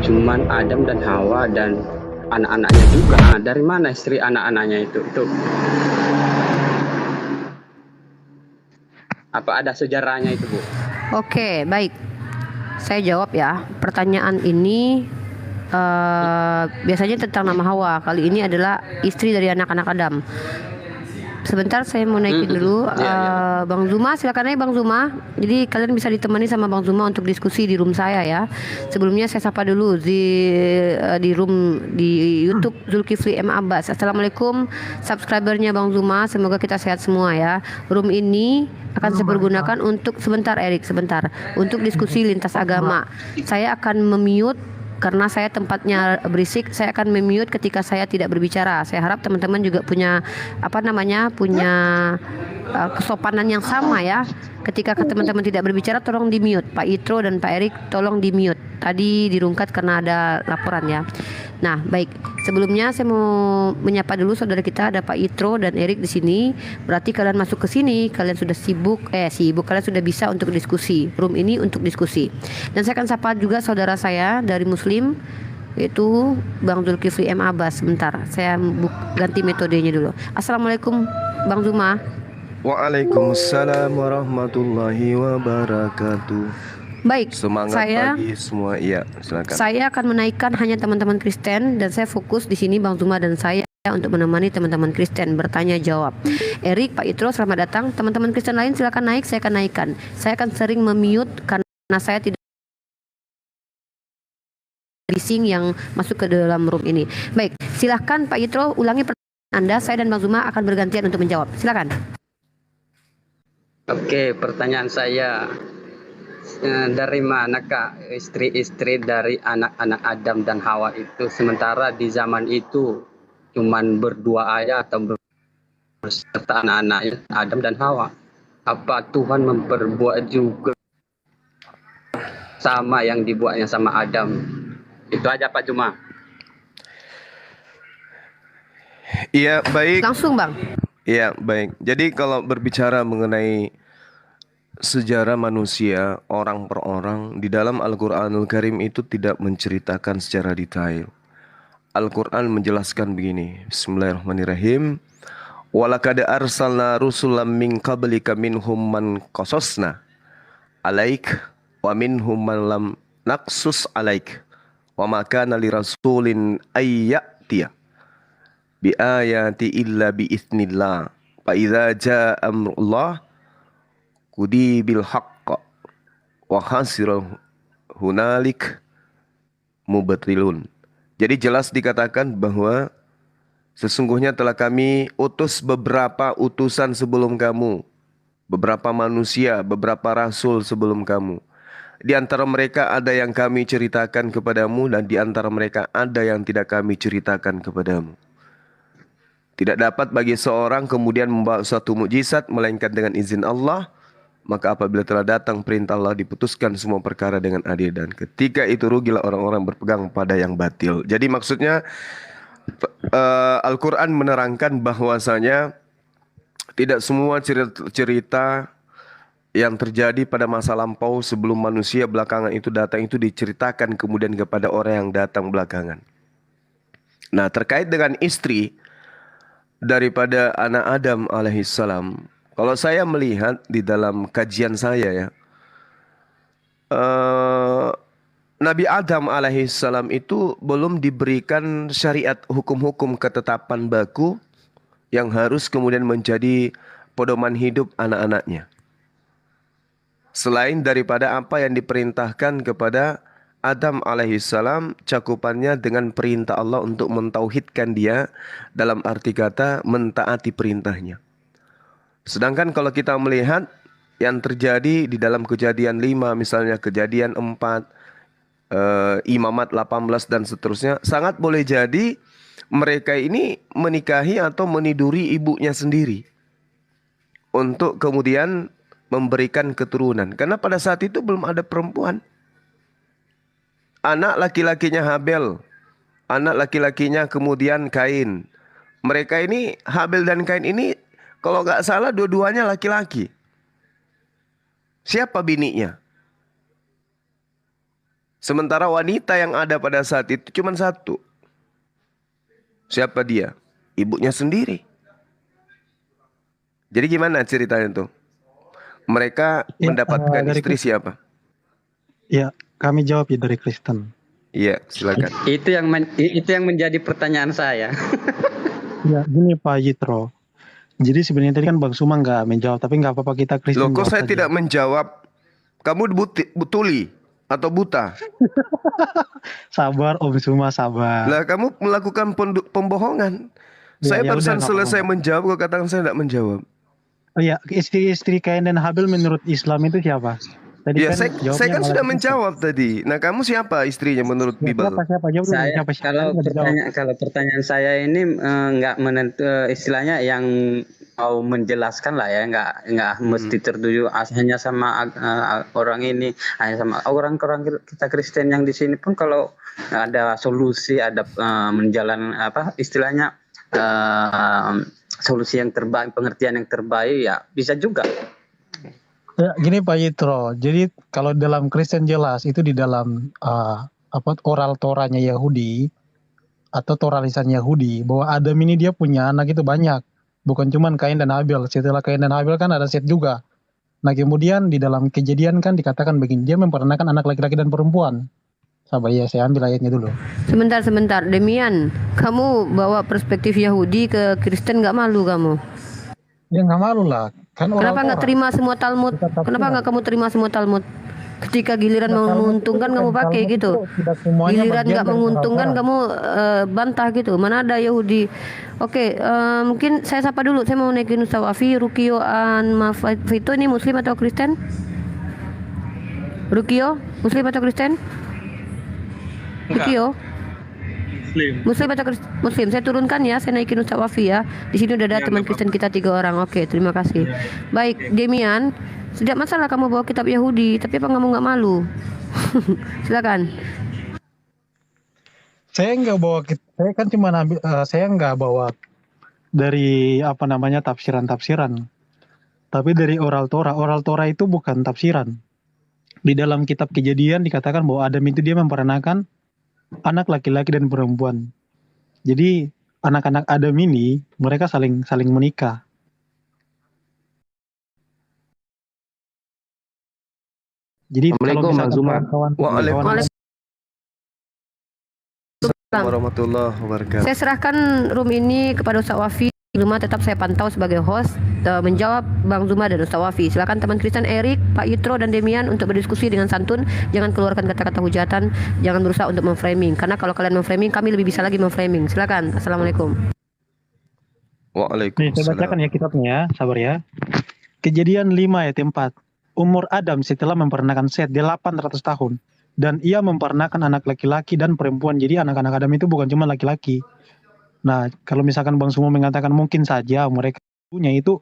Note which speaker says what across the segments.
Speaker 1: cuman Adam dan Hawa dan anak-anaknya juga. Dari mana istri anak-anaknya itu? Apa ada sejarahnya itu, Bu?
Speaker 2: Oke, baik. Saya jawab ya. Pertanyaan ini biasanya tentang nama Hawa. Kali ini adalah istri dari anak-anak Adam. Sebentar, saya mau naikin dulu. Bang Zuma, silakan aja Bang Zuma. Jadi kalian bisa ditemani sama Bang Zuma untuk diskusi di room saya ya. Sebelumnya saya sapa dulu di room di YouTube Zulkifli M Abbas. Assalamualaikum subscribernya Bang Zuma. Semoga kita sehat semua ya. Room ini akan saya pergunakan untuk sebentar untuk diskusi lintas agama. Saya akan memute karena saya tempatnya berisik. Saya akan memute ketika saya tidak berbicara. Saya harap teman-teman juga punya kesopanan yang sama ya. Ketika teman-teman tidak berbicara, tolong di mute. Pak Itro dan Pak Erik tolong di mute. Tadi dirungkat karena ada laporan ya. Nah, baik. Sebelumnya saya mau menyapa dulu saudara kita, ada Pak Itro dan Erik di sini. Berarti kalian masuk ke sini, kalian sudah sibuk, kalian sudah bisa untuk diskusi. Room ini untuk diskusi. Dan saya akan sapa juga saudara saya dari Muslim, yaitu Bang Zulkifli M Abbas. Sebentar, saya ganti metodenya dulu. Assalamualaikum Bang Zuma.
Speaker 3: Waalaikumsalam warahmatullahi wabarakatuh.
Speaker 2: Baik,
Speaker 3: Semangat pagi semua. Iya, silakan.
Speaker 2: Saya akan menaikkan hanya teman-teman Kristen dan saya fokus di sini Bang Zuma dan saya untuk menemani teman-teman Kristen bertanya jawab. Erik, Pak Itro, selamat datang. Teman-teman Kristen lain silakan naik, saya akan naikkan. Saya akan sering memute karena saya tidak bising yang masuk ke dalam room ini. Baik, silahkan Pak Itro ulangi pertanyaan Anda. Saya dan Bang Zuma akan bergantian untuk menjawab. Silakan.
Speaker 1: Oke, pertanyaan saya, dari manakah istri-istri dari anak-anak Adam dan Hawa itu, sementara di zaman itu cuman berdua aja atau berserta anak-anak Adam dan Hawa? Apa Tuhan memperbuat juga sama yang dibuatnya sama Adam? Itu aja Pak Zuma.
Speaker 3: Iya, baik.
Speaker 2: Langsung Bang.
Speaker 3: Iya, baik. Jadi kalau berbicara mengenai sejarah manusia orang per orang di dalam Al-Qur'anul Karim itu tidak menceritakan secara detail. Al-Qur'an menjelaskan begini. Bismillahirrahmanirrahim. Walaqad arsalna rusulam min qablika minhum man qasasna alaik wa minhum man lam naqsus alaik wa ma kana lirasulin ayyatiya bi ayati illa bi idznillah fa idza jaa amrullah qudi bil haqq wa khasira hunalik mubtilun. Jadi jelas dikatakan bahwa sesungguhnya telah kami utus beberapa utusan sebelum kamu, beberapa manusia, beberapa rasul sebelum kamu. Di antara mereka ada yang kami ceritakan kepadamu dan di antara mereka ada yang tidak kami ceritakan kepadamu. Tidak dapat bagi seorang kemudian membawa suatu mukjizat melainkan dengan izin Allah. Maka apabila telah datang perintah Allah, diputuskan semua perkara dengan adil, dan ketika itu rugilah orang-orang berpegang pada yang batil. Jadi maksudnya Al-Quran menerangkan bahwasanya tidak semua cerita yang terjadi pada masa lampau sebelum manusia belakangan itu datang itu diceritakan kemudian kepada orang yang datang belakangan. Nah, terkait dengan istri daripada anak Adam alaihissalam, kalau saya melihat di dalam kajian saya ya, Nabi Adam alaihissalam itu belum diberikan syariat hukum-hukum ketetapan baku yang harus kemudian menjadi pedoman hidup anak-anaknya. Selain daripada apa yang diperintahkan kepada Adam alaihissalam, cakupannya dengan perintah Allah untuk mentauhidkan dia, dalam arti kata mentaati perintahnya. Sedangkan kalau kita melihat yang terjadi di dalam Kejadian 5, misalnya Kejadian 4, Imamat 18 dan seterusnya, sangat boleh jadi mereka ini menikahi atau meniduri ibunya sendiri untuk kemudian memberikan keturunan. Karena pada saat itu belum ada perempuan. Anak laki-lakinya Habel, anak laki-lakinya kemudian Kain. Mereka ini, Habel dan Kain ini, kalau nggak salah dua-duanya laki-laki. Siapa bininya? Sementara wanita yang ada pada saat itu cuma satu. Siapa dia? Ibunya sendiri. Jadi gimana ceritanya tuh? Mereka
Speaker 4: Ya,
Speaker 3: mendapatkan
Speaker 4: dari
Speaker 3: istri siapa?
Speaker 4: ya kami jawab ya dari Kristen.
Speaker 3: Iya, silakan.
Speaker 1: Itu yang menjadi pertanyaan saya.
Speaker 4: Ya, gini Pak Yitro. Jadi sebenarnya tadi kan Bang Suma nggak menjawab, tapi nggak apa-apa kita
Speaker 3: Loh,
Speaker 4: Kristen
Speaker 3: kok
Speaker 4: jawab
Speaker 3: saya
Speaker 4: saja.
Speaker 3: tidak menjawab? Kamu tuli atau buta?
Speaker 4: Sabar Om Suma, sabar.
Speaker 3: Lah, kamu melakukan pembohongan. Saya
Speaker 4: Ya udah,
Speaker 3: barusan
Speaker 4: nggak
Speaker 3: selesai
Speaker 4: apa-apa.
Speaker 3: menjawab, kok katakan saya tidak menjawab.
Speaker 4: Oh ya, istri-istri Kain dan Habil menurut Islam itu siapa? Tadi
Speaker 3: Ya,
Speaker 4: kan
Speaker 3: saya
Speaker 4: jawabnya
Speaker 3: kan
Speaker 4: malah
Speaker 3: sudah
Speaker 4: Kristen.
Speaker 3: menjawab tadi. Nah, kamu siapa istrinya menurut
Speaker 4: Ya,
Speaker 3: Bible?
Speaker 4: siapa jawab dulu,
Speaker 1: Saya
Speaker 4: siapa
Speaker 1: kalau
Speaker 4: nggak dijawab.
Speaker 1: pertanyaan saya ini nggak istilahnya yang mau menjelaskan lah ya, nggak mesti tertuju hanya sama orang ini, hanya sama orang-orang kita Kristen yang di sini pun kalau ada solusi, ada menjalan apa istilahnya solusi yang terbaik, pengertian yang terbaik ya bisa juga.
Speaker 4: Ya, gini Pak Yitro. Jadi kalau dalam Kristen jelas itu di dalam oral Torahnya Yahudi atau Torah lisan Yahudi bahwa Adam ini dia punya anak itu banyak. Bukan cuma Kain dan Habil. Setelah Kain dan Habil kan ada Set juga. Nah kemudian di dalam Kejadian kan dikatakan begini, dia memperanakan anak laki-laki dan perempuan. Sabar ya, saya ambil ayatnya dulu.
Speaker 2: Sebentar, Demian, kamu bawa perspektif Yahudi ke Kristen, nggak malu kamu?
Speaker 4: Ya nggak malu lah. Kan oral
Speaker 2: Kenapa nggak
Speaker 4: Torah.
Speaker 2: terima semua Talmud?
Speaker 4: Kita tafsiran.
Speaker 2: Kenapa nggak kamu terima semua Talmud? Ketika giliran
Speaker 4: Nah, Talmud itu
Speaker 2: menguntungkan kamu
Speaker 4: bukan-
Speaker 2: pakai
Speaker 4: Talmud
Speaker 2: gitu.
Speaker 4: itu tidak semuanya
Speaker 2: Giliran
Speaker 4: bagian
Speaker 2: nggak
Speaker 4: dari
Speaker 2: menguntungkan
Speaker 4: oral
Speaker 2: kamu bantah gitu. Mana ada Yahudi? Oke, mungkin saya sapa dulu. Saya mau naikin Ustaz Wafi, Rukio Mafito ini Muslim atau Kristen? Rukio, Muslim atau Kristen? Rukio? Muslim atau Kristen? Muslim. Saya turunkan ya, saya naikin Ustaz Wafi ya. Di sini udah ada teman Kristen kita 3 orang. Oke, terima kasih. Baik, Demian, tidak masalah kamu bawa kitab Yahudi, tapi apa kamu nggak malu? Silakan.
Speaker 4: Saya nggak bawa, saya kan cuma ambil, saya nggak bawa dari tafsiran-tafsiran, tapi dari oral Torah. Oral Torah itu bukan tafsiran. Di dalam kitab Kejadian dikatakan bahwa Adam itu dia memperanakan anak laki-laki dan perempuan. Jadi anak-anak Adam ini mereka saling menikah. Jadi kalau
Speaker 1: Assalamualaikum,
Speaker 4: misalkan
Speaker 1: Bang Zuma.
Speaker 4: kawan-kawan
Speaker 3: Waalaikumsalam warahmatullahi wabarakatuh.
Speaker 2: Saya serahkan room ini kepada Ustaz Wafi. Di rumah tetap saya pantau sebagai host, menjawab Bang Zuma dan Ustaz Wafi. Silakan teman Kristen Erik, Pak Yitro dan Demian untuk berdiskusi dengan santun. Jangan keluarkan kata-kata hujatan. Jangan berusaha untuk memframing. Karena kalau kalian memframing, kami lebih bisa lagi memframing. Silakan. Assalamualaikum.
Speaker 4: Nih saya bacakan
Speaker 3: Waalaikumsalam.
Speaker 4: ya kitabnya ya, sabar ya. Kejadian 5 ayat 4. Umur Adam setelah memperanakan Set dia 800 tahun. Dan ia memperanakan anak laki-laki dan perempuan. Jadi anak-anak Adam itu bukan cuma laki-laki. Nah, kalau misalkan Bang Sumo mengatakan mungkin saja mereka punya itu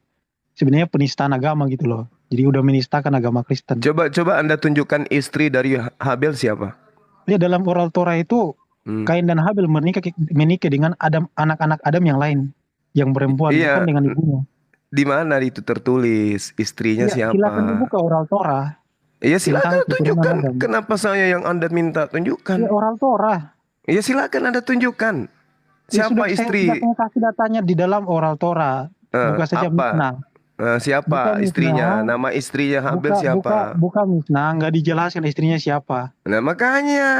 Speaker 4: sebenarnya penistaan agama gitu loh. Jadi udah menistakan agama Kristen.
Speaker 3: Coba Anda tunjukkan istri dari Habil siapa?
Speaker 4: Ya dalam oral Torah itu Kain dan Habil menikah dengan Adam, anak-anak Adam yang lain, yang perempuan,
Speaker 3: Iya.
Speaker 4: bukan dengan ibunya.
Speaker 3: Di mana itu tertulis istrinya
Speaker 4: Ya,
Speaker 3: siapa?
Speaker 4: silakan dibuka oral Torah.
Speaker 3: Iya, silakan
Speaker 4: Silakan
Speaker 3: tunjukkan.
Speaker 4: Adam.
Speaker 3: Kenapa saya yang Anda minta
Speaker 4: Ya,
Speaker 3: tunjukkan?
Speaker 4: oral Torah.
Speaker 3: Iya, silakan Anda tunjukkan.
Speaker 4: Ya,
Speaker 3: Siapa
Speaker 4: sudah,
Speaker 3: istri?
Speaker 4: Saya sudah kasih datanya di dalam oral Torah. Buka saja
Speaker 3: apa?
Speaker 4: Misnah.
Speaker 3: Siapa
Speaker 4: Bukan
Speaker 3: istrinya?
Speaker 4: Misnah.
Speaker 3: Nama istrinya Habil siapa?
Speaker 4: Buka Misnah, nggak dijelaskan istrinya siapa.
Speaker 3: Nah, makanya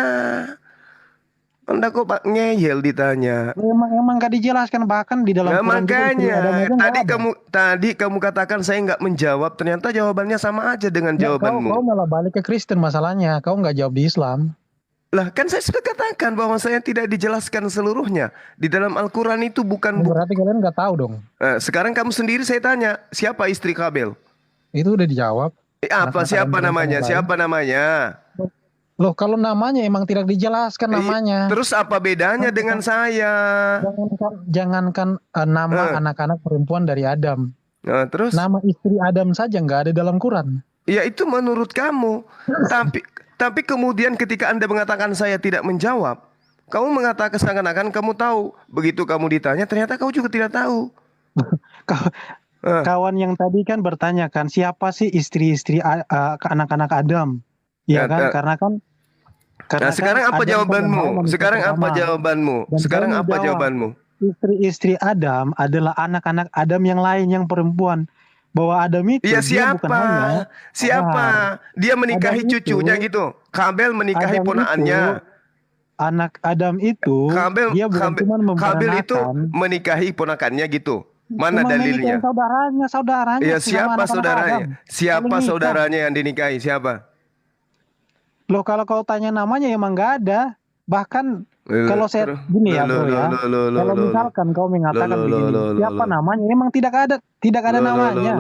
Speaker 3: Anda kok Pak ngeyel ditanya.
Speaker 4: Emang nggak dijelaskan, bahkan di dalam
Speaker 3: Nah,
Speaker 4: Quran juga istri Adam
Speaker 3: makanya
Speaker 4: aja nggak ada.
Speaker 3: tadi kamu katakan saya nggak menjawab, ternyata jawabannya sama aja dengan
Speaker 4: Ya, kau
Speaker 3: jawabanmu.
Speaker 4: malah balik ke Kristen masalahnya. Kau nggak jawab di Islam.
Speaker 3: Lah, kan saya sudah katakan bahwa saya tidak dijelaskan seluruhnya. Di dalam Al-Quran itu bukan
Speaker 4: Berarti kalian nggak tahu dong.
Speaker 3: sekarang kamu sendiri saya tanya, siapa istri Habil?
Speaker 4: Itu udah dijawab.
Speaker 3: Siapa namanya? Siapa namanya?
Speaker 4: Loh, kalau namanya emang tidak dijelaskan namanya.
Speaker 3: Terus apa bedanya dengan saya?
Speaker 4: Jangankan nama anak-anak perempuan dari Adam.
Speaker 3: Nah, terus?
Speaker 4: Nama istri Adam saja nggak ada dalam Quran.
Speaker 3: Ya itu menurut kamu. Tapi kemudian ketika Anda mengatakan saya tidak menjawab, kamu mengatakan seakan-akan kamu tahu. Begitu kamu ditanya, ternyata kau juga tidak tahu.
Speaker 4: Kawan yang tadi kan bertanya kan, siapa sih istri-istri anak-anak Adam? Ya kan, karena kan Karena
Speaker 3: Nah, sekarang
Speaker 4: kan
Speaker 3: apa
Speaker 4: Adam dan
Speaker 3: jawabanmu?
Speaker 4: Hawa manusia
Speaker 3: Sekarang apa
Speaker 4: pertama.
Speaker 3: jawabanmu?
Speaker 4: Dan saya
Speaker 3: Sekarang
Speaker 4: mau
Speaker 3: apa
Speaker 4: jawab,
Speaker 3: jawabanmu?
Speaker 4: istri-istri Adam adalah anak-anak Adam yang lain yang perempuan. Bahwa Adam itu
Speaker 3: Iya
Speaker 4: dia bukan
Speaker 3: siapa?
Speaker 4: hanya
Speaker 3: Siapa?
Speaker 4: sabar.
Speaker 3: Dia
Speaker 4: Adam
Speaker 3: menikahi
Speaker 4: itu
Speaker 3: cucunya gitu. Kabel menikahi
Speaker 4: Adam itu
Speaker 3: ponakannya.
Speaker 4: anak Adam itu
Speaker 3: Kabel
Speaker 4: dia bukan cuma
Speaker 3: Kabel itu
Speaker 4: memperanakan,
Speaker 3: menikahi ponakannya gitu. Mana
Speaker 4: cuma menikahi
Speaker 3: dalilnya?
Speaker 4: saudaranya
Speaker 3: Iya
Speaker 4: sesama
Speaker 3: siapa
Speaker 4: anak-anak Adam.
Speaker 3: saudaranya? Siapa
Speaker 4: Saling nikah.
Speaker 3: saudaranya yang dinikahi? Siapa?
Speaker 4: Loh kalau kau tanya namanya emang nggak ada. Bahkan kalau saya gini ya bro ya, kalau misalkan kau mengatakan begini, siapa namanya? Emang tidak ada namanya.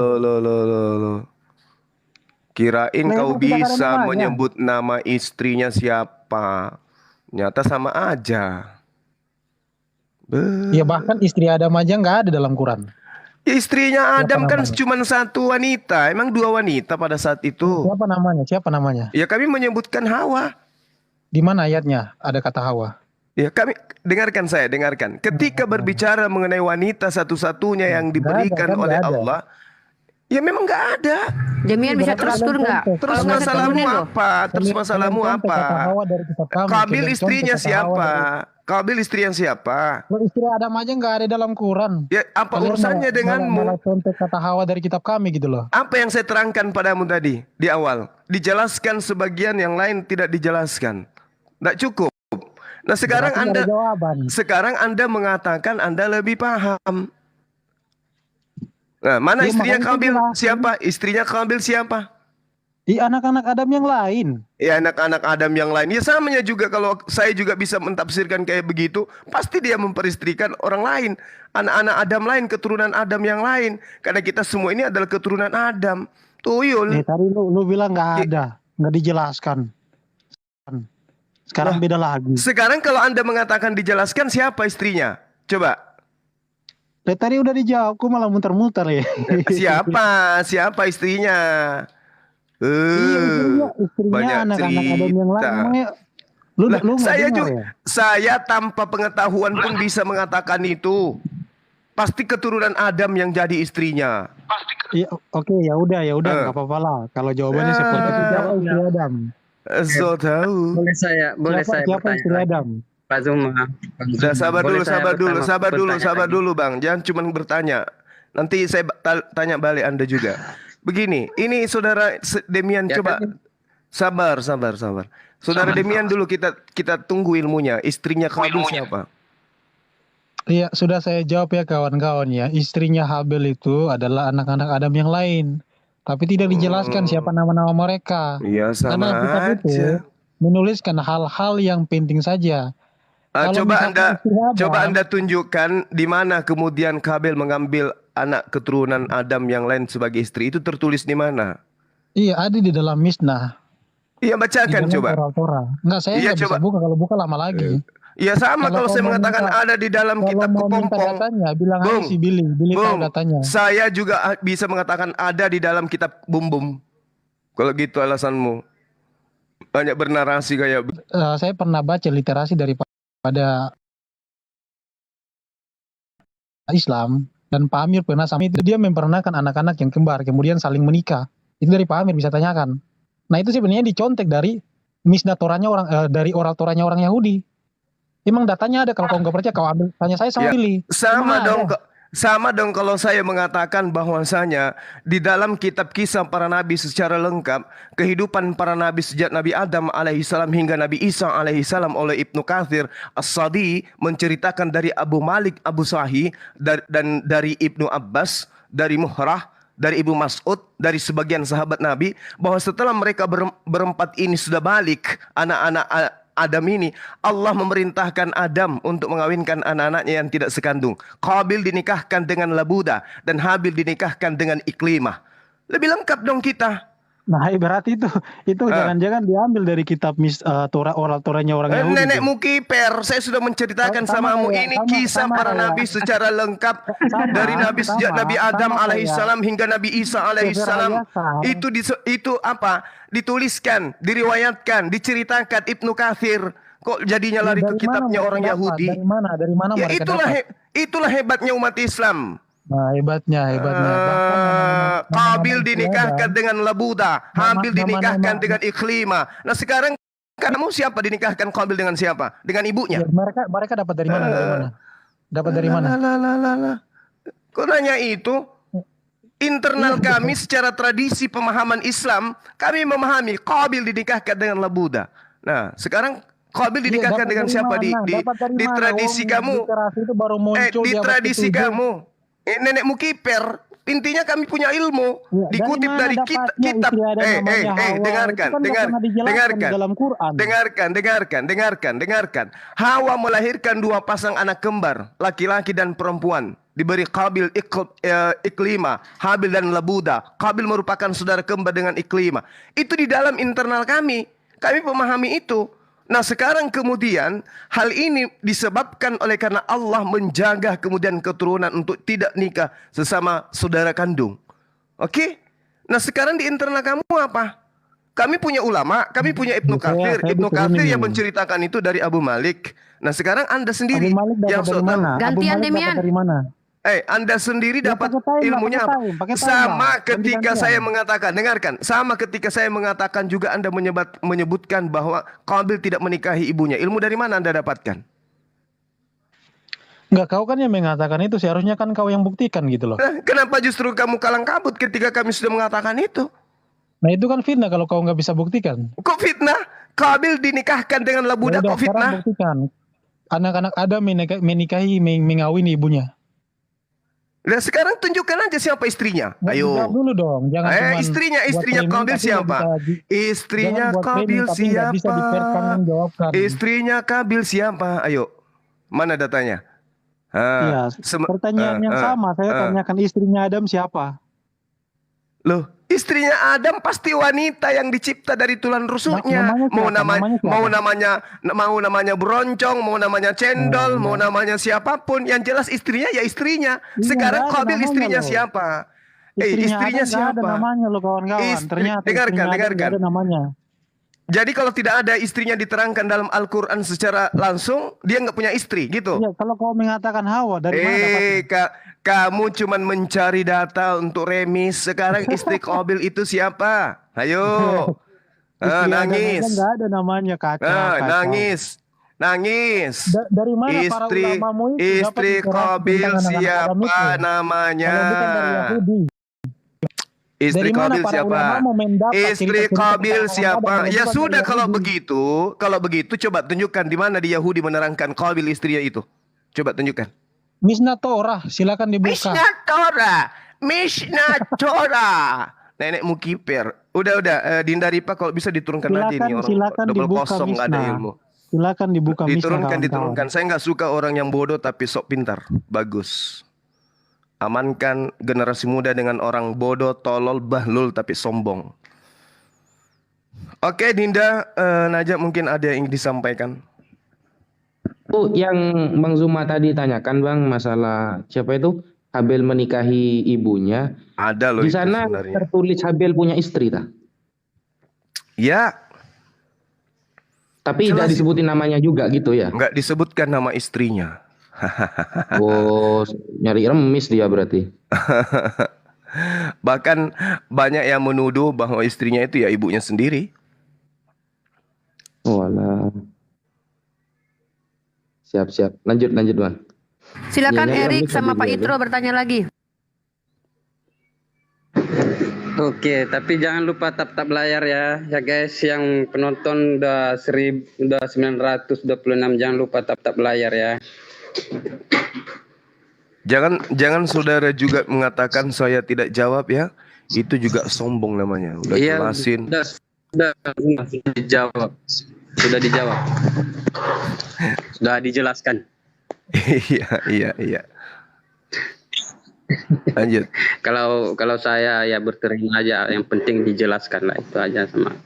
Speaker 3: Kirain
Speaker 4: Lah,
Speaker 3: kau
Speaker 4: emang tidak ada
Speaker 3: bisa
Speaker 4: namanya.
Speaker 3: menyebut nama istrinya siapa? Nyata sama aja.
Speaker 4: Ya bahkan istri Adam aja nggak ada dalam Quran.
Speaker 3: Istrinya
Speaker 4: Siapa
Speaker 3: Adam kan
Speaker 4: namanya?
Speaker 3: cuma satu wanita. Emang dua wanita pada saat itu.
Speaker 4: Siapa namanya? Siapa namanya?
Speaker 3: Ya kami menyebutkan Hawa.
Speaker 4: Di mana ayatnya ada kata Hawa?
Speaker 3: Ya kami dengarkan saya, dengarkan. Ketika berbicara mengenai wanita satu-satunya yang diberikan
Speaker 4: kan
Speaker 3: oleh
Speaker 4: nggak ada.
Speaker 3: Allah, ya memang nggak ada.
Speaker 2: Demian bisa teratur nggak?
Speaker 3: Terus
Speaker 2: Kalau nggak saya
Speaker 3: masalahmu
Speaker 2: turunin loh.
Speaker 3: apa? Terus masalahmu
Speaker 4: Kalian contoh kata
Speaker 3: apa?
Speaker 4: Hawa dari kitab kami.
Speaker 3: Kabil
Speaker 4: Kalian
Speaker 3: istrinya
Speaker 4: contoh kata Hawa
Speaker 3: siapa?
Speaker 4: dari-
Speaker 3: Kabil istri yang siapa?
Speaker 4: Loh, istri Adam aja nggak ada dalam Quran.
Speaker 3: Ya apa
Speaker 4: Kalian
Speaker 3: urusannya denganmu?
Speaker 4: malah contoh kata Hawa dari kitab kami gitu loh.
Speaker 3: Apa yang saya terangkan padamu tadi di awal? Dijelaskan sebagian, yang lain tidak dijelaskan. Tidak cukup. Nah sekarang
Speaker 4: Berarti nggak ada
Speaker 3: Anda
Speaker 4: jawaban.
Speaker 3: Sekarang Anda mengatakan Anda lebih paham. Nah, mana
Speaker 4: Ya,
Speaker 3: istrinya
Speaker 4: makanya
Speaker 3: Kabil?
Speaker 4: dijelasin.
Speaker 3: Siapa? Istrinya Kabil siapa?
Speaker 4: Di anak-anak Adam yang lain.
Speaker 3: Ya anak-anak Adam yang lain. Ya samanya juga kalau saya juga bisa mentafsirkan kayak begitu, pasti dia memperistrikan orang lain, anak-anak Adam lain, keturunan Adam yang lain. Karena kita semua ini adalah keturunan Adam. Tuyul.
Speaker 4: Tadi lu bilang nggak ada, nggak dijelaskan. Sekarang beda lagi.
Speaker 3: Sekarang kalau Anda mengatakan dijelaskan, siapa istrinya? Coba.
Speaker 4: Tadi udah dijawab, kok malah muter-muter ya.
Speaker 3: Siapa? Siapa istrinya?
Speaker 4: Iya, istrinya
Speaker 3: banyak
Speaker 4: anak-anak Adam yang lain.
Speaker 3: cerita.
Speaker 4: Emangnya lu
Speaker 3: Lah,
Speaker 4: nggak
Speaker 3: saya
Speaker 4: dengar
Speaker 3: juga,
Speaker 4: ya?
Speaker 3: saya tanpa pengetahuan pun bisa mengatakan itu. Pasti keturunan Adam yang jadi istrinya.
Speaker 4: Iya, oke, ya udah nggak apa-apa lah. Kalau jawabannya seperti itu, siapa istri Adam?
Speaker 3: So tahu.
Speaker 1: Boleh saya
Speaker 4: Siapa istri
Speaker 1: bertanya lagi,
Speaker 4: Adam?
Speaker 1: Pak Zuma.
Speaker 3: Udah sabar
Speaker 1: Boleh
Speaker 3: dulu,
Speaker 1: saya bertanya
Speaker 3: sabar
Speaker 1: lagi?
Speaker 3: dulu Bang. Jangan cuma bertanya. Nanti saya tanya balik Anda juga. Begini, ini saudara Demian,
Speaker 1: Ya,
Speaker 3: coba
Speaker 1: kan?
Speaker 3: sabar. Saudara Demian dulu, kita tunggu ilmunya. Istrinya Kabil siapa?
Speaker 4: Iya, sudah saya jawab ya kawan-kawan ya. Istrinya Habel itu adalah anak-anak Adam yang lain. Tapi tidak dijelaskan siapa nama-nama mereka.
Speaker 3: Iya
Speaker 4: Karena
Speaker 3: sama
Speaker 4: kitab itu
Speaker 3: aja.
Speaker 4: menuliskan hal-hal yang penting saja. Kalau misalkan istri Adam-
Speaker 3: Coba Anda tunjukkan di mana kemudian Kabil mengambil anak keturunan Adam yang lain sebagai istri. Itu tertulis di mana?
Speaker 4: Iya, ada di dalam Mishnah.
Speaker 3: Iya,
Speaker 4: Di
Speaker 3: bacakan
Speaker 4: dalam
Speaker 3: coba.
Speaker 4: Torah. Enggak, saya
Speaker 3: Iya,
Speaker 4: nggak bisa
Speaker 3: coba.
Speaker 4: buka. Kalau buka lama lagi.
Speaker 3: Iya sama kalau
Speaker 4: Kalau
Speaker 3: saya
Speaker 4: mau
Speaker 3: mengatakan
Speaker 4: minta-
Speaker 3: ada di dalam
Speaker 4: Kalau
Speaker 3: kitab
Speaker 4: mau minta
Speaker 3: kepompong.
Speaker 4: datanya, bilang aja
Speaker 3: Bung,
Speaker 4: si Billy tahu
Speaker 3: Bung,
Speaker 4: datanya.
Speaker 3: saya juga bisa mengatakan ada di dalam kitab Bum. Kalau gitu alasanmu. Banyak bernarasi kayak
Speaker 4: Saya pernah baca literasi daripada Islam, dan Pak Amir pernah sama itu, dia memperanakan anak-anak yang kembar kemudian saling menikah. Itu dari Pak Amir, bisa tanyakan. Nah itu sebenarnya dicontek dari Mishnah Torahnya dari oral Torahnya orang Yahudi. Emang datanya ada, kalau kau nggak percaya kau ambil, tanya saya sama
Speaker 3: Ya,
Speaker 4: Billy.
Speaker 3: sama
Speaker 4: Emang
Speaker 3: dong.
Speaker 4: ada?
Speaker 3: Sama dong kalau saya mengatakan bahwasanya di dalam kitab kisah para nabi secara lengkap, kehidupan para nabi sejak Nabi Adam alaihissalam hingga Nabi Isa alaihissalam oleh Ibnu Katsir As-Sadi menceritakan dari Abu Malik Abu Sahih dan dari Ibnu Abbas, dari Muhrah, dari Ibu Mas'ud, dari sebagian sahabat Nabi, bahwa setelah mereka berempat ini sudah balik, anak-anak Adam ini, Allah memerintahkan Adam untuk mengawinkan anak-anaknya yang tidak sekandung. Qabil dinikahkan dengan Labuda dan Habil dinikahkan dengan Iklimah. Lebih lengkap dong kita.
Speaker 4: Nah berarti itu jangan-jangan diambil dari kitab Torah oral Torahnya orang Yahudi.
Speaker 3: Nenekmu kiper, saya sudah menceritakan samamu ini kisah para nabi secara lengkap dari nabi sejak Nabi Adam alaihissalam hingga Nabi Isa alaihissalam. Itu apa? Dituliskan, diriwayatkan, diceritakan Ibnu Katsir. Kok jadinya lari ke kitabnya orang Yahudi?
Speaker 4: Dari mana
Speaker 3: Ya
Speaker 4: mereka dapat?
Speaker 3: itulah hebatnya umat Islam.
Speaker 4: Nah hebatnya. Bahkan
Speaker 3: Qabil dinikahkan dengan Labuda, Habil dinikahkan dengan Iklimah. Nah sekarang kamu siapa dinikahkan Qabil dengan siapa? Dengan ibunya.
Speaker 4: Ya, mereka dapat dari mana? Dari mana? Dapat dari mana?
Speaker 3: Kok nanya itu? Internal kami secara tradisi pemahaman Islam, kami memahami Qabil dinikahkan dengan Labuda. Nah, sekarang Qabil dinikahkan dengan siapa di tradisi kamu?
Speaker 4: Itu baru muncul
Speaker 3: Di tradisi kamu. Nenekmu kiper. Intinya kami punya ilmu.
Speaker 4: Ya,
Speaker 3: Dikutip dari kitab. Dengarkan. Hawa melahirkan 2 pasang anak kembar, laki-laki dan perempuan. Diberi Qabil Iklima, Habil dan Labuda. Qabil merupakan saudara kembar dengan Iklima. Itu di dalam internal kami. Kami memahami itu. Nah, sekarang kemudian hal ini disebabkan oleh karena Allah menjaga kemudian keturunan untuk tidak nikah sesama saudara kandung. Oke? Nah, sekarang di internal kamu apa? Kami punya ulama, kami punya Ibnu Katsir. Ibnu Katsir yang menceritakan itu dari Abu Malik. Nah, sekarang Anda sendiri
Speaker 4: Abu Malik
Speaker 3: yang
Speaker 4: dapat dari mana?
Speaker 2: Gantian, Demian.
Speaker 4: Dari mana?
Speaker 3: Anda sendiri dapat ilmunya apa? Sama ketika saya mengatakan, dengarkan, sama ketika saya mengatakan juga Anda menyebutkan bahwa Qabil tidak menikahi ibunya. Ilmu dari mana Anda dapatkan?
Speaker 4: Enggak, kau kan yang mengatakan itu, seharusnya kan kau yang buktikan gitu loh.
Speaker 3: Kenapa justru kamu kalang kabut ketika kami sudah mengatakan itu?
Speaker 4: Nah, itu kan fitnah kalau kau nggak bisa buktikan.
Speaker 3: Kok fitnah? Qabil dinikahkan dengan Labuda, kok fitnah?
Speaker 4: Buktikan. Anak-anak Adam menikahi, mengawini ibunya.
Speaker 3: Nah, sekarang tunjukkan aja siapa istrinya. Ayo.
Speaker 4: Jawab dulu dong. Jangan
Speaker 3: istrinya Qabil siapa? Istrinya Qabil siapa? Istrinya Qabil siapa? Ayo. Mana datanya?
Speaker 4: Iya, pertanyaan yang sama. Saya tanyakan istrinya Adam siapa?
Speaker 3: Loh, istrinya Adam pasti wanita yang dicipta dari tulang rusuknya. Mau namanya beroncong, mau namanya cendol, mau namanya siapapun. Yang jelas istrinya ya istrinya. Sekarang Qabil istrinya siapa? Istrinya siapa?
Speaker 4: Ada namanya loh kawan-kawan. Ternyata
Speaker 3: dengarkan.
Speaker 4: Ada namanya.
Speaker 3: Jadi kalau tidak ada istrinya diterangkan dalam Al-Quran secara langsung, dia nggak punya istri gitu.
Speaker 4: Iya, kalau kau mengatakan Hawa dari mana dapatnya?
Speaker 3: Kamu cuman mencari data untuk remis. Sekarang istri Qabil itu siapa? Ayo. Nangis.
Speaker 4: Nggak ada namanya kakak.
Speaker 3: Nangis.
Speaker 4: Dari mana para ulamamu itu
Speaker 3: istri Qabil siapa namanya?
Speaker 4: Kalau bukan dari Yahudi.
Speaker 3: Istri Qabil siapa? Istri Qabil siapa? Ya sudah, kalau begitu coba tunjukkan di mana di Yahudi menerangkan Qabil istrinya itu. Coba tunjukkan.
Speaker 4: Mishnah Torah, silakan dibuka. Mishnah Torah.
Speaker 3: Nenekmu kiper. Udah, Dinda Ripa kalau bisa diturunkan aja ini orang double kosong nggak ada ilmu.
Speaker 4: Silakan dibuka
Speaker 3: Mishnah. Diturunkan. Saya nggak suka orang yang bodoh tapi sok pintar. Bagus. Amankan generasi muda dengan orang bodoh, tolol, bahlul, tapi sombong. Oke, Dinda, Najak mungkin ada yang disampaikan.
Speaker 5: Yang Bang Zuma tadi tanyakan, Bang, masalah siapa itu Habil menikahi ibunya.
Speaker 3: Ada loh.
Speaker 5: Di sana tertulis Habil punya istri, tak?
Speaker 3: Ya.
Speaker 5: Tapi tidak disebutin namanya juga gitu ya?
Speaker 3: Nggak disebutkan nama istrinya.
Speaker 5: Nyari remis dia berarti.
Speaker 3: Bahkan banyak yang menuduh bahwa istrinya itu ya ibunya sendiri.
Speaker 5: Walah. Siap. Lanjut Bang.
Speaker 2: Silakan
Speaker 5: Ya,
Speaker 2: Erik sama Pak Itro bertanya lagi.
Speaker 1: Oke, tapi jangan lupa tap layar ya guys, yang penonton udah 926, jangan lupa tap layar ya.
Speaker 3: Jangan saudara juga mengatakan saya tidak jawab ya. Itu juga sombong namanya. Udah jelasin.
Speaker 1: Sudah dijawab. Sudah dijelaskan.
Speaker 3: Iya. Lanjut.
Speaker 1: Kalau saya ya berterima aja, yang penting dijelaskan lah, itu aja sama.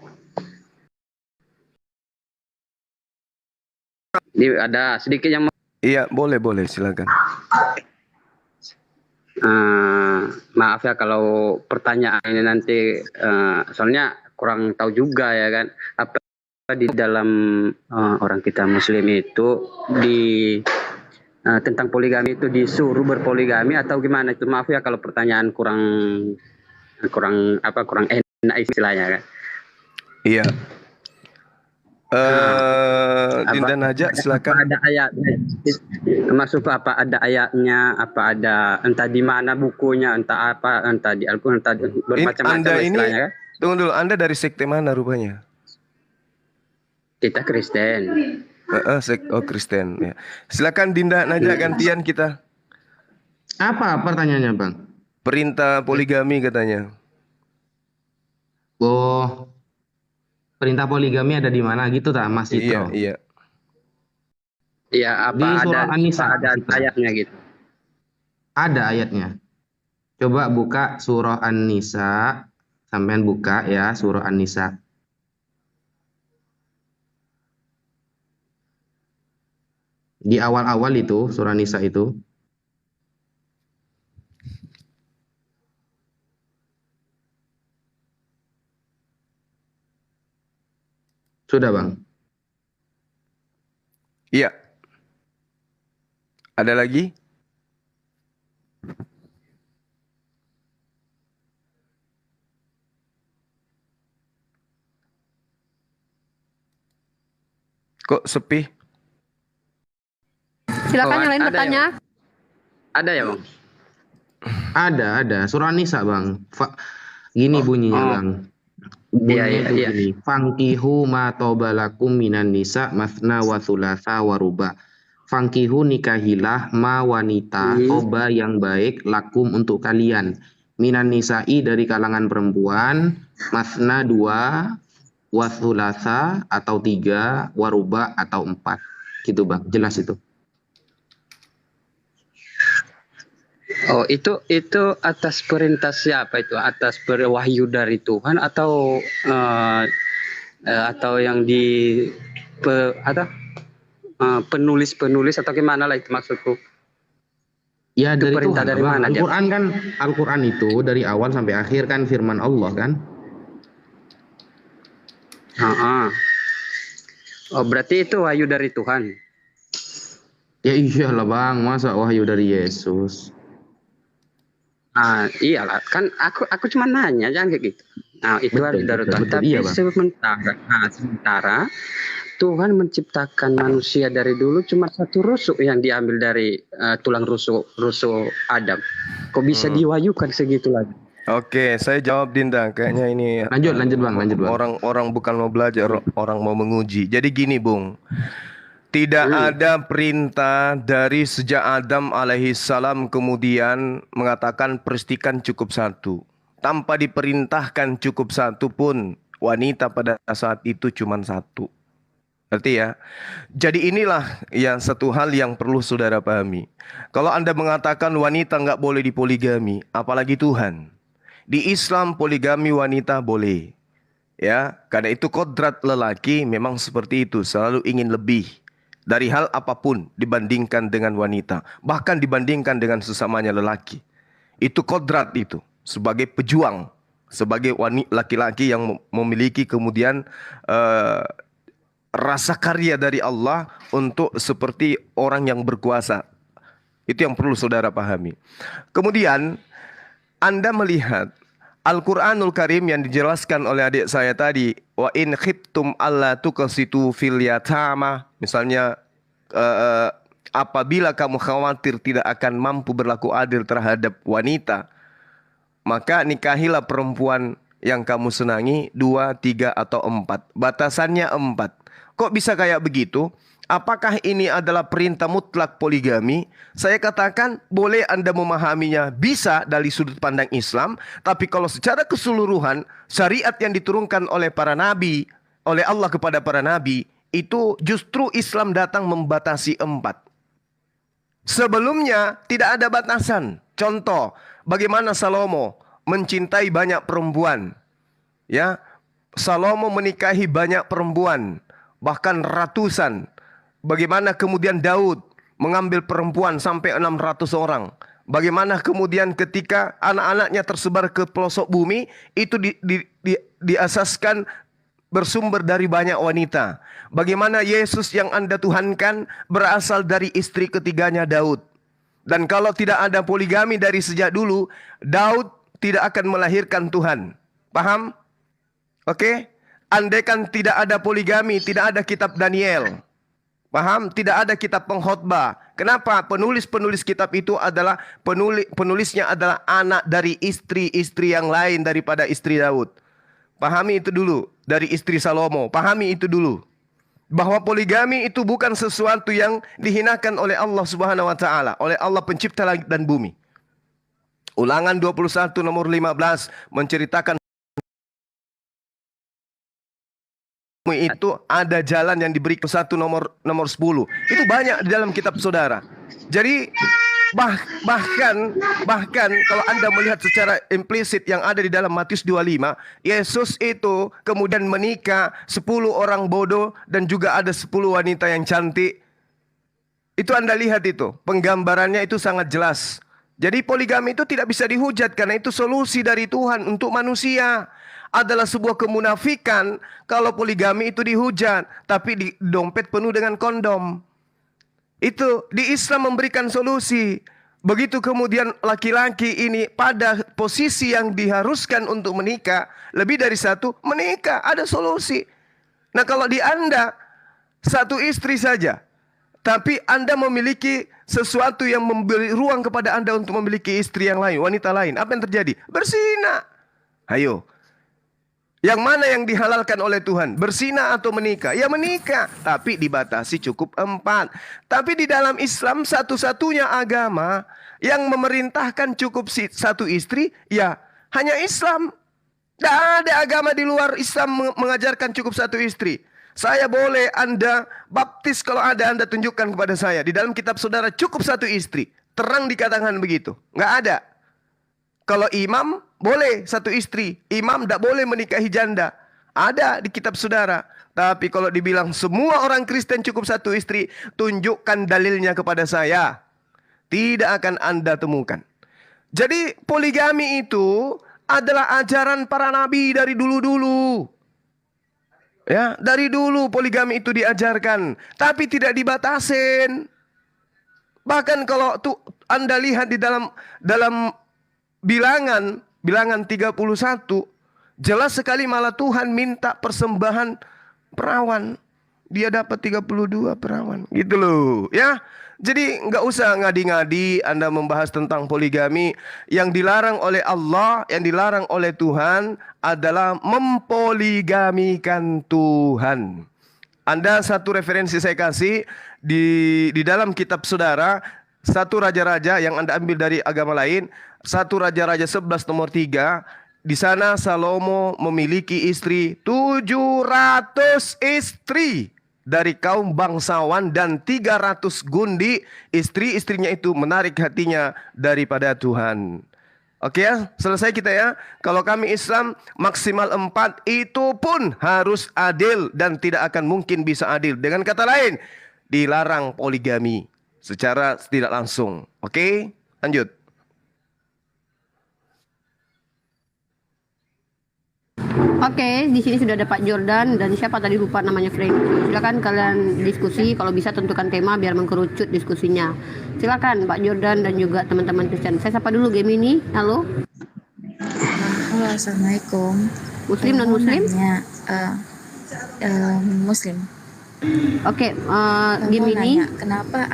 Speaker 1: Ini ada sedikit yang
Speaker 3: Iya, boleh, silakan.
Speaker 1: Maaf ya kalau pertanyaan ini nanti, soalnya kurang tahu juga ya kan, apa di dalam orang kita Muslim itu tentang poligami itu disuruh berpoligami atau gimana itu? Maaf ya kalau pertanyaan kurang enak istilahnya kan.
Speaker 3: Iya. Dinda Najak
Speaker 1: apa
Speaker 3: silakan.
Speaker 1: ada ayatnya? Masuk apa ada ayatnya? Apa ada entah di mana bukunya, entah apa, entah di Al-Quran, entah bermacam-macam
Speaker 3: Anda
Speaker 1: lah
Speaker 3: ini,
Speaker 1: istilahnya kan?
Speaker 3: tunggu dulu, Anda dari sekte mana rupanya?
Speaker 1: Kita Kristen.
Speaker 3: Oh, Kristen ya. Silakan Dinda Najak, gantian kita.
Speaker 5: Apa pertanyaannya, Bang?
Speaker 3: Perintah poligami katanya.
Speaker 5: Oh, perintah poligami ada di mana gitu tak, Mas
Speaker 3: Iya,
Speaker 5: Citro?
Speaker 3: iya.
Speaker 1: Iya,
Speaker 5: Di surah An-Nisa,
Speaker 1: apa ada
Speaker 5: Mas Citro.
Speaker 1: ayatnya gitu?
Speaker 5: Ada ayatnya. Coba buka surah An-Nisa. Sampean buka ya surah An-Nisa. Di awal-awal itu surah Nisa itu. Sudah, Bang.
Speaker 3: Iya. Ada lagi? Kok sepi?
Speaker 2: Silakan
Speaker 1: Oh,
Speaker 2: yang lain
Speaker 1: ada
Speaker 2: bertanya.
Speaker 1: Ada ya, Bang?
Speaker 5: Ada surah Nisa, Bang. Gini bunyinya,
Speaker 1: Oh.
Speaker 5: Bang.
Speaker 1: Iya,
Speaker 5: Bunyinya
Speaker 1: iya,
Speaker 5: itu
Speaker 1: iya.
Speaker 5: gini. Fankihu ma tobalakum minan nisa masna wa thulatha wa ruba. Fankihu nikahilah ma wanita toba yang baik lakum untuk kalian. Minan nisa'i dari kalangan perempuan, masna 2, wa thulatha atau 3, wa ruba atau 4. Gitu, Bang. Jelas itu.
Speaker 1: Oh, itu atas perintah siapa itu? Atas wahyu dari Tuhan atau yang penulis atau gimana lah itu maksudku?
Speaker 5: Ya
Speaker 1: Itu
Speaker 5: dari
Speaker 1: perintah
Speaker 5: Tuhan,
Speaker 1: dari
Speaker 5: Bang.
Speaker 1: mana, Jam?
Speaker 5: Al-Quran kan, Al-Quran itu dari awal sampai akhir kan firman Allah kan.
Speaker 1: Oh, berarti itu wahyu dari Tuhan.
Speaker 5: Ya iyalah, Bang, masa wahyu dari Yesus.
Speaker 1: Iyalah, kan aku cuma nanya jangan kayak gitu. Nah, itu harus dari Tuhan.
Speaker 5: betul.
Speaker 1: Tapi
Speaker 5: Iya, Bang.
Speaker 1: sementara Tuhan menciptakan manusia dari dulu cuma satu rusuk yang diambil dari tulang rusuk Adam. Kok bisa diwahyukan segitu lagi?
Speaker 3: Oke, saya jawab Dinda. Kayaknya ini
Speaker 5: Lanjut, Bang.
Speaker 3: orang bukan mau belajar, orang mau menguji. Jadi gini, Bung. Tidak ada perintah dari sejak Adam alaihissalam kemudian mengatakan peristikan cukup satu. Tanpa diperintahkan cukup satu pun, wanita pada saat itu cuma satu. Ngerti ya? Jadi inilah yang satu hal yang perlu saudara pahami. Kalau Anda mengatakan wanita nggak boleh dipoligami, apalagi Tuhan. Di Islam poligami wanita boleh. Ya, karena itu kodrat lelaki memang seperti itu, selalu ingin lebih dari hal apapun dibandingkan dengan wanita, bahkan dibandingkan dengan sesamanya lelaki. Itu kodrat itu, sebagai pejuang, sebagai laki-laki yang memiliki kemudian rasa karya dari Allah untuk seperti orang yang berkuasa. Itu yang perlu saudara pahami. Kemudian Anda melihat Al-Quranul Karim yang dijelaskan oleh adik saya tadi, wa in khiftum alla tuqsitu fil yatama, misalnya apabila kamu khawatir tidak akan mampu berlaku adil terhadap wanita, maka nikahilah perempuan yang kamu senangi 2, 3 atau 4. Batasannya 4. Kok bisa kayak begitu? Apakah ini adalah perintah mutlak poligami? Saya katakan boleh Anda memahaminya bisa dari sudut pandang Islam. Tapi kalau secara keseluruhan syariat yang diturunkan oleh para nabi, oleh Allah kepada para nabi, itu justru Islam datang membatasi 4. Sebelumnya tidak ada batasan. Contoh, bagaimana Salomo mencintai banyak perempuan. Ya, Salomo menikahi banyak perempuan, bahkan ratusan. Bagaimana kemudian Daud mengambil perempuan sampai 600 orang. Bagaimana kemudian ketika anak-anaknya tersebar ke pelosok bumi, itu diasaskan bersumber dari banyak wanita. Bagaimana Yesus yang Anda tuhankan berasal dari istri ketiganya Daud. Dan kalau tidak ada poligami dari sejak dulu, Daud tidak akan melahirkan Tuhan. Paham? Oke? andaikan tidak ada poligami, tidak ada kitab Daniel. Paham? Tidak ada kitab pengkhotbah. Kenapa? Penulis-penulis kitab itu adalah penulisnya adalah anak dari istri-istri yang lain daripada istri Daud. Pahami itu dulu. Dari istri Salomo. Pahami itu dulu. Bahwa poligami itu bukan sesuatu yang dihinakan oleh Allah Subhanahu wa taala, oleh Allah pencipta langit dan bumi. Ulangan 21 nomor 15 menceritakan itu ada jalan yang diberi ke satu nomor 10. Itu banyak di dalam kitab saudara. Jadi bahkan kalau Anda melihat secara implisit yang ada di dalam Matius 25, Yesus itu kemudian menikah 10 orang bodoh dan juga ada 10 wanita yang cantik. Itu Anda lihat itu, penggambarannya itu sangat jelas. Jadi poligami itu tidak bisa dihujat karena itu solusi dari Tuhan untuk manusia. Adalah sebuah kemunafikan kalau poligami itu dihujat, tapi di dompet penuh dengan kondom. Itu di Islam memberikan solusi. Begitu kemudian laki-laki ini pada posisi yang diharuskan untuk menikah, lebih dari satu, menikah, ada solusi. Nah kalau di Anda, satu istri saja, tapi Anda memiliki sesuatu yang memberi ruang kepada Anda untuk memiliki istri yang lain, wanita lain. Apa yang terjadi? Berzina. Ayo. Yang mana yang dihalalkan oleh Tuhan? Berzina atau menikah? Ya menikah. Tapi dibatasi cukup 4. Tapi di dalam Islam satu-satunya agama yang memerintahkan cukup satu istri, ya hanya Islam. Tidak ada agama di luar Islam mengajarkan cukup satu istri. Saya boleh Anda baptis kalau ada Anda tunjukkan kepada saya. Di dalam kitab saudara cukup satu istri. Terang dikatakan begitu. Nggak ada. Kalau imam boleh satu istri. Imam tidak boleh menikahi janda. Ada di kitab saudara. Tapi kalau dibilang semua orang Kristen cukup satu istri, tunjukkan dalilnya kepada saya. Tidak akan Anda temukan. Jadi poligami itu adalah ajaran para nabi dari dulu-dulu. Ya, dari dulu poligami itu diajarkan, tapi tidak dibatasin. Bahkan kalau tuh Anda lihat di dalam bilangan 31, jelas sekali malah Tuhan minta persembahan perawan. Dia dapat 32 perawan. Gitu loh, ya. Jadi nggak usah ngadi-ngadi Anda membahas tentang poligami. Yang dilarang oleh Allah, yang dilarang oleh Tuhan adalah mempoligamikan Tuhan. Anda satu referensi saya kasih di dalam kitab saudara, satu raja-raja yang Anda ambil dari agama lain, satu Raja-Raja 11 nomor 3. Di sana Salomo memiliki istri 700 istri dari kaum bangsawan dan 300 gundi. Istri-istrinya itu menarik hatinya daripada Tuhan. Oke ya, selesai kita ya. Kalau kami Islam maksimal 4, itu pun harus adil dan tidak akan mungkin bisa adil. Dengan kata lain, dilarang poligami secara tidak langsung. Oke, lanjut.
Speaker 2: Oke, di sini sudah ada Pak Jordan dan siapa tadi lupa namanya Frank. Silakan kalian diskusi, kalau bisa tentukan tema biar mengkerucut diskusinya. Silakan Pak Jordan dan juga teman-teman Kristen. Saya sapa dulu Gemini. Halo.
Speaker 6: Halo, assalamualaikum.
Speaker 2: Muslim non Muslim?
Speaker 6: Muslim.
Speaker 2: Oke,
Speaker 6: Mau
Speaker 2: Gemini.
Speaker 6: nanya, kenapa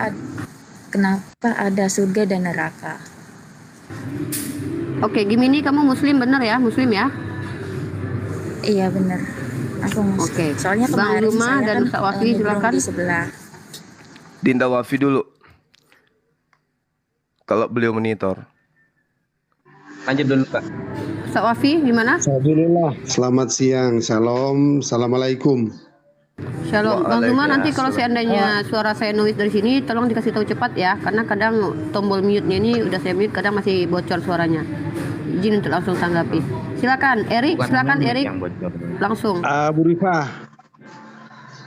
Speaker 6: ada surga dan neraka?
Speaker 2: Oke, Gemini kamu Muslim bener ya? Muslim ya?
Speaker 6: Iya benar. Aku Muslim.
Speaker 2: Oke.
Speaker 6: Soalnya
Speaker 2: Bang
Speaker 6: kemarin
Speaker 2: Zuma
Speaker 6: saya
Speaker 2: dan
Speaker 6: kan
Speaker 2: Ustaz Wafi,
Speaker 6: nimbrung
Speaker 2: silakan.
Speaker 6: di sebelah.
Speaker 3: Dinda Wafi dulu. Kalau beliau monitor.
Speaker 1: Lanjut dulu Pak.
Speaker 2: Ustaz Wafi gimana?
Speaker 7: Alhamdulillah. Selamat siang. Shalom. Assalamualaikum.
Speaker 2: Shalom. Bang Zuma, nanti kalau seandainya suara saya noise dari sini tolong dikasih tahu cepat ya, karena kadang tombol mute-nya ini udah saya mute, kadang masih bocor suaranya. Izin untuk langsung tanggapi. Silakan Erik, silakan Erik. Langsung.
Speaker 7: Bu Rifah,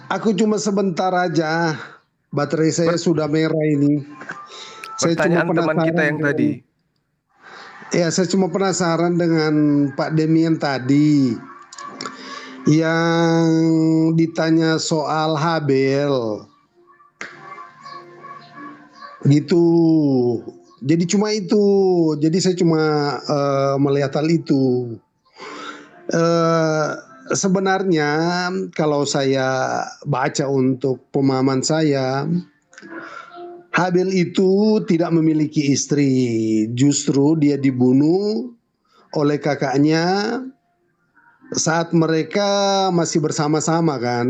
Speaker 7: aku cuma sebentar aja. Baterai saya sudah merah ini. Saya
Speaker 3: Pertanyaan teman kita yang tadi.
Speaker 7: Ya, saya cuma penasaran dengan Pak Demian tadi yang ditanya soal Habel. Gitu. Jadi cuma itu. Jadi saya cuma melihat hal itu. sebenarnya kalau saya baca untuk pemahaman saya, Habil itu tidak memiliki istri, justru dia dibunuh oleh kakaknya saat mereka masih bersama-sama kan.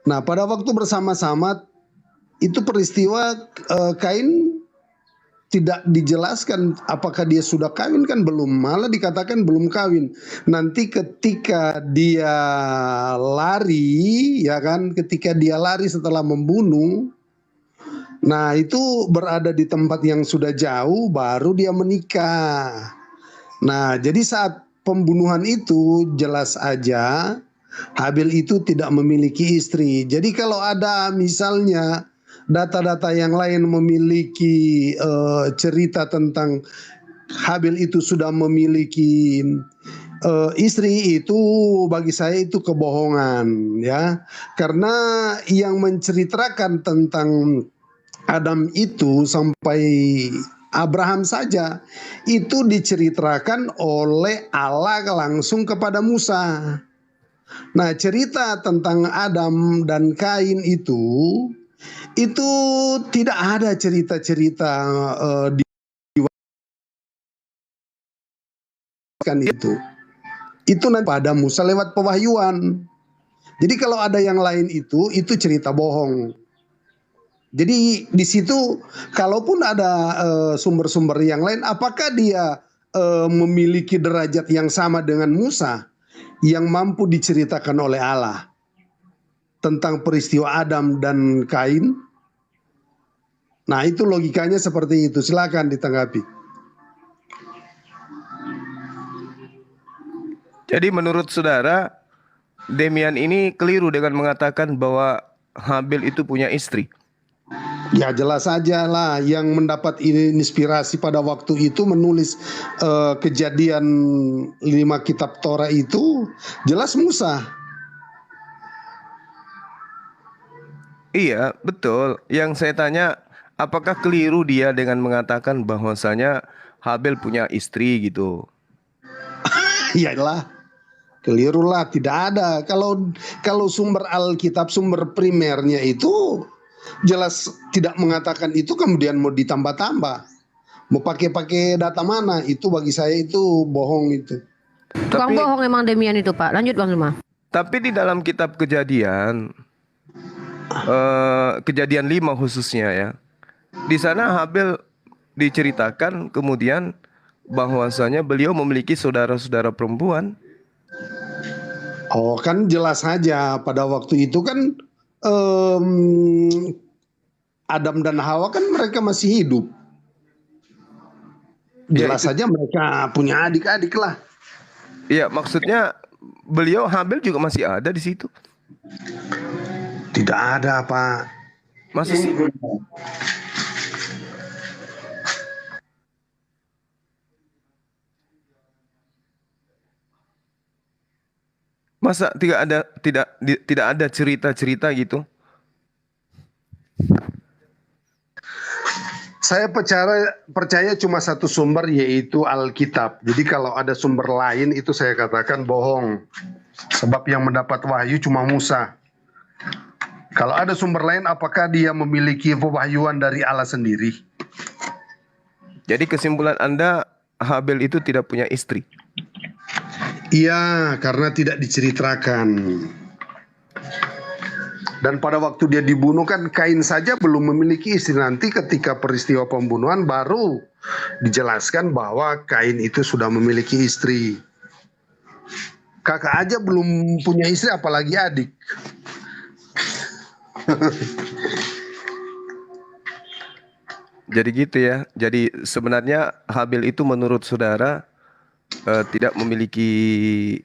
Speaker 7: Nah, pada waktu bersama-sama itu peristiwa Kain tidak dijelaskan apakah dia sudah kawin, kan belum, malah dikatakan belum kawin. Nanti ketika dia lari, ya kan, ketika dia lari setelah membunuh, nah itu berada di tempat yang sudah jauh, baru dia menikah. Nah, jadi saat pembunuhan itu jelas aja Habil itu tidak memiliki istri. Jadi kalau ada misalnya data-data yang lain memiliki cerita tentang Habil itu sudah memiliki istri, itu bagi saya itu kebohongan ya, karena yang menceritakan tentang Adam itu sampai Abraham saja itu diceritakan oleh Allah langsung kepada Musa. Nah, cerita tentang Adam dan Kain itu tidak ada cerita-cerita itu nanti pada Musa lewat pewahyuan. Jadi kalau ada yang lain itu cerita bohong. Jadi di situ kalaupun ada sumber-sumber yang lain, apakah dia memiliki derajat yang sama dengan Musa yang mampu diceritakan oleh Allah tentang peristiwa Adam dan Kain? Nah, itu logikanya seperti itu. Silakan ditanggapi.
Speaker 3: Jadi menurut saudara, Demian ini keliru dengan mengatakan bahwa Habil itu punya istri.
Speaker 7: Ya jelas saja lah, yang mendapat inspirasi pada waktu itu menulis Kejadian 5 kitab Torah itu jelas Musa.
Speaker 3: Iya, betul. Yang saya tanya, apakah keliru dia dengan mengatakan bahwasanya Habil punya istri gitu?
Speaker 7: Iyalah, kelirulah, tidak ada. Kalau sumber Alkitab, sumber primernya itu jelas tidak mengatakan itu, kemudian mau ditambah-tambah, mau pakai data mana, itu bagi saya itu bohong itu.
Speaker 2: Tukang bohong emang Demian itu, Pak. Lanjut Bang Zuma.
Speaker 3: Tapi di dalam kitab Kejadian, Kejadian 5 khususnya ya, di sana Habil diceritakan kemudian bahwasanya beliau memiliki saudara-saudara perempuan.
Speaker 7: Oh, kan jelas saja pada waktu itu kan Adam dan Hawa kan mereka masih hidup. Jelas saja mereka punya adik-adik lah.
Speaker 3: Iya, maksudnya beliau Habil juga masih ada di situ.
Speaker 7: Tidak ada, Pak.
Speaker 3: Masa sih? Masa tidak ada cerita-cerita gitu?
Speaker 7: Saya percaya cuma satu sumber, yaitu Alkitab. Jadi kalau ada sumber lain itu saya katakan bohong. Sebab yang mendapat wahyu cuma Musa. Kalau ada sumber lain, apakah dia memiliki pewahyuan dari Allah sendiri?
Speaker 3: Jadi kesimpulan Anda, Habil itu tidak punya istri?
Speaker 7: Iya, karena tidak diceritakan. Dan pada waktu dia dibunuh kan Kain saja belum memiliki istri. Nanti ketika peristiwa pembunuhan baru dijelaskan bahwa Kain itu sudah memiliki istri. Kakak aja belum punya istri, apalagi adik.
Speaker 3: Jadi gitu ya. Jadi sebenarnya Habil itu menurut saudara tidak memiliki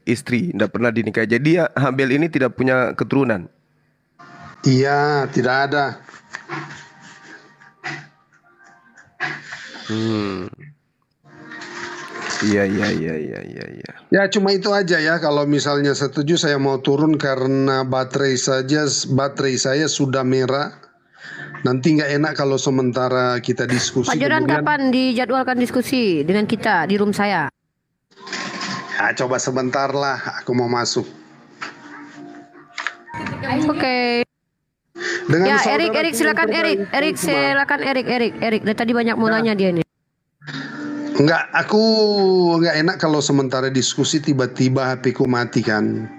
Speaker 3: istri, tidak pernah dinikahi. Jadi Habil ini tidak punya keturunan.
Speaker 7: Iya, tidak ada.
Speaker 3: Iya.
Speaker 7: Ya cuma itu aja ya. Kalau misalnya setuju, saya mau turun karena baterai saya sudah merah. Nanti nggak enak kalau sementara kita diskusi.
Speaker 2: Pak Jodan, kapan dijadwalkan diskusi dengan kita di room saya?
Speaker 7: Coba sebentar lah, aku mau masuk.
Speaker 2: Oke.
Speaker 7: Dengan
Speaker 2: Ya,
Speaker 7: saudara
Speaker 2: Erik,
Speaker 7: yang
Speaker 2: silakan Erik.
Speaker 7: terbaik,
Speaker 2: Erik,
Speaker 7: Bang Zuma.
Speaker 2: silakan Erik. Dari tadi banyak mau nanya dia nih.
Speaker 7: Enggak, aku enggak enak kalau sementara diskusi tiba-tiba HP ku mati kan.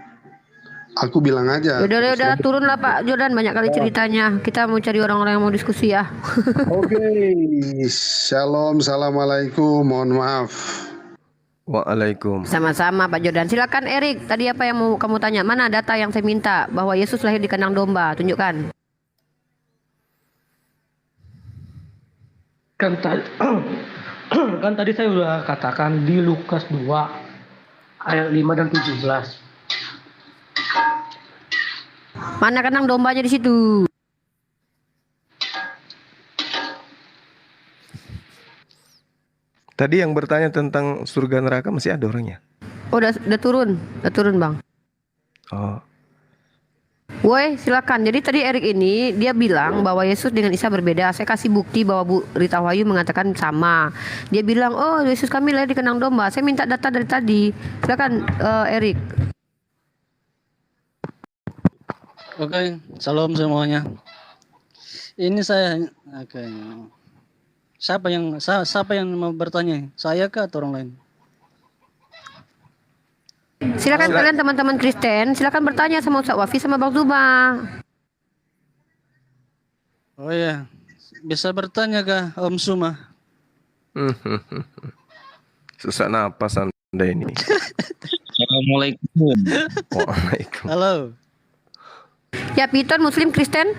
Speaker 7: Aku bilang aja.
Speaker 2: Udah turun lah Pak Jordan, banyak kali ceritanya. Kita mau cari orang-orang yang mau diskusi ya.
Speaker 7: Oke, Shalom, Assalamualaikum, mohon maaf.
Speaker 3: Waalaikum.
Speaker 2: Sama-sama Pak Jordan. Silakan Erik. Tadi apa yang mau kamu tanya? Mana data yang saya minta bahwa Yesus lahir di kandang domba? Tunjukkan.
Speaker 8: Kan tadi saya sudah katakan di Lukas 2 ayat 5 dan 17.
Speaker 2: Mana kandang dombanya di situ?
Speaker 3: Tadi yang bertanya tentang surga neraka masih ada orangnya.
Speaker 2: Oh, udah turun Bang.
Speaker 3: Oh,
Speaker 2: Woi, silakan. Jadi tadi Erik ini dia bilang bahwa Yesus dengan Isa berbeda. Saya kasih bukti bahwa Bu Rita Wahyu mengatakan sama. Dia bilang, oh Yesus kami lahir di kandang domba. Saya minta data dari tadi. Silakan Erik.
Speaker 9: Oke, salam semuanya. Ini saya, oke. Siapa yang mau bertanya? Saya kah atau orang lain?
Speaker 2: Silakan kalian teman-teman Kristen, silakan bertanya sama Ustaz Wafi sama Bang Zuma.
Speaker 9: Oh ya, bisa bertanya kah Om Suma?
Speaker 3: susah napas Anda ini.
Speaker 5: Assalamualaikum.
Speaker 3: Waalaikum.
Speaker 9: Halo.
Speaker 2: Ya, Piton Muslim Kristen.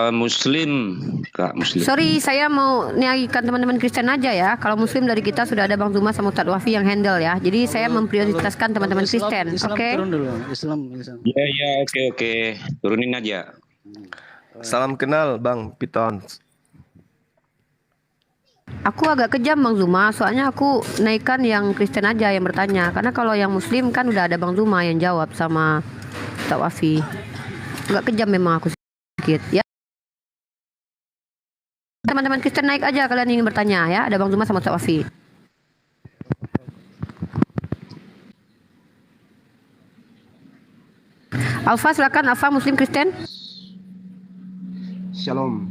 Speaker 5: Muslim, Kak Muslim.
Speaker 2: Sorry, saya mau niagikan teman-teman Kristen aja ya. Kalau Muslim dari kita sudah ada Bang Zuma sama Ustaz Wafi yang handle ya. Jadi saya memprioritaskan teman-teman Kristen.
Speaker 9: Islam
Speaker 2: Oke.
Speaker 9: turun dulu. Islam.
Speaker 5: Ya, oke. Turunin aja.
Speaker 3: Salam kenal Bang Piton.
Speaker 2: Aku agak kejam Bang Zuma, soalnya aku naikkan yang Kristen aja yang bertanya. Karena kalau yang Muslim kan udah ada Bang Zuma yang jawab sama Ustaz Wafi. Agak kejam memang aku sedikit ya. Teman-teman Kristen naik aja kalian ingin bertanya ya. Ada Bang Zuma sama Ustaz Wafi. Alfa silakan, Alfa Muslim Kristen.
Speaker 10: Shalom.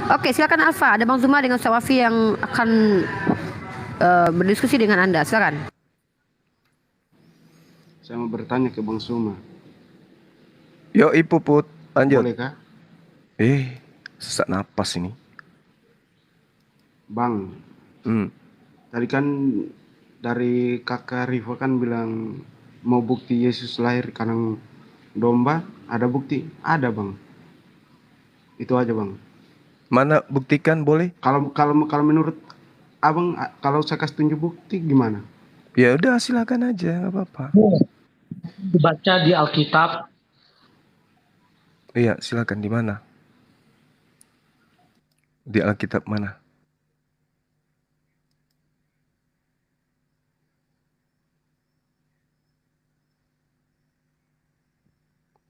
Speaker 2: Oke, silakan Alfa. Ada Bang Zuma dengan Ustaz Wafi yang akan berdiskusi dengan Anda. Silakan.
Speaker 10: Saya mau bertanya ke Bang Zuma.
Speaker 3: Yo Puput, lanjut.
Speaker 10: Boleh kah?
Speaker 3: Sesak napas ini.
Speaker 10: Bang, tadi kan dari kakak Riva kan bilang mau bukti Yesus lahir kandang domba. Ada bukti? Ada bang. Itu aja bang.
Speaker 3: Mana buktikan boleh?
Speaker 10: Kalau menurut abang, kalau saya kasih tunjuk bukti gimana?
Speaker 3: Ya udah silakan aja, nggak apa-apa.
Speaker 8: Dibaca di Alkitab.
Speaker 3: Iya silakan, di mana? Di Alkitab mana?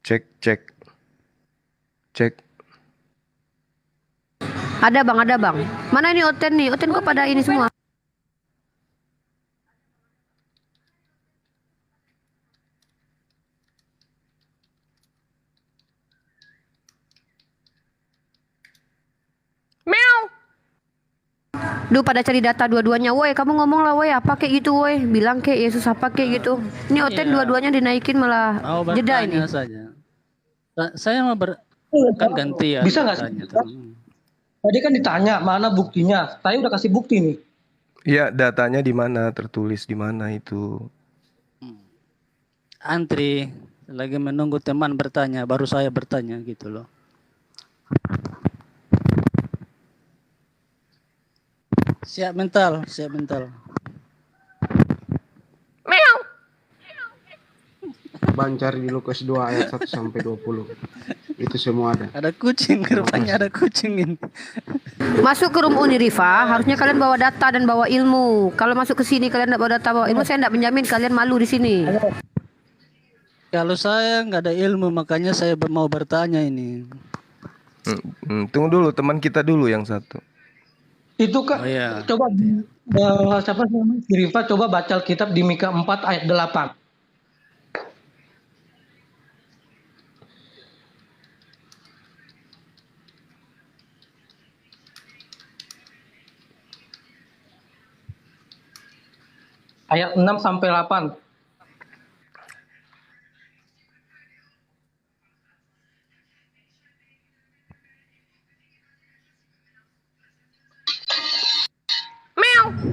Speaker 3: Cek.
Speaker 2: Ada bang. Mana ini Oten nih? Oten kok pada ini semua? Duh, pada cari data dua-duanya. Woi, kamu ngomong lah woi, apa kayak gitu woi. Bilang kayak Yesus apa kayak gitu. Ini Oten dua-duanya dinaikin malah jeda ini.
Speaker 9: Saja. Saya mau kan ganti ya.
Speaker 8: Bisa nggak sih? Tadi kan ditanya mana buktinya. Saya udah kasih bukti nih.
Speaker 3: Iya, datanya di mana? Tertulis di mana itu?
Speaker 9: Antri lagi menunggu teman bertanya, baru saya bertanya gitu loh. Siap mental.
Speaker 10: Bang, cari di Lukas 2 ayat 1 sampai 20. Itu semua ada.
Speaker 9: Ada kucing, rupanya ada kucing ini.
Speaker 2: Masuk ke room Uniriva, harusnya kalian bawa data dan bawa ilmu. Kalau masuk ke sini kalian tidak bawa data, bawa ilmu, saya tidak menjamin kalian malu di sini.
Speaker 9: Kalau saya nggak ada ilmu, makanya saya mau bertanya ini.
Speaker 3: Tunggu dulu, teman kita dulu yang satu.
Speaker 8: Itu kan
Speaker 9: Oh, iya.
Speaker 8: coba Siapa namanya? Si Rifa coba baca Alkitab di Mika 4 ayat 8. Ayat 6 sampai 8.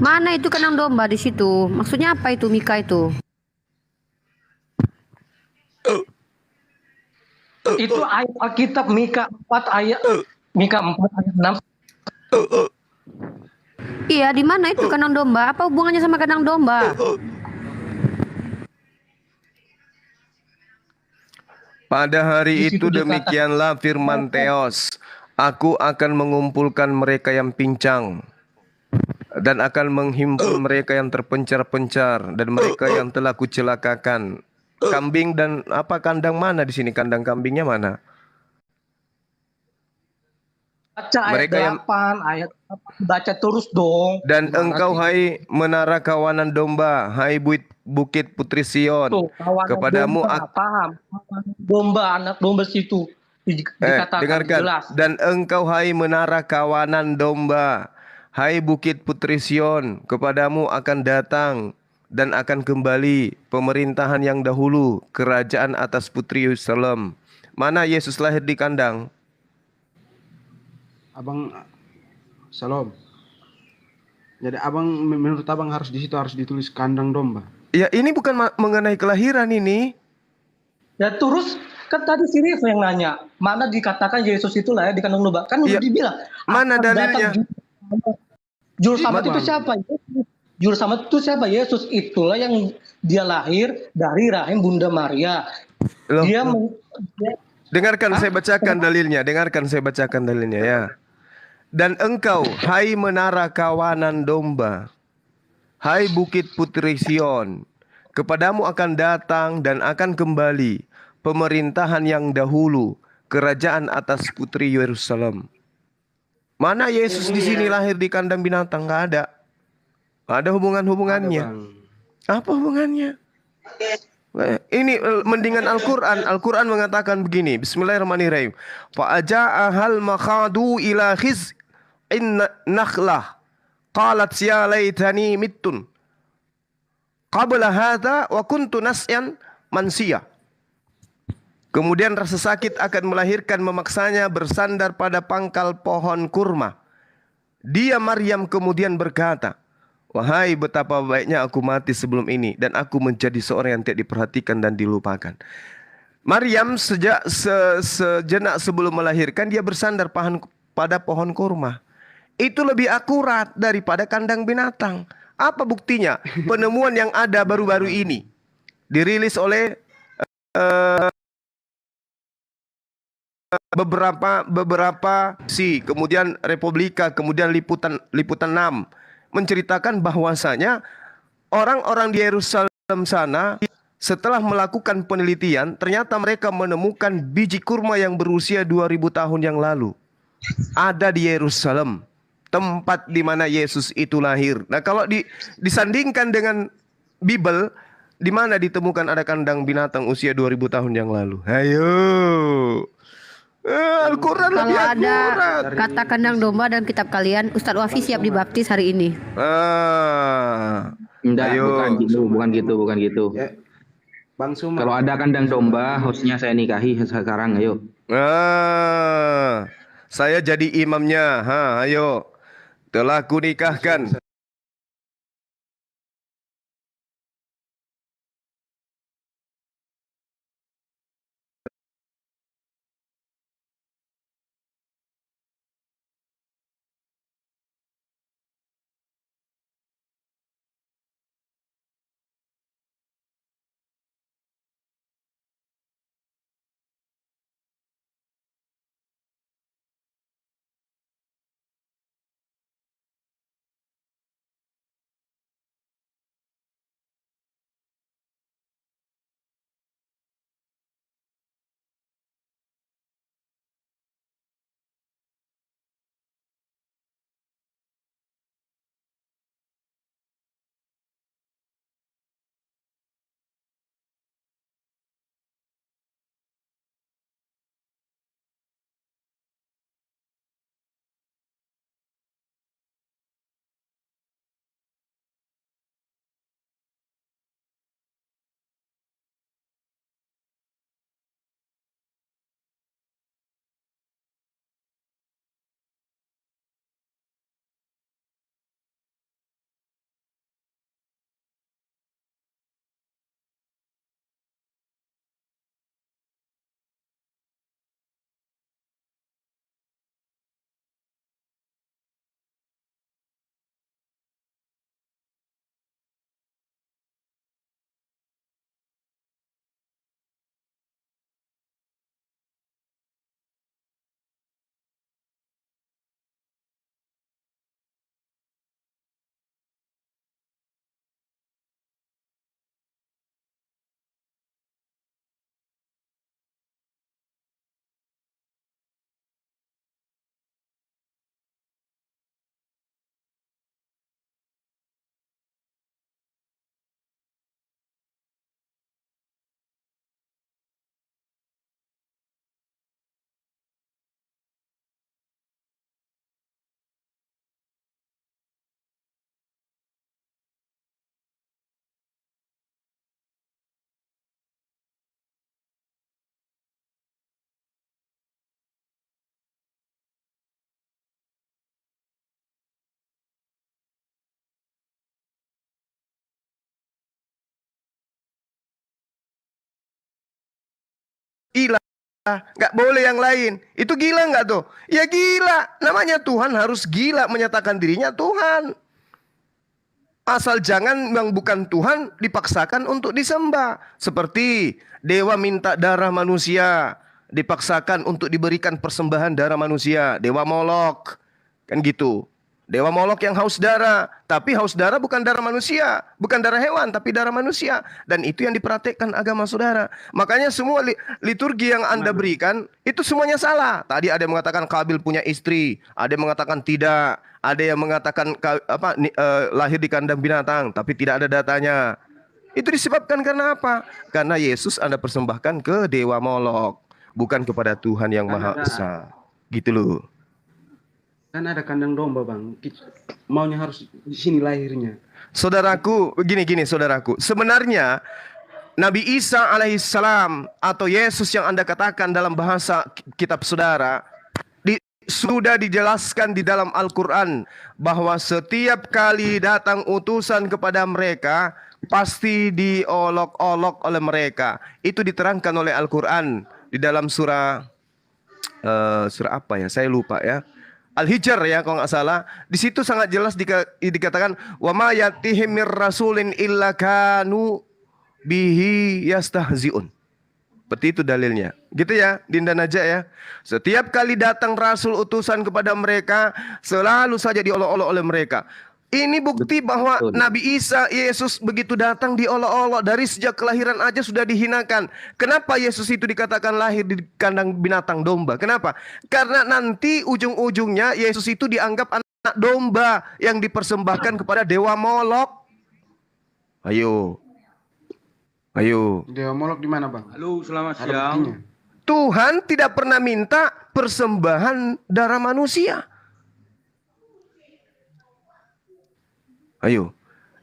Speaker 2: Mana itu kandang domba di situ? Maksudnya apa itu Mika itu?
Speaker 8: Itu ayat Alkitab Mika 4 ayat 6.
Speaker 2: Iya, di mana itu kandang domba? Apa hubungannya sama kandang domba?
Speaker 3: Pada
Speaker 8: Di
Speaker 3: hari
Speaker 8: situ
Speaker 3: itu
Speaker 8: dikatakan
Speaker 3: demikianlah firman Theos. Aku akan mengumpulkan mereka yang pincang dan akan menghimpun mereka yang terpencar-pencar dan mereka yang telah kucelakakan. Kambing dan apa kandang mana di sini? Kandang kambingnya mana?
Speaker 8: baca ayat
Speaker 3: Mereka yang
Speaker 8: 8, ayat 8. Baca terus dong.
Speaker 3: dan
Speaker 8: Gimana
Speaker 3: engkau
Speaker 8: sih?
Speaker 3: hai menara kawanan domba, hai bukit putri Sion,
Speaker 8: Tuh, kawanan
Speaker 3: kepadamu
Speaker 8: domba, paham? Kawanan domba, anak domba situ dikatakan
Speaker 3: dengarkan.
Speaker 8: jelas.
Speaker 3: Dan engkau hai menara kawanan domba, hai bukit putri Sion, kepadamu akan datang dan akan kembali pemerintahan yang dahulu, kerajaan atas putri Yerusalem. Mana Yesus lahir di kandang?
Speaker 10: Abang, Salam. Jadi abang, menurut abang harus di situ harus ditulis kandang domba.
Speaker 3: Ya ini bukan mengenai kelahiran ini.
Speaker 8: Ya terus kan tadi si Rifa yang nanya, mana dikatakan Yesus itu lah ya di kandang domba. Kan udah
Speaker 3: Ya,
Speaker 8: dibilang,
Speaker 3: mana
Speaker 8: akan
Speaker 3: dalilnya?
Speaker 8: datang juru selamat itu
Speaker 10: Bang.
Speaker 8: siapa? Juru selamat itu siapa? Yesus itulah yang dia lahir dari rahim Bunda Maria.
Speaker 3: Loh,
Speaker 8: Dia
Speaker 3: dengarkan saya bacakan dalilnya, dengarkan saya bacakan dalilnya ya. Dan engkau, hai menara kawanan domba, hai bukit putri Sion, kepadamu akan datang dan akan kembali pemerintahan yang dahulu, kerajaan atas putri Yerusalem. Mana Yesus di sini lahir di kandang binatang? Nggak ada. Nggak ada hubungannya.
Speaker 10: Ada, Bang.
Speaker 3: Apa hubungannya? Ini mendingan Al-Quran. Al-Quran mengatakan begini. Bismillahirrahmanirrahim. Fa'aja'ahal makhadu ila khiz inna nakhlah. Qalat ya laytani mittun qabla hadha wa kuntu nasyan mansiya. Kemudian rasa sakit akan melahirkan memaksanya bersandar pada pangkal pohon kurma. Dia Maryam kemudian berkata, wahai betapa baiknya aku mati sebelum ini dan aku menjadi seorang yang tidak diperhatikan dan dilupakan. Maryam sejenak sebelum melahirkan dia bersandar pada pohon kurma. Itu lebih akurat daripada kandang binatang. Apa buktinya? Penemuan yang ada baru-baru ini dirilis oleh beberapa kemudian Republika, kemudian liputan 6 menceritakan bahwasanya orang-orang di Yerusalem sana setelah melakukan penelitian ternyata mereka menemukan biji kurma yang berusia 2000 tahun yang lalu ada di Yerusalem, tempat di mana Yesus itu lahir. Nah, kalau disandingkan dengan Bible, di mana ditemukan ada kandang binatang usia 2000 tahun yang lalu? Ayo. Al-Quran lebih
Speaker 2: Kalau ada
Speaker 3: akurat.
Speaker 2: kata kandang domba dalam kitab kalian, Ustadz Wafi siap dibaptis hari ini.
Speaker 5: Enggak,
Speaker 3: Ayo.
Speaker 5: bukan gitu.
Speaker 10: Ya, Bang Suma.
Speaker 5: Kalau ada kandang domba, hostnya saya nikahi sekarang, ayo.
Speaker 3: Saya jadi imamnya. Ayo. Telah kunikahkan ilah, nggak boleh yang lain. Itu gila nggak tuh? Ya gila. Namanya Tuhan harus gila menyatakan dirinya Tuhan. Asal jangan yang bukan Tuhan dipaksakan untuk disembah. Seperti dewa minta darah manusia, dipaksakan untuk diberikan persembahan darah manusia. Dewa Molok, kan gitu. Dewa Molok yang haus darah, tapi haus darah bukan darah manusia, bukan darah hewan, tapi darah manusia. Dan itu yang dipraktekkan agama saudara. Makanya semua liturgi yang Anda berikan, itu semuanya salah. Tadi ada yang mengatakan Kabil punya istri, ada yang mengatakan tidak, ada yang mengatakan lahir di kandang binatang, tapi tidak ada datanya. Itu disebabkan karena apa? Karena Yesus Anda persembahkan ke Dewa Molok, bukan kepada Tuhan yang Maha Esa. Gitu loh.
Speaker 10: Kan ada kandang domba, Bang. Maunya harus di sini lahirnya.
Speaker 3: Saudaraku, gini saudaraku. Sebenarnya Nabi Isa alaihissalam atau Yesus yang Anda katakan dalam bahasa kitab saudara sudah dijelaskan di dalam Al-Quran bahwa setiap kali datang utusan kepada mereka pasti diolok-olok oleh mereka. Itu diterangkan oleh Al-Quran di dalam surah apa ya? Saya lupa ya. Al-Hijr ya kalau nggak salah. Di situ sangat jelas dikatakan wa ma yatihim mir rasulin illa kanu bihi yastahziun. Seperti itu dalilnya. Gitu ya, Dinda Najah ya. Setiap kali datang rasul utusan kepada mereka, selalu saja diolok-olok oleh mereka. Ini bukti bahwa Nabi Isa, Yesus begitu datang diolok-olok. Dari sejak kelahiran aja sudah dihinakan. Kenapa Yesus itu dikatakan lahir di kandang binatang domba? Kenapa? Karena nanti ujung-ujungnya Yesus itu dianggap anak domba yang dipersembahkan kepada Dewa Molok. Ayo.
Speaker 10: Dewa Molok di mana, Bang?
Speaker 11: Halo, selamat
Speaker 10: Ada
Speaker 11: siang.
Speaker 10: buktinya.
Speaker 3: Tuhan tidak pernah minta persembahan darah manusia. Ayo.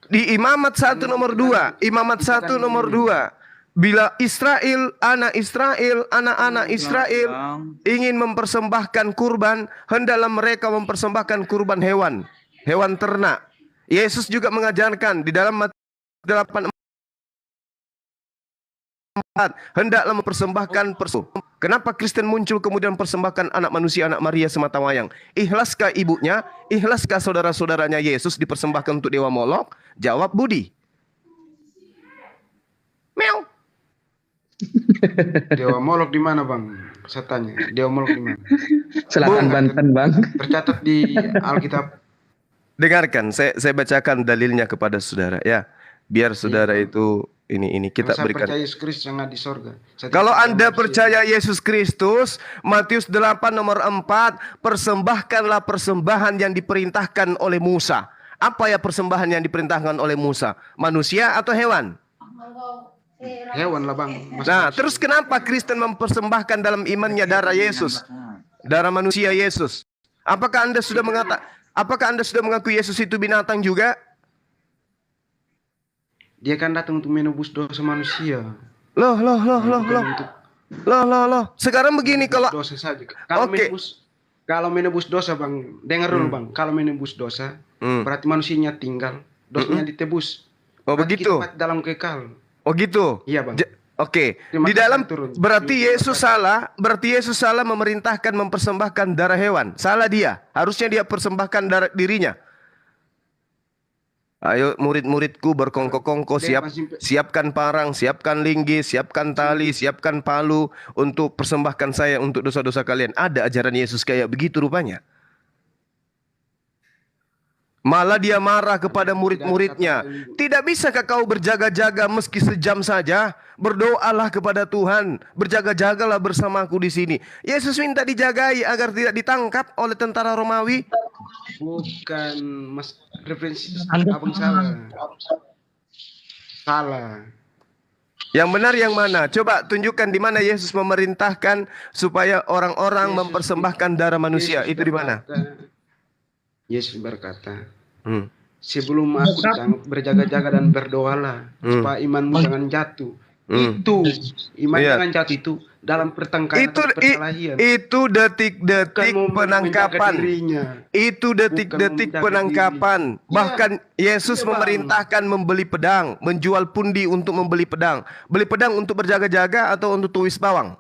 Speaker 3: Di Imamat 1 nomor 2. Imamat 1 nomor 2. Bila Israel, anak-anak Israel ingin mempersembahkan kurban, hendaklah mereka mempersembahkan kurban hewan ternak. Yesus juga mengajarkan di dalam Matius 8:4, hendaklah mempersembahkan Kenapa Kristen muncul kemudian persembahkan anak manusia, anak Maria semata wayang? Ikhlaskah ibunya? Ikhlaskah saudara-saudaranya Yesus dipersembahkan untuk Dewa Molok? Jawab Budi. Meow.
Speaker 10: Dewa Molok di mana, Bang? Saya tanya. Dewa Molok di mana?
Speaker 5: Selatan Banten, Bang.
Speaker 10: Tercatat di Alkitab.
Speaker 3: Dengarkan, saya bacakan dalilnya kepada saudara ya. Biar saudara itu ini kita
Speaker 10: Saya
Speaker 3: berikan.
Speaker 10: percaya Yesus Kristus yang ada di sorga.
Speaker 3: Kalau Anda percaya Yesus Kristus, Matius 8 nomor 4, persembahkanlah persembahan yang diperintahkan oleh Musa. Apa ya persembahan yang diperintahkan oleh Musa? Manusia atau hewan?
Speaker 10: Hewan lah, Bang.
Speaker 3: Nah, terus kenapa Kristen mempersembahkan dalam imannya darah Yesus? Darah manusia Yesus. Apakah Anda sudah mengaku Yesus itu binatang juga?
Speaker 10: Dia kan datang untuk menebus dosa manusia.
Speaker 3: Loh. Sekarang begini kalau
Speaker 10: dosa saja. Kalau menebus dosa, Bang, dengar dulu, Bang. Kalau menebus dosa, berarti manusianya tinggal, dosanya ditebus.
Speaker 3: Oh,
Speaker 10: berarti
Speaker 3: begitu.
Speaker 10: kita dalam kekal.
Speaker 3: Oh gitu.
Speaker 10: Iya, Bang.
Speaker 3: Oke. Di dalam berarti Yesus salah memerintahkan mempersembahkan darah hewan. Salah dia. Harusnya dia persembahkan darah dirinya. Ayo murid-muridku berkongko-kongko, siapkan parang, siapkan linggis, siapkan tali, siapkan palu untuk persembahkan saya untuk dosa-dosa kalian. Ada ajaran Yesus kayak begitu rupanya. Malah dia marah kepada murid-muridnya. Tidak bisakah kau berjaga-jaga meski sejam saja? Berdoalah kepada Tuhan. Berjaga-jagalah bersamaku di sini. Yesus minta dijagai agar tidak ditangkap oleh tentara Romawi.
Speaker 10: Bukan, Mas, referensi abang salah. Salah.
Speaker 3: Yang benar yang mana? Coba tunjukkan di mana Yesus memerintahkan supaya orang-orang mempersembahkan darah manusia. Itu di mana?
Speaker 10: Yesus berkata, sebelum aku datang, berjaga-jaga dan berdoalah supaya imanmu jangan jatuh. Itu iman jangan jatuh itu dalam pertengkaran atau perkelahian.
Speaker 3: Itu detik-detik penangkapan. Itu detik-detik penangkapan. Bahkan Yesus memerintahkan membeli pedang, menjual pundi untuk membeli pedang. Beli pedang untuk berjaga-jaga atau untuk tulis bawang?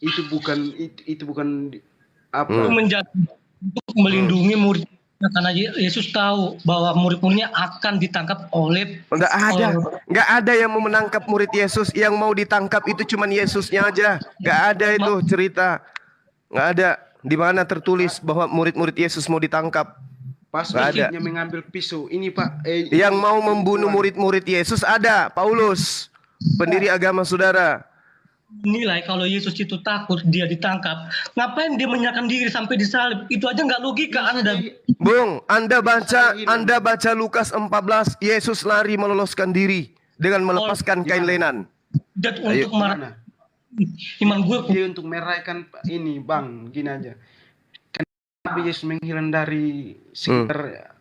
Speaker 10: itu bukan apa?
Speaker 8: Untuk menjaga, untuk melindungi murid. Karena Yesus tahu bahwa murid-muridnya akan ditangkap oleh
Speaker 3: Nggak ada yang mau menangkap murid Yesus. Yang mau ditangkap itu cuman Yesusnya aja. Nggak ada itu cerita. Nggak ada. Di mana tertulis bahwa murid-murid Yesus mau ditangkap?
Speaker 10: Pas
Speaker 3: Nggak ada.
Speaker 10: muridnya mengambil pisau. Ini Pak.
Speaker 3: Yang mau membunuh murid-murid Yesus ada. Paulus, pendiri agama saudara.
Speaker 8: Nilai kalau Yesus itu takut dia ditangkap, ngapain dia menyerahkan diri sampai disalib? Itu aja nggak logika Anda.
Speaker 3: Bung, Anda baca Lukas 14, Yesus lari meloloskan diri dengan melepaskan kain lenan.
Speaker 8: Dan untuk marah iman gue
Speaker 10: dia untuk merayakan ini Bang, gini aja. Kenapa Yesus menghilang dari sekitar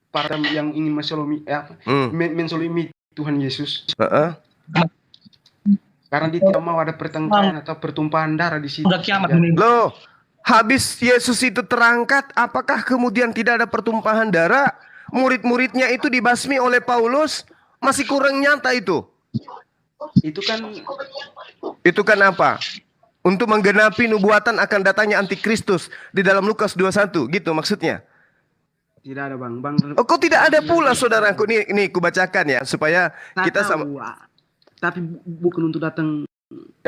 Speaker 10: para yang ini mensolimi Tuhan Yesus? Karena dia tidak mau ada pertengkaran atau pertumpahan darah di situ.
Speaker 8: Udah kiamat ini.
Speaker 3: Loh, habis Yesus itu terangkat, apakah kemudian tidak ada pertumpahan darah? Murid-muridnya itu dibasmi oleh Paulus, masih kurang nyata itu. Itu kan apa? Untuk menggenapi nubuatan akan datangnya antikristus di dalam Lukas 21, gitu maksudnya.
Speaker 10: Tidak ada Bang.
Speaker 3: Oh, kok tidak ada pula saudaraku? Nih kubacakan ya supaya kita sama.
Speaker 10: Tapi bukan untuk datang.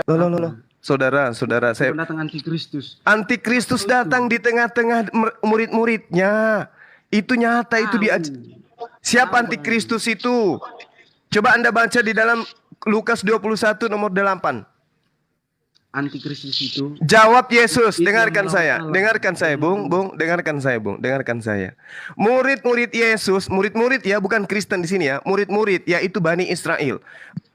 Speaker 3: Loh. Saudara, saya
Speaker 10: datang antikristus.
Speaker 3: Antikristus datang di tengah-tengah murid-muridnya. Itu nyata itu Siapa antikristus itu? Coba Anda baca di dalam Lukas 21 nomor 8.
Speaker 10: Antikristus itu.
Speaker 3: Jawab Yesus, dengarkan saya, Bung, dengarkan saya. Murid-murid Yesus, murid-murid ya, bukan Kristen di sini ya, murid-murid yaitu Bani Israel.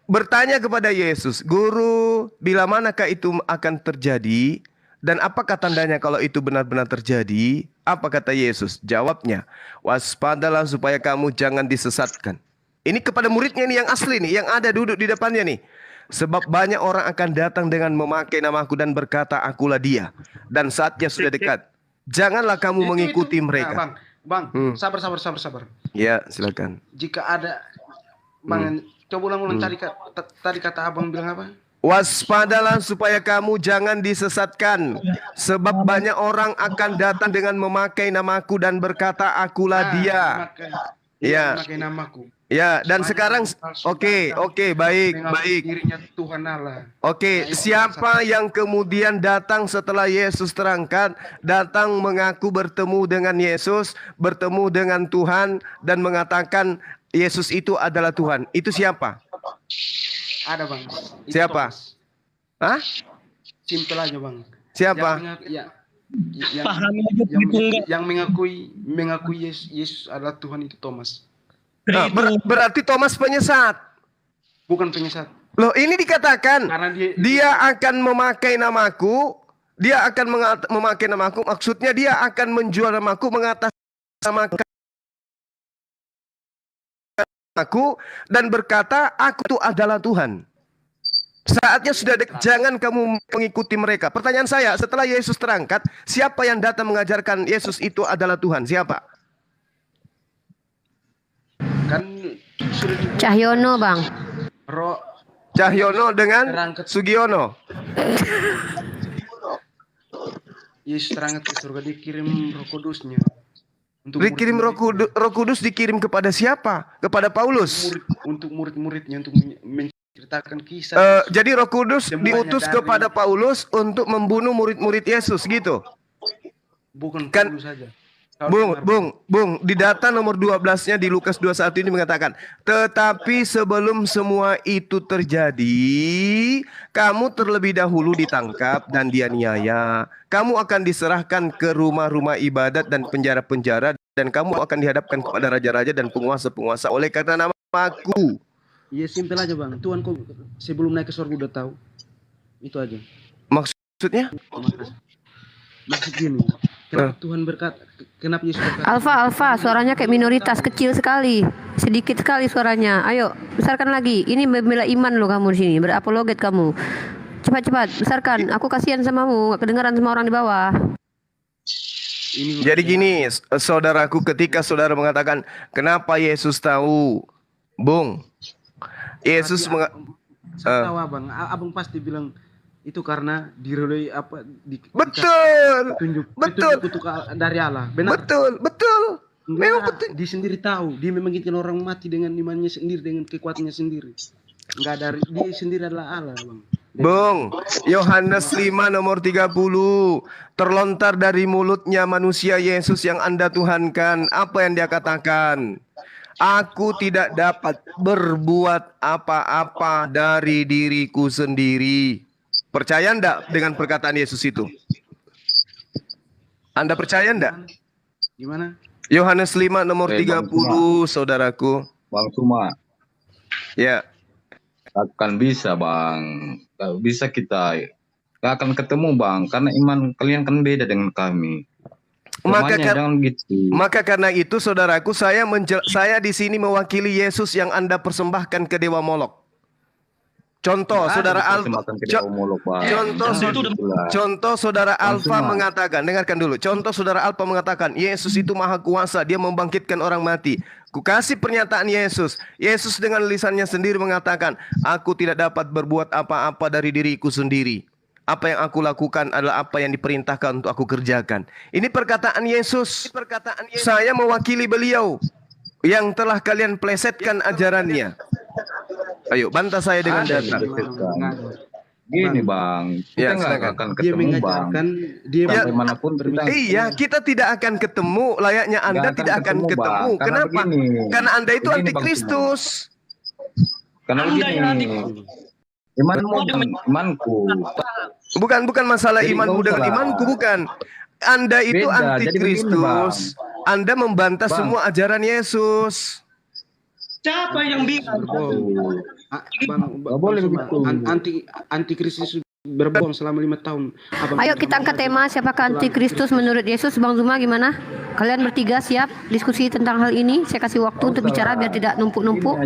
Speaker 3: Bertanya kepada Yesus, Guru, bila manakah itu akan terjadi? Dan apakah tandanya kalau itu benar-benar terjadi? Apa kata Yesus? Jawabnya, waspadalah supaya kamu jangan disesatkan. Ini kepada muridnya nih yang asli nih, yang ada duduk di depannya nih. Sebab banyak orang akan datang dengan memakai namaku dan berkata, akulah dia. Dan saatnya sudah dekat. Janganlah kamu mengikuti mereka.
Speaker 10: Bang, sabar.
Speaker 3: Ya, silakan.
Speaker 10: Jika ada, Bang, coba ulang tadi kata Abang bilang apa?
Speaker 3: Waspadalah supaya kamu jangan disesatkan. Sebab banyak orang akan datang dengan memakai namaku dan berkata, akulah dia.
Speaker 10: Memakai namaku.
Speaker 3: Ya, dan sekarang oke, baik.
Speaker 10: Dirinya Tuhan Allah.
Speaker 3: Oke, siapa yang kemudian datang setelah Yesus terangkat, datang mengaku bertemu dengan Yesus, bertemu dengan Tuhan dan mengatakan Yesus itu adalah Tuhan. Itu siapa?
Speaker 10: Ada Bang.
Speaker 3: Siapa? Hah?
Speaker 10: Simpel aja Bang.
Speaker 3: Siapa?
Speaker 10: Yang mengakui Yesus adalah Tuhan itu Thomas.
Speaker 3: Berarti Thomas penyesat.
Speaker 10: Bukan penyesat.
Speaker 3: Loh, ini dikatakan dia akan memakai namaku, maksudnya dia akan menjual namaku, mengatasnamakan aku dan berkata, aku itu adalah Tuhan. Saatnya sudah dekat, jangan kamu mengikuti mereka. Pertanyaan saya, setelah Yesus terangkat, siapa yang datang mengajarkan Yesus itu adalah Tuhan? Siapa?
Speaker 10: Kan
Speaker 2: Cahyono, Bang.
Speaker 3: Cahyono dengan Sugiono.
Speaker 10: Yesus terangkat ke surga, dikirim Roh Kudusnya.
Speaker 3: Dikirim Roh Kudus dikirim kepada siapa? Kepada Paulus.
Speaker 10: Untuk murid-muridnya, untuk menceritakan kisah.
Speaker 3: Jadi Roh Kudus diutus kepada Paulus untuk membunuh murid-murid Yesus gitu.
Speaker 10: Bukan Paulus saja.
Speaker 3: Bung, di data nomor 12-nya di Lukas 21 ini mengatakan, tetapi sebelum semua itu terjadi, kamu terlebih dahulu ditangkap dan dianiaya. Kamu akan diserahkan ke rumah-rumah ibadat dan penjara-penjara, dan kamu akan dihadapkan kepada raja-raja dan penguasa-penguasa oleh karena namaku.
Speaker 10: Iya, simpel aja Bang. Tuhan kok sebelum naik ke surga udah tahu. Itu aja.
Speaker 3: Maksudnya?
Speaker 10: Maksud gini. Kenapa Tuhan berkata, kenapa Yesus berkata?
Speaker 2: Alfa, suaranya kayak minoritas, kecil sekali. Sedikit sekali suaranya. Ayo, besarkan lagi. Ini membela iman lo kamu di sini, berapologet kamu. Cepat, besarkan. Aku kasihan samamu, gak kedengaran sama orang di bawah.
Speaker 3: Jadi gini, saudaraku, ketika saudara mengatakan, kenapa Yesus tahu? Bung, Yesus
Speaker 10: saya tahu Abang pasti bilang, itu karena diridhoi apa
Speaker 3: Betul.
Speaker 10: petunjuk
Speaker 3: Betul.
Speaker 10: petunjuk dari Allah. Benar.
Speaker 3: Betul. Memang
Speaker 10: Enggak, dia sendiri tahu. Dia membangkitkan orang mati dengan imannya sendiri, dengan kekuatannya sendiri. Enggak dari dia sendiri adalah Allah, Bang.
Speaker 3: Bung, Yohanes 5 nomor 30. Terlontar dari mulutnya manusia Yesus yang Anda tuhankan. Apa yang dia katakan? Aku tidak dapat berbuat apa-apa dari diriku sendiri. Percaya enggak dengan perkataan Yesus itu? Anda percaya enggak?
Speaker 10: Gimana?
Speaker 3: Yohanes 5 nomor
Speaker 11: Bang
Speaker 3: 30, saudaraku.
Speaker 11: Bang Suma,
Speaker 3: Ya.
Speaker 11: akan bisa Bang. Gak bisa kita. Gak akan ketemu Bang. Karena iman kalian kan beda dengan kami. Jangan gitu.
Speaker 3: Maka karena itu, saudaraku, saya di sini mewakili Yesus yang Anda persembahkan ke Dewa Molok. Contoh, saudara Alfa. Contoh, saudara Alfa mengatakan, dengarkan dulu. Contoh, saudara Alfa mengatakan, Yesus itu maha kuasa, dia membangkitkan orang mati. Ku kasih pernyataan Yesus. Yesus dengan lisannya sendiri mengatakan, aku tidak dapat berbuat apa-apa dari diriku sendiri. Apa yang aku lakukan adalah apa yang diperintahkan untuk aku kerjakan. Ini perkataan Yesus. Saya mewakili beliau yang telah kalian plesetkan ajarannya. Ayo, bantah saya dengan data.
Speaker 11: Gini Bang, kita nggak akan ketemu Bang. Sampai manapun kita.
Speaker 3: Iya, kita tidak akan ketemu. Layaknya Anda tidak akan ketemu. Kenapa? Karena Anda itu antikristus.
Speaker 11: Karena begini. Imanku.
Speaker 3: Bukan masalah imanmu dengan imanku, bukan. Anda itu antikristus. Anda membantah semua ajaran Yesus.
Speaker 8: Siapa yang bilang?
Speaker 10: Bang, boleh begitu. Antikristus berbohong selama 5 tahun.
Speaker 2: Ayo kita angkat tema siapakah antikristus menurut Yesus. Bang Zuma gimana? Kalian bertiga siap diskusi tentang hal ini? Saya kasih waktu untuk bicara biar tidak numpuk-numpuk.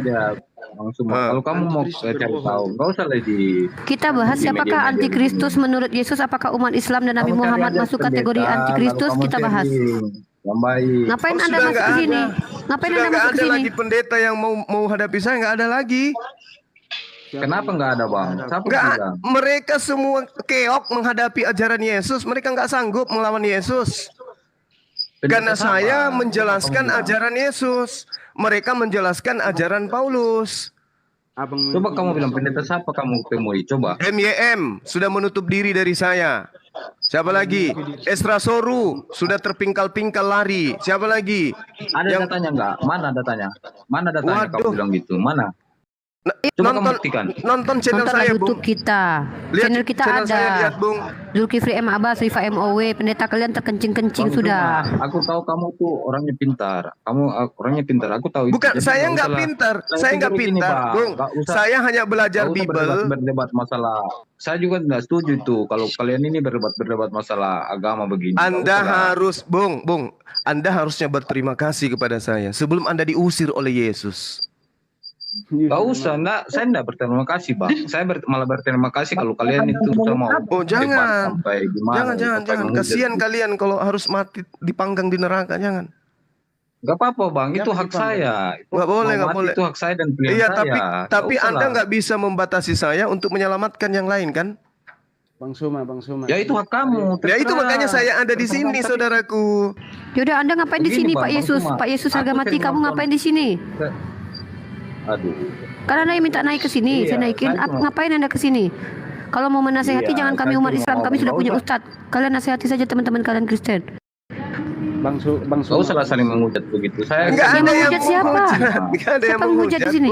Speaker 11: Kalau kamu mau cari tahu, nggak usah lagi.
Speaker 2: Kita bahas siapakah antikristus menurut Yesus. Apakah umat Islam dan Nabi Muhammad masuk kategori antikristus? Kita bahas. Ngapain Anda masuk ke sini? Ngapain Anda masuk ke sini?
Speaker 3: Lagi pendeta yang mau hadapi saya, nggak ada lagi.
Speaker 11: Kenapa nggak ada Bang?
Speaker 3: Mereka semua keok menghadapi ajaran Yesus. Mereka nggak sanggup melawan Yesus. Karena saya menjelaskan ajaran Yesus. Mereka menjelaskan ajaran Paulus.
Speaker 11: Coba kamu bilang pendeta siapa kamu temui? Coba.
Speaker 3: MYM sudah menutup diri dari saya. Siapa lagi? Esra Soru sudah terpingkal-pingkal lari. Siapa lagi?
Speaker 11: Ada datanya nggak? Mana datanya? Mana datanya kamu bilang gitu? Mana? Coba kamu buktikan.
Speaker 3: Nonton channel saya,
Speaker 2: YouTube kita. Channel kita ada.
Speaker 3: Lihat, Bung.
Speaker 2: Zulkifli M. Abbas, Rifa MOW, pendeta kalian terkencing-kencing sudah.
Speaker 11: Aku tahu kamu tuh orangnya pintar. Kamu orangnya pintar. Aku tahu.
Speaker 3: Bukan, saya nggak pintar. Saya nggak pintar, Bung. Saya hanya belajar Bible.
Speaker 11: Berdebat masalah. Saya juga tidak setuju itu. Kalau kalian ini berdebat masalah agama begini.
Speaker 3: Anda harus, Bung. Anda harusnya berterima kasih kepada saya sebelum Anda diusir oleh Yesus.
Speaker 11: Gak usah, saya enggak berterima kasih Bang. Saya malah berterima kasih kalau kalian itu mau.
Speaker 3: Oh jangan,
Speaker 11: sampai gimana,
Speaker 3: jangan. Kasihan kalian kalau harus mati dipanggang di neraka, jangan.
Speaker 11: Gak apa-apa Bang, itu hak saya.
Speaker 3: Nggak boleh.
Speaker 11: Itu hak saya dan pilihan
Speaker 3: iya,
Speaker 11: saya.
Speaker 3: Tapi Anda nggak bisa membatasi saya untuk menyelamatkan yang lain kan?
Speaker 10: Bang Suma.
Speaker 11: Ya itu hak kamu.
Speaker 3: Ya itu makanya saya ada di sini, saudaraku.
Speaker 2: Yaudah, Anda ngapain di sini, Pak Yesus? Pak Yesus harga mati, kamu ngapain di sini?
Speaker 11: Aduh.
Speaker 2: Karena Anda minta naik ke sini, saya naikin. Ngapain Anda ke sini? Kalau mau menasehati jangan kami umat Islam, kami sudah punya ustadz. Kalian nasihati saja teman-teman kalian Kristen.
Speaker 10: Bang Suma.
Speaker 11: Gak usah saling menghujat begitu. Saya
Speaker 3: nggak ada yang
Speaker 2: menghujat siapa? Siapa menghujat di sini?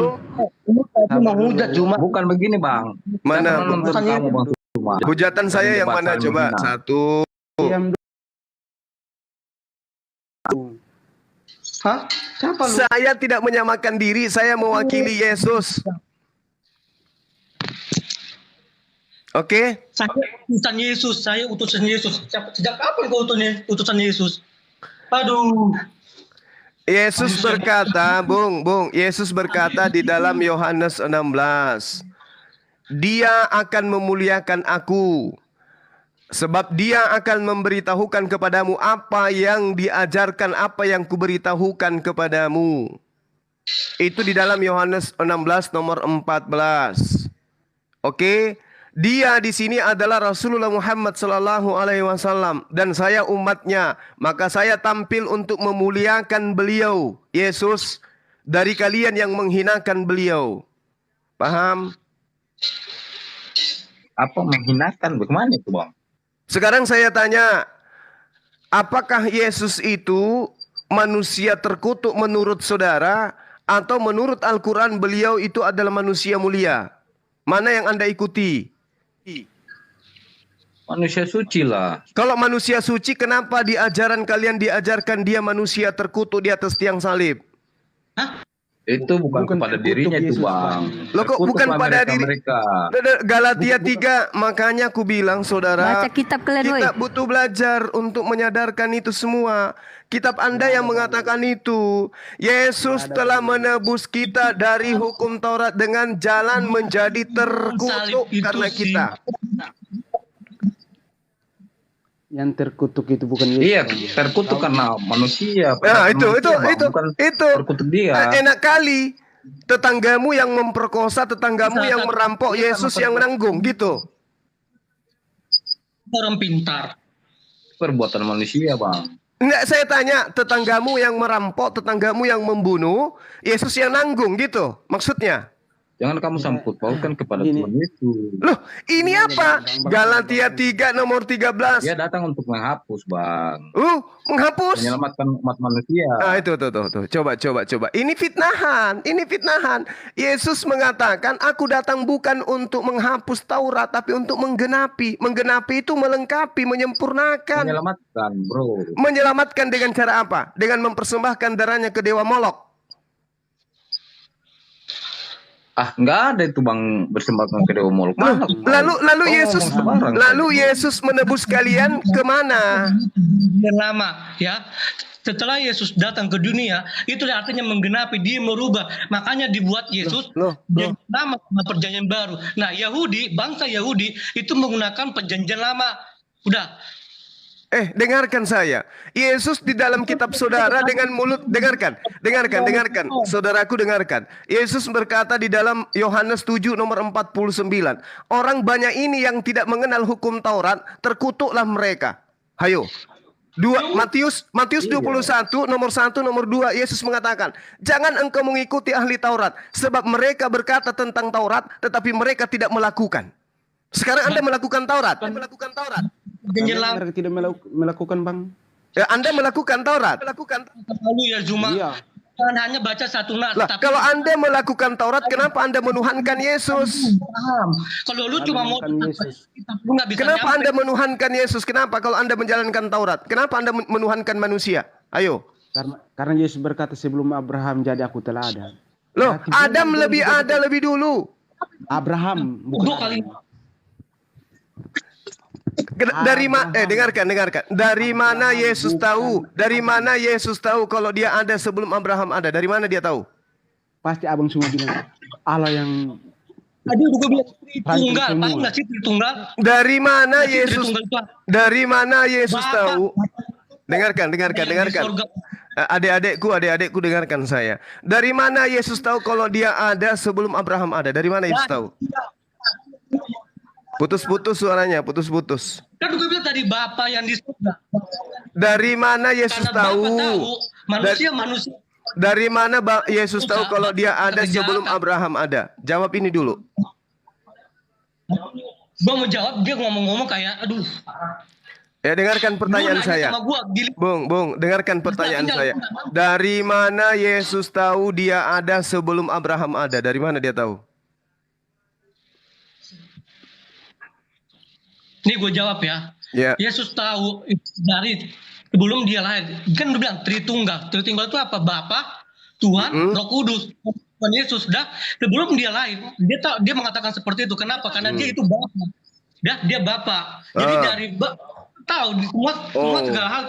Speaker 8: Menghujat cuma.
Speaker 11: Bukan begini Bang.
Speaker 3: Mana?
Speaker 11: Kamu Bang Suma.
Speaker 3: Hujatan saya yang mana? Coba satu.
Speaker 8: Hah? Siapa lu?
Speaker 3: Saya tidak menyamakan diri, saya mewakili Yesus. Oke?
Speaker 8: Saya utusan Yesus, Sejak kapan kau utusan Yesus? Aduh.
Speaker 3: Yesus berkata, Bung, Yesus berkata di dalam Yohanes 16, Dia akan memuliakan aku. Sebab dia akan memberitahukan kepadamu apa yang diajarkan, apa yang kuberitahukan kepadamu. Itu di dalam Yohanes 16 nomor 14. Oke? Dia di sini adalah Rasulullah Muhammad sallallahu alaihi wasallam dan saya umatnya, maka saya tampil untuk memuliakan beliau, Yesus, dari kalian yang menghinakan beliau. Paham?
Speaker 11: Apa menghinakan? Bagaimana itu, Bang?
Speaker 3: Sekarang saya tanya, apakah Yesus itu manusia terkutuk menurut saudara atau menurut Al-Quran beliau itu adalah manusia mulia? Mana yang Anda ikuti?
Speaker 11: Manusia suci lah.
Speaker 3: Kalau manusia suci, kenapa di ajaran kalian diajarkan dia manusia terkutuk di atas tiang salib?
Speaker 11: Itu bukan kepada dirinya itu, Bang.
Speaker 3: Loh kok bukan pada diri
Speaker 11: mereka.
Speaker 3: Galatia 3, makanya aku bilang saudara,
Speaker 2: Baca kitab kalian,
Speaker 3: kita
Speaker 2: woi.
Speaker 3: butuh belajar untuk menyadarkan itu semua. Kitab Anda yang mengatakan itu. Yesus telah menebus kita dari hukum Taurat dengan jalan menjadi terkutuk karena kita.
Speaker 10: Yang terkutuk itu bukan Yesus.
Speaker 11: Iya, terkutuk karena manusia.
Speaker 3: Nah, itu
Speaker 11: terkutuk dia.
Speaker 3: Enak kali. Tetanggamu yang memperkosa, tetanggamu yang merampok, Yesus yang menanggung gitu.
Speaker 8: Orang pintar.
Speaker 11: Perbuatan manusia, Bang.
Speaker 3: Enggak, saya tanya, tetanggamu yang merampok, tetanggamu yang membunuh, Yesus yang nanggung gitu maksudnya.
Speaker 11: Jangan kamu sangkut pautkan kepada Tuhan Yesus.
Speaker 3: Loh, ini apa? Galatia 3 nomor 13.
Speaker 11: Dia datang untuk menghapus, Bang.
Speaker 3: Menghapus?
Speaker 11: Menyelamatkan umat manusia.
Speaker 3: Ah, itu tuh. Coba. Ini fitnahan. Yesus mengatakan, aku datang bukan untuk menghapus Taurat, tapi untuk menggenapi. Menggenapi itu melengkapi, menyempurnakan.
Speaker 11: Menyelamatkan, bro.
Speaker 3: Menyelamatkan dengan cara apa? Dengan mempersembahkan darahnya ke dewa Molok.
Speaker 11: Nggak ada itu, Bang, bersembahkan ke dewa Molok.
Speaker 3: Lalu Yesus menebus kalian kemana?
Speaker 8: Yang lama, ya. Setelah Yesus datang ke dunia, itu artinya menggenapi, dia merubah. Makanya dibuat Yesus yang lama sama perjanjian baru. Nah, bangsa Yahudi itu menggunakan perjanjian lama. Udah.
Speaker 3: Dengarkan saya. Yesus di dalam kitab saudara dengan mulut, dengarkan. Saudaraku dengarkan. Yesus berkata di dalam Yohanes 7 nomor 49. Orang banyak ini yang tidak mengenal hukum Taurat, terkutuklah mereka. Hayo. Matius 21 nomor 1 nomor 2 Yesus mengatakan, jangan engkau mengikuti ahli Taurat, sebab mereka berkata tentang Taurat, tetapi mereka tidak melakukan. Sekarang Anda melakukan Taurat.
Speaker 10: Mereka tidak melakukan, Bang.
Speaker 3: Ya, Anda melakukan Taurat.
Speaker 8: Lalu ya Zuma.
Speaker 10: Iya.
Speaker 8: Jangan hanya baca satu nas.
Speaker 3: Lah, kalau Anda melakukan Taurat, kenapa Anda menuhankan Yesus?
Speaker 8: Paham. Kalau lu cuma mau
Speaker 10: Yesus.
Speaker 8: lu nggak bisa
Speaker 3: Kenapa
Speaker 8: nyampe.
Speaker 3: Anda menuhankan Yesus? Kenapa kalau Anda menjalankan Taurat? Kenapa Anda menuhankan manusia? Ayo.
Speaker 10: Karena Yesus berkata sebelum Abraham jadi aku telah ada.
Speaker 3: Loh, Adam lebih ada lebih dulu.
Speaker 10: Abraham
Speaker 8: Dua kali.
Speaker 3: Dengarkan. Dari mana Yesus tahu? Dari mana Yesus tahu kalau dia ada sebelum Abraham ada? Dari mana dia tahu?
Speaker 10: Pasti abang semua bilang Allah yang
Speaker 8: Tadi juga bilang Tritunggal, tahu nggak sih Tritunggal?
Speaker 3: Dari mana Yesus? Dari mana Yesus tahu? Dengarkan. Adik-adikku dengarkan saya. Dari mana Yesus tahu kalau dia ada sebelum Abraham ada? Dari mana Yesus tahu? Putus-putus suaranya, putus-putus.
Speaker 8: Kan gue bilang tadi Bapa yang di surga.
Speaker 3: Dari mana Yesus tahu?
Speaker 8: Manusia.
Speaker 3: Dari mana Yesus tahu kalau dia ada sebelum Abraham ada? Jawab ini dulu.
Speaker 8: Gue mau jawab, dia ngomong-ngomong kayak, aduh.
Speaker 3: Ya, dengarkan pertanyaan saya. Bung, dengarkan pertanyaan saya. Dari mana Yesus tahu dia ada sebelum Abraham ada? Dari mana dia tahu?
Speaker 8: Ini gue jawab ya. Yesus tahu dari sebelum dia lahir. Kan udah bilang Tritunggal. Tritunggal itu apa? Bapa, Tuhan, Roh Kudus. Tuhan Yesus dah sebelum dia lahir. Dia mengatakan seperti itu. Kenapa? Karena dia itu Bapa. Dia Bapa. Jadi dari tahu semua segala hal.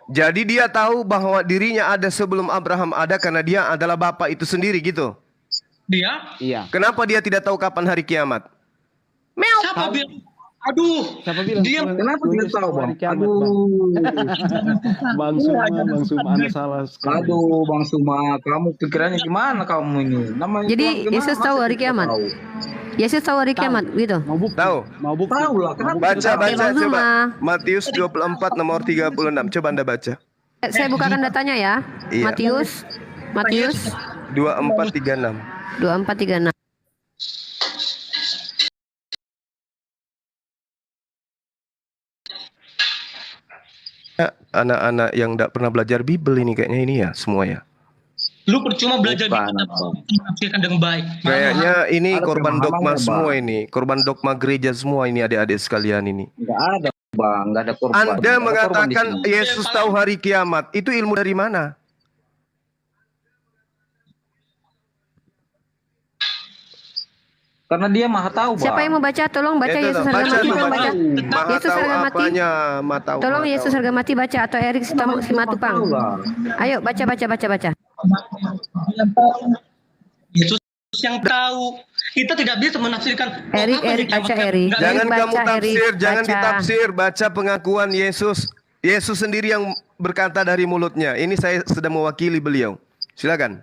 Speaker 3: Jadi dia tahu bahwa dirinya ada sebelum Abraham ada karena dia adalah Bapa itu sendiri gitu.
Speaker 8: Dia?
Speaker 10: Iya.
Speaker 3: Kenapa dia tidak tahu kapan hari kiamat?
Speaker 8: Siapa bilang? Aduh,
Speaker 10: Siapa bilang?
Speaker 8: dia
Speaker 5: Kenapa tidak tahu, Bang?
Speaker 10: Aduh. Bang Suma, Anda salah sekali.
Speaker 5: Aduh, Bang Suma, kamu pikirannya gimana kamu ini? Namanya
Speaker 2: Jadi
Speaker 5: Tuhan gimana?
Speaker 2: Yesus tahu
Speaker 5: Masa
Speaker 2: hari
Speaker 5: tidak
Speaker 2: kiamat.
Speaker 5: tahu?
Speaker 2: Yesus tahu hari kiamat gitu.
Speaker 10: Mau bukti?
Speaker 3: Tahu.
Speaker 10: Mau bukti?
Speaker 5: Tahu lah, kenapa
Speaker 3: Baca
Speaker 5: tidak tahu?
Speaker 3: baca
Speaker 2: Bang
Speaker 3: coba.
Speaker 2: Zuma.
Speaker 3: Matius 24 nomor 36. Coba Anda baca.
Speaker 2: Saya bukakan datanya ya.
Speaker 3: Iya.
Speaker 2: Matius
Speaker 3: 2436.
Speaker 2: 2436.
Speaker 3: Anak-anak yang tidak pernah belajar Bible ini kayaknya ini ya semua ya.
Speaker 8: lu percuma belajar
Speaker 5: Bukan,
Speaker 8: menafsirkan dengan baik.
Speaker 3: Kayaknya ini
Speaker 5: Ada
Speaker 3: korban
Speaker 5: pemahaman
Speaker 3: dogma
Speaker 5: ya, Bang.
Speaker 3: semua ini, korban dogma gereja semua ini adik-adik sekalian ini.
Speaker 5: Enggak ada, Bang, enggak ada korban.
Speaker 3: Anda
Speaker 5: Nggak ada korban di
Speaker 3: mengatakan
Speaker 5: sini.
Speaker 3: Yesus tahu hari kiamat, itu ilmu dari mana?
Speaker 5: Karena dia maha tahu, Bang.
Speaker 2: Siapa yang mau baca? Tolong baca
Speaker 3: Itu,
Speaker 2: Yesus
Speaker 3: baca
Speaker 2: harga mati,
Speaker 3: tuh,
Speaker 2: tolong baca.
Speaker 3: Maha
Speaker 2: Yesus
Speaker 3: tahu
Speaker 2: harga mati.
Speaker 3: apanya, maha tahu.
Speaker 2: Tolong
Speaker 3: maha
Speaker 2: Yesus
Speaker 3: tahu.
Speaker 2: harga mati baca atau Erik Simatupang. Ayo baca.
Speaker 8: Yesus yang tahu. Kita tidak bisa menafsirkan.
Speaker 2: Erik baca Erik.
Speaker 3: Jangan
Speaker 2: Erik
Speaker 3: kamu
Speaker 2: baca,
Speaker 3: tafsir,
Speaker 2: Erik,
Speaker 3: jangan
Speaker 2: baca.
Speaker 3: ditafsir, baca pengakuan Yesus. Yesus sendiri yang berkata dari mulutnya. Ini saya sedang mewakili beliau. Silakan.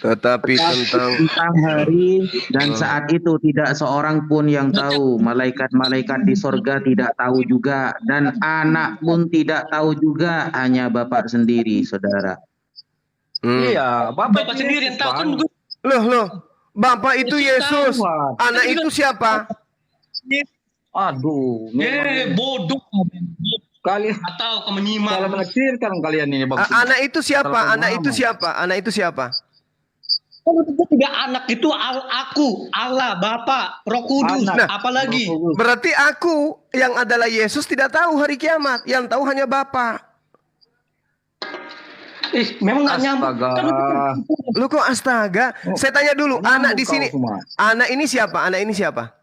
Speaker 3: Tetapi tentang
Speaker 5: hari dan saat itu tidak seorang pun yang tahu. Malaikat-malaikat di sorga tidak tahu juga. Dan anak pun tidak tahu juga. Hanya Bapak sendiri, saudara. Iya,
Speaker 8: Bapak sendiri yang tahu kan.
Speaker 3: Loh, Bapak itu Yesus.
Speaker 8: tahu.
Speaker 3: Anak itu siapa?
Speaker 5: Aduh,
Speaker 8: Bodoh.
Speaker 5: kalian
Speaker 8: Atau kau menyimak.
Speaker 5: salah menafsirkan kalian ini, Bang.
Speaker 3: Anak itu siapa?
Speaker 5: Salah
Speaker 3: Anak itu
Speaker 5: pemahaman.
Speaker 3: siapa? Anak itu siapa?
Speaker 8: Kalau itu tidak anak itu aku, Allah, Bapa, Roh Kudus,
Speaker 3: Nah,
Speaker 8: apalagi.
Speaker 3: Berarti aku yang adalah Yesus tidak tahu hari kiamat. Yang tahu hanya Bapa.
Speaker 8: Memang nggak nyambung.
Speaker 5: Astaga.
Speaker 3: Lu kok astaga? Saya tanya dulu, anak di sini.
Speaker 5: kau semua.
Speaker 3: Anak ini siapa? Anak ini siapa?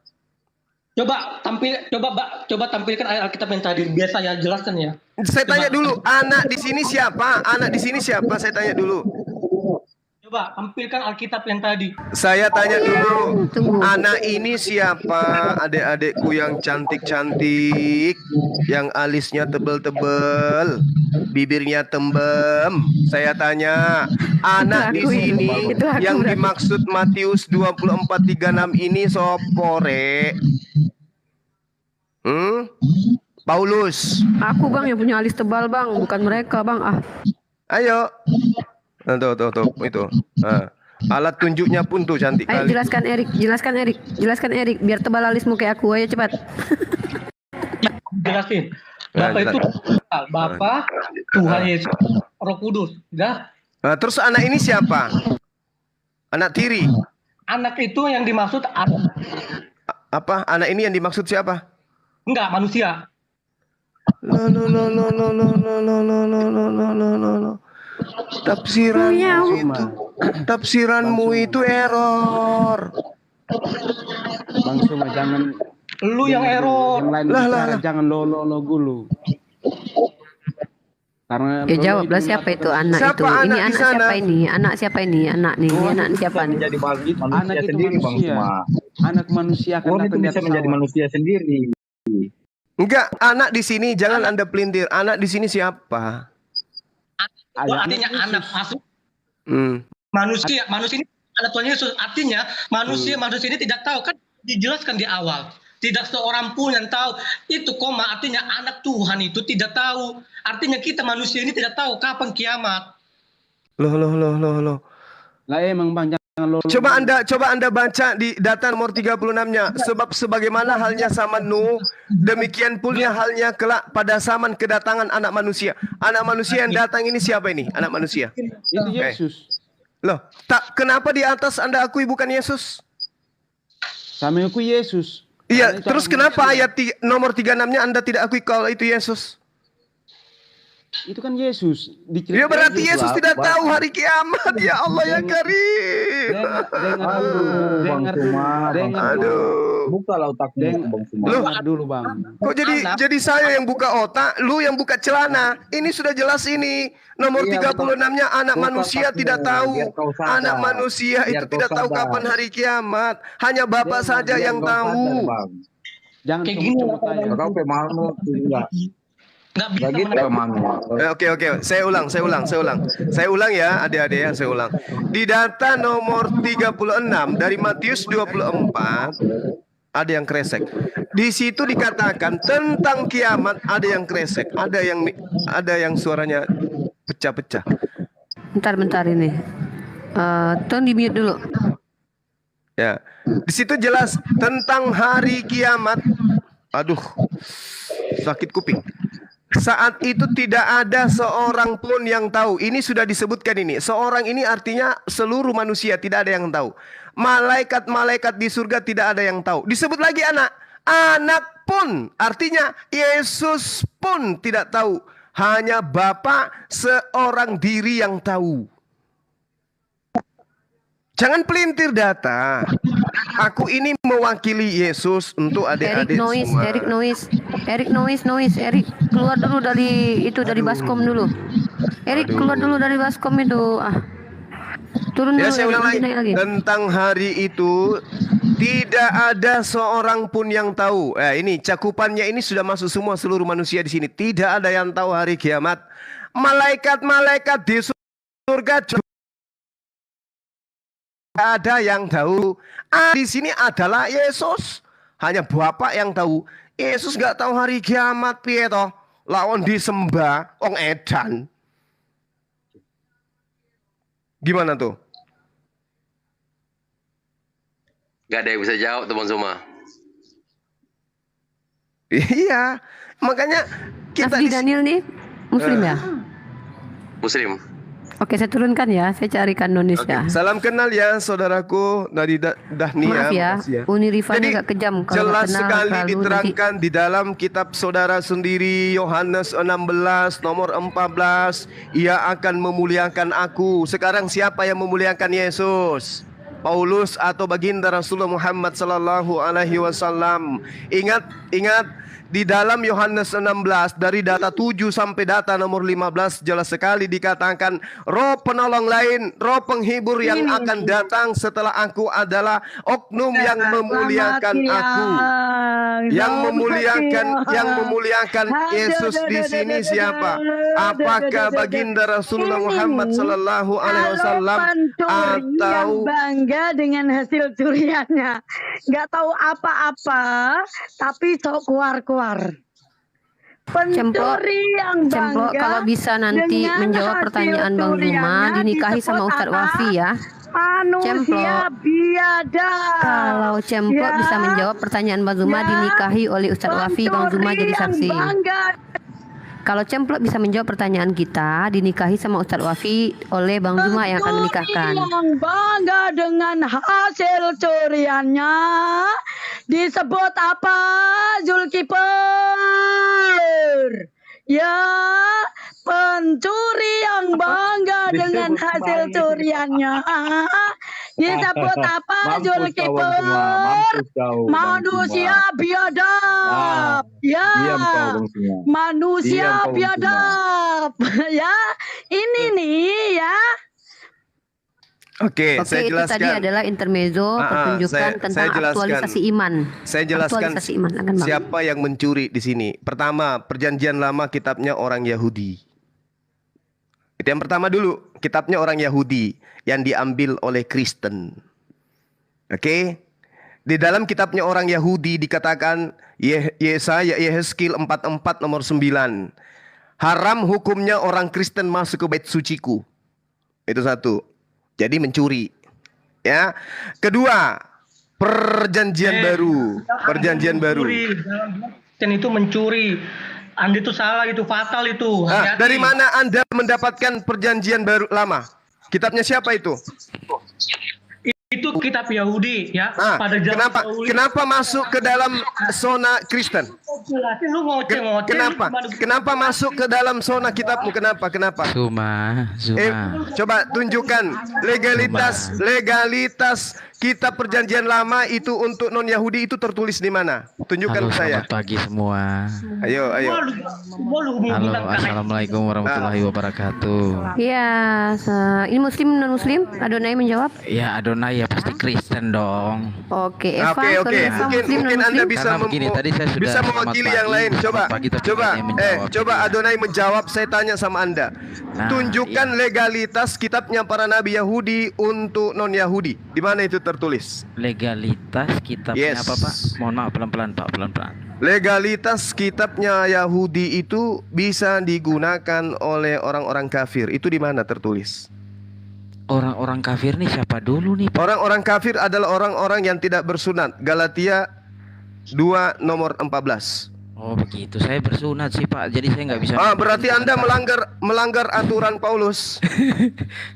Speaker 8: Coba tampilkan ayat Alkitab yang tadi biasa ya, jelaskan ya.
Speaker 3: Saya tanya dulu, anak di sini siapa? Anak di sini siapa? Saya tanya dulu.
Speaker 8: Coba tampilkan Alkitab yang tadi.
Speaker 3: Saya tanya dulu, anak ini siapa? Adik-adikku yang cantik-cantik, yang alisnya tebel-tebel, bibirnya tembem. Saya tanya, anak di sini yang dimaksud Matius 24:36 ini sopore? Paulus.
Speaker 2: Aku bang yang punya alis tebal bang, bukan mereka bang.
Speaker 3: Ayo. Tuh, itu. Nah, alat tunjuknya pun tuh cantik
Speaker 2: Ayo
Speaker 3: kali.
Speaker 2: jelaskan Erik, biar tebal alismu kayak aku. Ayo cepat.
Speaker 8: Jelasin.
Speaker 3: Nah,
Speaker 8: Bapak itu
Speaker 3: jelas.
Speaker 8: Bapa, Tuhan Yesus, Roh Kudus. Dah.
Speaker 3: Nah, terus anak ini siapa? Anak tiri.
Speaker 8: Anak itu yang dimaksud
Speaker 3: Apa? Anak ini yang dimaksud siapa?
Speaker 8: enggak manusia.
Speaker 3: No. Tafsiranmu itu error.
Speaker 10: Bang Suma, jangan.
Speaker 8: Lu yang error.
Speaker 10: Yang lain bicara, jangan lo gulu. Karena
Speaker 2: Ya jawablah siapa itu anak
Speaker 3: Siapa
Speaker 2: itu?
Speaker 3: anak
Speaker 2: Ini
Speaker 3: di
Speaker 2: anak
Speaker 3: sana?
Speaker 2: siapa ini? Anak siapa ini? Anak nih. Ini anak siapa nih?
Speaker 5: Menjadi manusia
Speaker 10: anak itu
Speaker 5: sendiri, Bang
Speaker 10: manusia.
Speaker 5: Suma.
Speaker 10: Anak manusia akan
Speaker 5: Orang itu
Speaker 10: datang di
Speaker 5: bisa
Speaker 10: atas
Speaker 5: menjadi
Speaker 10: awan.
Speaker 5: manusia sendiri.
Speaker 3: Enggak, anak di sini jangan Anda pelintir. Anak di sini siapa?
Speaker 8: Artinya anak masuk manusia ini anak Tuhan Yesus. Artinya manusia ini tidak tahu, kan dijelaskan di awal. Tidak seorang pun yang tahu. Itu artinya anak Tuhan itu tidak tahu. Artinya kita manusia ini tidak tahu kapan kiamat.
Speaker 3: Loh.
Speaker 10: Lah emang Bang, jangan lo.
Speaker 3: Coba Anda baca di data nomor 36-nya. Sebab sebagaimana halnya sama Nuh, demikian pula halnya kelak pada zaman kedatangan anak manusia. Anak manusia yang datang ini siapa ini? Anak manusia.
Speaker 10: Itu Yesus.
Speaker 3: Loh, kenapa di atas Anda akui bukan Yesus?
Speaker 10: Sama aku Yesus.
Speaker 3: Iya,
Speaker 10: Karena itu
Speaker 3: terus
Speaker 10: anak
Speaker 3: kenapa
Speaker 10: manusia.
Speaker 3: ayat nomor 36-nya Anda tidak akui kalau itu Yesus?
Speaker 10: Itu kan Yesus.
Speaker 3: Ya berarti Yesus tidak tahu hari kiamat. Ya Allah ya Karim.
Speaker 10: Dengar dulu.
Speaker 3: Aduh.
Speaker 11: Bukalah otakmu, Bang Suma.
Speaker 3: Lu
Speaker 9: dulu Bang.
Speaker 3: kok jadi saya yang buka otak, lu yang buka celana. Ini sudah jelas ini. Nomor 36-nya anak manusia tidak tahu. Anak manusia itu tidak tahu kapan hari kiamat. Hanya Bapak saja yang tahu.
Speaker 9: Jangan
Speaker 8: Kayak gini
Speaker 11: Kau pemahamu enggak.
Speaker 8: nggak bisa
Speaker 11: Begitu pemahamu.
Speaker 3: Oke. Saya ulang ya, adik-adik ya, saya ulang. Di data nomor 36 dari Matius 24 ada yang kresek. Di situ dikatakan tentang kiamat ada yang kresek, ada yang suaranya pecah-pecah.
Speaker 2: Bentar ini. Tolong di mute dulu.
Speaker 3: Ya, di situ jelas tentang hari kiamat. Aduh, sakit kuping. Saat itu tidak ada seorang pun yang tahu. Ini sudah disebutkan ini. Seorang ini artinya seluruh manusia, tidak ada yang tahu. Malaikat-malaikat di surga tidak ada yang tahu. Disebut lagi anak. Anak pun artinya Yesus pun tidak tahu. Hanya Bapa seorang diri yang tahu. Jangan pelintir data. Aku ini mewakili Yesus untuk adik-adik semua.
Speaker 2: Eric keluar dulu dari baskom dulu. Eric keluar dulu dari baskom itu. Turun dulu.
Speaker 3: Ya, saya ulang lagi. Tentang hari itu tidak ada seorang pun yang tahu. Ini cakupannya ini sudah masuk semua seluruh manusia di sini. Tidak ada yang tahu hari kiamat. Malaikat-malaikat di surga juga ada yang tahu. Di sini adalah Yesus. Hanya Bapak yang tahu. Yesus nggak tahu hari kiamat piye toh. Lawan disembah wong edan. Gimana tuh?
Speaker 12: Gak ada yang bisa jawab teman semua.
Speaker 3: Iya, makanya kita
Speaker 2: Daniel nih Muslim ya?
Speaker 12: Muslim.
Speaker 2: Oke, saya turunkan ya. Saya carikan Nonis ya.
Speaker 3: Salam kenal ya saudaraku dari Dahnia.
Speaker 2: Maaf ya, Uni Rifanya agak kejam. Kalau
Speaker 3: Jelas
Speaker 2: kenal,
Speaker 3: sekali diterangkan di dalam kitab saudara sendiri Yohanes 16 nomor 14. Ia akan memuliakan aku. Sekarang siapa yang memuliakan Yesus? Paulus atau baginda Rasulullah Muhammad sallallahu alaihi wasallam. Ingat di dalam Yohanes 16 dari data 7 sampai data nomor 15 jelas sekali dikatakan roh penolong lain, roh penghibur yang akan datang setelah aku adalah oknum yang memuliakan aku. Yang memuliakan Yesus di sini siapa? Apakah baginda Rasulullah Muhammad sallallahu alaihi wasallam atau
Speaker 13: bangga dengan hasil curiannya? Nggak tahu apa-apa tapi sok keluar-keluar. Pencuri yang bangga
Speaker 2: kalau bisa nanti menjawab pertanyaan Bang Zuma dinikahi sama Ustadz Wafi ya.
Speaker 13: Manusia biadab.
Speaker 2: Kalau Cemplok bisa menjawab pertanyaan Bang Zuma dinikahi oleh Ustadz Wafi, Bang Zuma jadi saksi. Kalau Cemplok bisa menjawab pertanyaan kita dinikahi sama Ustadz Wafi oleh Bang Zuma yang akan menikahkan.
Speaker 13: Yang bangga dengan hasil curiannya disebut apa? Zulkifler. Ya, pencuri yang bangga dengan hasil curiannya disebut apa? Zulkifler. Manusia biadab. Ya, manusia biadab. Ya, ini nih ya.
Speaker 3: Oke, saya
Speaker 2: itu
Speaker 3: jelaskan.
Speaker 2: tadi adalah intermezzo pertunjukan tentang aktualisasi iman.
Speaker 3: Saya jelaskan siapa yang mencuri di sini. Pertama, Perjanjian Lama kitabnya orang Yahudi. Itu yang pertama dulu, kitabnya orang Yahudi yang diambil oleh Kristen. Oke. Di dalam kitabnya orang Yahudi dikatakan Yehezkiel 44 nomor 9. Haram hukumnya orang Kristen masuk ke bait suciku. Itu satu. Jadi mencuri. Ya. Kedua, perjanjian baru. Perjanjian baru.
Speaker 8: Dan itu mencuri. Anda itu salah, itu fatal itu.
Speaker 3: Nah, dari mana Anda mendapatkan perjanjian baru lama? Kitabnya siapa itu?
Speaker 8: Itu kitab Yahudi ya.
Speaker 3: Pada kenapa masuk ke dalam zona Kristen?
Speaker 8: jelasin lu ngoceh-ngoceh.
Speaker 3: Kenapa masuk ke dalam zona kitabmu? Kenapa?
Speaker 14: Suma.
Speaker 3: Coba tunjukkan legalitas kitab perjanjian lama itu untuk non Yahudi itu tertulis di mana? Tunjukkan
Speaker 14: Halo,
Speaker 3: saya.
Speaker 14: selamat pagi semua.
Speaker 3: Ayo.
Speaker 14: Halo, assalamualaikum warahmatullahi wabarakatuh.
Speaker 2: Iya, ini muslim non muslim? Adonai menjawab.
Speaker 14: Ya Adonai ya pasti Kristen dong.
Speaker 2: Oke, Eva.
Speaker 3: Oke. Mungkin Anda bisa
Speaker 14: Karena begini, tadi saya sudah
Speaker 3: bisa mewakili yang lain. Coba Adonai menjawab. Saya tanya sama Anda. Tunjukkan legalitas kitabnya para nabi Yahudi untuk non Yahudi. Di mana itu tertulis?
Speaker 14: Legalitas kitabnya apa Pak? Mohon maaf pelan-pelan Pak, pelan-pelan.
Speaker 3: Legalitas kitabnya Yahudi itu bisa digunakan oleh orang-orang kafir. Itu di mana tertulis?
Speaker 14: Orang-orang kafir nih siapa dulu nih Pak?
Speaker 3: Orang-orang kafir adalah orang-orang yang tidak bersunat. Galatia 2 nomor 14.
Speaker 14: Oh begitu, saya bersunat sih Pak, jadi saya nggak bisa.
Speaker 3: Berarti Anda melanggar aturan Paulus.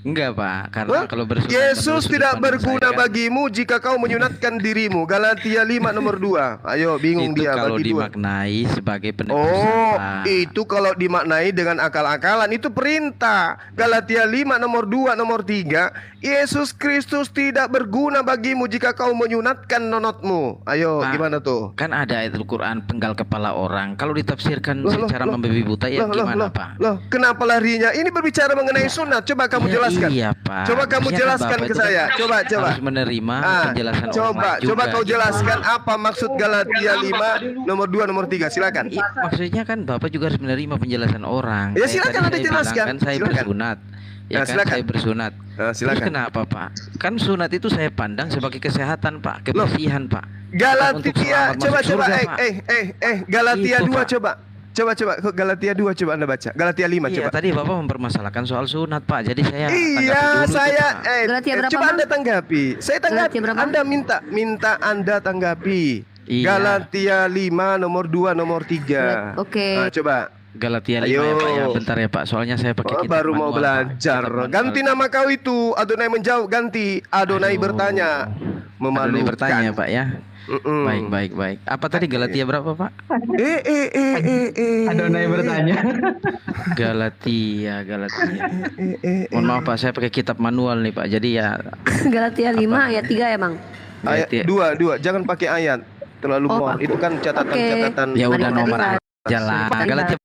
Speaker 14: Enggak Pak, karena kalau bersunat
Speaker 3: Yesus tidak berguna bagimu jika kau menyunatkan dirimu. Galatia 5 nomor 2. Ayo, bingung
Speaker 14: itu
Speaker 3: dia
Speaker 14: kalau
Speaker 3: bagi dua.
Speaker 14: dimaknai sebagai penebus.
Speaker 3: Itu kalau dimaknai dengan akal-akalan itu perintah. Galatia 5 nomor 2 nomor 3. Yesus Kristus tidak berguna bagimu jika kau menyunatkan nonotmu. Ayo, gimana tuh?
Speaker 14: Kan ada ayat Al-Quran penggal kepala orang. Kalau ditafsirkan secara membabi buta ya gimana Pak?
Speaker 3: Kenapa larinya? Ini berbicara mengenai sunat. Coba kamu jelaskan.
Speaker 14: Iya Pak.
Speaker 3: Coba kamu jelaskan ke saya. Coba.
Speaker 14: Harus menerima penjelasan orang lain
Speaker 3: Coba
Speaker 14: juga.
Speaker 3: kau jelaskan apa maksud Galatia 5 nomor 2 nomor 3. Silakan.
Speaker 14: Maksudnya kan Bapak juga harus menerima penjelasan orang.
Speaker 3: Ya silakan Anda jelaskan.
Speaker 14: Kan saya bersunat. Ya kan saya bersunat.
Speaker 3: Silakan.
Speaker 14: Terus kenapa Pak? Kan sunat itu saya pandang sebagai kesehatan Pak, kebersihan Pak.
Speaker 3: Galatia coba Galatia
Speaker 14: Itu,
Speaker 3: 2
Speaker 14: Pak.
Speaker 3: coba Galatia 2 coba Anda baca. Galatia 5
Speaker 14: Iya,
Speaker 3: coba.
Speaker 14: tadi Bapak mempermasalahkan soal sunat Pak. Jadi saya
Speaker 3: Iya, saya
Speaker 2: Galatia berapa,
Speaker 3: coba
Speaker 2: Bang?
Speaker 3: Anda tanggapi. Saya tanggapi. Anda minta Anda tanggapi.
Speaker 14: Iya.
Speaker 3: Galatia 5 nomor 2 nomor 3.
Speaker 2: Oke.
Speaker 3: Coba.
Speaker 14: Galatia 5 ya Pak ya. Bentar ya Pak, soalnya saya pakai kitab
Speaker 3: baru mau
Speaker 14: manual, Pak.
Speaker 3: belajar. Ganti nama kau itu. Adonai menjawab ganti. Adonai bertanya.
Speaker 14: Adonai bertanya
Speaker 3: Memalukan.
Speaker 14: Pak ya. Baik. Apa tadi Galatia berapa Pak?
Speaker 5: Adonai bertanya.
Speaker 14: Galatia. Mohon maaf Pak, saya pakai kitab manual nih Pak. Jadi ya
Speaker 2: Galatia 5 ayat 3 ya Bang.
Speaker 3: Ayat 2. Jangan pakai ayat. Terlalu mohon. Itu kan catatan-catatan.
Speaker 14: ya udah nomor aja lah. Galatia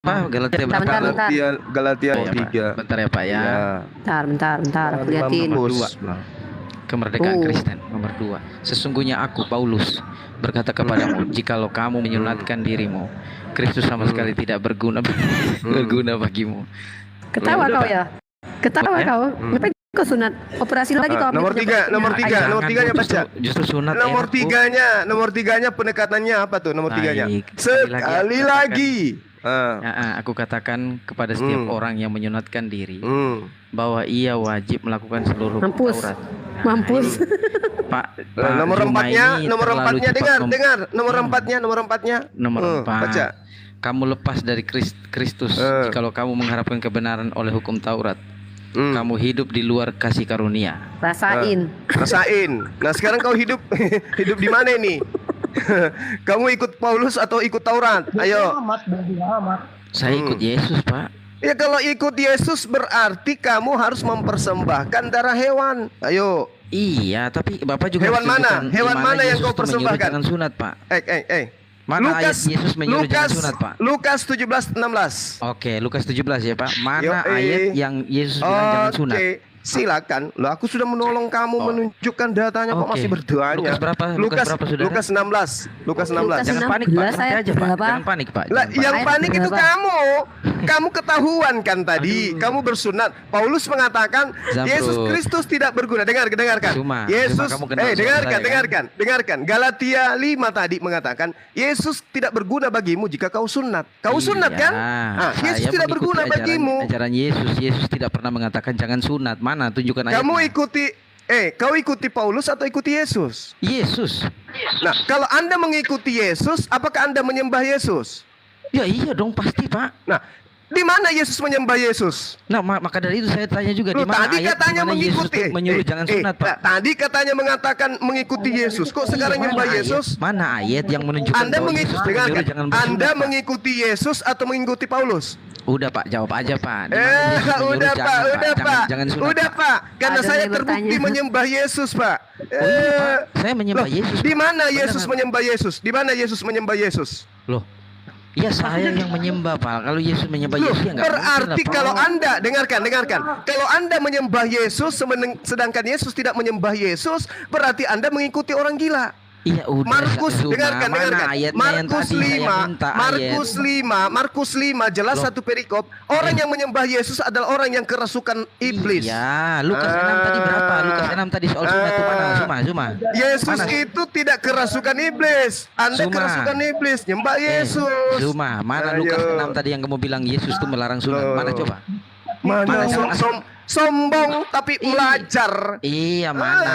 Speaker 14: Galatia berapa?
Speaker 3: Galatia
Speaker 14: Oh, ya, Pak.
Speaker 3: 3.
Speaker 14: Bentar ya Pak ya.
Speaker 2: Bentar, aku liatin.
Speaker 14: Nomor 2. Kemerdekaan Kristen nomor 2. Sesungguhnya aku Paulus berkata kepadamu, jikalau kamu menyunatkan dirimu, Kristus sama sekali tidak berguna bagimu.
Speaker 2: Ketawa kau ya? Ketawa kau? Ngapain kau sunat? Operasi lagi kau?
Speaker 3: Nomor 3 nya baca.
Speaker 14: Justru sunat.
Speaker 3: Nomor 3-nya pendekatannya apa tuh? Nomor 3-nya. Sekali lagi.
Speaker 14: Aku katakan kepada setiap orang yang menyunatkan diri bahwa ia wajib melakukan seluruh Taurat.
Speaker 2: Mampus.
Speaker 14: Pak,
Speaker 3: nomor 4-nya dengar. Nomor 4-nya.
Speaker 14: Nomor 4.
Speaker 3: Baca.
Speaker 14: Kamu lepas dari Kristus jikalau kamu mengharapkan kebenaran oleh hukum Taurat. Kamu hidup di luar kasih karunia.
Speaker 2: Rasain.
Speaker 3: Nah, sekarang kau hidup di mana ini? Kamu ikut Paulus atau ikut Taurat? Ayo.
Speaker 14: Saya ikut Yesus, Pak.
Speaker 3: Ya kalau ikut Yesus berarti kamu harus mempersembahkan darah hewan. Ayo.
Speaker 14: Iya, tapi Bapak juga
Speaker 3: hewan mana? Hewan mana yang kau persembahkan?
Speaker 14: Jangan sunat, Pak.
Speaker 3: Lukas,
Speaker 14: Mana ayat Yesus menyuruh jangan sunat, Pak?
Speaker 3: Lukas 17:16.
Speaker 14: Oke, Lukas 17 ya, Pak. Mana ayat yang Yesus bilang jangan sunat?
Speaker 3: Silakan. Loh, aku sudah menolong kamu menunjukkan datanya kok masih berdoanya.
Speaker 14: Lukas berapa? Saudara?
Speaker 3: Lukas 16.
Speaker 14: Jangan panik, Pak. Santai aja, Pak. Jangan panik, Pak.
Speaker 3: Yang panik itu kamu. Kamu ketahuan kan tadi. Kamu bersunat. Paulus mengatakan Yesus Kristus tidak berguna. Dengarkan. Yesus dengarkan. Galatia 5 tadi mengatakan Yesus tidak berguna bagimu jika kau sunat. Kau sunat kan? Yesus tidak berguna bagimu.
Speaker 14: Ajaran Yesus tidak pernah mengatakan jangan sunat. Mana tunjukkan ayatnya.
Speaker 3: Kau ikuti Paulus atau ikuti Yesus?
Speaker 14: Yesus.
Speaker 3: Nah, kalau Anda mengikuti Yesus, apakah Anda menyembah Yesus?
Speaker 14: Ya iya dong, pasti, Pak.
Speaker 3: Nah, Di mana Yesus menyembah Yesus?
Speaker 14: Nah, maka dari itu saya tanya juga di
Speaker 3: Loh,
Speaker 14: mana
Speaker 3: tadi
Speaker 14: ayat
Speaker 3: katanya
Speaker 14: di mana Yesus
Speaker 3: mengikuti.
Speaker 14: tuh menyuruh jangan sunat, Pak.
Speaker 3: Tadi katanya mengatakan mengikuti Yesus. Kok sekarang
Speaker 14: Iya,
Speaker 3: nyembah
Speaker 14: mana
Speaker 3: Yesus?
Speaker 14: Mana ayat yang menunjukkan
Speaker 3: Anda
Speaker 14: bahwa
Speaker 3: mengikuti,
Speaker 14: Yesus tuh menyuruh jangan bersunat,
Speaker 3: Anda
Speaker 14: Pak?
Speaker 3: mengikuti Yesus atau mengikuti Paulus?
Speaker 14: Udah Pak, jawab aja Pak. Di mana Yesus menyuruh
Speaker 3: Udah
Speaker 14: jangan,
Speaker 3: Pak, udah Pak,
Speaker 14: jangan sunat,
Speaker 3: udah Pak. Karena
Speaker 2: Ada
Speaker 3: saya
Speaker 2: yang
Speaker 3: terbukti
Speaker 2: bertanya.
Speaker 3: menyembah Yesus, Pak.
Speaker 14: Oh, iya, Pak. Saya menyembah
Speaker 3: Loh,
Speaker 14: Yesus.
Speaker 3: Di mana
Speaker 14: Benar,
Speaker 3: Yesus
Speaker 14: Pak.
Speaker 3: menyembah Yesus? Di mana Yesus menyembah Yesus?
Speaker 14: Loh, iya saya yang menyembah Pak. Kalau Yesus menyembah
Speaker 3: Loh,
Speaker 14: Yesus ya nggak mungkin
Speaker 3: berarti
Speaker 14: lah, Pak.
Speaker 3: kalau Anda dengarkan. Kalau Anda menyembah Yesus sedangkan Yesus tidak menyembah Yesus, berarti Anda mengikuti orang gila.
Speaker 14: Iya udah.
Speaker 3: Markus,
Speaker 14: Zuma,
Speaker 3: dengarkan.
Speaker 14: mana ayatnya yang
Speaker 3: Markus
Speaker 14: tadi
Speaker 3: 5,
Speaker 14: saya minta
Speaker 3: Markus 5 jelas
Speaker 14: Loh.
Speaker 3: satu perikop. Orang yang menyembah Yesus adalah orang yang kerasukan iblis.
Speaker 14: Iya, Lukas 6 tadi berapa? Lukas 6 tadi soal sunat itu mana? Zuma.
Speaker 3: Yesus
Speaker 14: Mana?
Speaker 3: itu tidak kerasukan iblis. Anda
Speaker 14: Zuma.
Speaker 3: kerasukan iblis, nyembah Yesus.
Speaker 14: Zuma, mana
Speaker 3: Ayo.
Speaker 14: Lukas 6 tadi yang kamu bilang Yesus itu melarang sunat? Mana coba?
Speaker 3: Mana
Speaker 14: Mana
Speaker 3: sombong tapi belajar.
Speaker 14: Iya, mana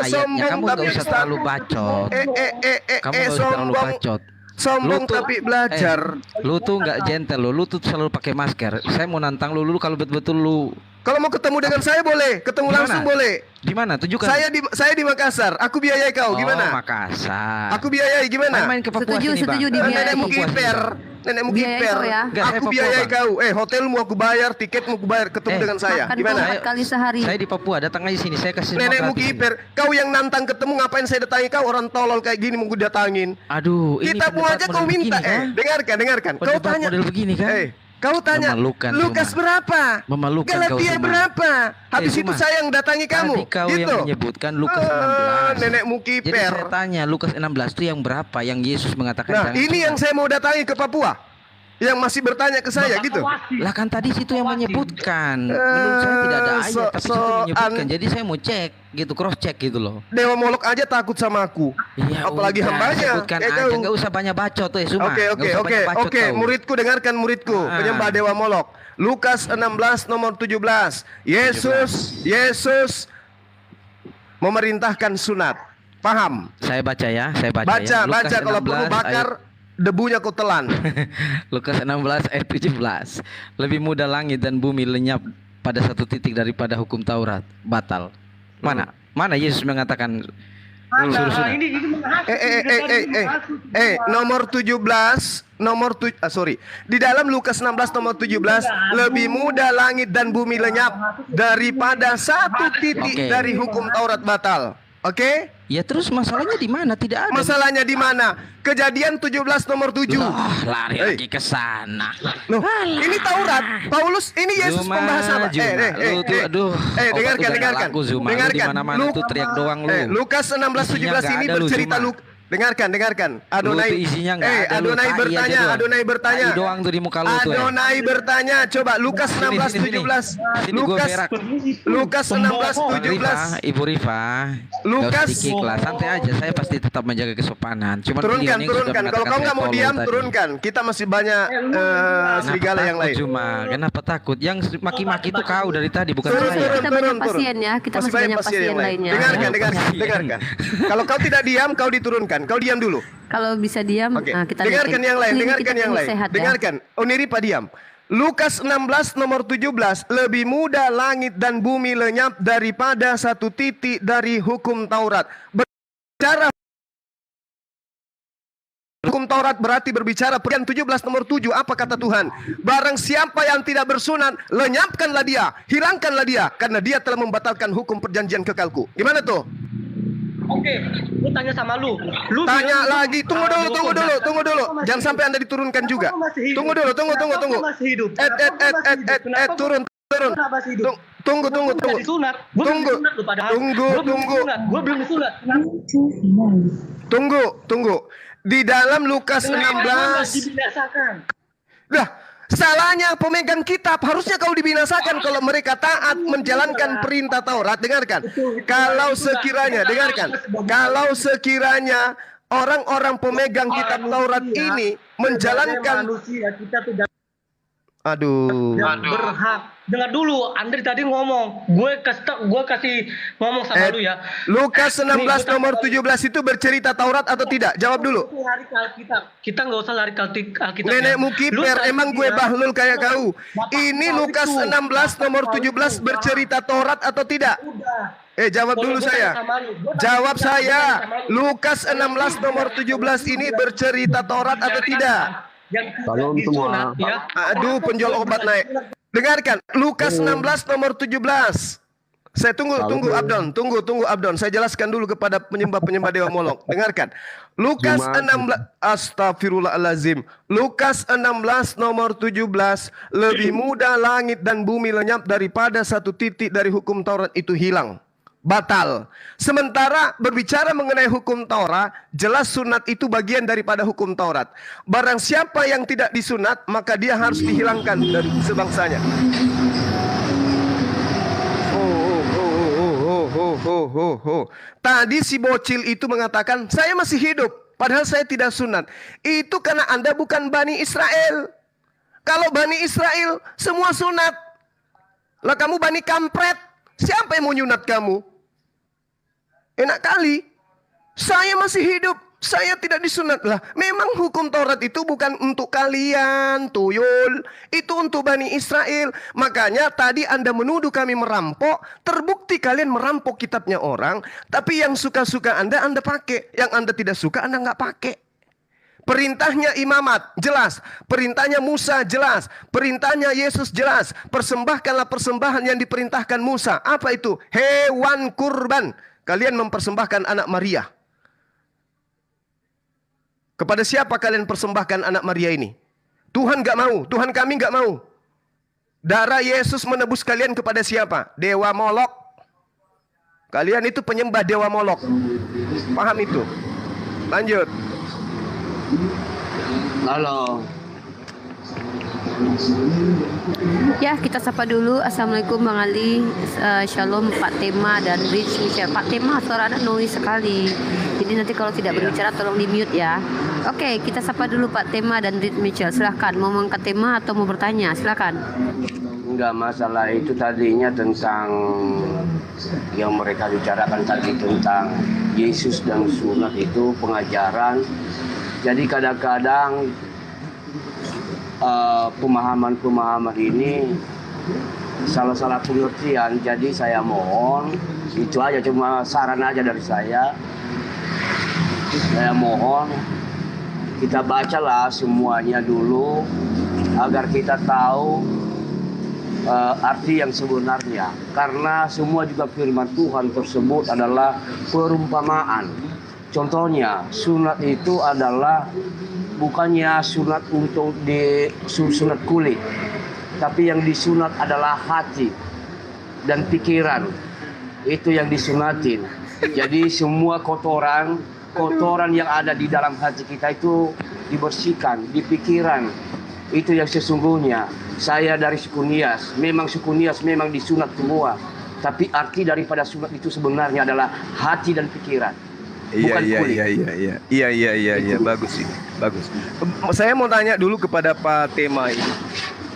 Speaker 14: ayatnya?
Speaker 3: sombong
Speaker 14: Kamu nggak
Speaker 3: tapi
Speaker 14: usah terlalu bacot. Kamu nggak usah terlalu bacot.
Speaker 3: Sombong
Speaker 14: Lu tuh-
Speaker 3: tapi belajar.
Speaker 14: Lu tuh nggak gentle lu tuh selalu pakai masker. Saya mau nantang lu kalau betul-betul lu.
Speaker 3: Kalau mau ketemu dengan saya boleh, ketemu
Speaker 14: Di mana?
Speaker 3: langsung boleh.
Speaker 14: Di mana? Tunjukkan.
Speaker 3: Saya di Makassar. Aku biayai kau. Gimana?
Speaker 14: Makassar.
Speaker 3: Aku biayai gimana?
Speaker 14: Main ke Papua
Speaker 2: Setuju,
Speaker 14: sini,
Speaker 2: setuju,
Speaker 14: Bang.
Speaker 2: dibiayai.
Speaker 3: Nenekmu
Speaker 14: Papua sini,
Speaker 3: kiper.
Speaker 14: Bang.
Speaker 3: Nenekmu
Speaker 2: Biayai
Speaker 3: kiper.
Speaker 2: kau ya.
Speaker 14: Enggak, saya
Speaker 3: Aku
Speaker 14: Papua,
Speaker 3: biayai
Speaker 14: Bang.
Speaker 3: kau. Hotelmu aku bayar, tiketmu aku bayar, ketemu dengan saya.
Speaker 2: Makan
Speaker 3: Gimana?
Speaker 2: kau 4 kali sehari.
Speaker 14: Saya di Papua, datang aja sini. Saya kasih semua
Speaker 3: Nenekmu
Speaker 14: gratis.
Speaker 3: kiper. Kau yang nantang ketemu, ngapain saya datangi kau? Orang tolol kayak gini mau gue datangin.
Speaker 14: Aduh, ini
Speaker 3: Kita mau
Speaker 14: pendebat
Speaker 3: aja kau
Speaker 14: model
Speaker 3: minta.
Speaker 14: begini, kan?
Speaker 3: Dengarkan. Kau
Speaker 14: Pendebat
Speaker 3: tanya.
Speaker 14: model begini kan?
Speaker 3: Kau tanya.
Speaker 14: Memalukan,
Speaker 3: Lukas
Speaker 14: Zuma.
Speaker 3: berapa?
Speaker 14: Memalukan kau,
Speaker 3: Galatia
Speaker 14: Zuma.
Speaker 3: berapa? Habis itu
Speaker 14: Zuma.
Speaker 3: saya yang datangi kamu.
Speaker 14: Tadi kau
Speaker 3: Gitu.
Speaker 14: yang menyebutkan Lukas 16.
Speaker 3: Nenekmu
Speaker 14: Jadi
Speaker 3: kiper.
Speaker 14: saya tanya, Lukas 16 itu yang berapa? Yang Yesus mengatakan
Speaker 3: Nah,
Speaker 14: jangan
Speaker 3: ini
Speaker 14: sunat?
Speaker 3: yang saya mau datangi ke Papua. Yang masih bertanya ke saya gitu.
Speaker 14: Lah kan tadi situ yang menyebutkan. Menurut saya tidak ada ayat, tapi situ menyebutkan. Jadi saya mau cek, gitu, cross check gitu loh.
Speaker 3: Dewa Molok aja takut sama aku.
Speaker 14: Ya
Speaker 3: Apalagi
Speaker 14: udah,
Speaker 3: hambanya.
Speaker 14: sebutkan
Speaker 3: Ya,
Speaker 14: aja,
Speaker 3: kau.
Speaker 14: nggak usah banyak bacot tuh, Zuma.
Speaker 3: Oke.
Speaker 14: Nggak usah banyak bacot kau.
Speaker 3: Muridku, dengarkan muridku.
Speaker 14: Ah.
Speaker 3: Penyembah Dewa Molok. Lukas 16 nomor 17. Yesus memerintahkan sunat. Paham?
Speaker 14: Saya baca ya, saya baca ya. Lukas
Speaker 3: Baca kalau
Speaker 14: 16
Speaker 3: perlu bakar debunya kau telan.
Speaker 14: Lukas 16 ayat 17. Lebih mudah langit dan bumi lenyap pada satu titik daripada hukum Taurat batal. Mana? Mana Yesus mengatakan suruh sunat?
Speaker 3: Nomor 17, di dalam Lukas 16 nomor 17, lebih mudah langit dan bumi lenyap daripada satu titik
Speaker 14: Oke.
Speaker 3: dari hukum Taurat batal. Oke?
Speaker 14: Ya terus masalahnya di mana? Tidak ada.
Speaker 3: Masalahnya di mana? Kejadian 17 nomor 7.
Speaker 14: Lari lagi ke sana.
Speaker 3: Loh, ini Taurat. Paulus, ini Yesus
Speaker 14: Zuma,
Speaker 3: membahas apa?
Speaker 14: Lu tuh, aduh.
Speaker 3: Dengarkan.
Speaker 14: Laku, Zuma. Lu di mana-mana tuh teriak doang lu.
Speaker 3: Lukas 16
Speaker 14: Isinya
Speaker 3: 17 ini
Speaker 14: nggak ada lu,
Speaker 3: bercerita
Speaker 14: Zuma.
Speaker 3: Dengarkan.
Speaker 14: Lu tuh isinya nggak ada lu.
Speaker 3: Adonai
Speaker 14: Tai
Speaker 3: bertanya,
Speaker 14: aja doang.
Speaker 3: Adonai bertanya.
Speaker 14: Tai doang tuh di muka lu tuh.
Speaker 3: Adonai bertanya, coba Lukas
Speaker 14: Sini,
Speaker 3: 16
Speaker 14: sini, sini.
Speaker 3: 17.
Speaker 14: Sini gua berak.
Speaker 3: Lukas 16
Speaker 14: Bang Rifa,
Speaker 3: 17.
Speaker 14: Ibu Rifa,
Speaker 3: Lukas.
Speaker 14: nggak usah dikik lah, santai aja. Saya pasti tetap menjaga kesopanan. Cuman beliau
Speaker 3: Turunkan.
Speaker 14: ini sudah
Speaker 3: Kalau
Speaker 14: mengatakan
Speaker 3: kau nggak mau
Speaker 14: saya
Speaker 3: diam,
Speaker 14: tolol tadi.
Speaker 3: turunkan. Kita masih banyak serigala yang lain.
Speaker 14: Kenapa takut? Yang maki-maki itu kau dari tadi, bukan
Speaker 3: Turun,
Speaker 14: saya.
Speaker 2: Kita banyak pasien ya, kita masih banyak pasien
Speaker 3: yang lain.
Speaker 2: lainnya.
Speaker 3: Dengarkan. Kalau kau tidak diam, kau diturunkan. Kau diam dulu.
Speaker 2: Kalau bisa diam,
Speaker 3: Oke.
Speaker 2: kita
Speaker 3: Dengarkan
Speaker 2: liatin.
Speaker 3: yang lain,
Speaker 2: Klinik
Speaker 3: dengarkan
Speaker 2: kita
Speaker 3: yang
Speaker 2: klinik
Speaker 3: lain.
Speaker 2: sehat, ya.
Speaker 3: Dengarkan. Oniripa diam. Lukas 16 nomor 17, lebih mudah langit dan bumi lenyap daripada satu titik dari hukum Taurat. Berbicara hukum Taurat berarti berbicara Perjanjian 17 nomor 7, apa kata Tuhan? Barang siapa yang tidak bersunat, lenyapkanlah dia, hilangkanlah dia, karena dia telah membatalkan hukum perjanjian kekalku. Gimana tuh?
Speaker 8: Oke, gue tanya sama lu.
Speaker 3: Tanya lagi, tunggu dulu. Jangan sampai Anda diturunkan juga. Tunggu dulu. Turun. Tunggu.
Speaker 8: Gue belum disunat.
Speaker 3: Tunggu. Di dalam Lukas 16. Lah, salahnya pemegang kitab, harusnya kau dibinasakan kalau mereka taat menjalankan perintah Taurat. Dengarkan. Kalau sekiranya orang-orang pemegang kitab Taurat ini menjalankan Aduh.
Speaker 8: Berhak. Dengar dulu, Andre tadi ngomong. Gue kasih ngomong sama lu ya.
Speaker 3: Lukas 16 nomor 17 itu bercerita Taurat atau tidak? Jawab dulu.
Speaker 8: Lari ke Alkitab. Kita nggak usah lari ke Alkitab.
Speaker 3: Nenekmu kiper, emang gue bahlul kayak kau. Ini Lukas 16 nomor 17 bercerita Taurat atau tidak? Jawab dulu saya. Jawab saya. Lukas 16 nomor 17 ini bercerita Taurat atau tidak?
Speaker 8: Kalau semua.
Speaker 3: Aduh, penjual obat naik. Dengarkan, Lukas 16 nomor 17. Saya tunggu Abdon, tunggu Abdon. Saya jelaskan dulu kepada penyembah dewa Molok. Dengarkan. Lukas 16, astagfirullahalazim. Lukas 16 nomor 17, lebih mudah langit dan bumi lenyap daripada satu titik dari hukum Taurat itu hilang. Batal. Sementara berbicara mengenai hukum Taurat, jelas sunat itu bagian daripada hukum Taurat. Barang siapa yang tidak disunat, maka dia harus dihilangkan dari sebangsanya. Tadi si bocil itu mengatakan, saya masih hidup, padahal saya tidak sunat. Itu karena Anda bukan Bani Israel. Kalau Bani Israel, semua sunat. Lah kamu Bani Kampret, siapa yang mau nyunat kamu? Enak kali. Saya masih hidup, saya tidak disunat. Lah, memang hukum Taurat itu bukan untuk kalian, tuyul. Itu untuk Bani Israel. Makanya tadi Anda menuduh kami merampok. Terbukti kalian merampok kitabnya orang. Tapi yang suka-suka Anda pakai. Yang Anda tidak suka Anda nggak pakai. Perintahnya imamat, jelas. Perintahnya Musa, jelas. Perintahnya Yesus, jelas. Persembahkanlah persembahan yang diperintahkan Musa. Apa itu? Hewan kurban. Kalian mempersembahkan anak Maria. Kepada siapa kalian persembahkan anak Maria ini? Tuhan gak mau. Tuhan kami gak mau. Darah Yesus menebus kalian kepada siapa? Dewa Molok. Kalian itu penyembah Dewa Molok. Paham itu? Lanjut.
Speaker 1: Halo.
Speaker 2: Ya, kita sapa dulu. Assalamualaikum Bang Ali, Shalom Pak Tema dan Rich Michelle. Pak Tema, suara Anda noise sekali. Jadi nanti kalau tidak berbicara tolong di mute ya. Oke, kita sapa dulu Pak Tema dan Rich Michelle. Silahkan, mau mengangkat tema atau mau bertanya? Silahkan.
Speaker 1: Enggak, masalah itu tadinya tentang yang mereka bicarakan tadi tentang Yesus dan sunat itu pengajaran. Jadi kadang-kadang pemahaman ini salah pengertian. Jadi saya mohon, itu aja, cuma saran aja dari saya. Saya mohon kita bacalah semuanya dulu agar kita tahu arti yang sebenarnya. Karena semua juga firman Tuhan tersebut adalah perumpamaan. Contohnya, sunat itu adalah bukannya sunat untuk sunat kulit, tapi yang disunat adalah hati dan pikiran. Itu yang disunatin. Jadi semua kotoran yang ada di dalam hati kita itu dibersihkan, di pikiran. Itu yang sesungguhnya. Saya dari suku Nias, memang disunat semua. Tapi arti daripada sunat itu sebenarnya adalah hati dan pikiran. Iya,
Speaker 3: bagus sih, bagus. Saya mau tanya dulu kepada Pak Tema ini.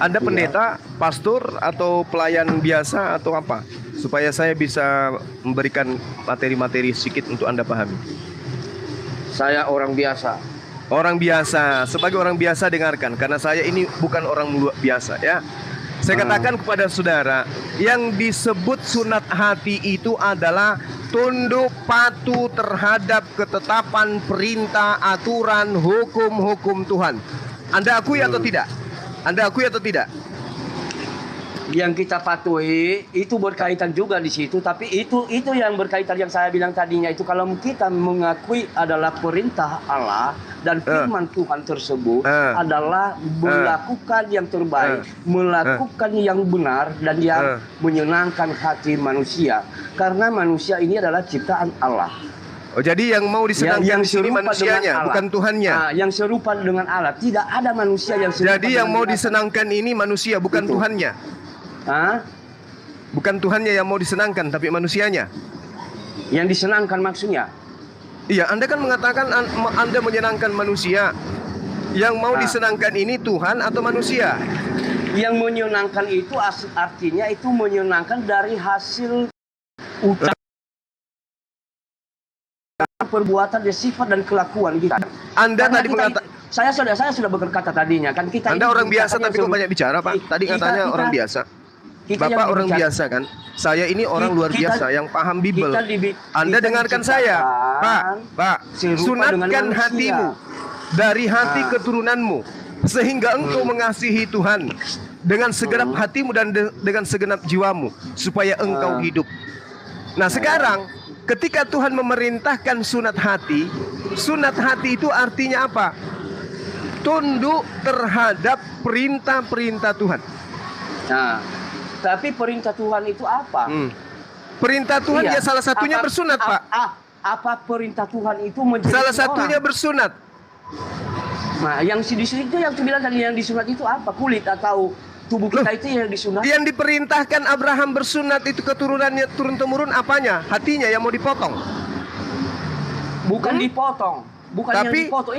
Speaker 3: Anda pendeta, pastor, atau pelayan biasa atau apa? Supaya saya bisa memberikan materi-materi sedikit untuk Anda pahami.
Speaker 1: Saya orang biasa.
Speaker 3: Orang biasa, sebagai orang biasa dengarkan, karena saya ini bukan orang biasa ya. Saya katakan kepada saudara, yang disebut sunat hati itu adalah tunduk patuh terhadap ketetapan, perintah, aturan, hukum-hukum Tuhan. Anda akui atau tidak? Anda akui atau tidak?
Speaker 1: Yang kita patuhi itu berkaitan juga di situ, tapi itu yang berkaitan yang saya bilang tadinya itu, kalau kita mengakui adalah perintah Allah dan firman Tuhan tersebut adalah melakukan yang terbaik, melakukan yang benar dan yang menyenangkan hati manusia, karena manusia ini adalah ciptaan Allah.
Speaker 3: Oh, jadi yang mau disenangkan di sini manusianya, bukan Tuhannya.
Speaker 1: Yang serupa dengan Allah, tidak ada manusia yang serupa.
Speaker 3: Jadi yang mau disenangkan ini manusia, bukan Tuhannya. Bukan Tuhannya yang mau disenangkan, tapi manusianya.
Speaker 1: Yang disenangkan maksudnya?
Speaker 3: Iya, Anda kan mengatakan Anda menyenangkan manusia. Yang mau disenangkan ini Tuhan atau manusia?
Speaker 15: Yang menyenangkan itu artinya itu menyenangkan dari hasil ucapan, perbuatan, sifat dan kelakuan kita.
Speaker 3: Anda tadi mengatakan,
Speaker 15: saya sudah berkata tadinya kan kita.
Speaker 3: Anda orang biasa tapi kok banyak bicara, Pak. Tadi katanya orang biasa. Bapak orang biasa kan? Saya ini orang luar biasa yang paham Bible. Anda dengarkan saya, Pak. Sunatkan hatimu dari hati keturunanmu sehingga engkau mengasihi Tuhan dengan segenap hatimu dan dengan segenap jiwamu supaya engkau hidup. Nah sekarang ketika Tuhan memerintahkan sunat hati itu artinya apa? Tunduk terhadap perintah-perintah Tuhan.
Speaker 15: Nah, tapi perintah Tuhan itu apa?
Speaker 3: Perintah Tuhan ya salah satunya bersunat, Pak.
Speaker 15: Apa perintah Tuhan itu menjadi
Speaker 3: salah satunya bersunat.
Speaker 15: Nah, yang disunat itu yang bilang tadi yang disunat itu apa? Kulit atau tubuh kita itu yang disunat?
Speaker 3: Yang diperintahkan Abraham bersunat itu keturunannya turun-temurun apanya? Hatinya yang mau dipotong.
Speaker 15: Bukan dipotong. Bukan
Speaker 3: tapi,
Speaker 15: yang dipotong.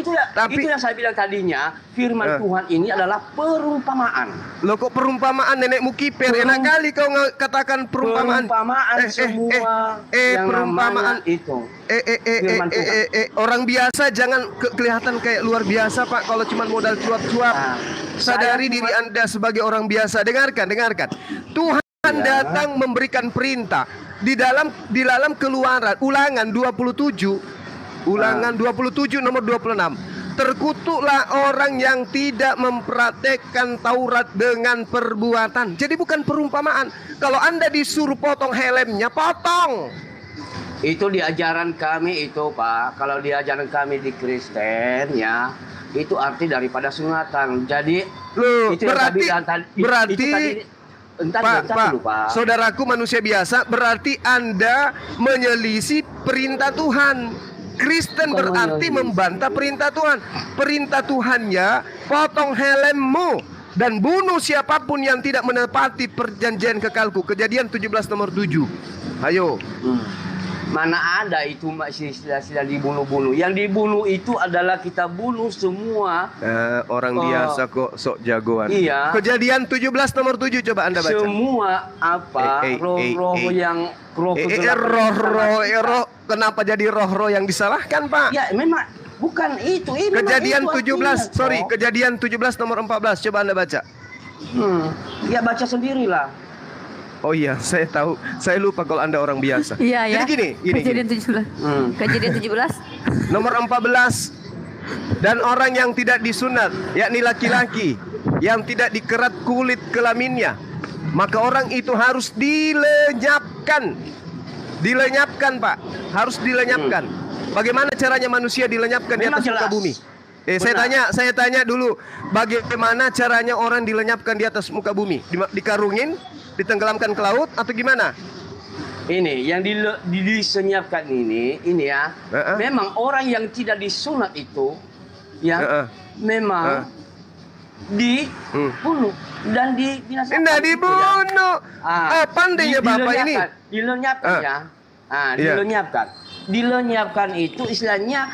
Speaker 15: Itu yang saya bilang tadinya, firman Tuhan ini adalah perumpamaan.
Speaker 3: Loh kok perumpamaan nenekmu kiper? Enak kali kau katakan perumpamaan.
Speaker 15: Semua yang
Speaker 3: perumpamaan
Speaker 15: itu.
Speaker 3: Orang biasa jangan kelihatan kayak luar biasa, Pak. Kalau cuma modal cuap-cuap. Sadari diri Anda sebagai orang biasa. Dengarkan. Tuhan datang memberikan perintah di dalam Keluaran Ulangan 27 nomor 26. Terkutuklah orang yang tidak mempraktekkan Taurat dengan perbuatan. Jadi bukan perumpamaan. Kalau Anda disuruh potong helmnya, potong.
Speaker 15: Itu di ajaran kami itu, Pak. Kalau di ajaran kami di Kristen ya, itu arti daripada sunatan. Jadi itu berarti
Speaker 3: Pak, saudaraku manusia biasa, berarti Anda menyelisih perintah Tuhan. Kristen berarti membantah perintah Tuhan. Perintah Tuhannya, potong helmmu dan bunuh siapapun yang tidak menepati perjanjian kekalku. Kejadian 17 nomor 7. Ayo.
Speaker 15: Mana ada itu istilah dibunuh-bunuh. Yang dibunuh itu adalah kita bunuh semua.
Speaker 3: Orang biasa kok sok jagoan.
Speaker 15: Iya.
Speaker 3: Kejadian 17 nomor 7 coba Anda baca.
Speaker 15: Semua apa roh-roh yang roh
Speaker 3: kenapa jadi roh-roh yang disalahkan, Pak?
Speaker 15: Ya memang bukan itu.
Speaker 3: Kejadian 17, Kejadian 17 nomor 14 coba Anda baca.
Speaker 15: Ya baca sendirilah.
Speaker 3: Oh iya, saya tahu. Saya lupa kalau Anda orang biasa.
Speaker 2: Iya ya.
Speaker 3: Jadi gini.
Speaker 2: Kejadian 17. Kejadian 17.
Speaker 3: Nomor 14. Dan orang yang tidak disunat, yakni laki-laki, yang tidak dikerat kulit kelaminnya, maka orang itu harus dilenyapkan. Dilenyapkan, Pak. Harus dilenyapkan. Bagaimana caranya manusia dilenyapkan di atas muka bumi? Saya tanya dulu, bagaimana caranya orang dilenyapkan di atas muka bumi? Dikarungin, ditenggelamkan ke laut atau gimana?
Speaker 15: Ini yang disenyapkan ini ya. Memang orang yang tidak disunat itu ya memang dibunuh dan dibinasakan.
Speaker 3: Tidak dibunuh. Pandainya Bapak ini.
Speaker 15: Dilenyapkan ya. Dilenyapkan itu istilahnya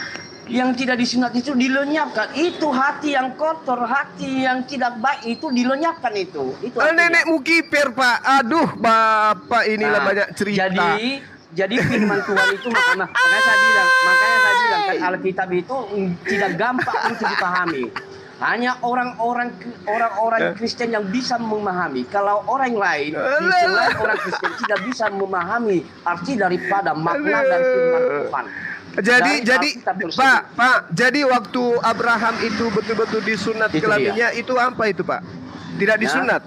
Speaker 15: yang tidak disunat itu dilenyapkan. Itu hati yang kotor, hati yang tidak baik itu dilenyapkan itu.
Speaker 3: Nenekmu kiper, Pak. Aduh, Bapak inilah banyak cerita.
Speaker 15: Jadi firman Tuhan itu makanya saya bilang kan Alkitab itu tidak gampang untuk dipahami. Hanya orang-orang Kristen yang bisa memahami. Kalau orang lain, selain orang Kristen tidak bisa memahami arti daripada makna dan firman Tuhan.
Speaker 3: Jadi Pak, jadi waktu Abraham itu betul-betul disunat kelaminnya itu apa itu, Pak? Tidak disunat.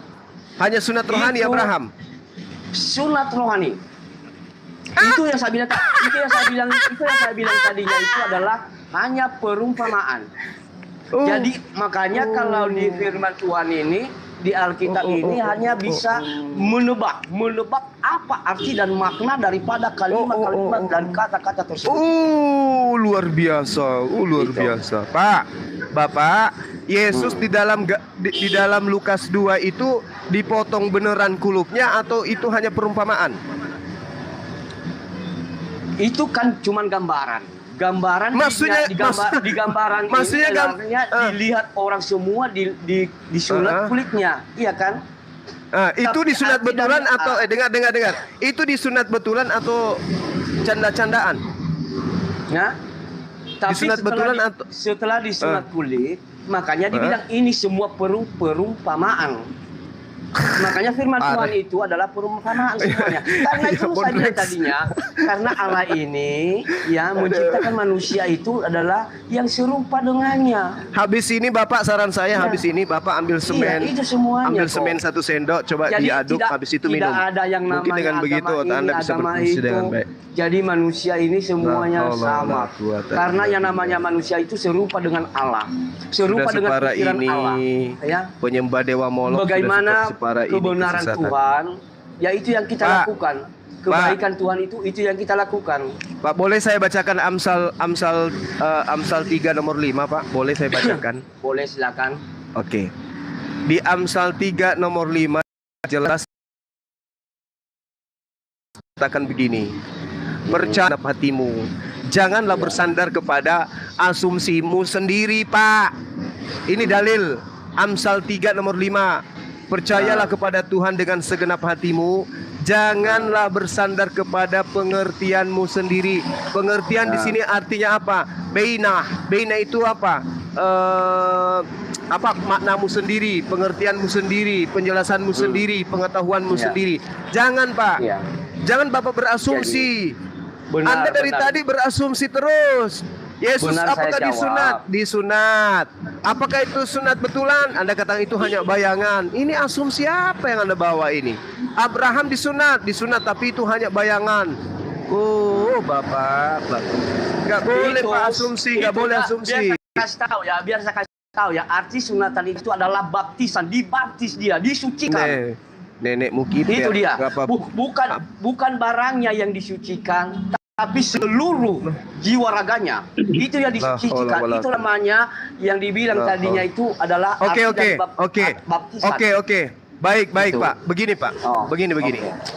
Speaker 3: Hanya sunat rohani Abraham.
Speaker 15: Sunat rohani. Itu yang saya bilang tadinya itu adalah hanya perumpamaan. Jadi makanya kalau di firman Tuhan ini di Alkitab ini hanya bisa menebak apa arti dan makna daripada kalimat-kalimat dan kata-kata tersebut.
Speaker 3: Luar biasa, biasa. Pak, Bapak, Yesus di dalam Lukas 2 itu dipotong beneran kulupnya atau itu hanya perumpamaan?
Speaker 15: Itu kan cuman gambaran. gambaran
Speaker 3: Maksudnya-
Speaker 15: di gambaran
Speaker 3: maksudnya
Speaker 15: ini artinya dilihat orang semua di sunat kulitnya, iya kan?
Speaker 3: Itu
Speaker 15: Tapi
Speaker 3: disunat
Speaker 15: arti
Speaker 3: betulan
Speaker 15: dari-
Speaker 3: atau dengar. Itu disunat betulan atau canda-candaan?
Speaker 15: Ya. Tapi
Speaker 3: Disunat betulan atau
Speaker 15: setelah disunat kulit, makanya dibilang ini semua perumpamaan. Makanya firman Tuhan itu adalah perumpamaan semuanya. Karena itu saya bilang tadinya, karena Allah ini ya menciptakan manusia itu adalah yang serupa dengannya.
Speaker 3: Habis ini Bapak, saran saya habis ini Bapak ambil semen.
Speaker 15: Iya, itu semuanya
Speaker 3: Ambil
Speaker 15: kok.
Speaker 3: semen 1 sendok, coba
Speaker 15: Jadi
Speaker 3: diaduk, habis itu minum.
Speaker 15: Tidak ada yang
Speaker 3: Mungkin
Speaker 15: namanya
Speaker 3: dengan
Speaker 15: agama
Speaker 3: begitu
Speaker 15: ini,
Speaker 3: Anda bisa
Speaker 15: agama
Speaker 3: berfungsi
Speaker 15: itu.
Speaker 3: dengan baik.
Speaker 15: Jadi manusia ini semuanya
Speaker 3: La haula
Speaker 15: sama.
Speaker 3: wala quwata
Speaker 15: Karena
Speaker 3: illa
Speaker 15: yang namanya manusia itu serupa dengan Allah. Serupa
Speaker 3: Sudah
Speaker 15: dengan
Speaker 3: separah
Speaker 15: pikiran
Speaker 3: ini
Speaker 15: Allah. Ya.
Speaker 3: penyembah dewa Molok
Speaker 15: Bagaimana
Speaker 3: sudah separah ini
Speaker 15: kebenaran
Speaker 3: kesesatan.
Speaker 15: Tuhan, ya itu yang kita
Speaker 3: Pak,
Speaker 15: lakukan. Kebaikan Tuhan itu yang kita lakukan.
Speaker 3: Pak, boleh saya bacakan Amsal 3 nomor 5, Pak? Boleh saya bacakan?
Speaker 15: Boleh, silakan.
Speaker 3: Oke. Di Amsal 3 nomor 5 jelas katakan begini. Percaya hatimu. Janganlah bersandar kepada asumsimu sendiri, Pak. Ini dalil Amsal 3 nomor 5. Percayalah kepada Tuhan dengan segenap hatimu. Janganlah bersandar kepada pengertianmu sendiri. Pengertian di sini artinya apa? Beina itu apa? Apa maknamu sendiri, pengertianmu sendiri, penjelasanmu sendiri, pengetahuanmu sendiri. Jangan, Pak. Jangan Bapak berasumsi. Anda dari tadi berasumsi terus. Yesus
Speaker 15: Benar,
Speaker 3: apakah
Speaker 15: saya
Speaker 3: disunat?
Speaker 15: jawab.
Speaker 3: Disunat. Apakah itu sunat betulan? Anda katakan itu hanya bayangan. Ini asumsi apa yang Anda bawa ini? Abraham disunat tapi itu hanya bayangan. Oh, Bapak. Nggak boleh
Speaker 15: Itu-
Speaker 3: Pak asumsi, nggak
Speaker 15: itu
Speaker 3: boleh
Speaker 15: ya,
Speaker 3: asumsi.
Speaker 15: Biar saya kasih tahu ya, arti sunatan itu adalah baptisan, dibaptis dia, disucikan.
Speaker 3: Nenekmu kita.
Speaker 15: Itu dia.
Speaker 3: Nggak apa-
Speaker 15: Bukan barangnya yang disucikan, tapi seluruh jiwa raganya. Itu yang disucikan.
Speaker 3: La haula wala
Speaker 15: Itu namanya yang dibilang
Speaker 3: La
Speaker 15: tadinya
Speaker 3: haula.
Speaker 15: itu adalah
Speaker 3: Oke.
Speaker 15: arti dari baptisan.
Speaker 3: Oke. Baik
Speaker 15: Gitu.
Speaker 3: Pak. Begini Pak. Begini.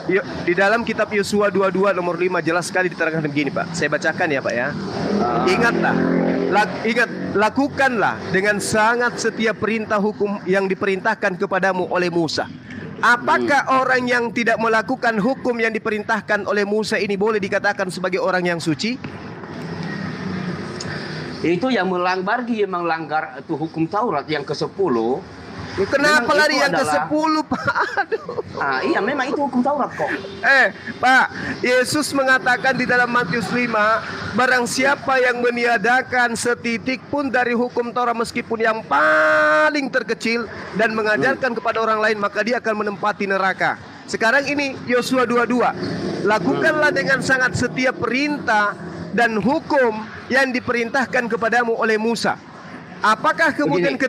Speaker 3: Yuk, di dalam kitab Yosua 22 nomor 5 jelas sekali diterangkan begini Pak. Saya bacakan ya Pak ya. Lakukanlah dengan sangat setiap perintah hukum yang diperintahkan kepadamu oleh Musa. Apakah orang yang tidak melakukan hukum yang diperintahkan oleh Musa ini boleh dikatakan sebagai orang yang suci?
Speaker 15: Itu yang melanggar itu hukum Taurat yang ke-10.
Speaker 3: Kenapa
Speaker 15: Memang
Speaker 3: lari
Speaker 15: itu
Speaker 3: yang
Speaker 15: adalah-
Speaker 3: ke-10 Pak? Aduh.
Speaker 15: Iya, memang itu hukum Taurat kok.
Speaker 3: Pak, Yesus mengatakan di dalam Matius 5, barang siapa yang meniadakan setitik pun dari hukum Taurat meskipun yang paling terkecil dan mengajarkan kepada orang lain, maka dia akan menempati neraka. Sekarang ini Yosua 22. Lakukanlah dengan sangat setiap perintah dan hukum yang diperintahkan kepadamu oleh Musa. Apakah kemudian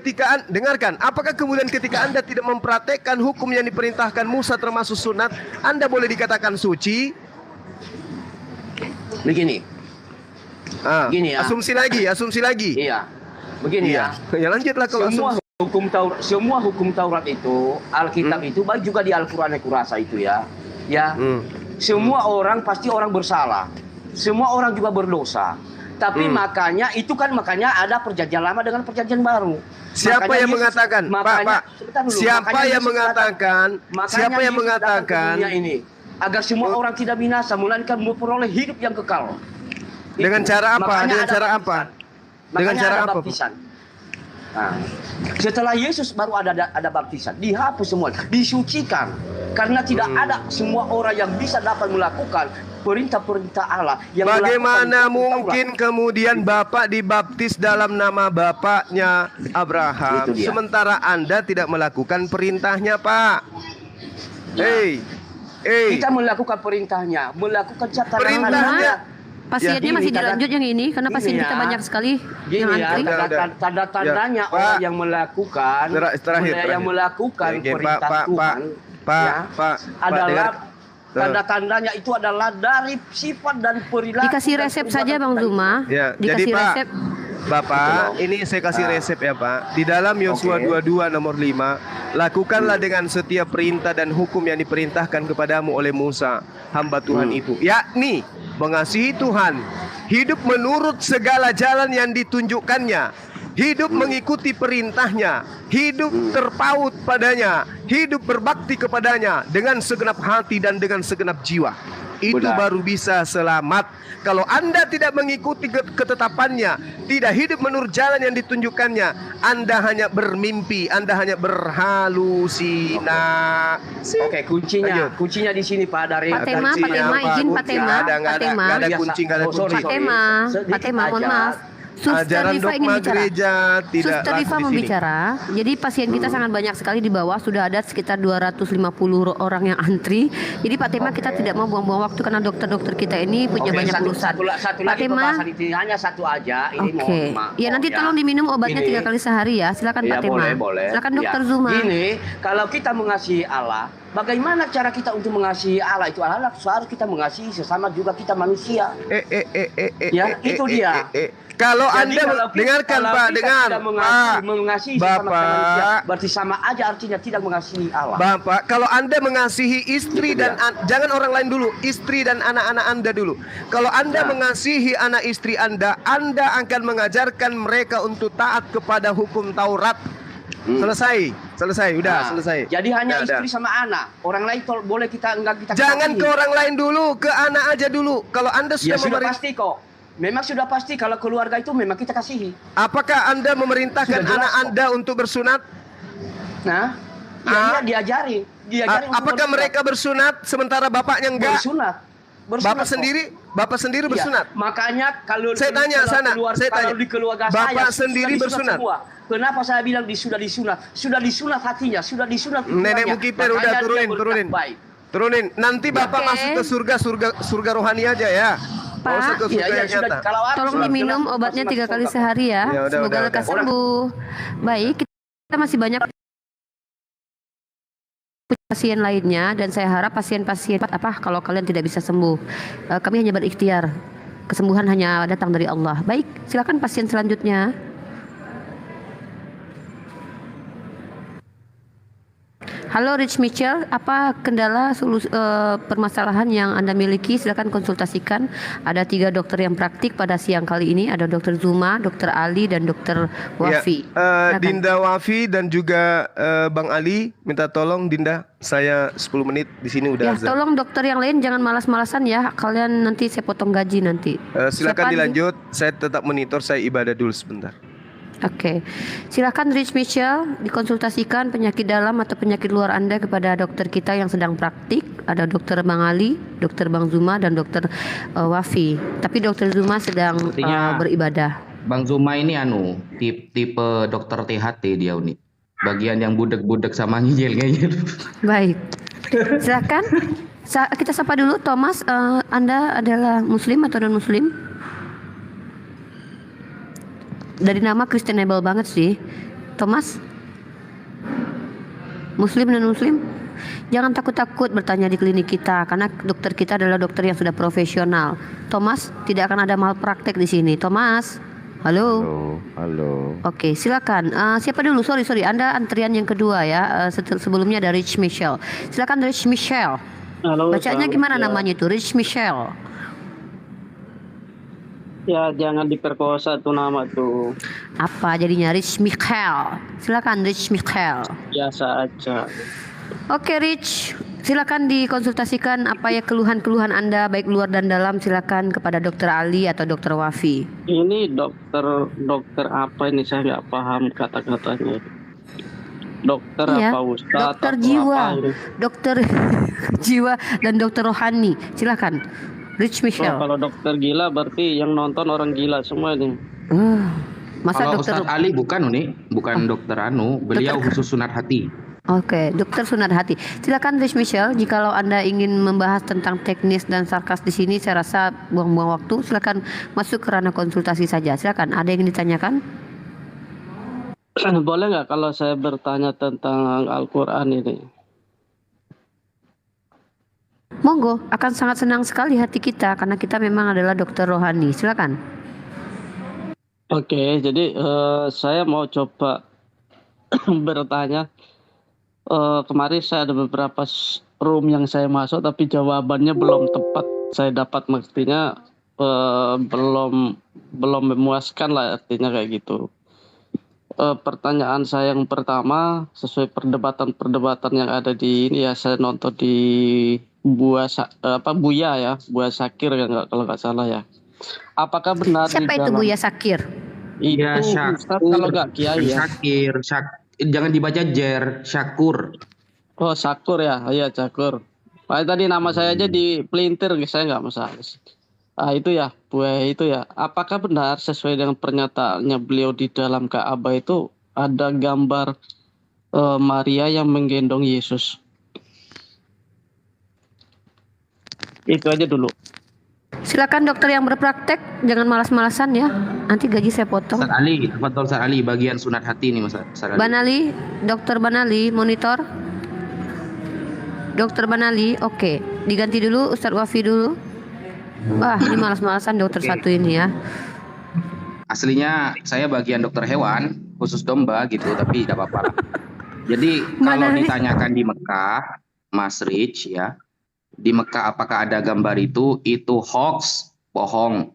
Speaker 3: apakah kemudian ketika Anda tidak mempraktekkan hukum yang diperintahkan Musa termasuk sunat, Anda boleh dikatakan suci?
Speaker 15: Begini ya.
Speaker 3: Asumsi lagi.
Speaker 15: Iya. Begini ya.
Speaker 3: Ya lanjutlah kalau
Speaker 15: semua hukum Taurat itu, Alkitab itu, baik juga di Al-Qur'an yang kurasa itu ya. Ya. Semua orang pasti orang bersalah. Semua orang juga berdosa. Tapi makanya ada perjanjian lama dengan perjanjian baru.
Speaker 3: Siapa yang mengatakan? Pak, siapa yang mengatakan? Siapa yang mengatakan
Speaker 15: ini agar semua orang tidak binasa melainkan memperoleh hidup yang kekal.
Speaker 3: Dengan cara apa? Dengan cara apa? Dengan cara apa?
Speaker 15: Baptisan. Nah, setelah Yesus baru ada baptisan, dihapus semua, disucikan. Karena tidak ada semua orang yang bisa dapat melakukan perintah-perintah Allah yang
Speaker 3: bagaimana mungkin kemudian Bapak dibaptis dalam nama bapaknya Abraham, sementara Anda tidak melakukan perintahnya, Pak?
Speaker 15: Kita melakukan perintahnya, melakukan catatan
Speaker 3: perintahnya.
Speaker 2: Pasiennya masih dilanjut yang ini karena pasien kita banyak sekali yang antri.
Speaker 15: Tanda-tandanya orang yang melakukan perintah Tuhan adalah tanda-tandanya itu adalah dari sifat dan perilaku.
Speaker 2: Dikasih resep saja Bang Zuma.
Speaker 3: Ya,
Speaker 2: dikasih
Speaker 3: jadi Pak,
Speaker 2: resep.
Speaker 3: Bapak, ini saya kasih resep ya Pak. Di dalam Yosua 22 nomor 5, lakukanlah dengan setiap perintah dan hukum yang diperintahkan kepadamu oleh Musa, hamba Tuhan itu, yakni mengasihi Tuhan hidup menurut segala jalan yang ditunjukkannya, hidup mengikuti perintahnya, hidup terpaut padanya, hidup berbakti kepadanya dengan segenap hati dan dengan segenap jiwa. Itu baru bisa selamat. Kalau Anda tidak mengikuti ketetapannya, tidak hidup menurut jalan yang ditunjukkannya, Anda hanya bermimpi, Anda hanya berhalusinasi.
Speaker 15: Oke, kuncinya di sini Pak dari
Speaker 2: Pak Tema, izin Pak Tema.
Speaker 3: Nggak ada kunci, nggak ada kunci.
Speaker 2: Pak Tema, mohon maaf. Suster
Speaker 3: Ajaran
Speaker 2: Rifa
Speaker 3: dogma
Speaker 2: ingin bicara.
Speaker 3: gereja tidak
Speaker 2: Suster
Speaker 3: laku
Speaker 2: Rifa
Speaker 3: di
Speaker 2: mau
Speaker 3: sini.
Speaker 2: bicara. Jadi pasien kita sangat banyak sekali di bawah. Sudah ada sekitar 250 orang yang antri. Jadi Pak Tema kita tidak mau buang-buang waktu karena dokter-dokter kita ini punya banyak urusan.
Speaker 15: Satu
Speaker 2: Pak
Speaker 15: lagi
Speaker 2: Tema.
Speaker 15: pembahasan itu hanya satu aja. Ini
Speaker 2: Oke. Ya nanti tolong diminum obatnya 3 kali sehari ya. Silakan Pak Tema.
Speaker 15: Boleh.
Speaker 2: Silakan Dokter Zuma.
Speaker 15: Gini, kalau kita mengasihi Allah, bagaimana cara kita untuk mengasihi Allah itu adalah harus kita mengasihi sesama juga kita manusia. Ya, itu dia.
Speaker 3: Kalau
Speaker 15: Jadi
Speaker 3: Anda dengarkan
Speaker 15: kalau
Speaker 3: Pak,
Speaker 15: kita
Speaker 3: dengar
Speaker 15: tidak mengasihi sesama manusia, berarti sama aja artinya tidak mengasihi Allah.
Speaker 3: Bapak, kalau Anda mengasihi istri dan jangan orang lain dulu, istri dan anak-anak Anda dulu. Kalau Anda mengasihi anak istri Anda akan mengajarkan mereka untuk taat kepada hukum Taurat. Selesai, udah selesai.
Speaker 15: Jadi hanya
Speaker 3: Udah.
Speaker 15: istri sama anak. Orang lain boleh kita
Speaker 3: Jangan
Speaker 15: kasihi.
Speaker 3: ke orang lain dulu, ke anak aja dulu. Kalau Anda sudah
Speaker 15: sudah pasti kok. Memang sudah pasti kalau keluarga itu memang kita kasihi.
Speaker 3: Apakah Anda memerintahkan anak Anda untuk bersunat?
Speaker 15: Nah, ya diajari.
Speaker 3: Apakah mereka bersunat sementara bapaknya enggak?
Speaker 15: Bersunat
Speaker 3: Bapak sendiri bersunat.
Speaker 15: Makanya kalau
Speaker 3: saya tanya sana,
Speaker 15: kalau di keluarga
Speaker 3: Bapak
Speaker 15: saya
Speaker 3: sendiri bersunat.
Speaker 15: Semua. Kenapa saya bilang sudah disunat? Sudah disunat hatinya, sudah disunat pikirannya.
Speaker 3: Nenek Mukiper udah turunin. Nanti Bapak masuk ke surga rohani aja ya.
Speaker 2: Pak, tolong diminum obatnya 3 kali sehari ya. Semoga lekas sembuh. Baik, kita masih banyak pasien lainnya dan saya harap pasien-pasien kalau kalian tidak bisa sembuh, kami hanya berikhtiar. Kesembuhan hanya datang dari Allah. Baik, silakan pasien selanjutnya. Halo Rich Mitchell, apa kendala permasalahan yang Anda miliki? Silakan konsultasikan. Ada 3 dokter yang praktik pada siang kali ini. Ada Dokter Zuma, Dokter Ali, dan Dokter Wafi.
Speaker 3: Dinda Wafi dan juga Bang Ali, minta tolong Dinda, saya 10 menit di sini udah azan.
Speaker 2: Tolong dokter yang lain jangan malas-malasan ya. Kalian nanti saya potong gaji nanti.
Speaker 3: Silakan dilanjut. Saya tetap monitor, saya ibadah dulu sebentar.
Speaker 2: Oke, silakan Rich Mitchell dikonsultasikan penyakit dalam atau penyakit luar Anda kepada dokter kita yang sedang praktik. Ada Dokter Bang Ali, Dokter Bang Zuma, dan Dokter Wafi. Tapi Dokter Zuma sedang beribadah.
Speaker 5: Bang Zuma ini tipe dokter THT dia unik. Bagian yang budek-budek sama ngeyel-ngeyel.
Speaker 2: Baik, silakan. Kita sapa dulu Thomas. Anda adalah Muslim atau non Muslim? Dari nama Christianable banget sih, Thomas. Muslim dan Muslim, jangan takut-takut bertanya di klinik kita karena dokter kita adalah dokter yang sudah profesional. Thomas, tidak akan ada malpraktek di sini. Thomas, halo. Oke, silakan. Siapa dulu? Sorry, Anda antrian yang kedua ya. Sebelumnya ada Rich Michelle. Silakan Rich Michelle.
Speaker 16: Halo.
Speaker 2: Bacanya gimana namanya itu? Rich Michelle.
Speaker 16: Ya jangan diperkosa tuh nama tuh.
Speaker 2: Apa jadinya Rich Michael? Silakan Rich Michael.
Speaker 16: Biasa aja.
Speaker 2: Oke Rich, silakan dikonsultasikan apa ya keluhan-keluhan Anda baik luar dan dalam. Silakan kepada Dokter Ali atau Dokter Wafi.
Speaker 16: Ini dokter apa ini, saya nggak paham kata-katanya. Dokter apa Ustaz?
Speaker 2: Dokter jiwa, dokter jiwa dan dokter rohani. Silakan. Rich Michelle.
Speaker 16: Kalau dokter gila berarti yang nonton orang gila semua nih.
Speaker 2: Masa
Speaker 5: kalau
Speaker 2: dokter
Speaker 5: Ustaz Ali bukan dokter beliau khusus sunat hati.
Speaker 2: Oke, dokter sunat hati. Silakan Rich Michelle, jikalau Anda ingin membahas tentang teknis dan sarkas di sini, saya rasa buang-buang waktu. Silakan masuk ke ranah konsultasi saja. Silakan, ada yang ditanyakan?
Speaker 16: Boleh nggak kalau saya bertanya tentang Al-Quran ini?
Speaker 2: Monggo, akan sangat senang sekali hati kita karena kita memang adalah dokter rohani. Silakan.
Speaker 16: Oke, jadi saya mau coba bertanya. Kemarin saya ada beberapa room yang saya masuk tapi jawabannya belum tepat saya dapat, mestinya belum memuaskan lah, artinya kayak gitu. Pertanyaan saya yang pertama, sesuai perdebatan yang ada di ini ya, saya nonton di Buya ya, Buya Sakir ya, kalau nggak salah ya. Apakah benar
Speaker 2: Siapa
Speaker 16: di
Speaker 2: itu
Speaker 16: dalam
Speaker 2: Buya Sakir?
Speaker 5: Iya,
Speaker 16: Ustaz kalau nggak kiai ya?
Speaker 5: Jangan dibaca Jer, Syakur.
Speaker 16: Oh, Syakur ya, iya Syakur. Tadi nama saya aja dipelintir, saya nggak masalah. Itu ya, Buya itu ya. Apakah benar sesuai dengan pernyataannya beliau di dalam Ka'bah itu ada gambar Maria yang menggendong Yesus? Itu aja dulu.
Speaker 2: Silakan dokter yang berpraktek, jangan malas-malasan ya. Nanti gaji saya potong.
Speaker 5: Ustaz Ali, Fatul Ustaz Ali, bagian sunat hati ini Ustaz Ali.
Speaker 2: Banali, dokter Banali, monitor. Dokter Banali, oke. Diganti dulu, Ustadz Wafi dulu. Wah, ini malas-malasan dokter satu ini ya.
Speaker 5: Aslinya saya bagian dokter hewan, khusus domba gitu, tapi tidak apa-apa. Jadi kalau ditanyakan di Mekah, Mas Rich ya, di Mekah apakah ada gambar itu hoax, bohong.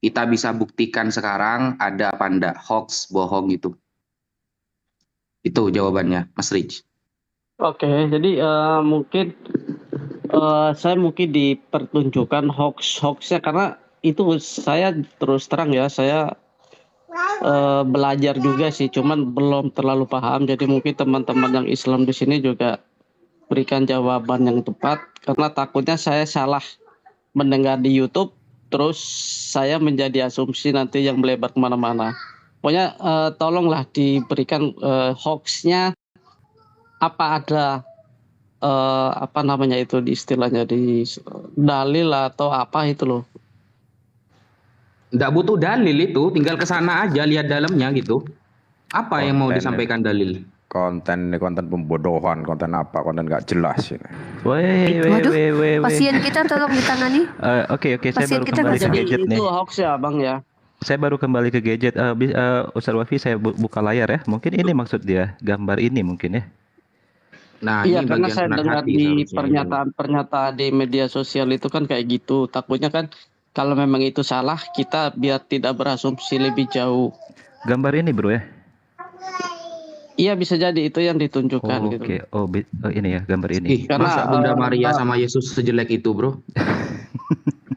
Speaker 5: Kita bisa buktikan sekarang ada apa enggak, hoax, bohong itu. Itu jawabannya, Mas Rich.
Speaker 16: Oke, jadi mungkin saya dipertunjukkan hoaxnya karena itu saya terus terang ya, saya belajar juga sih, cuman belum terlalu paham. Jadi mungkin teman-teman yang Islam di sini juga berikan jawaban yang tepat, karena takutnya saya salah mendengar di YouTube, terus saya menjadi asumsi nanti yang melebar kemana-mana. Pokoknya tolonglah diberikan hoaxnya, apa ada apa namanya itu di istilahnya di dalil atau apa itu loh.
Speaker 5: Nggak butuh dalil itu, tinggal ke sana aja lihat dalamnya gitu. Apa yang mau disampaikan dalil?
Speaker 17: Konten pembodohan, konten apa, konten nggak jelas ini.
Speaker 2: Waduh, pasien kita tolong ditangani.
Speaker 14: Oke, saya baru kembali ke gadget nih.
Speaker 16: Itu hoax ya Bang ya.
Speaker 14: Saya baru kembali ke gadget. Ustaz Wafi, saya buka layar ya. Mungkin ini maksud dia, gambar ini mungkin ya.
Speaker 5: Nah,
Speaker 16: iya,
Speaker 5: ini
Speaker 16: karena
Speaker 5: bagian
Speaker 16: saya
Speaker 5: sunat
Speaker 16: dengar
Speaker 5: hati
Speaker 16: di
Speaker 5: seharusnya.
Speaker 16: pernyataan di media sosial itu kan kayak gitu. Takutnya kan kalau memang itu salah, kita biar tidak berasumsi lebih jauh.
Speaker 14: Gambar ini bro ya?
Speaker 16: Iya, bisa jadi itu yang ditunjukkan gitu.
Speaker 14: Oke, ini ya gambar ini.
Speaker 16: Karena
Speaker 5: Masa Bunda Maria sama Yesus sejelek itu bro?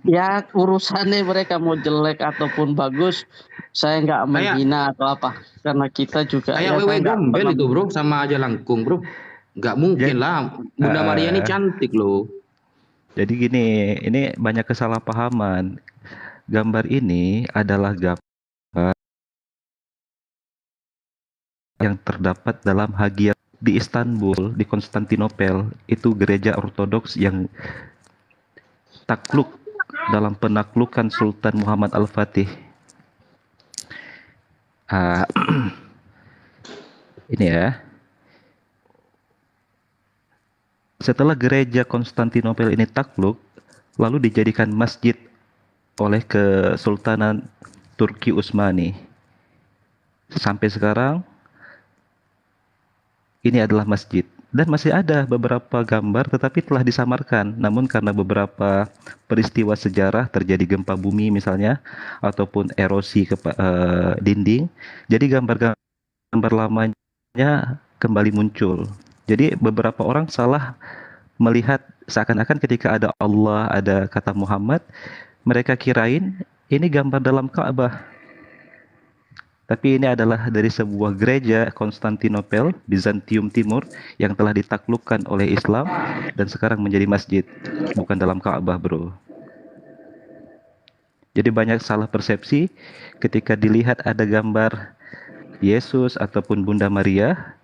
Speaker 16: Ya urusannya mereka mau jelek ataupun bagus, saya nggak menghina atau apa. Karena kita juga
Speaker 5: Kayak Wewe Gombel itu bro, sama aja langkung bro. Nggak mungkin lah, Bunda Maria ini cantik loh.
Speaker 14: Jadi gini, ini banyak kesalahpahaman. Gambar ini adalah gambar yang terdapat dalam Hagia di Istanbul, di Konstantinopel. Itu gereja ortodoks yang takluk dalam penaklukan Sultan Muhammad Al-Fatih. Ini ya. Setelah gereja Konstantinopel ini takluk, lalu dijadikan masjid oleh Kesultanan Turki Utsmani. Sampai sekarang ini adalah masjid dan masih ada beberapa gambar tetapi telah disamarkan. Namun karena beberapa peristiwa sejarah, terjadi gempa bumi misalnya ataupun erosi dinding, jadi gambar lamanya kembali muncul. Jadi beberapa orang salah melihat seakan-akan ketika ada Allah, ada kata Muhammad, mereka kirain ini gambar dalam Ka'bah. Tapi ini adalah dari sebuah gereja Konstantinopel, Bizantium Timur, yang telah ditaklukkan oleh Islam dan sekarang menjadi masjid, bukan dalam Ka'bah, bro. Jadi banyak salah persepsi ketika dilihat ada gambar Yesus ataupun Bunda Maria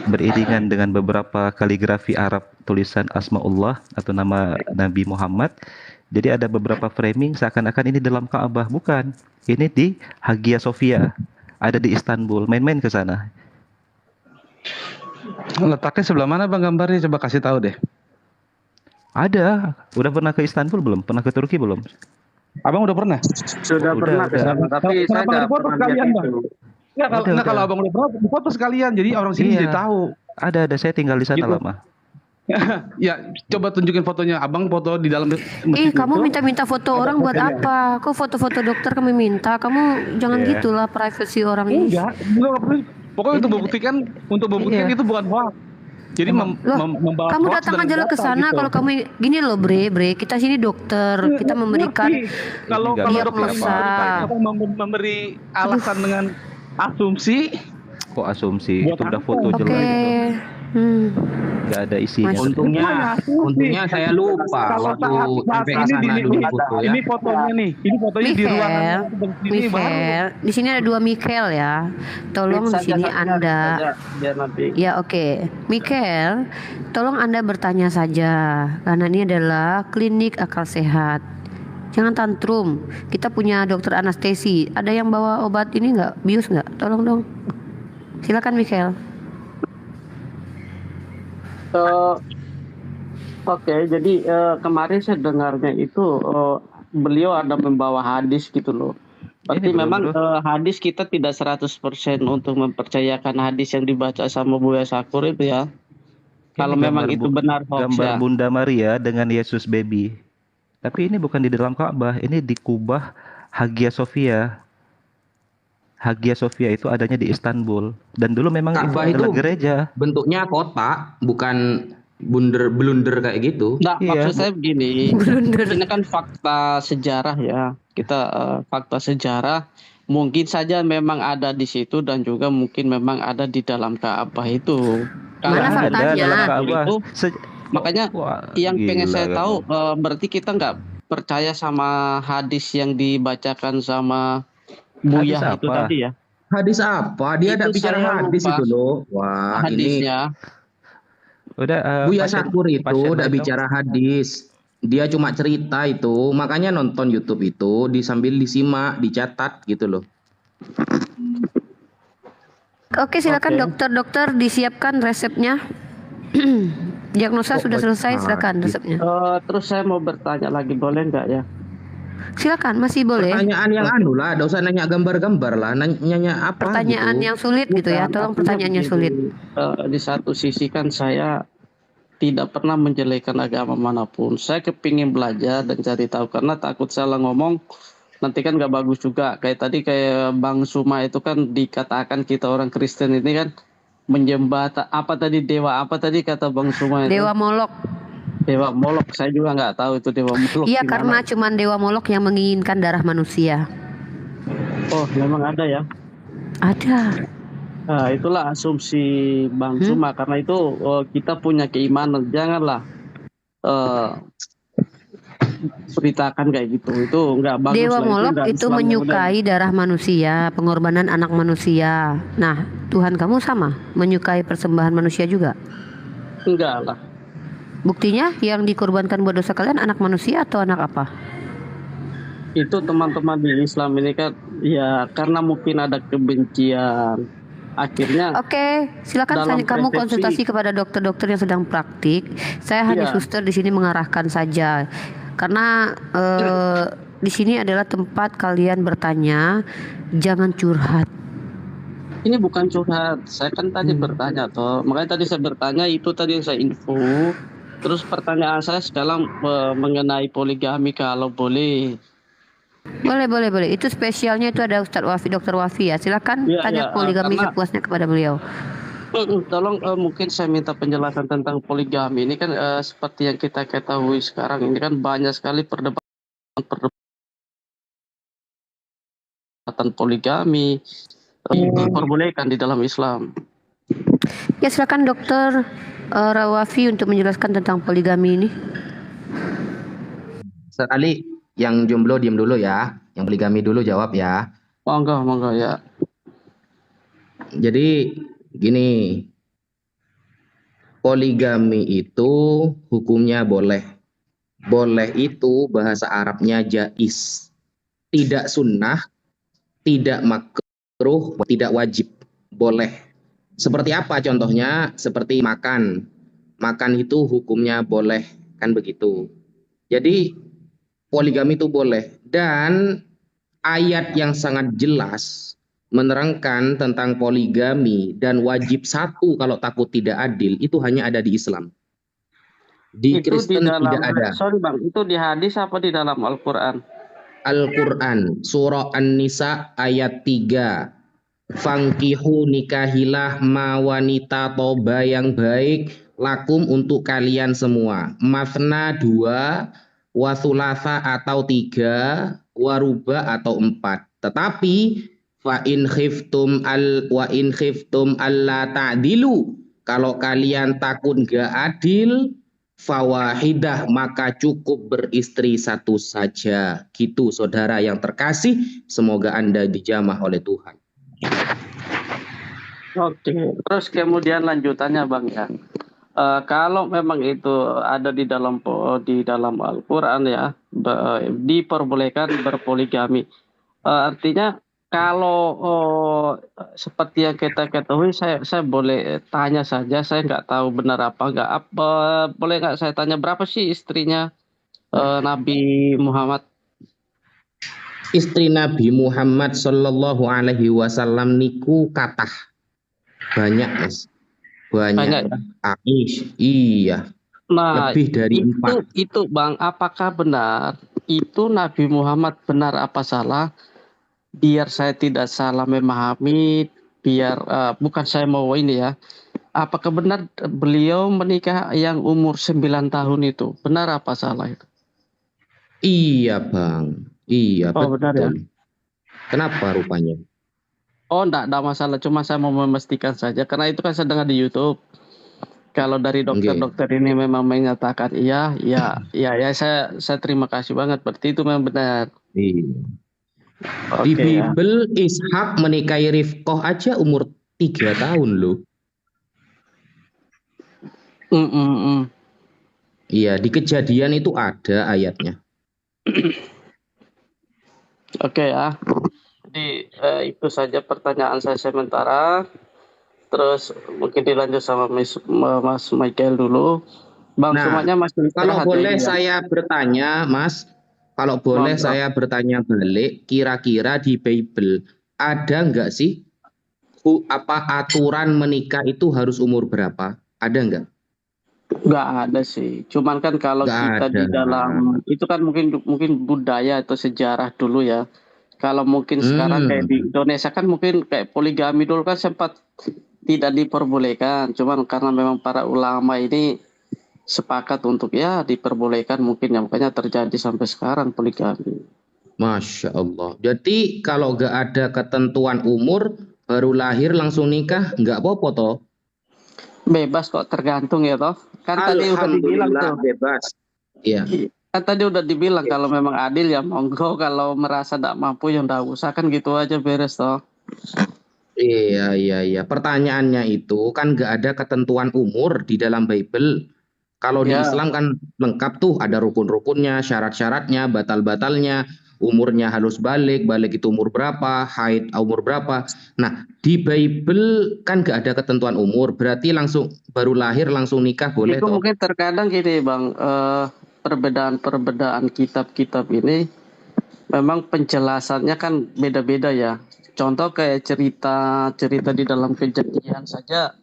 Speaker 14: beriringan dengan beberapa kaligrafi Arab tulisan Asmaullah atau nama Nabi Muhammad. Jadi ada beberapa framing seakan-akan ini dalam Ka'bah, bukan. Ini di Hagia Sophia, ada di Istanbul. Main-main ke sana.
Speaker 18: Letaknya sebelah mana Bang gambarnya? Coba kasih tahu deh.
Speaker 14: Ada. Udah pernah ke Istanbul belum? Pernah ke Turki belum?
Speaker 18: Abang udah pernah?
Speaker 15: Sudah pernah ke sana, tapi saya nggak pernah lihat itu.
Speaker 18: Nggak, kalau abang udah pernah, foto sekalian, jadi orang sini jadi tahu.
Speaker 14: Ada, saya tinggal di sana
Speaker 18: Gitu.
Speaker 14: lama.
Speaker 18: Ya, coba tunjukin fotonya. Abang foto di dalam masjid
Speaker 2: kamu
Speaker 18: itu.
Speaker 2: minta-minta foto
Speaker 18: Ada
Speaker 2: orang buat
Speaker 18: fotonya.
Speaker 2: apa? Kok foto-foto dokter kamu minta? Kamu jangan
Speaker 18: Iya.
Speaker 2: gitulah, privasi orang ini.
Speaker 18: Enggak perlu. Pokoknya untuk membuktikan
Speaker 2: Iya.
Speaker 18: itu bukan hoax. Jadi membawa
Speaker 2: Kamu
Speaker 18: hoax
Speaker 2: datang
Speaker 18: dengan
Speaker 2: aja lo ke
Speaker 18: data
Speaker 2: sana
Speaker 18: gitu.
Speaker 2: kalau kamu gini loh, Bre, kita sini dokter, kita memberikan
Speaker 18: Kalau dokter
Speaker 2: diagnosa.
Speaker 18: memberi alasan dengan asumsi,
Speaker 19: Kok asumsi?
Speaker 18: Buat
Speaker 19: Itu udah
Speaker 18: apa?
Speaker 19: foto
Speaker 2: Oke.
Speaker 19: jelas gitu. Nggak ada isinya.
Speaker 5: Untungnya saya lupa waktu sampai ke sana dulu foto ya.
Speaker 18: Ini fotonya nih. Ini fotonya di ruangan ini baru.
Speaker 2: Michael, di sini ada 2 Michael ya. Tolong di sini Anda.
Speaker 16: Biar nanti.
Speaker 2: Ya oke, Michael, tolong Anda bertanya saja karena ini adalah klinik akal sehat. Jangan tantrum. Kita punya dokter anestesi. Ada yang bawa obat ini nggak? Bius nggak? Tolong dong. Silakan Michael.
Speaker 16: Oke, jadi kemarin saya dengarnya itu beliau ada membawa hadis gitu loh. Berarti
Speaker 19: Ini, bro,
Speaker 16: memang
Speaker 19: bro.
Speaker 16: hadis kita tidak 100% untuk mempercayakan hadis yang dibaca sama Buya Sakur itu ya. Kalau
Speaker 19: Ini
Speaker 16: memang
Speaker 19: gambar
Speaker 16: itu benar hoax
Speaker 19: gambar
Speaker 16: ya.
Speaker 19: Bunda Maria dengan Yesus baby. Tapi ini bukan di dalam Ka'bah, ini di Kubah Hagia Sophia. Hagia Sophia itu adanya di Istanbul dan dulu memang
Speaker 5: Ka'bah
Speaker 19: itu adalah
Speaker 5: itu
Speaker 19: gereja.
Speaker 5: bentuknya kotak, bukan blunder kayak gitu.
Speaker 16: Nah,
Speaker 19: Iya.
Speaker 16: maksud saya begini, ini kan fakta sejarah ya. Kita fakta sejarah mungkin saja memang ada di situ dan juga mungkin memang ada di dalam Ka'bah itu.
Speaker 2: Mana
Speaker 19: Ada
Speaker 2: faktanya?
Speaker 19: dalam Ka'bah.
Speaker 16: Itu, makanya yang pengen
Speaker 19: gila
Speaker 16: saya
Speaker 19: kamu.
Speaker 16: tahu berarti kita nggak percaya sama hadis yang dibacakan sama
Speaker 19: Hadis
Speaker 16: Buya itu
Speaker 19: apa?
Speaker 16: tadi ya.
Speaker 5: Hadis apa? Dia ada
Speaker 16: Itu
Speaker 5: bicara
Speaker 16: saya
Speaker 5: hadis
Speaker 16: lupa.
Speaker 5: itu loh. Wah, ini
Speaker 16: Hadisnya.
Speaker 19: Udah
Speaker 5: Buya
Speaker 19: pasien-
Speaker 5: Sakur itu
Speaker 19: pasien
Speaker 5: udah
Speaker 19: lain dong.
Speaker 5: bicara hadis. Dia cuma cerita itu, makanya nonton YouTube itu sambil disimak, dicatat gitu loh.
Speaker 2: Oke, silakan
Speaker 16: Oke.
Speaker 2: dokter disiapkan resepnya. Diagnosa sudah selesai, silakan resepnya.
Speaker 16: Terus saya mau bertanya lagi, boleh nggak ya?
Speaker 2: Silakan, masih boleh.
Speaker 5: Pertanyaan yang anu lah, nggak usah nanya gambar-gambar lah, nanya apa
Speaker 2: Pertanyaan
Speaker 5: gitu.
Speaker 2: yang sulit gitu ya, tolong pertanyaannya sulit.
Speaker 16: Di satu sisi kan saya tidak pernah menjelekan agama manapun. Saya kepingin belajar dan cari tahu karena takut salah ngomong nanti kan nggak bagus juga. Kayak tadi kayak Bang Suma itu kan dikatakan kita orang Kristen ini kan menyembah apa tadi dewa apa tadi kata Bang Suma itu?
Speaker 2: Dewa Molok.
Speaker 16: Dewa Molok. Saya juga nggak tahu itu Dewa Molok.
Speaker 2: Iya,
Speaker 16: gimana.
Speaker 2: karena cuman Dewa Molok yang menginginkan darah manusia.
Speaker 16: Oh memang ada ya.
Speaker 2: Ada.
Speaker 16: Nah, itulah asumsi Bang Suma karena itu kita punya keimanan janganlah beritakan kayak gitu itu nggak bagus
Speaker 2: Dewa
Speaker 16: lah,
Speaker 2: Molok
Speaker 16: nggak
Speaker 2: itu
Speaker 16: Islam
Speaker 2: menyukai darah manusia, pengorbanan anak manusia. Nah, Tuhan kamu sama, menyukai persembahan manusia juga.
Speaker 16: enggak lah.
Speaker 2: Buktinya yang dikorbankan buat dosa kalian anak manusia atau anak apa?
Speaker 16: Itu teman-teman di Islam ini kan ya karena mungkin ada kebencian akhirnya.
Speaker 2: Oke, silakan
Speaker 16: dalam
Speaker 2: kamu
Speaker 16: persepsi-
Speaker 2: konsultasi kepada dokter-dokter yang sedang praktik. Saya hanya
Speaker 16: Iya.
Speaker 2: suster di sini mengarahkan saja. Karena di sini adalah tempat kalian bertanya, jangan curhat.
Speaker 16: Ini bukan curhat, saya kan tadi bertanya toh, makanya tadi saya bertanya itu tadi yang saya info. Terus pertanyaan saya sekarang mengenai poligami kalau boleh.
Speaker 2: Boleh. Itu spesialnya itu ada Ustadz Wafi, Dokter Wafi ya. Silakan
Speaker 16: Iya,
Speaker 2: tanya
Speaker 16: iya,
Speaker 2: poligami
Speaker 16: karena-
Speaker 2: sepuasnya kepada beliau.
Speaker 16: Tolong mungkin saya minta penjelasan tentang poligami ini kan seperti yang kita ketahui sekarang ini kan banyak sekali perdebatan poligami diperbolehkan di dalam Islam.
Speaker 2: Ya silakan Dokter Wafi untuk menjelaskan tentang poligami ini.
Speaker 5: Sekali yang jomblo diam dulu ya, yang poligami dulu jawab ya.
Speaker 16: Monggo ya.
Speaker 5: Jadi gini, poligami itu hukumnya boleh. Boleh itu bahasa Arabnya jaiz. Tidak sunnah, tidak makruh, tidak wajib. Boleh. Seperti apa contohnya? Seperti makan. Makan itu hukumnya boleh, kan begitu. Jadi poligami itu boleh. Dan ayat yang sangat jelas menerangkan tentang poligami dan wajib satu kalau takut tidak adil itu hanya ada di Islam. Di
Speaker 16: Itu di
Speaker 5: Kristen
Speaker 16: dalam,
Speaker 5: tidak ada.
Speaker 16: sorry Bang, itu di hadis apa di dalam Al-Quran?
Speaker 5: Al-Quran surah An-Nisa ayat 3. Fangkihu nikahilah ma wanita toba yang baik lakum untuk kalian semua. Masna 2, wasulasa atau 3, waruba atau 4. Tetapi wa in khiftum alla ta'dilu, kalau kalian takut gak adil, fawahidah, maka cukup beristri satu saja. Gitu saudara yang terkasih, semoga Anda dijamah oleh Tuhan.
Speaker 16: Oke, terus kemudian lanjutannya Bang ya. Kalau memang itu ada di dalam Al-Quran ya, diperbolehkan berpoligami. Artinya kalau seperti yang kita ketahui, saya boleh tanya saja, saya nggak tahu benar apa nggak. Boleh nggak saya tanya berapa sih istrinya Nabi Muhammad?
Speaker 5: Istri Nabi Muhammad Sallallahu Alaihi Wasallam niku kathah banyak, Mas. Banyak. Aish, iya.
Speaker 16: Nah,
Speaker 5: lebih dari 4.
Speaker 16: Itu Bang, apakah benar itu Nabi Muhammad, benar apa salah? Biar saya tidak salah memahami, biar bukan saya mau ini ya. Apakah benar beliau menikah yang umur 9 tahun itu? Benar apa salah itu?
Speaker 5: Iya, Bang. Iya, betul.
Speaker 16: Benar ya?
Speaker 5: Kenapa rupanya?
Speaker 16: Oh, enggak masalah. Cuma saya mau memastikan saja. Karena itu kan saya dengar di YouTube. Kalau dari dokter-dokter ini memang menyatakan iya, saya terima kasih banget. Berarti itu memang benar.
Speaker 5: Iya. Di Bible Ishak menikahi Rifqah aja umur 3 tahun loh. Iya, di Kejadian itu ada ayatnya.
Speaker 16: Oke ya. Jadi itu saja pertanyaan saya sementara. Terus mungkin dilanjut sama Mas Michael dulu. Bang, semuanya masih
Speaker 5: kalau boleh saya bertanya, Mas. Kalau boleh saya bertanya balik, kira-kira di Bible ada nggak sih aturan menikah itu harus umur berapa? Ada nggak?
Speaker 16: Nggak ada sih. Cuman kan kalau kita di dalam itu kan mungkin budaya atau sejarah dulu ya. Kalau mungkin sekarang kayak di Indonesia kan mungkin kayak poligami dulu kan sempat tidak diperbolehkan. Cuman karena memang para ulama ini sepakat untuk ya diperbolehkan mungkin ya, makanya terjadi sampai sekarang poligami.
Speaker 5: Masya Allah. Jadi kalau nggak ada ketentuan umur, baru lahir langsung nikah nggak apa-apa toh?
Speaker 16: Bebas kok, tergantung ya toh. Kan tadi udah dibilang tuh.
Speaker 5: Bebas. Iya.
Speaker 16: Kan tadi udah dibilang kalau memang adil ya monggo, kalau merasa tidak mampu ya nggak usah, kan gitu aja beres toh.
Speaker 5: Iya. Pertanyaannya itu kan nggak ada ketentuan umur di dalam Bible. Kalau di Islam kan lengkap tuh, ada rukun-rukunnya, syarat-syaratnya, batal-batalnya, umurnya harus balik itu umur berapa, haid umur berapa. Nah, di Bible kan nggak ada ketentuan umur, berarti langsung baru lahir langsung nikah boleh
Speaker 16: itu
Speaker 5: toh?
Speaker 16: Mungkin terkadang gini Bang, perbedaan kitab-kitab ini memang penjelasannya kan beda-beda ya. Contoh kayak cerita di dalam Kejadian saja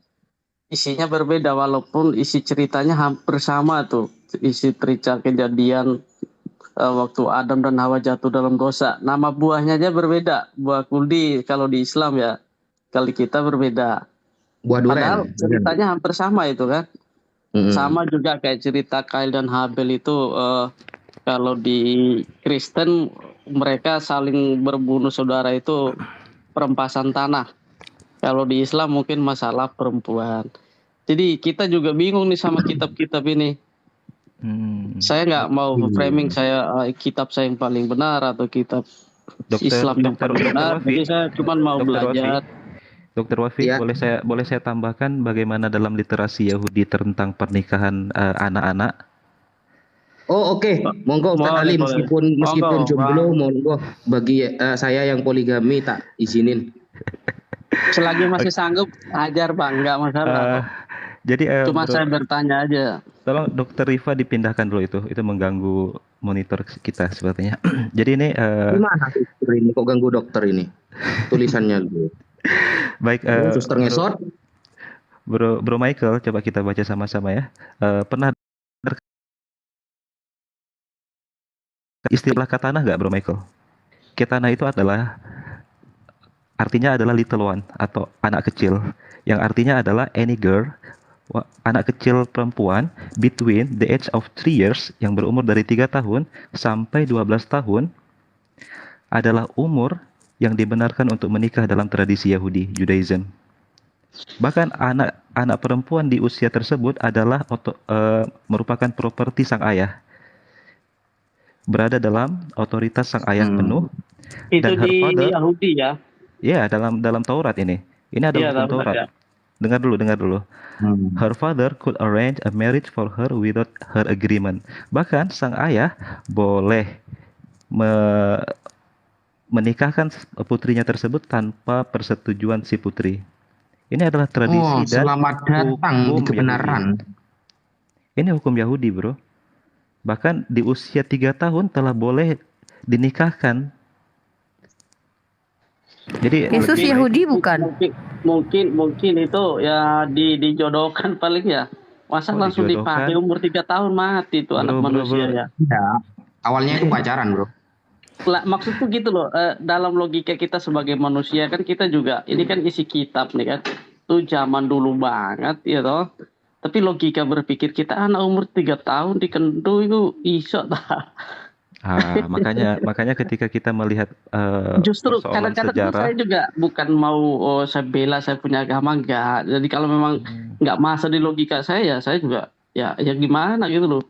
Speaker 16: isinya berbeda, walaupun isi ceritanya hampir sama tuh. Isi cerita Kejadian waktu Adam dan Hawa jatuh dalam dosa, nama buahnya aja berbeda. Buah kuldi kalau di Islam ya, kalau kita berbeda.
Speaker 5: Buah durian.
Speaker 16: Padahal ceritanya hampir sama itu kan. Sama juga kayak cerita Kain dan Habel itu, kalau di Kristen mereka saling berbunuh saudara itu perampasan tanah. Kalau di Islam mungkin masalah perempuan. Jadi kita juga bingung nih sama kitab-kitab ini. Saya nggak mau framing kitab saya yang paling benar atau kitab Islam yang paling benar. Jadi saya cuma mau belajar.
Speaker 19: Dr. Wafi, boleh saya tambahkan bagaimana dalam literasi Yahudi tentang pernikahan anak-anak?
Speaker 5: Oh oke. Monggo Ustaz Ali, meskipun jomblo, monggo bagi saya yang poligami tak izinin.
Speaker 16: Selagi masih sanggup ajar Bang, nggak masalah.
Speaker 19: Jadi
Speaker 16: cuma saya bertanya aja.
Speaker 19: Tolong Dokter Riva dipindahkan dulu, itu mengganggu monitor kita sepertinya. Jadi ini
Speaker 5: gimana ini kok ganggu dokter ini? Tulisannya dulu.
Speaker 19: Baik,
Speaker 5: suster ngesot.
Speaker 19: Bro Michael, coba kita baca sama-sama ya. Pernah istilah katana nggak, Bro Michael? Katana itu artinya adalah little one atau anak kecil, yang artinya adalah any girl, anak kecil perempuan between the age of 3 years, yang berumur dari 3 tahun sampai 12 tahun adalah umur yang dibenarkan untuk menikah dalam tradisi Yahudi, Judaism. Bahkan anak perempuan di usia tersebut adalah merupakan properti sang ayah, berada dalam otoritas sang ayah penuh.
Speaker 16: Itu
Speaker 19: Dan her
Speaker 16: di
Speaker 19: father,
Speaker 16: Yahudi ya.
Speaker 19: ya dalam Taurat ini adalah
Speaker 16: Iya,
Speaker 19: hukum
Speaker 16: dalam
Speaker 19: Taurat.
Speaker 16: ya.
Speaker 19: Dengar dulu. Her father could arrange a marriage for her without her agreement. Bahkan sang ayah boleh menikahkan putrinya tersebut tanpa persetujuan si putri. Ini adalah tradisi dan
Speaker 5: Selamat datang di
Speaker 19: hukum
Speaker 5: kebenaran.
Speaker 19: Yahudi. Ini hukum Yahudi, bro. Bahkan di usia 3 tahun telah boleh dinikahkan. Jadi
Speaker 2: Yesus Yahudi bukan?
Speaker 16: Mungkin itu ya dijodohkan paling ya. Masa langsung
Speaker 19: dijodohkan?
Speaker 16: dipakai umur 3 tahun mati itu anak manusia ya.
Speaker 5: Awalnya itu pacaran, bro.
Speaker 16: Lah, maksudku gitu loh, dalam logika kita sebagai manusia kan kita juga, ini kan isi kitab nih kan, itu zaman dulu banget ya toh. Tapi logika berpikir kita anak umur 3 tahun dikendu itu iso dah.
Speaker 19: makanya ketika kita melihat
Speaker 16: Justru
Speaker 19: persoalan
Speaker 16: kadang-kadang
Speaker 19: sejarah,
Speaker 16: saya juga bukan mau saya bela saya punya agama, enggak. Jadi kalau memang nggak masuk di logika saya juga ya gimana gitu loh.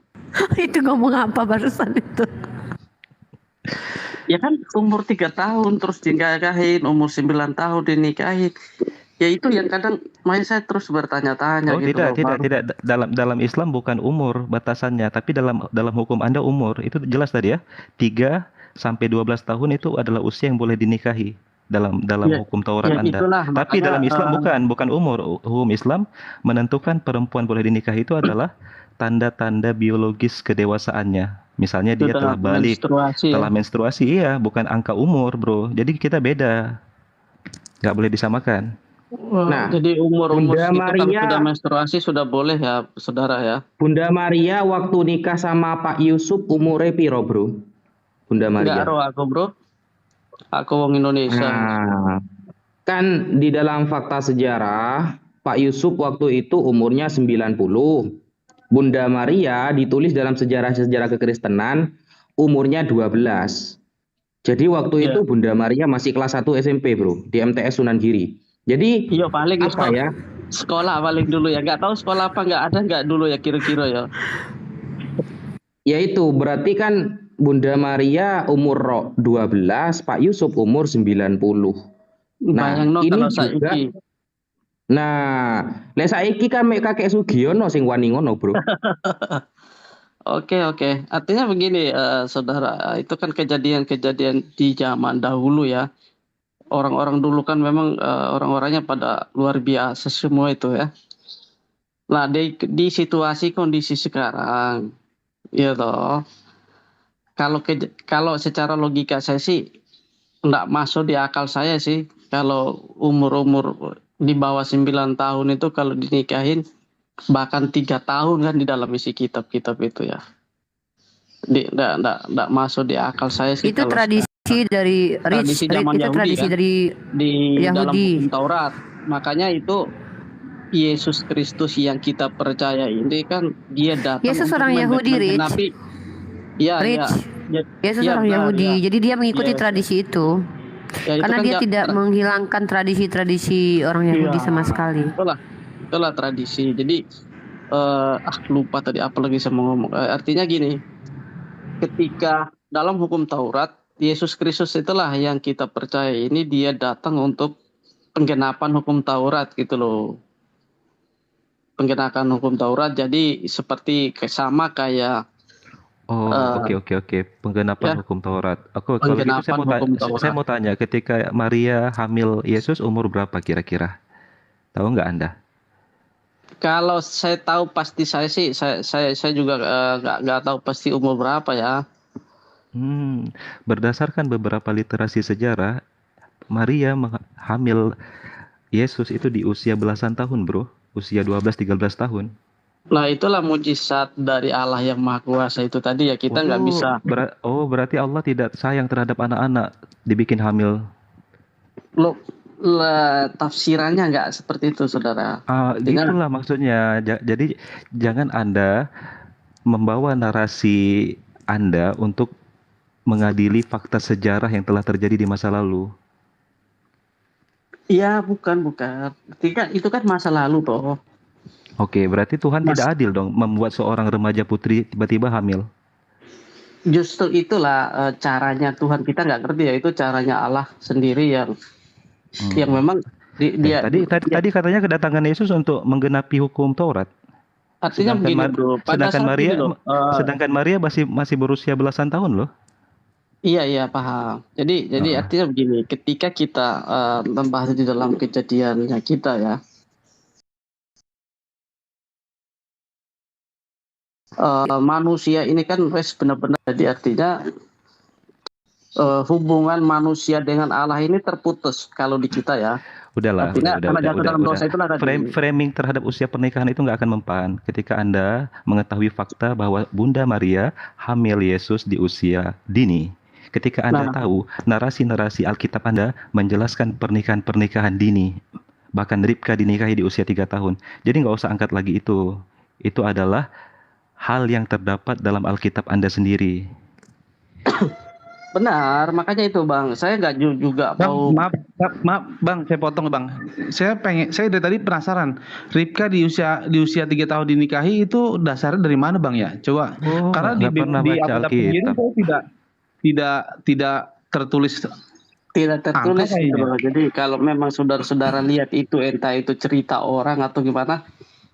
Speaker 2: Itu ngomong apa barusan itu?
Speaker 16: Ya kan umur 3 tahun terus dinikahin, umur 9 tahun dinikahin. Ya itu yang kadang makanya saya terus bertanya-tanya gitu loh.
Speaker 19: tidak dalam Islam bukan umur batasannya, tapi dalam hukum Anda umur itu jelas tadi ya, 3 sampai 12 tahun itu adalah usia yang boleh dinikahi dalam hukum Taurat Anda.
Speaker 16: Itulah,
Speaker 19: Tapi
Speaker 16: makanya,
Speaker 19: dalam Islam bukan umur. Hukum Islam menentukan perempuan boleh dinikahi itu adalah tanda-tanda biologis kedewasaannya. Misalnya dia telah balik, telah menstruasi, iya, bukan angka umur, bro. Jadi kita beda, nggak boleh disamakan.
Speaker 16: Nah, jadi umur
Speaker 5: Bunda
Speaker 16: segitu
Speaker 5: Maria,
Speaker 16: kalau sudah menstruasi sudah boleh ya, saudara ya.
Speaker 5: Bunda Maria waktu nikah sama Pak Yusuf umurnya piro, bro? Bunda Maria.
Speaker 16: Enggak roh aku, bro. Aku wong Indonesia.
Speaker 5: Nah, kan di dalam fakta sejarah Pak Yusuf waktu itu umurnya 90. Bunda Maria ditulis dalam sejarah-sejarah kekristenan umurnya 12. Jadi waktu itu Bunda Maria masih kelas 1 SMP, bro, di MTS Sunan Giri. Jadi
Speaker 16: iya paling
Speaker 5: apa ya?
Speaker 16: Sekolah paling dulu ya. Nggak tahu sekolah apa nggak ada nggak dulu ya kira-kira ya.
Speaker 5: Ya itu berarti kan Bunda Maria umur 12, Pak Yusuf umur 90. Nah, ini
Speaker 16: kalau
Speaker 5: juga
Speaker 16: saiki.
Speaker 5: Nah, lek saiki kan mek kakek Sugiono sing wani ngono, bro.
Speaker 16: Oke. Artinya begini, saudara, itu kan kejadian-kejadian di zaman dahulu ya. Orang-orang dulu kan memang orang-orangnya pada luar biasa semua itu ya. Nah, di situasi kondisi sekarang, ya toh. Kalau secara logika saya sih enggak masuk di akal saya sih kalau umur di bawah 9 tahun itu kalau dinikahin bahkan 3 tahun kan di dalam isi kitab-kitab itu ya. Enggak masuk di akal saya sih.
Speaker 2: Itu tradisi dari
Speaker 16: tradisi zaman
Speaker 2: itu
Speaker 16: Yahudi,
Speaker 2: tradisi
Speaker 16: kan?
Speaker 2: dari
Speaker 16: di dalam
Speaker 2: Yahudi.
Speaker 16: hukum Taurat. Makanya itu Yesus Kristus yang kita percaya ini kan dia datang
Speaker 2: Yesus
Speaker 16: untuk
Speaker 2: orang Yahudi, Rich.
Speaker 16: menggenapi. Ya.
Speaker 2: Yesus
Speaker 16: Ya,
Speaker 2: orang
Speaker 16: benar,
Speaker 2: Yahudi.
Speaker 16: ya.
Speaker 2: Jadi dia mengikuti
Speaker 16: Ya.
Speaker 2: tradisi itu.
Speaker 16: Ya, itu
Speaker 2: Karena
Speaker 16: kan
Speaker 2: dia tidak menghilangkan tradisi-tradisi orang Yahudi
Speaker 16: Iya.
Speaker 2: sama sekali.
Speaker 16: Itulah tradisi. Jadi lupa tadi apa lagi saya mau ngomong. Artinya gini, ketika dalam hukum Taurat Yesus Kristus itulah yang kita percaya ini dia datang untuk penggenapan hukum Taurat gitu loh. Penggenapan hukum Taurat jadi seperti sama kayak
Speaker 19: Oke. Penggenapan hukum Taurat. Kalau gitu
Speaker 16: Penggenapan hukum
Speaker 19: saya mau tanya, ketika Maria hamil Yesus umur berapa kira-kira? Tahu nggak Anda?
Speaker 16: Kalau saya tahu pasti saya juga nggak tahu pasti umur berapa ya.
Speaker 19: Berdasarkan beberapa literasi sejarah, Maria hamil Yesus itu di usia belasan tahun, bro. Usia 12-13 tahun.
Speaker 16: Nah, itulah mujizat dari Allah yang Maha Kuasa itu tadi ya, kita nggak bisa.
Speaker 19: Berarti Allah tidak sayang terhadap anak-anak dibikin hamil.
Speaker 16: Tafsirannya nggak seperti itu, saudara.
Speaker 19: Itulah maksudnya. Jadi jangan Anda membawa narasi Anda untuk mengadili fakta sejarah yang telah terjadi di masa lalu.
Speaker 16: Iya, bukan. Ketika itu kan masa lalu toh.
Speaker 19: Oke, berarti Tuhan tidak adil dong membuat seorang remaja putri tiba-tiba hamil.
Speaker 16: Justru itulah caranya Tuhan, kita nggak ngerti ya, itu caranya Allah sendiri yang memang
Speaker 19: Tadi katanya kedatangan Yesus untuk menggenapi hukum Taurat.
Speaker 16: Artinya begini, bro.
Speaker 19: Sedangkan Maria masih berusia belasan tahun loh.
Speaker 16: Iya, paham. Jadi artinya begini, ketika kita membahas di dalam kejadiannya kita ya, manusia ini kan benar-benar, jadi artinya hubungan manusia dengan Allah ini terputus kalau di kita ya.
Speaker 19: Udah. Framing terhadap usia pernikahan itu nggak akan mempan ketika Anda mengetahui fakta bahwa Bunda Maria hamil Yesus di usia dini. Ketika Anda tahu narasi-narasi Alkitab Anda menjelaskan pernikahan dini, bahkan Ribka dinikahi di usia 3 tahun. Jadi nggak usah angkat lagi itu. Itu adalah hal yang terdapat dalam Alkitab Anda sendiri.
Speaker 16: Benar, makanya itu Bang. Saya nggak juga mau.
Speaker 18: Maaf Bang, saya potong Bang. Saya dari tadi penasaran. Ribka di usia 3 tahun dinikahi itu dasarnya dari mana Bang ya? Coba. Karena di Alkitab sendiri saya tidak tertulis.
Speaker 16: Tidak tertulis gitu loh. Jadi kalau memang saudara-saudara lihat itu, entah itu cerita orang atau gimana,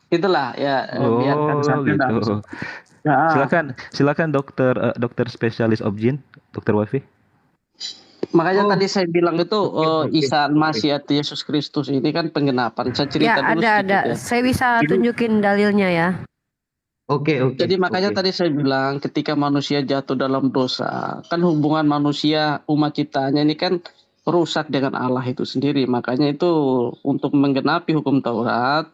Speaker 16: itulah ya, biarkan saja.
Speaker 19: Gitu. Silakan dokter spesialis objin, Dokter Wafi.
Speaker 16: Makanya tadi saya bilang itu Isa Masih atau Yesus Kristus ini kan penggenapan. Saya cerita dulu sedikit
Speaker 2: ya. Saya bisa tunjukin dalilnya ya.
Speaker 5: Oke.
Speaker 16: Jadi makanya tadi saya bilang ketika manusia jatuh dalam dosa, kan hubungan manusia umat ciptaannya ini kan rusak dengan Allah itu sendiri. Makanya itu untuk menggenapi hukum Taurat,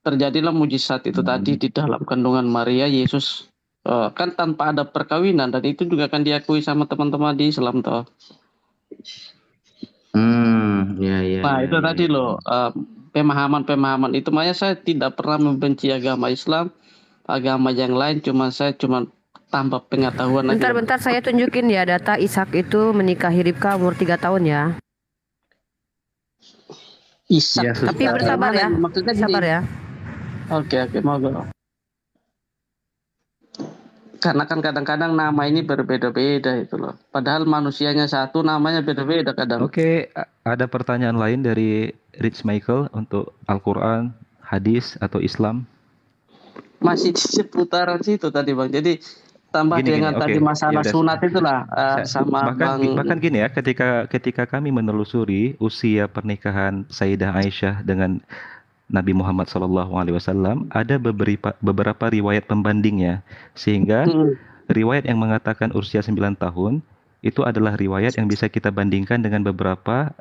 Speaker 16: terjadilah mujizat itu tadi di dalam kandungan Maria Yesus, kan tanpa ada perkawinan, dan itu juga kan diakui sama teman-teman di Islam toh. Itu tadi loh, pemahaman itu. Makanya saya tidak pernah membenci agama Islam, agama yang lain, saya cuma tambah pengetahuan.
Speaker 2: Bentar, saya tunjukin ya data Ishak itu menikahi Ribka umur 3 tahun ya.
Speaker 16: Ishak.
Speaker 2: Tapi bersabar ya.
Speaker 16: Maksudnya
Speaker 2: sabar ya.
Speaker 16: Oke, mau. Karena kan kadang-kadang nama ini berbeda-beda itu loh. Padahal manusianya satu, namanya beda-beda kadang.
Speaker 19: Oke, ada pertanyaan lain dari Rich Michael untuk Al-Quran, hadis atau Islam?
Speaker 16: Masih di seputaran situ tadi Bang. Jadi tambah dengan tadi masalah sunat itulah sama
Speaker 19: bahkan gini ya, ketika kami menelusuri usia pernikahan Sayyidah Aisyah dengan Nabi Muhammad SAW, ada beberapa riwayat pembandingnya, sehingga riwayat yang mengatakan usia 9 tahun itu adalah riwayat yang bisa kita bandingkan dengan beberapa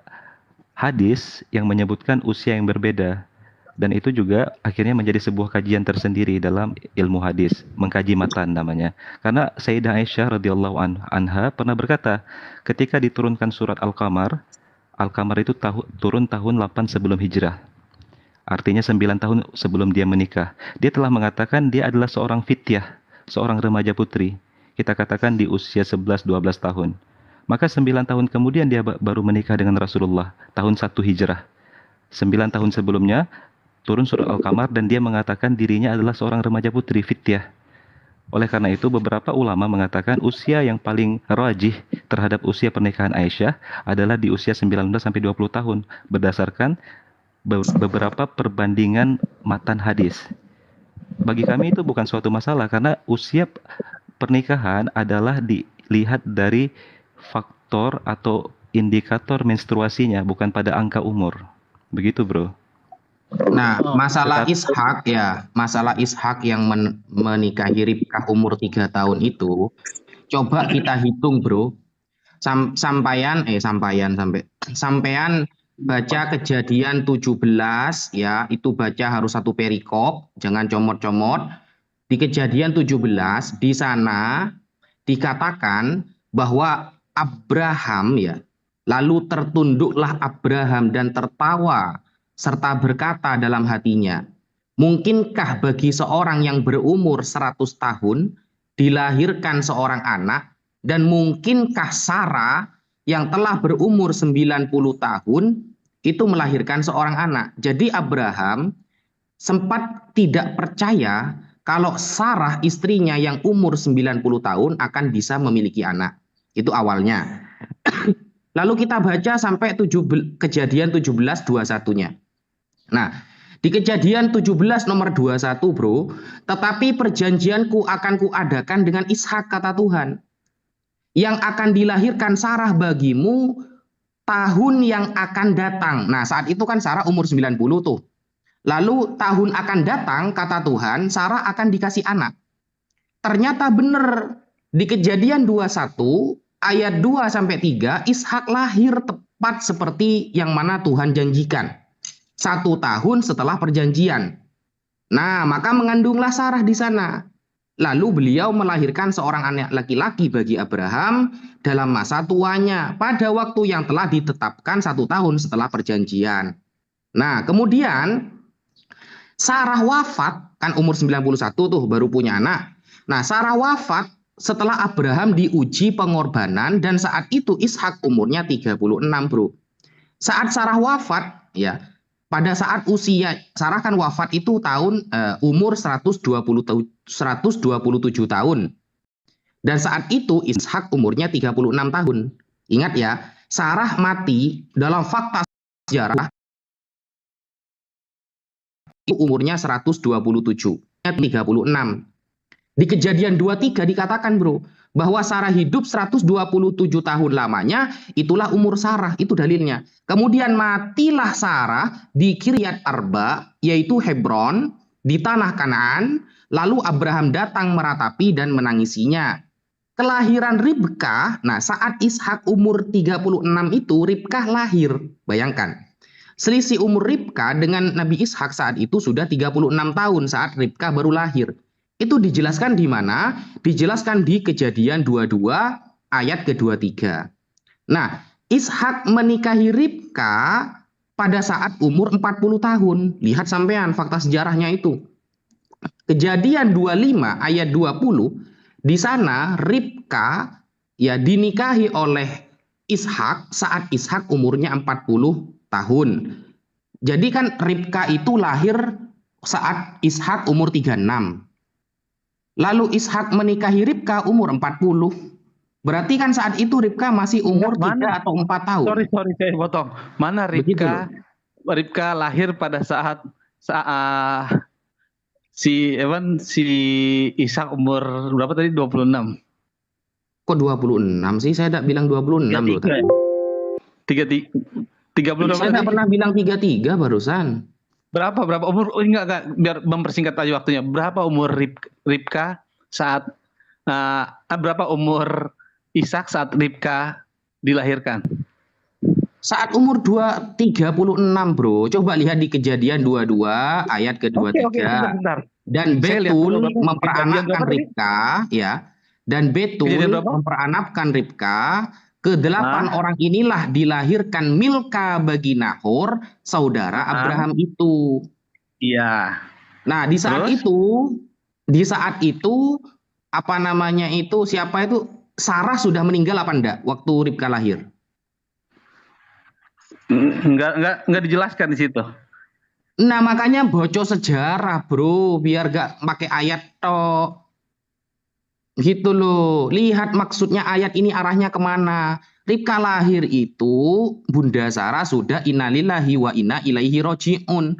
Speaker 19: hadis yang menyebutkan usia yang berbeda. Dan itu juga akhirnya menjadi sebuah kajian tersendiri dalam ilmu hadis, mengkaji matan namanya. Karena Sayyidah Aisyah radhiyallahu anha pernah berkata, ketika diturunkan surat Al-Qamar itu turun tahun 8 sebelum hijrah. Artinya 9 tahun sebelum dia menikah. Dia telah mengatakan dia adalah seorang fityah, seorang remaja putri. Kita katakan di usia 11-12 tahun. Maka 9 tahun kemudian dia baru menikah dengan Rasulullah, tahun 1 hijrah. 9 tahun sebelumnya turun surat Al-Qamar dan dia mengatakan dirinya adalah seorang remaja putri fityah. Oleh karena itu beberapa ulama mengatakan usia yang paling rajih terhadap usia pernikahan Aisyah adalah di usia 19 sampai 20 tahun berdasarkan beberapa perbandingan matan hadis. Bagi kami itu bukan suatu masalah karena usia pernikahan adalah dilihat dari faktor atau indikator menstruasinya, bukan pada angka umur. Begitu, Bro.
Speaker 5: Nah, masalah Ishak yang menikahi Ribkah umur 3 tahun itu, coba kita hitung, Bro. Sampean baca Kejadian 17 ya, itu baca harus satu perikop, jangan comot-comot. Di Kejadian 17 di sana dikatakan bahwa Abraham ya, lalu tertunduklah Abraham dan tertawa serta berkata dalam hatinya, mungkinkah bagi seorang yang berumur 100 tahun dilahirkan seorang anak, dan mungkinkah Sarah yang telah berumur 90 tahun itu melahirkan seorang anak. Jadi Abraham sempat tidak percaya kalau Sarah istrinya yang umur 90 tahun akan bisa memiliki anak. Itu awalnya. Lalu kita baca sampai Kejadian 17:21-nya. Nah, di Kejadian 17 nomor 21 bro, tetapi perjanjianku akan kuadakan dengan Ishak kata Tuhan, yang akan dilahirkan Sarah bagimu tahun yang akan datang. Nah saat itu kan Sarah umur 90 tuh. Lalu tahun akan datang kata Tuhan, Sarah akan dikasih anak. Ternyata benar, di Kejadian 21 ayat 2-3 Ishak lahir tepat seperti yang mana Tuhan janjikan. 1 tahun setelah perjanjian. Nah, maka mengandunglah Sarah di sana. Lalu beliau melahirkan seorang anak laki-laki bagi Abraham dalam masa tuanya pada waktu yang telah ditetapkan 1 tahun setelah perjanjian. Nah, kemudian Sarah wafat, kan umur 91 tuh baru punya anak. Nah, Sarah wafat setelah Abraham diuji pengorbanan dan saat itu Ishak umurnya 36, bro. Saat Sarah wafat, ya, pada saat usia Sarah kan wafat itu tahun umur 127 tahun. Dan saat itu Ishak umurnya 36 tahun. Ingat ya, Sarah mati dalam fakta sejarah itu umurnya 127, 36. Di Kejadian 23 dikatakan bro, bahwa Sarah hidup 127 tahun lamanya, itulah umur Sarah, itu dalilnya. Kemudian matilah Sarah di Kiryat Arba, yaitu Hebron, di tanah Kanaan, lalu Abraham datang meratapi dan menangisinya. Kelahiran Ribkah, nah saat Ishak umur 36 itu, Ribkah lahir, bayangkan. Selisih umur Ribkah dengan Nabi Ishak saat itu sudah 36 tahun saat Ribkah baru lahir. Itu dijelaskan di mana? Dijelaskan di Kejadian 22 ayat ke-23. Nah, Ishak menikahi Ribkah pada saat umur 40 tahun. Lihat sampean fakta sejarahnya itu. Kejadian 25 ayat 20, di sana Ribkah ya dinikahi oleh Ishak saat Ishak umurnya 40 tahun. Jadi kan Ribkah itu lahir saat Ishak umur 36. Lalu Ishak menikahi Ribkah umur 40. Berarti kan saat itu Ribkah masih umur 3 atau 4 tahun.
Speaker 18: Sorry saya potong. Mana Ribkah? Ribkah lahir pada saat si Ishak umur berapa tadi? 26.
Speaker 5: Kok 26 sih? Saya tidak bilang 26 loh tadi.
Speaker 18: 32.
Speaker 5: Saya tidak pernah bilang 33 barusan.
Speaker 18: Berapa umur? Oh, enggak, biar mempersingkat aja waktunya. Berapa umur Ribkah saat berapa umur Ishak saat Ribkah dilahirkan?
Speaker 5: Saat umur 36, bro. Coba lihat di Kejadian 22 ayat ke-23.
Speaker 18: Bentar.
Speaker 5: Dan Betul memperanakkan Ribkah, ya. Dan Betul memperanakkan Ribkah. Ke-8 orang inilah dilahirkan Milka bagi Nahor, saudara Abraham itu.
Speaker 18: Iya.
Speaker 5: Nah, di saat itu apa namanya itu, siapa itu? Sarah sudah meninggal apa enggak waktu Ribkah lahir?
Speaker 18: Enggak dijelaskan di situ.
Speaker 5: Nah, makanya bocor sejarah, bro, biar gak pakai ayat tok. Gitu loh. Lihat maksudnya ayat ini arahnya kemana. Ribkah lahir itu Bunda Sarah sudah innalillahi wa inna ilaihi roji'un.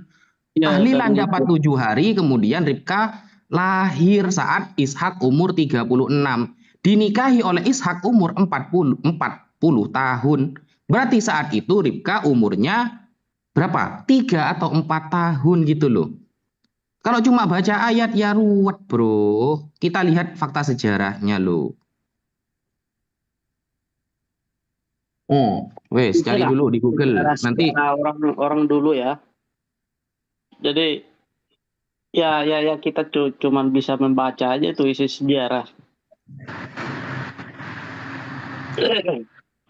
Speaker 5: Tahlilan dapat 7 hari, kemudian Ribkah lahir saat Ishak umur 36. Dinikahi oleh Ishak umur 40 tahun. Berarti saat itu Ribkah umurnya berapa? 3 atau 4 tahun gitu loh. Kalau cuma baca ayat ya ruwet, bro. Kita lihat fakta sejarahnya loh. Wes cari dulu di Google. Nanti
Speaker 16: orang dulu ya. Jadi ya kita cuman bisa membaca aja tuh isi sejarah.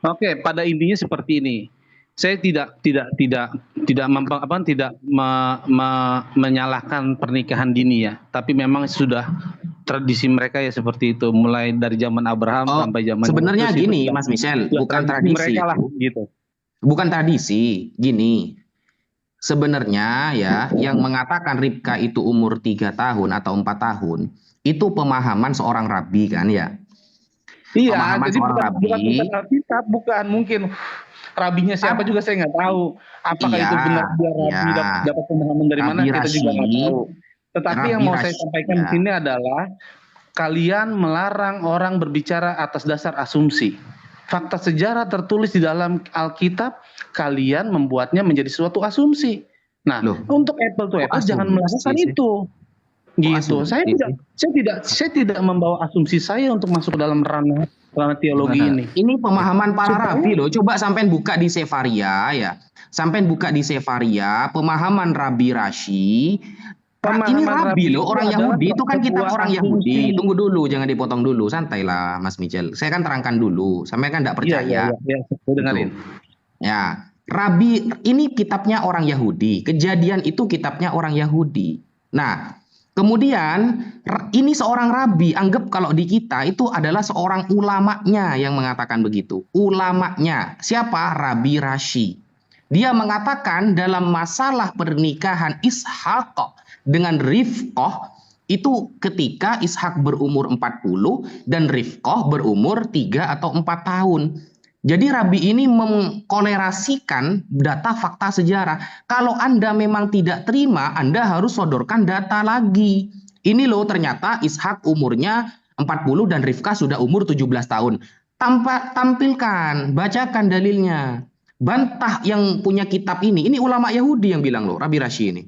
Speaker 18: Oke, pada intinya seperti ini. Saya tidak menyalahkan pernikahan dini ya, tapi memang sudah tradisi mereka ya seperti itu, mulai dari zaman Abraham sampai zaman
Speaker 5: sebenarnya gini, Mas Michel, bukan tradisi
Speaker 18: mereka lah, gitu.
Speaker 5: Bukan tradisi, gini. Sebenarnya ya, yang mengatakan Ribka itu umur 3 tahun atau 4 tahun, itu pemahaman seorang rabi kan ya?
Speaker 18: Iya,
Speaker 5: Pemahaman
Speaker 18: jadi
Speaker 5: seorang rabi.
Speaker 18: bukan Alkitab, bukan mungkin rabinya siapa juga saya nggak tahu. Apakah itu benar dia rabi dapat pemahaman dari mana kita juga nggak tahu. Tetapi yang mau saya sampaikan di sini adalah kalian melarang orang berbicara atas dasar asumsi. Fakta sejarah tertulis di dalam Alkitab, kalian membuatnya menjadi suatu asumsi. Nah, untuk apple to apple jangan melakukan itu. Gitu. Saya tidak membawa asumsi saya untuk masuk ke dalam ranah teologi ini.
Speaker 5: Ini pemahaman para rabi loh. Coba sampean buka di Sefaria ya. Sampean buka di Sefaria, pemahaman Rabi Rashi. Ini rabi loh, orang Yahudi itu kan kitab orang Yahudi. Tunggu dulu, jangan dipotong dulu, santailah Mas Michel. Saya kan terangkan dulu, sampai kan tidak percaya.
Speaker 18: Iya, dengerin.
Speaker 5: Ya, Rabi ini kitabnya orang Yahudi. Kejadian itu kitabnya orang Yahudi. Nah, kemudian ini seorang rabi, anggap kalau di kita itu adalah seorang ulamanya yang mengatakan begitu. Ulamanya, siapa? Rabi Rashi. Dia mengatakan dalam masalah pernikahan Ishak dengan Rifqah itu ketika Ishak berumur 40 dan Rifqah berumur 3 atau 4 tahun. Jadi rabi ini mengkolerasikan data fakta sejarah. Kalau Anda memang tidak terima, Anda harus sodorkan data lagi. Ini loh ternyata Ishak umurnya 40 dan Rifqah sudah umur 17 tahun. Tampilkan, bacakan dalilnya. Bantah yang punya kitab ini ulama Yahudi yang bilang loh, Rabi Rashi ini.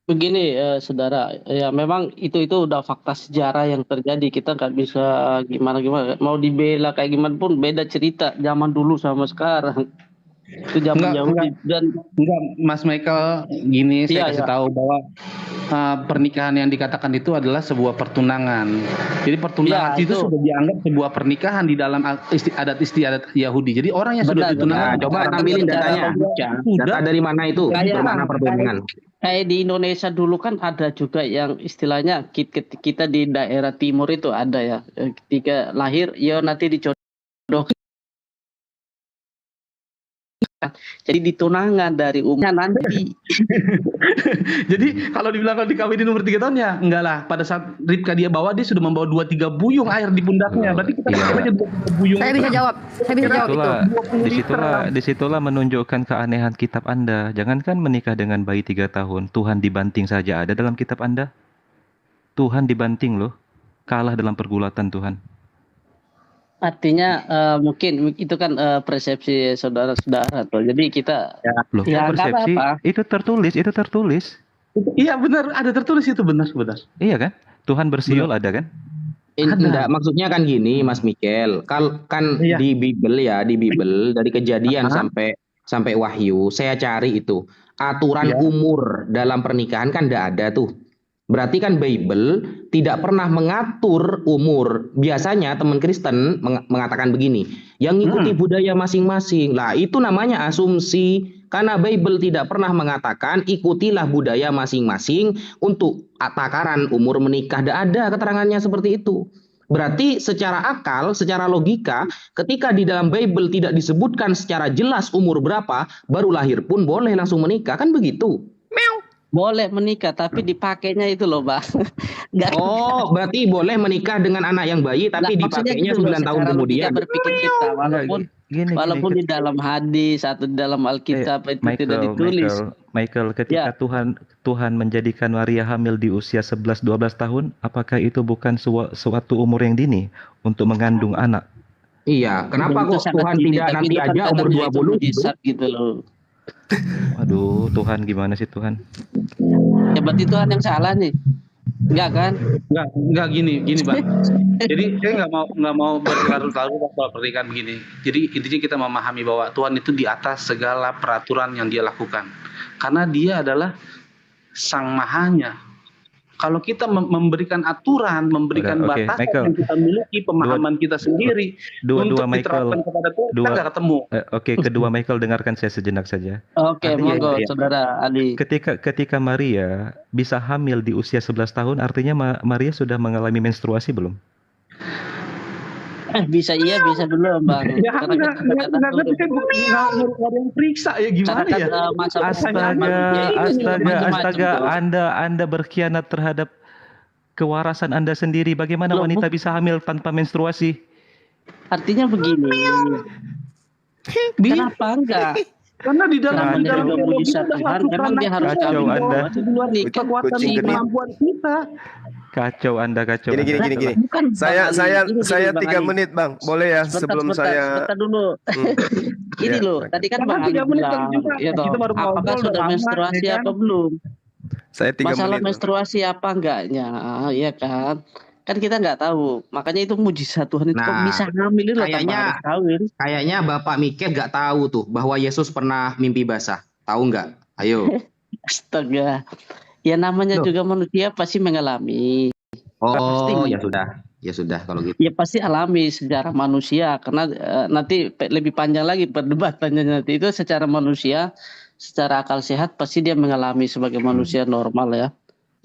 Speaker 16: Begini saudara, ya memang itu udah fakta sejarah yang terjadi. Kita nggak bisa gimana mau dibela kayak gimana pun beda cerita zaman dulu sama sekarang. Itu zaman Yahudi dan
Speaker 18: enggak, Mas Michael, gini saya kasih tahu bahwa pernikahan yang dikatakan itu adalah sebuah pertunangan. Jadi pertunangan itu sudah dianggap sebuah pernikahan di dalam adat istiadat Yahudi. Jadi orang yang sudah ditunangkan,
Speaker 5: coba tampilin datanya. Data dari mana itu? Bermana pertunangan?
Speaker 16: Kayak di Indonesia dulu kan ada juga yang istilahnya kita di daerah timur itu ada ya, ketika lahir ya nanti dicodokin. Jadi ditunangan dari umurnya nanti.
Speaker 18: Jadi kalau dibilang kalau dikawinin umur 3 tahun ya enggak lah. Pada saat Ribka dia bawa, dia sudah membawa 2-3 buyung air di pundaknya. Berarti kita aja 2-3 buyung.
Speaker 2: Saya bisa jawab itu.
Speaker 19: Disitulah menunjukkan keanehan kitab Anda. Jangankan menikah dengan bayi 3 tahun, Tuhan dibanting saja ada dalam kitab Anda. Tuhan dibanting loh, kalah dalam pergulatan Tuhan.
Speaker 16: Artinya mungkin itu kan persepsi saudara-saudara tuh. Jadi kita
Speaker 19: persepsi apa? Itu tertulis.
Speaker 18: Iya benar, ada tertulis itu benar.
Speaker 19: Iya kan? Tuhan bersiul ada kan?
Speaker 5: Enggak, maksudnya kan gini Mas Michael. Kan di Bible dari Kejadian sampai Wahyu, saya cari itu aturan umur dalam pernikahan kan enggak ada tuh. Berarti kan Bible tidak pernah mengatur umur. Biasanya teman Kristen mengatakan begini, yang ngikuti budaya masing-masing. Lah itu namanya asumsi. Karena Bible tidak pernah mengatakan ikutilah budaya masing-masing untuk takaran umur menikah. Tidak ada keterangannya seperti itu. Berarti secara akal, secara logika, ketika di dalam Bible tidak disebutkan secara jelas umur berapa, baru lahir pun boleh langsung menikah. Kan begitu?
Speaker 16: Boleh menikah, tapi dipakainya itu loh, Bang.
Speaker 5: Berarti boleh menikah dengan anak yang bayi, tapi dipakainya 9 tahun kemudian.
Speaker 16: Berpikir kita, walaupun di dalam hadis atau di dalam Alkitab itu tidak ditulis.
Speaker 19: Michael, ketika Tuhan menjadikan Maria hamil di usia 11-12 tahun, apakah itu bukan suatu umur yang dini untuk mengandung anak?
Speaker 5: Iya, kenapa kok Tuhan tidak nanti aja umur 20
Speaker 16: gitu loh.
Speaker 19: Aduh, Tuhan gimana sih Tuhan?
Speaker 16: Ya berarti Tuhan yang salah nih.
Speaker 2: Enggak kan?
Speaker 18: Enggak gini Bang. Jadi saya nggak mau berlarut-larut soal pernikahan begini. Jadi intinya kita memahami bahwa Tuhan itu di atas segala peraturan yang Dia lakukan. Karena Dia adalah Sang Mahanya. Kalau kita memberikan aturan, memberikan batasan yang kita miliki, pemahaman kita sendiri untuk diterapkan kepada Tuhan, kita nggak ketemu.
Speaker 19: Oke, kedua Michael, dengarkan saya sejenak saja.
Speaker 16: Oke, monggo Saudara Ali.
Speaker 19: Ketika Maria bisa hamil di usia 11 tahun, artinya Maria sudah mengalami menstruasi belum?
Speaker 16: Bisa iya, bisa dulu Bang.
Speaker 18: Ya enggak ada yang periksa ya gimana ya?
Speaker 19: Astaga, Anda berkhianat terhadap kewarasan Anda sendiri. Bagaimana wanita bisa hamil tanpa menstruasi?
Speaker 16: Artinya begini. Kenapa enggak?
Speaker 18: Karena di dalam
Speaker 16: mujizat Tuhan memang dia harus
Speaker 19: kacau Anda.
Speaker 18: Kekuatan kemampuan kita.
Speaker 3: Kacau Anda. Gini. Saya 3 menit Bang, boleh ya sebelum saya.
Speaker 16: Bentar dulu. Ini loh, tadi kan Bang Ali bilang, ya toh, apakah sudah menstruasi apa belum?
Speaker 3: Saya 3
Speaker 16: Masalah
Speaker 3: menit.
Speaker 16: menstruasi apa enggaknya, ya kan? Kan kita nggak tahu, makanya itu mujizat Tuhan itu kok bisa hamil loh.
Speaker 5: Kayaknya Bapak Mikir nggak tahu tuh bahwa Yesus pernah mimpi basah. Tahu nggak? Ayo.
Speaker 16: Astaga. Ya namanya juga manusia pasti mengalami.
Speaker 5: Pasti. Ya sudah kalau gitu.
Speaker 16: Ya pasti alami secara manusia karena nanti lebih panjang lagi perdebatannya nanti itu secara manusia, secara akal sehat pasti dia mengalami sebagai manusia normal ya.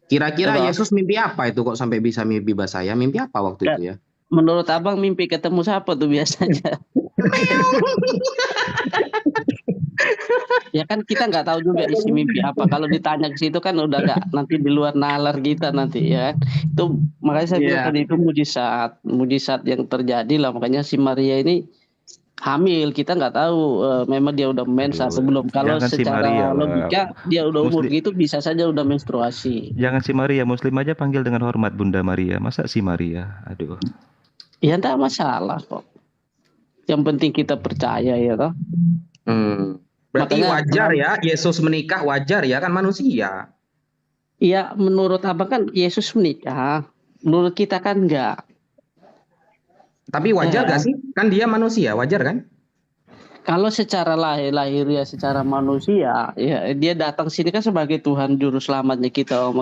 Speaker 5: Kira-kira Yesus mimpi apa itu kok sampai bisa mimpi basah ya? Mimpi apa waktu itu ya?
Speaker 16: Menurut Abang mimpi ketemu siapa tuh biasanya? Ya kan kita nggak tahu juga isi mimpi apa. Kalau ditanya ke situ kan udah nggak, nanti di luar nalar kita nanti ya. Itu makanya saya bilang tadi itu mujizat yang terjadi lah. Makanya si Maria ini hamil, kita nggak tahu memang dia udah mens atau belum. Kalau secara logika dia udah umur gitu bisa saja udah menstruasi.
Speaker 19: Jangan si Maria, Muslim aja panggil dengan hormat Bunda Maria. Masa si Maria? Aduh.
Speaker 16: Ya enggak masalah kok. Yang penting kita percaya ya toh.
Speaker 5: Berarti wajar ya Yesus menikah, wajar ya, kan manusia.
Speaker 16: Iya, menurut Abang kan Yesus menikah. Menurut kita kan enggak.
Speaker 5: Tapi wajar gak sih? Kan dia manusia, wajar kan?
Speaker 16: Kalau secara lahir ya, secara manusia, ya dia datang sini kan sebagai Tuhan juru selamatnya kita,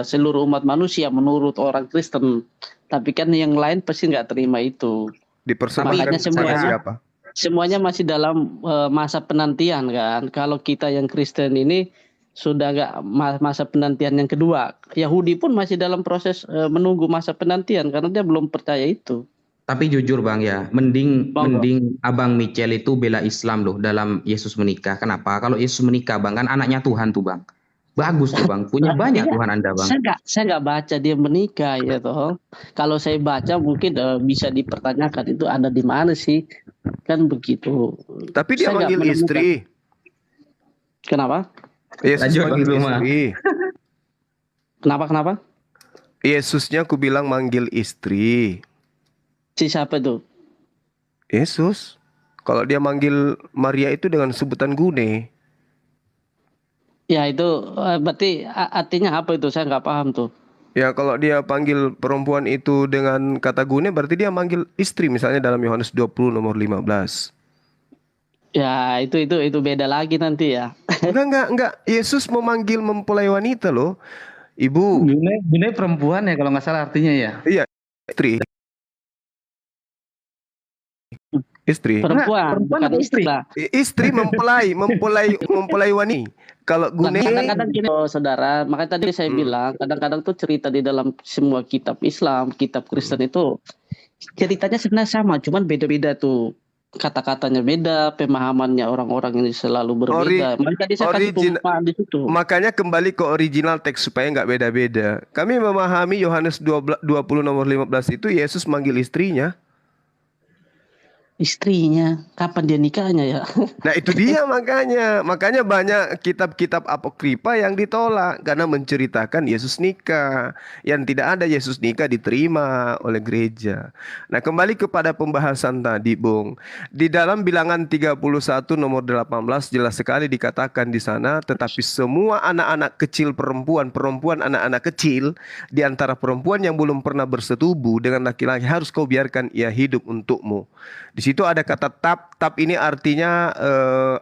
Speaker 16: seluruh umat manusia menurut orang Kristen. Tapi kan yang lain pasti nggak terima itu.
Speaker 3: Dipersembahkan kepada siapa?
Speaker 16: Semuanya masih dalam masa penantian kan. Kalau kita yang Kristen ini sudah nggak masa penantian yang kedua. Yahudi pun masih dalam proses menunggu masa penantian karena dia belum percaya itu.
Speaker 5: Tapi jujur Bang ya, mending Abang Michel itu bela Islam loh dalam Yesus menikah. Kenapa? Kalau Yesus menikah Bang, kan anaknya Tuhan tuh Bang. Bagus tuh Bang, punya banyak Tuhan Anda Bang.
Speaker 16: Saya nggak baca dia menikah ya toh. Kalau saya baca mungkin bisa dipertanyakan itu ada di mana sih? Kan begitu.
Speaker 3: Tapi dia manggil istri.
Speaker 16: Kenapa?
Speaker 3: Yesus manggil istri.
Speaker 16: Kenapa?
Speaker 3: Yesusnya aku bilang manggil istri.
Speaker 16: Si siapa tuh?
Speaker 3: Yesus. Kalau dia manggil Maria itu dengan sebutan gune.
Speaker 16: Ya itu berarti artinya apa itu? Saya nggak paham tuh.
Speaker 3: Ya kalau dia panggil perempuan itu dengan kata gune berarti dia manggil istri, misalnya dalam Yohanes 20 nomor 15.
Speaker 16: Ya itu beda lagi nanti ya.
Speaker 3: Enggak. Yesus memanggil mempelai wanita loh. Ibu.
Speaker 18: Gune perempuan ya kalau nggak salah artinya ya.
Speaker 3: Iya, istri. Istri.
Speaker 16: Perempuan bukan istri lah.
Speaker 3: Istri mempelai wanita. Kalau gune
Speaker 16: kadang-kadang gini saudara, makanya tadi saya bilang kadang-kadang tuh cerita di dalam semua kitab Islam, kitab Kristen itu ceritanya sebenarnya sama, cuman beda-beda tuh. Kata-katanya beda, pemahamannya orang-orang ini selalu berbeda. Makanya tadi saya kasih perumpamaan di situ.
Speaker 3: Makanya kembali ke original teks supaya nggak beda-beda. Kami memahami Yohanes 20 nomor 15 itu Yesus manggil istrinya.
Speaker 16: istrinya. Kapan dia nikahnya ya?
Speaker 3: Nah itu dia makanya banyak kitab-kitab apokrifa yang ditolak karena menceritakan Yesus nikah. Yang tidak ada Yesus nikah diterima oleh gereja. Nah kembali kepada pembahasan tadi Bung. Di dalam Bilangan 31 nomor 18 jelas sekali dikatakan di sana, tetapi semua anak-anak kecil perempuan anak-anak kecil di antara perempuan yang belum pernah bersetubuh dengan laki-laki harus kau biarkan ia hidup untukmu. Di situ ada kata tap ini artinya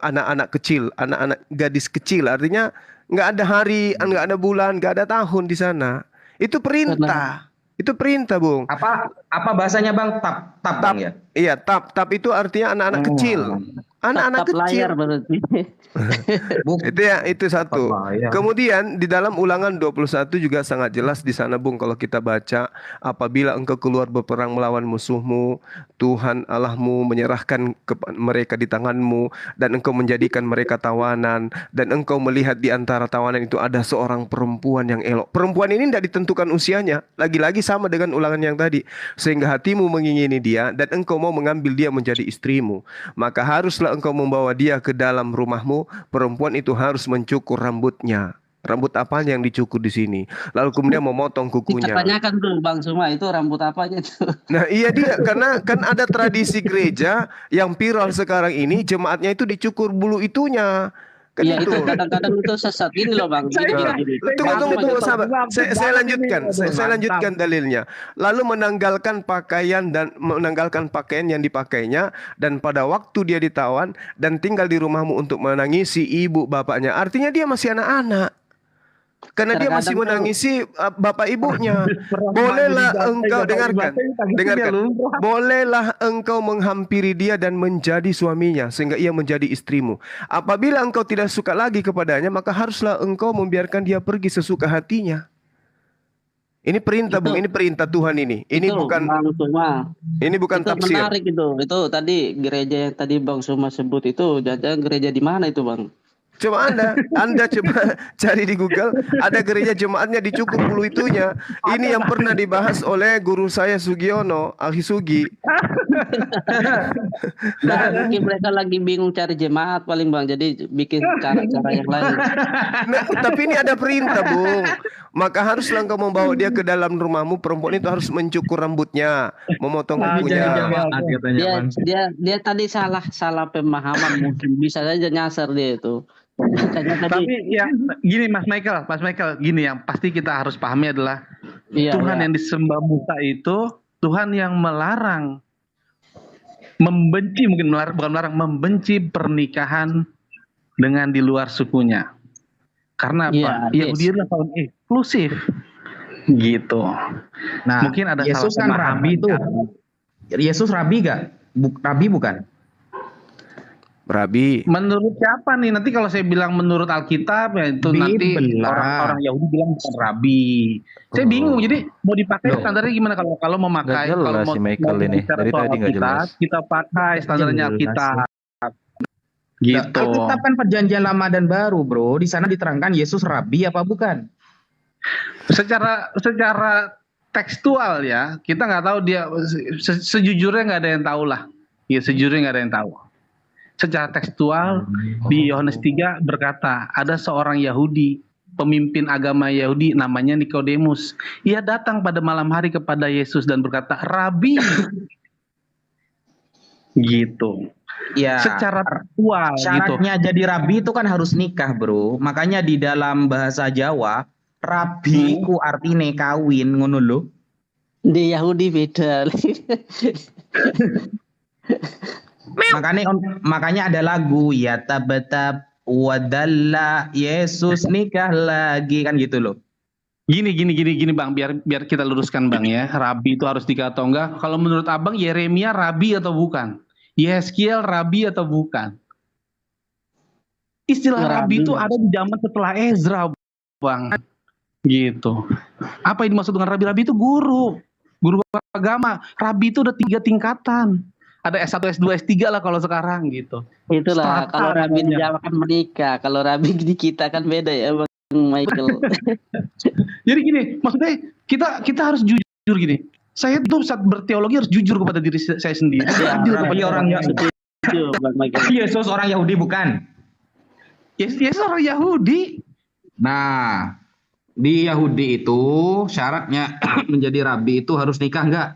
Speaker 3: anak-anak kecil, anak-anak gadis kecil, artinya nggak ada hari, nggak ada bulan, nggak ada tahun di sana. Itu perintah. Itu perintah, Bung.
Speaker 5: Apa bahasanya, Bang? Tap Bang ya?
Speaker 3: Iya, tap itu artinya anak-anak kecil. Anak-anak kecil.
Speaker 16: Layar berarti.
Speaker 3: Itu satu. Kemudian di dalam Ulangan 21 juga sangat jelas di sana, Bung, kalau kita baca, apabila engkau keluar berperang melawan musuhmu, Tuhan Allahmu menyerahkan mereka di tanganmu, dan engkau menjadikan mereka tawanan, dan engkau melihat di antara tawanan itu ada seorang perempuan yang elok. Perempuan ini tidak ditentukan usianya, lagi-lagi sama dengan Ulangan yang tadi, sehingga hatimu mengingini dia dan engkau mau mengambil dia menjadi istrimu, maka haruslah engkau membawa dia ke dalam rumahmu. Perempuan itu harus mencukur rambutnya. Rambut apa yang dicukur di sini? Lalu kemudian memotong kukunya.
Speaker 16: Tanyakan tuh Bang Suma, itu rambut apanya tuh?
Speaker 3: Nah iya dia, karena kan ada tradisi gereja yang viral sekarang ini, jemaatnya itu dicukur bulu itunya. Kan
Speaker 16: Iya itu kadang-kadang itu sesat gini loh Bang.
Speaker 3: Tunggu sahabat. Saya lanjutkan dalilnya. Lalu menanggalkan pakaian yang dipakainya, dan pada waktu dia ditawan dan tinggal di rumahmu untuk menangisi ibu bapaknya. Artinya dia masih anak-anak. Karena dia masih menangisi bapak ibunya. Bolehlah engkau dengarkan. Bolehlah engkau menghampiri dia dan menjadi suaminya sehingga ia menjadi istrimu. Apabila engkau tidak suka lagi kepadanya, maka haruslah engkau membiarkan dia pergi sesuka hatinya. Ini perintah, Bung. Ini perintah Tuhan ini. Ini bukan Ini bukan
Speaker 16: itu
Speaker 3: tafsir.
Speaker 16: Menarik itu. Itu tadi gereja yang tadi Bang Suma sebut itu, jangan gereja di mana itu, Bang?
Speaker 3: Coba Anda coba cari di Google, ada gereja jemaatnya dicukur bulu itunya. Ini yang pernah dibahas oleh guru saya Sugiono, Alhi Sugi.
Speaker 16: Nah, mungkin mereka lagi bingung cari jemaat paling Bang, jadi bikin cara-cara yang lain.
Speaker 3: Nah, tapi ini ada perintah, Bung. Maka haruslah engkau membawa dia ke dalam rumahmu. Perempuan itu harus mencukur rambutnya, memotong kukunya.
Speaker 16: Dia tadi salah pemahaman, mungkin bisa saja nyasar dia itu.
Speaker 18: Tapi ya gini Mas Michael, gini yang pasti kita harus pahami adalah Tuhan yang disembah Musa itu Tuhan yang melarang, membenci pernikahan dengan di luar sukunya. Karena apa? Yahudi adalah kaum eksklusif gitu.
Speaker 5: Nah,
Speaker 18: mungkin ada
Speaker 5: Yesus kan rabi itu. Yesus rabi gak? Rabi bukan?
Speaker 3: Rabi.
Speaker 18: Menurut siapa nih? Nanti kalau saya bilang menurut Alkitab ya itu nanti orang Yahudi bilang bukan rabi. Saya bingung. Jadi mau dipakai standarnya gimana kalau memakai kalau mau bicara soal Alkitab, kita pakai standarnya Alkitab. Gitu.
Speaker 5: Alkitab kan perjanjian lama dan baru, Bro. Di sana diterangkan Yesus rabi apa bukan?
Speaker 18: Secara tekstual ya, kita nggak tahu dia sejujurnya nggak ada yang tahu lah. Ya sejujurnya nggak ada yang tahu. Secara tekstual di Yohanes 3 berkata ada seorang Yahudi, pemimpin agama Yahudi namanya Nikodemus. Ia datang pada malam hari kepada Yesus dan berkata, "Rabi." Gitu.
Speaker 5: Ya,
Speaker 18: secara tekstual
Speaker 5: syaratnya
Speaker 18: gitu.
Speaker 5: Jadi rabi itu kan harus nikah, Bro. Makanya di dalam bahasa Jawa, rabi ku artine kawin, ngono lho.
Speaker 16: Di Yahudi beda.
Speaker 5: Makanya ada lagu ya tabatab wadalla Yesus nikah lagi kan gitu loh.
Speaker 18: Gini Bang, biar kita luruskan Bang ya. Rabi itu harus nikah atau enggak? Kalau menurut Abang Yeremia rabi atau bukan? Yeskiel rabi atau bukan? Istilah rabi itu ada di zaman setelah Ezra, Bang. Gitu. Apa yang dimaksud dengan rabi? Rabi itu guru agama. Rabi itu ada 3 tingkatan. Ada S1, S2, S3 lah kalau sekarang gitu.
Speaker 16: Itulah kalau rabi di Jawa kan menikah, kalau rabi di kita kan beda ya Bang Michael.
Speaker 18: Jadi gini, maksudnya kita harus jujur gini. Saya tuh saat berteologi harus jujur kepada diri saya sendiri.
Speaker 16: Ya,
Speaker 18: Adil
Speaker 16: Rabbi
Speaker 18: kepada
Speaker 16: orang
Speaker 18: orang.
Speaker 16: Bang Michael.
Speaker 20: Yesus orang Yahudi bukan?
Speaker 18: Yesus orang Yahudi.
Speaker 5: Nah, di Yahudi itu syaratnya menjadi rabi itu harus nikah nggak?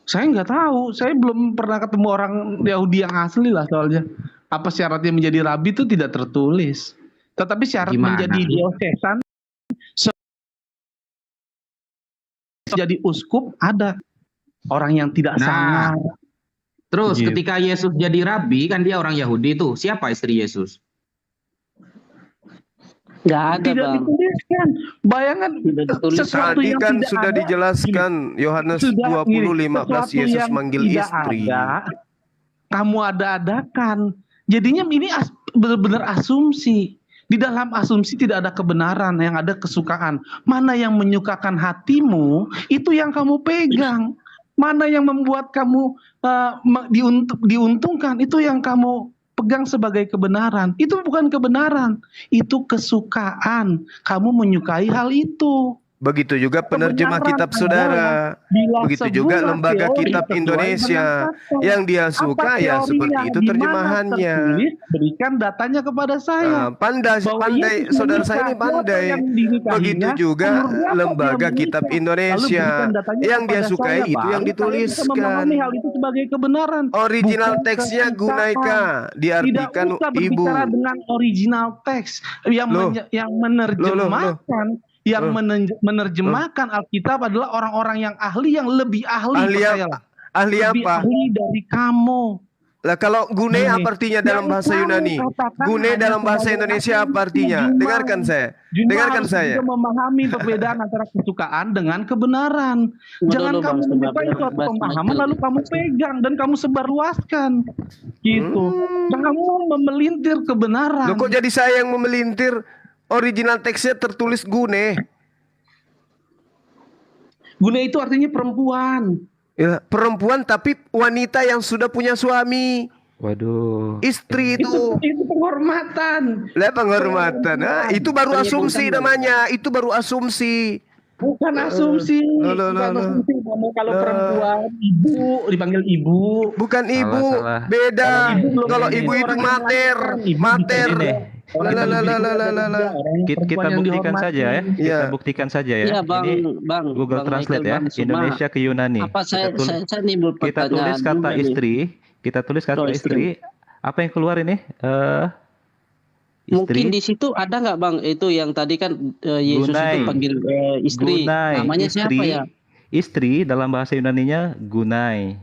Speaker 18: Saya nggak tahu. Saya belum pernah ketemu orang Yahudi yang asli lah soalnya. Apa syaratnya menjadi rabi itu tidak tertulis. Tetapi syarat
Speaker 5: Gimana?
Speaker 18: menjadi diocesan, jadi uskup ada. Orang yang tidak sangar.
Speaker 5: Terus
Speaker 18: Gitu.
Speaker 5: ketika Yesus jadi rabi kan dia orang Yahudi tuh. Siapa istri Yesus?
Speaker 16: Nggak ada,
Speaker 18: Tidak
Speaker 16: Bang.
Speaker 18: dituliskan. Bayangan sesuatu
Speaker 3: Tadi
Speaker 18: yang
Speaker 3: kan
Speaker 18: tidak
Speaker 3: sudah
Speaker 18: ada,
Speaker 3: dijelaskan Yohanes
Speaker 18: sudah
Speaker 3: 20:15
Speaker 18: sesuatu
Speaker 3: Yesus
Speaker 18: yang
Speaker 3: manggil
Speaker 18: tidak
Speaker 3: istri.
Speaker 18: ada, kamu ada-adakan. Jadinya ini benar-benar asumsi. Di dalam asumsi tidak ada kebenaran, yang ada kesukaan. Mana yang menyukakan hatimu, itu yang kamu pegang. Mana yang membuat kamu diuntungkan, itu yang kamu pegang sebagai kebenaran. Itu bukan kebenaran, itu kesukaan. Kamu menyukai hal itu.
Speaker 3: Begitu juga penerjemah kitab saudara.
Speaker 18: Bila
Speaker 3: Begitu juga
Speaker 18: sebuah
Speaker 3: lembaga
Speaker 18: teori
Speaker 3: kitab
Speaker 18: sesuai
Speaker 3: Indonesia.
Speaker 18: dengan kata.
Speaker 3: Yang dia
Speaker 18: Apa
Speaker 3: suka ya
Speaker 18: teori
Speaker 3: seperti
Speaker 18: yang
Speaker 3: itu
Speaker 18: di mana
Speaker 3: terjemahannya.
Speaker 18: tertulis, berikan datanya kepada saya.
Speaker 3: Pandai,
Speaker 18: Bahwa
Speaker 3: pandai,
Speaker 18: Yesus
Speaker 3: saudara saya ini
Speaker 18: menikah,
Speaker 3: pandai.
Speaker 18: siapa yang dinikahinya,
Speaker 3: Begitu juga
Speaker 18: umur berapa
Speaker 3: lembaga
Speaker 18: dia
Speaker 3: kitab
Speaker 18: menikah.
Speaker 3: Indonesia.
Speaker 18: Lalu berikan datanya
Speaker 3: Yang dia
Speaker 18: kepada
Speaker 3: sukai
Speaker 18: saya,
Speaker 3: itu yang
Speaker 18: baru saya bisa
Speaker 3: dituliskan.
Speaker 18: memahami hal itu sebagai kebenaran.
Speaker 3: Original
Speaker 18: Bukan
Speaker 3: teksnya
Speaker 18: kesukaan.
Speaker 3: gunaika, diartikan
Speaker 18: Tidak usah
Speaker 3: ibu.
Speaker 18: berbicara dengan original teks yang
Speaker 3: Loh.
Speaker 18: yang menerjemahkan. Yang menerjemahkan Alkitab adalah orang-orang yang ahli, yang lebih ahli.
Speaker 3: Ahli
Speaker 18: percayalah.
Speaker 3: ahli
Speaker 18: Lebih
Speaker 3: apa?
Speaker 18: ahli dari kamu.
Speaker 3: Lah kalau gune
Speaker 18: Gune.
Speaker 3: apa artinya dalam
Speaker 18: Yang
Speaker 3: bahasa
Speaker 18: kamu
Speaker 3: Yunani?
Speaker 18: katakan
Speaker 3: Gune
Speaker 18: hanya
Speaker 3: dalam bahasa
Speaker 18: sebagai
Speaker 3: Indonesia
Speaker 18: asumsi
Speaker 3: apa artinya?
Speaker 18: Juma.
Speaker 3: Dengarkan saya.
Speaker 18: Juma
Speaker 3: Dengarkan
Speaker 18: harus
Speaker 3: saya.
Speaker 18: juga memahami perbedaan antara kesukaan dengan kebenaran. Jangan
Speaker 16: Dulu,
Speaker 18: kamu
Speaker 16: Bang,
Speaker 18: menyukai
Speaker 16: sebentar,
Speaker 18: suatu
Speaker 16: Bang,
Speaker 18: pemahaman
Speaker 16: Michael.
Speaker 18: lalu kamu pegang dan kamu sebarluaskan. Gitu. Dan kamu memelintir kebenaran.
Speaker 3: Loh kok jadi saya yang memelintir? Original teksnya tertulis gune.
Speaker 18: Guna itu artinya perempuan.
Speaker 3: Ya, perempuan tapi wanita yang sudah punya suami.
Speaker 19: Waduh.
Speaker 3: Istri itu.
Speaker 18: Itu penghormatan.
Speaker 3: Lah penghormatan. Nah, itu baru
Speaker 18: Penyebutan
Speaker 3: asumsi namanya. Itu baru asumsi.
Speaker 18: Bukan asumsi.
Speaker 3: Loh.
Speaker 18: Bukan asumsi. Kalau perempuan ibu dipanggil ibu.
Speaker 3: Bukan ibu,
Speaker 19: salah.
Speaker 3: beda. Kalau
Speaker 19: Ini.
Speaker 3: ibu itu mater.
Speaker 19: Kita buktikan saja ya. Kita buktikan saja ya.
Speaker 16: Iya, Bang,
Speaker 19: Ini
Speaker 16: Bang,
Speaker 19: Google
Speaker 16: Bang
Speaker 19: Translate
Speaker 16: Michael,
Speaker 19: ya.
Speaker 16: Bang Suma.
Speaker 19: Indonesia ke Yunani.
Speaker 16: Apa saya nimbul
Speaker 19: Kita tulis
Speaker 16: pertanyaan
Speaker 19: kata
Speaker 16: juga nih.
Speaker 19: istri. Kita tulis kata
Speaker 16: Oh,
Speaker 19: istri. Apa yang keluar ini?
Speaker 16: Mungkin di situ ada nggak, Bang, itu yang tadi kan Yesus
Speaker 19: Gunai.
Speaker 16: itu panggil istri.
Speaker 19: Gunai.
Speaker 16: Namanya
Speaker 19: Istri.
Speaker 16: siapa ya?
Speaker 19: Istri dalam bahasa Yunaninya gunai.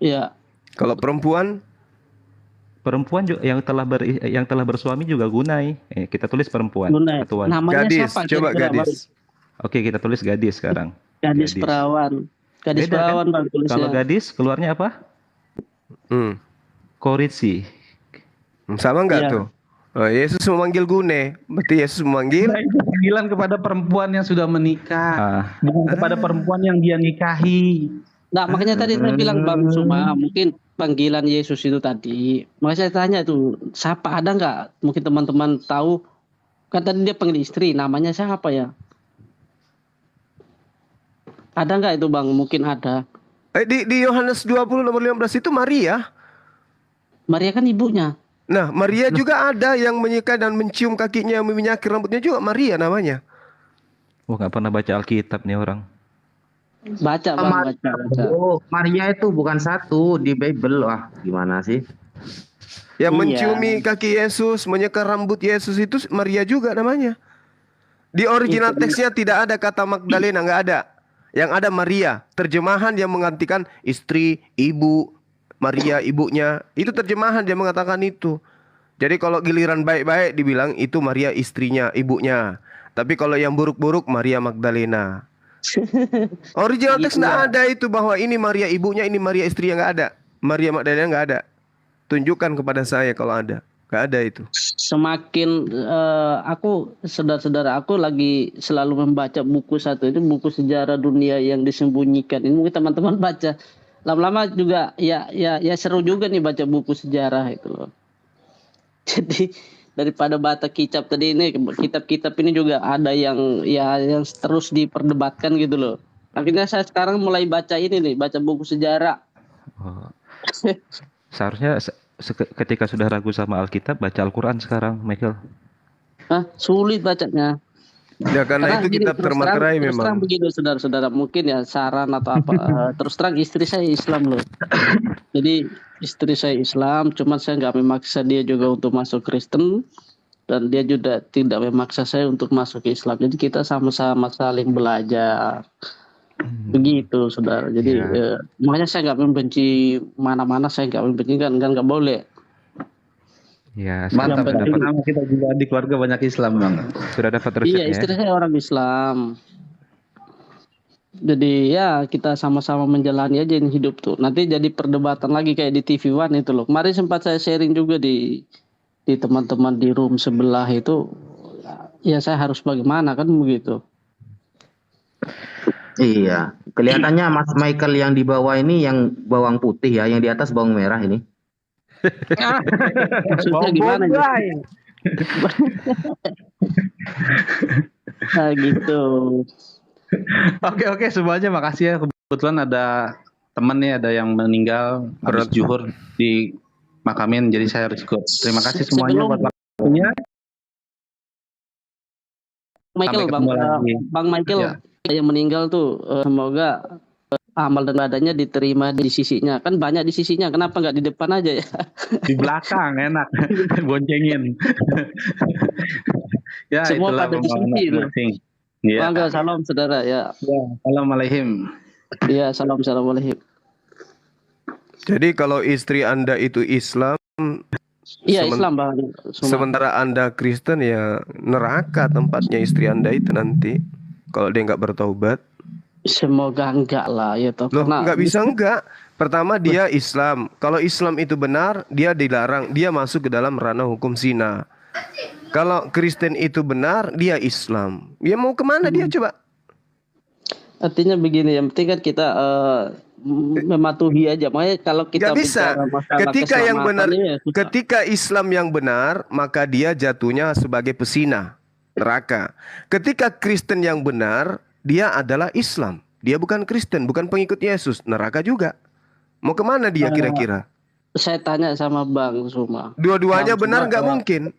Speaker 16: Ya.
Speaker 3: Kalau perempuan?
Speaker 19: Perempuan juga yang telah bersuami juga gunai. Kita tulis perempuan.
Speaker 16: Gunai.
Speaker 19: Ketuan.
Speaker 16: Namanya
Speaker 3: Gadis,
Speaker 16: siapa?
Speaker 3: coba
Speaker 16: kira-kira, Bang?
Speaker 3: gadis.
Speaker 19: Oke, kita tulis gadis sekarang.
Speaker 16: Gadis perawan. Gadis
Speaker 19: Beda,
Speaker 16: perawan,
Speaker 19: kan?
Speaker 16: Bang, tulisnya.
Speaker 19: Kalau gadis keluarnya apa? Koritsi.
Speaker 3: Sama enggak
Speaker 18: Iya.
Speaker 3: tuh? Oh, Yesus memanggil gune. Berarti Yesus memanggil
Speaker 18: Nah, itu panggilan kepada perempuan yang sudah menikah, bukan kepada perempuan yang dia nikahi.
Speaker 16: Nah, makanya tadi saya bilang, Bang Suma, mungkin panggilan Yesus itu tadi. Makanya saya tanya tuh, siapa, ada nggak? Mungkin teman-teman tahu. Kan tadi dia panggil istri, namanya siapa ya? Ada nggak itu, Bang? Mungkin ada.
Speaker 3: di Yohanes 20 nomor 15 itu Maria.
Speaker 16: Maria kan ibunya.
Speaker 3: Nah, Maria juga ada yang menyukai dan mencium kakinya, meminyaki rambutnya juga Maria namanya.
Speaker 19: Wah, nggak pernah baca Alkitab nih orang.
Speaker 16: Baca, Bang, baca.
Speaker 5: Oh, Maria itu bukan satu di Bible. Wah, gimana sih?
Speaker 3: Yang
Speaker 16: Iya.
Speaker 3: menciumi kaki Yesus, menyeka rambut Yesus itu Maria juga namanya. Di original teksnya tidak ada kata Magdalena, nggak ada. Yang ada Maria, terjemahan yang menggantikan istri, ibu, Maria ibunya. Itu terjemahan dia mengatakan itu. Jadi kalau giliran baik-baik dibilang itu Maria istrinya, ibunya. Tapi kalau yang buruk-buruk Maria Magdalena. Original teks nggak ada itu bahwa ini Maria ibunya, ini Maria istrinya, nggak ada. Maria Magdalena nggak ada. Tunjukkan kepada saya kalau ada. Nggak ada itu.
Speaker 16: Semakin aku, saudara-saudara aku lagi selalu membaca buku satu, itu buku sejarah dunia yang disembunyikan. Ini mungkin teman-teman baca. Lama-lama juga ya seru juga nih baca buku sejarah itu loh. Jadi daripada baca kitab tadi, ini kitab-kitab ini juga ada yang terus diperdebatkan gitu loh. Akhirnya saya sekarang mulai baca ini nih, baca buku sejarah.
Speaker 19: Oh. Seharusnya ketika sudah ragu sama Alkitab, baca Al-Quran sekarang, Michael.
Speaker 16: Sulit bacanya.
Speaker 3: Ya karena itu kitab termaterai memang.
Speaker 16: Terus terang begini saudara-saudara, mungkin ya saran atau apa. Terus terang istri saya Islam loh. Jadi istri saya Islam, cuman saya nggak memaksa dia juga untuk masuk Kristen. Dan dia juga tidak memaksa saya untuk masuk Islam. Jadi kita sama-sama saling belajar. Begitu saudara. Jadi makanya saya nggak membenci mana-mana, saya nggak membenci kan nggak boleh.
Speaker 19: Ya,
Speaker 18: mantap. Pertama kita juga di keluarga banyak Islam bang.
Speaker 19: Sudah dapat resepnya.
Speaker 16: Iya, istri saya orang Islam. Jadi ya kita sama-sama menjalani aja ini hidup tuh. Nanti jadi perdebatan lagi kayak di TV One itu loh. Kemarin sempat saya sharing juga di teman-teman di room sebelah itu. Ya saya harus bagaimana kan begitu.
Speaker 5: Iya, kelihatannya Mas Michael yang di bawah ini yang bawang putih ya, yang di atas bawang merah ini.
Speaker 16: Maksudnya gimana gitu.
Speaker 18: Oke, semuanya makasih ya. Kebetulan ada teman nih, ada yang meninggal habis zuhur di makamin, jadi saya harus ikut. Terima kasih semuanya buat waktunya.
Speaker 16: Michael, Bang Michael yang meninggal tuh semoga amal dan badannya diterima di sisinya. Kan banyak di sisinya, kenapa nggak di depan aja ya?
Speaker 18: Di belakang enak, boncengin. Ya,
Speaker 16: semua pada di sisi loh.
Speaker 18: Ya.
Speaker 16: Bangga, salam saudara ya.
Speaker 18: Salam alaihim.
Speaker 16: Iya, salam alaihim.
Speaker 3: Jadi kalau istri Anda itu Islam,
Speaker 16: iya Islam Bang.
Speaker 3: Sementara Anda Kristen ya neraka tempatnya istri Anda itu nanti. Kalau dia nggak bertaubat.
Speaker 16: Semoga enggak lah ya toh.
Speaker 3: Loh, nggak bisa enggak. Pertama dia Islam. Kalau Islam itu benar, dia dilarang, dia masuk ke dalam ranah hukum zina. Kalau Kristen itu benar, dia Islam. Ya mau kemana dia coba?
Speaker 16: Artinya begini, yang penting kan kita mematuhi aja. Makanya kalau kita
Speaker 3: nggak bisa. Ketika yang benar, ketika Islam yang benar, maka dia jatuhnya sebagai pesina neraka. Ketika Kristen yang benar, dia adalah Islam. Dia bukan Kristen, bukan pengikut Yesus, neraka juga. Mau kemana dia kira-kira?
Speaker 16: Saya tanya sama Bang Suma.
Speaker 3: Dua-duanya benar nggak mungkin.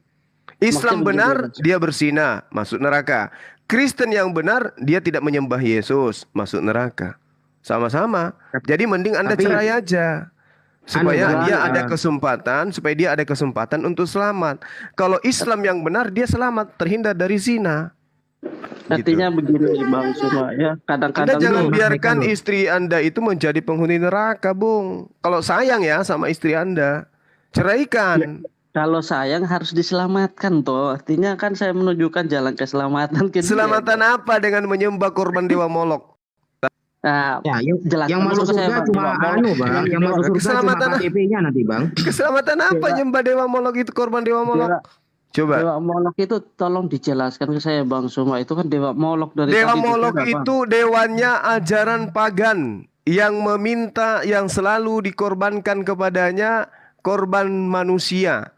Speaker 3: Islam benar, dia berzina, masuk neraka. Kristen yang benar, dia tidak menyembah Yesus, masuk neraka. Sama-sama. Jadi mending Anda cerai aja. Supaya dia ada kesempatan untuk selamat. Kalau Islam yang benar, dia selamat, terhindar dari zina.
Speaker 16: Artinya begini Bang Suma ya, kadang-kadang
Speaker 3: Anda jangan biarkan istri Anda itu menjadi penghuni neraka, Bung. Kalau sayang ya sama istri Anda, ceraikan.
Speaker 16: Kalau sayang harus diselamatkan toh. Artinya kan saya menunjukkan jalan keselamatan.
Speaker 3: Selamatan apa dengan menyembah korban dewa Molok?
Speaker 5: Nah, ya, yang masuk surga cuma Bang. Yang masuk surga cuma KTP-nya nanti, Bang.
Speaker 3: Keselamatan apa nyembah dewa Molok itu, korban dewa Molok? Coba.
Speaker 16: Dewa Molok itu tolong dijelaskan ke saya Bang Suma. Itu kan dewa Molok dari
Speaker 3: Dewa Molok itu dewanya ajaran pagan yang meminta yang selalu dikorbankan kepadanya korban manusia.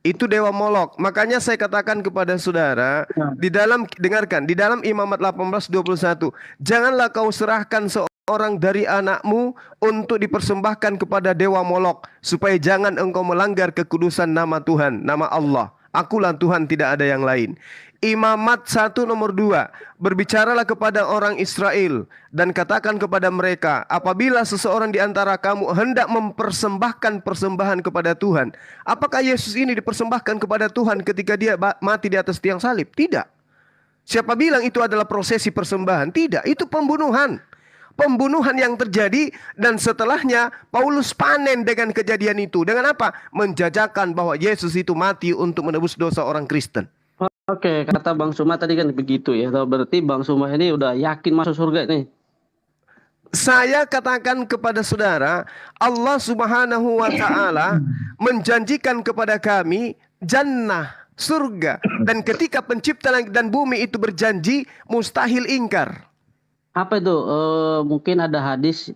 Speaker 3: Itu dewa Molok. Makanya saya katakan kepada saudara, di dalam dengarkan, di dalam Imamat 18:21, janganlah kau serahkan seorang dari anakmu untuk dipersembahkan kepada dewa Molok, supaya jangan engkau melanggar kekudusan nama Tuhan, nama Allah. Akulah Tuhan, tidak ada yang lain. Imamat 1 nomor 2, berbicaralah kepada orang Israel dan katakan kepada mereka, apabila seseorang di antara kamu hendak mempersembahkan persembahan kepada Tuhan, apakah Yesus ini dipersembahkan kepada Tuhan ketika dia mati di atas tiang salib? Tidak. Siapa bilang itu adalah prosesi persembahan? Tidak, itu pembunuhan. Pembunuhan yang terjadi, dan setelahnya Paulus panen dengan kejadian itu. Dengan apa? Menjajakan bahwa Yesus itu mati untuk menebus dosa orang Kristen.
Speaker 16: Oke, kata Bang Suma tadi kan begitu ya. Berarti Bang Suma ini udah yakin masuk surga nih.
Speaker 3: Saya katakan kepada saudara, Allah Subhanahu wa Ta'ala menjanjikan kepada kami jannah, surga. Dan ketika pencipta langit dan bumi itu berjanji, mustahil ingkar.
Speaker 16: Apa itu? Mungkin ada hadis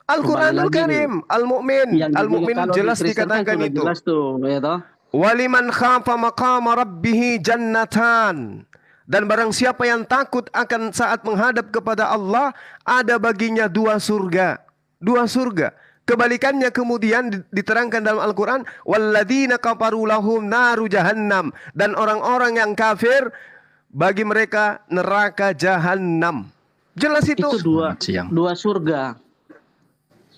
Speaker 3: Al-Quranul Karim, Al-Mu'min. Al-Mu'min jelas dikatakan itu.
Speaker 16: Jelas tuh, ya toh.
Speaker 3: Waliman khafa maqama rabbihi jannatan. Dan barang siapa yang takut akan saat menghadap kepada Allah, ada baginya 2 surga. 2 surga. Kebalikannya kemudian diterangkan dalam Al-Quran, walladzina kafaru lahum naru jahannam. Dan orang-orang yang kafir, bagi mereka neraka jahanam. Jelas itu.
Speaker 16: Itu dua surga.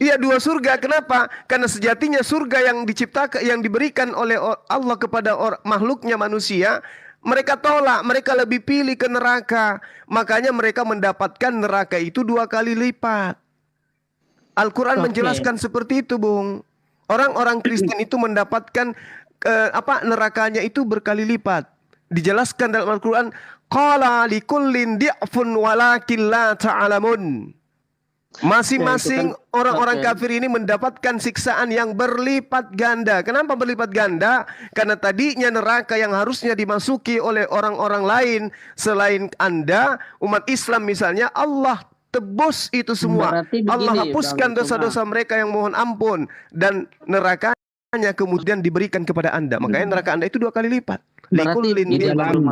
Speaker 3: Iya, 2 surga. Kenapa? Karena sejatinya surga yang diciptakan, yang diberikan oleh Allah kepada makhluknya manusia, mereka tolak, mereka lebih pilih ke neraka. Makanya mereka mendapatkan neraka itu 2 kali lipat. Al-Quran menjelaskan seperti itu, Bung. Orang-orang Kristen itu mendapatkan nerakanya itu berkali lipat. Dijelaskan dalam Al-Quran, qala likullin di'fun walakin la ta'lamun. Masing-masing orang-orang kafir ini mendapatkan siksaan yang berlipat ganda. Kenapa berlipat ganda? Karena tadinya neraka yang harusnya dimasuki oleh orang-orang lain selain Anda, umat Islam misalnya, Allah tebus itu semua. Allah hapuskan dosa-dosa mereka yang mohon ampun. Dan nerakanya kemudian diberikan kepada Anda. Makanya neraka Anda itu 2 kali lipat.
Speaker 5: Berarti di dalam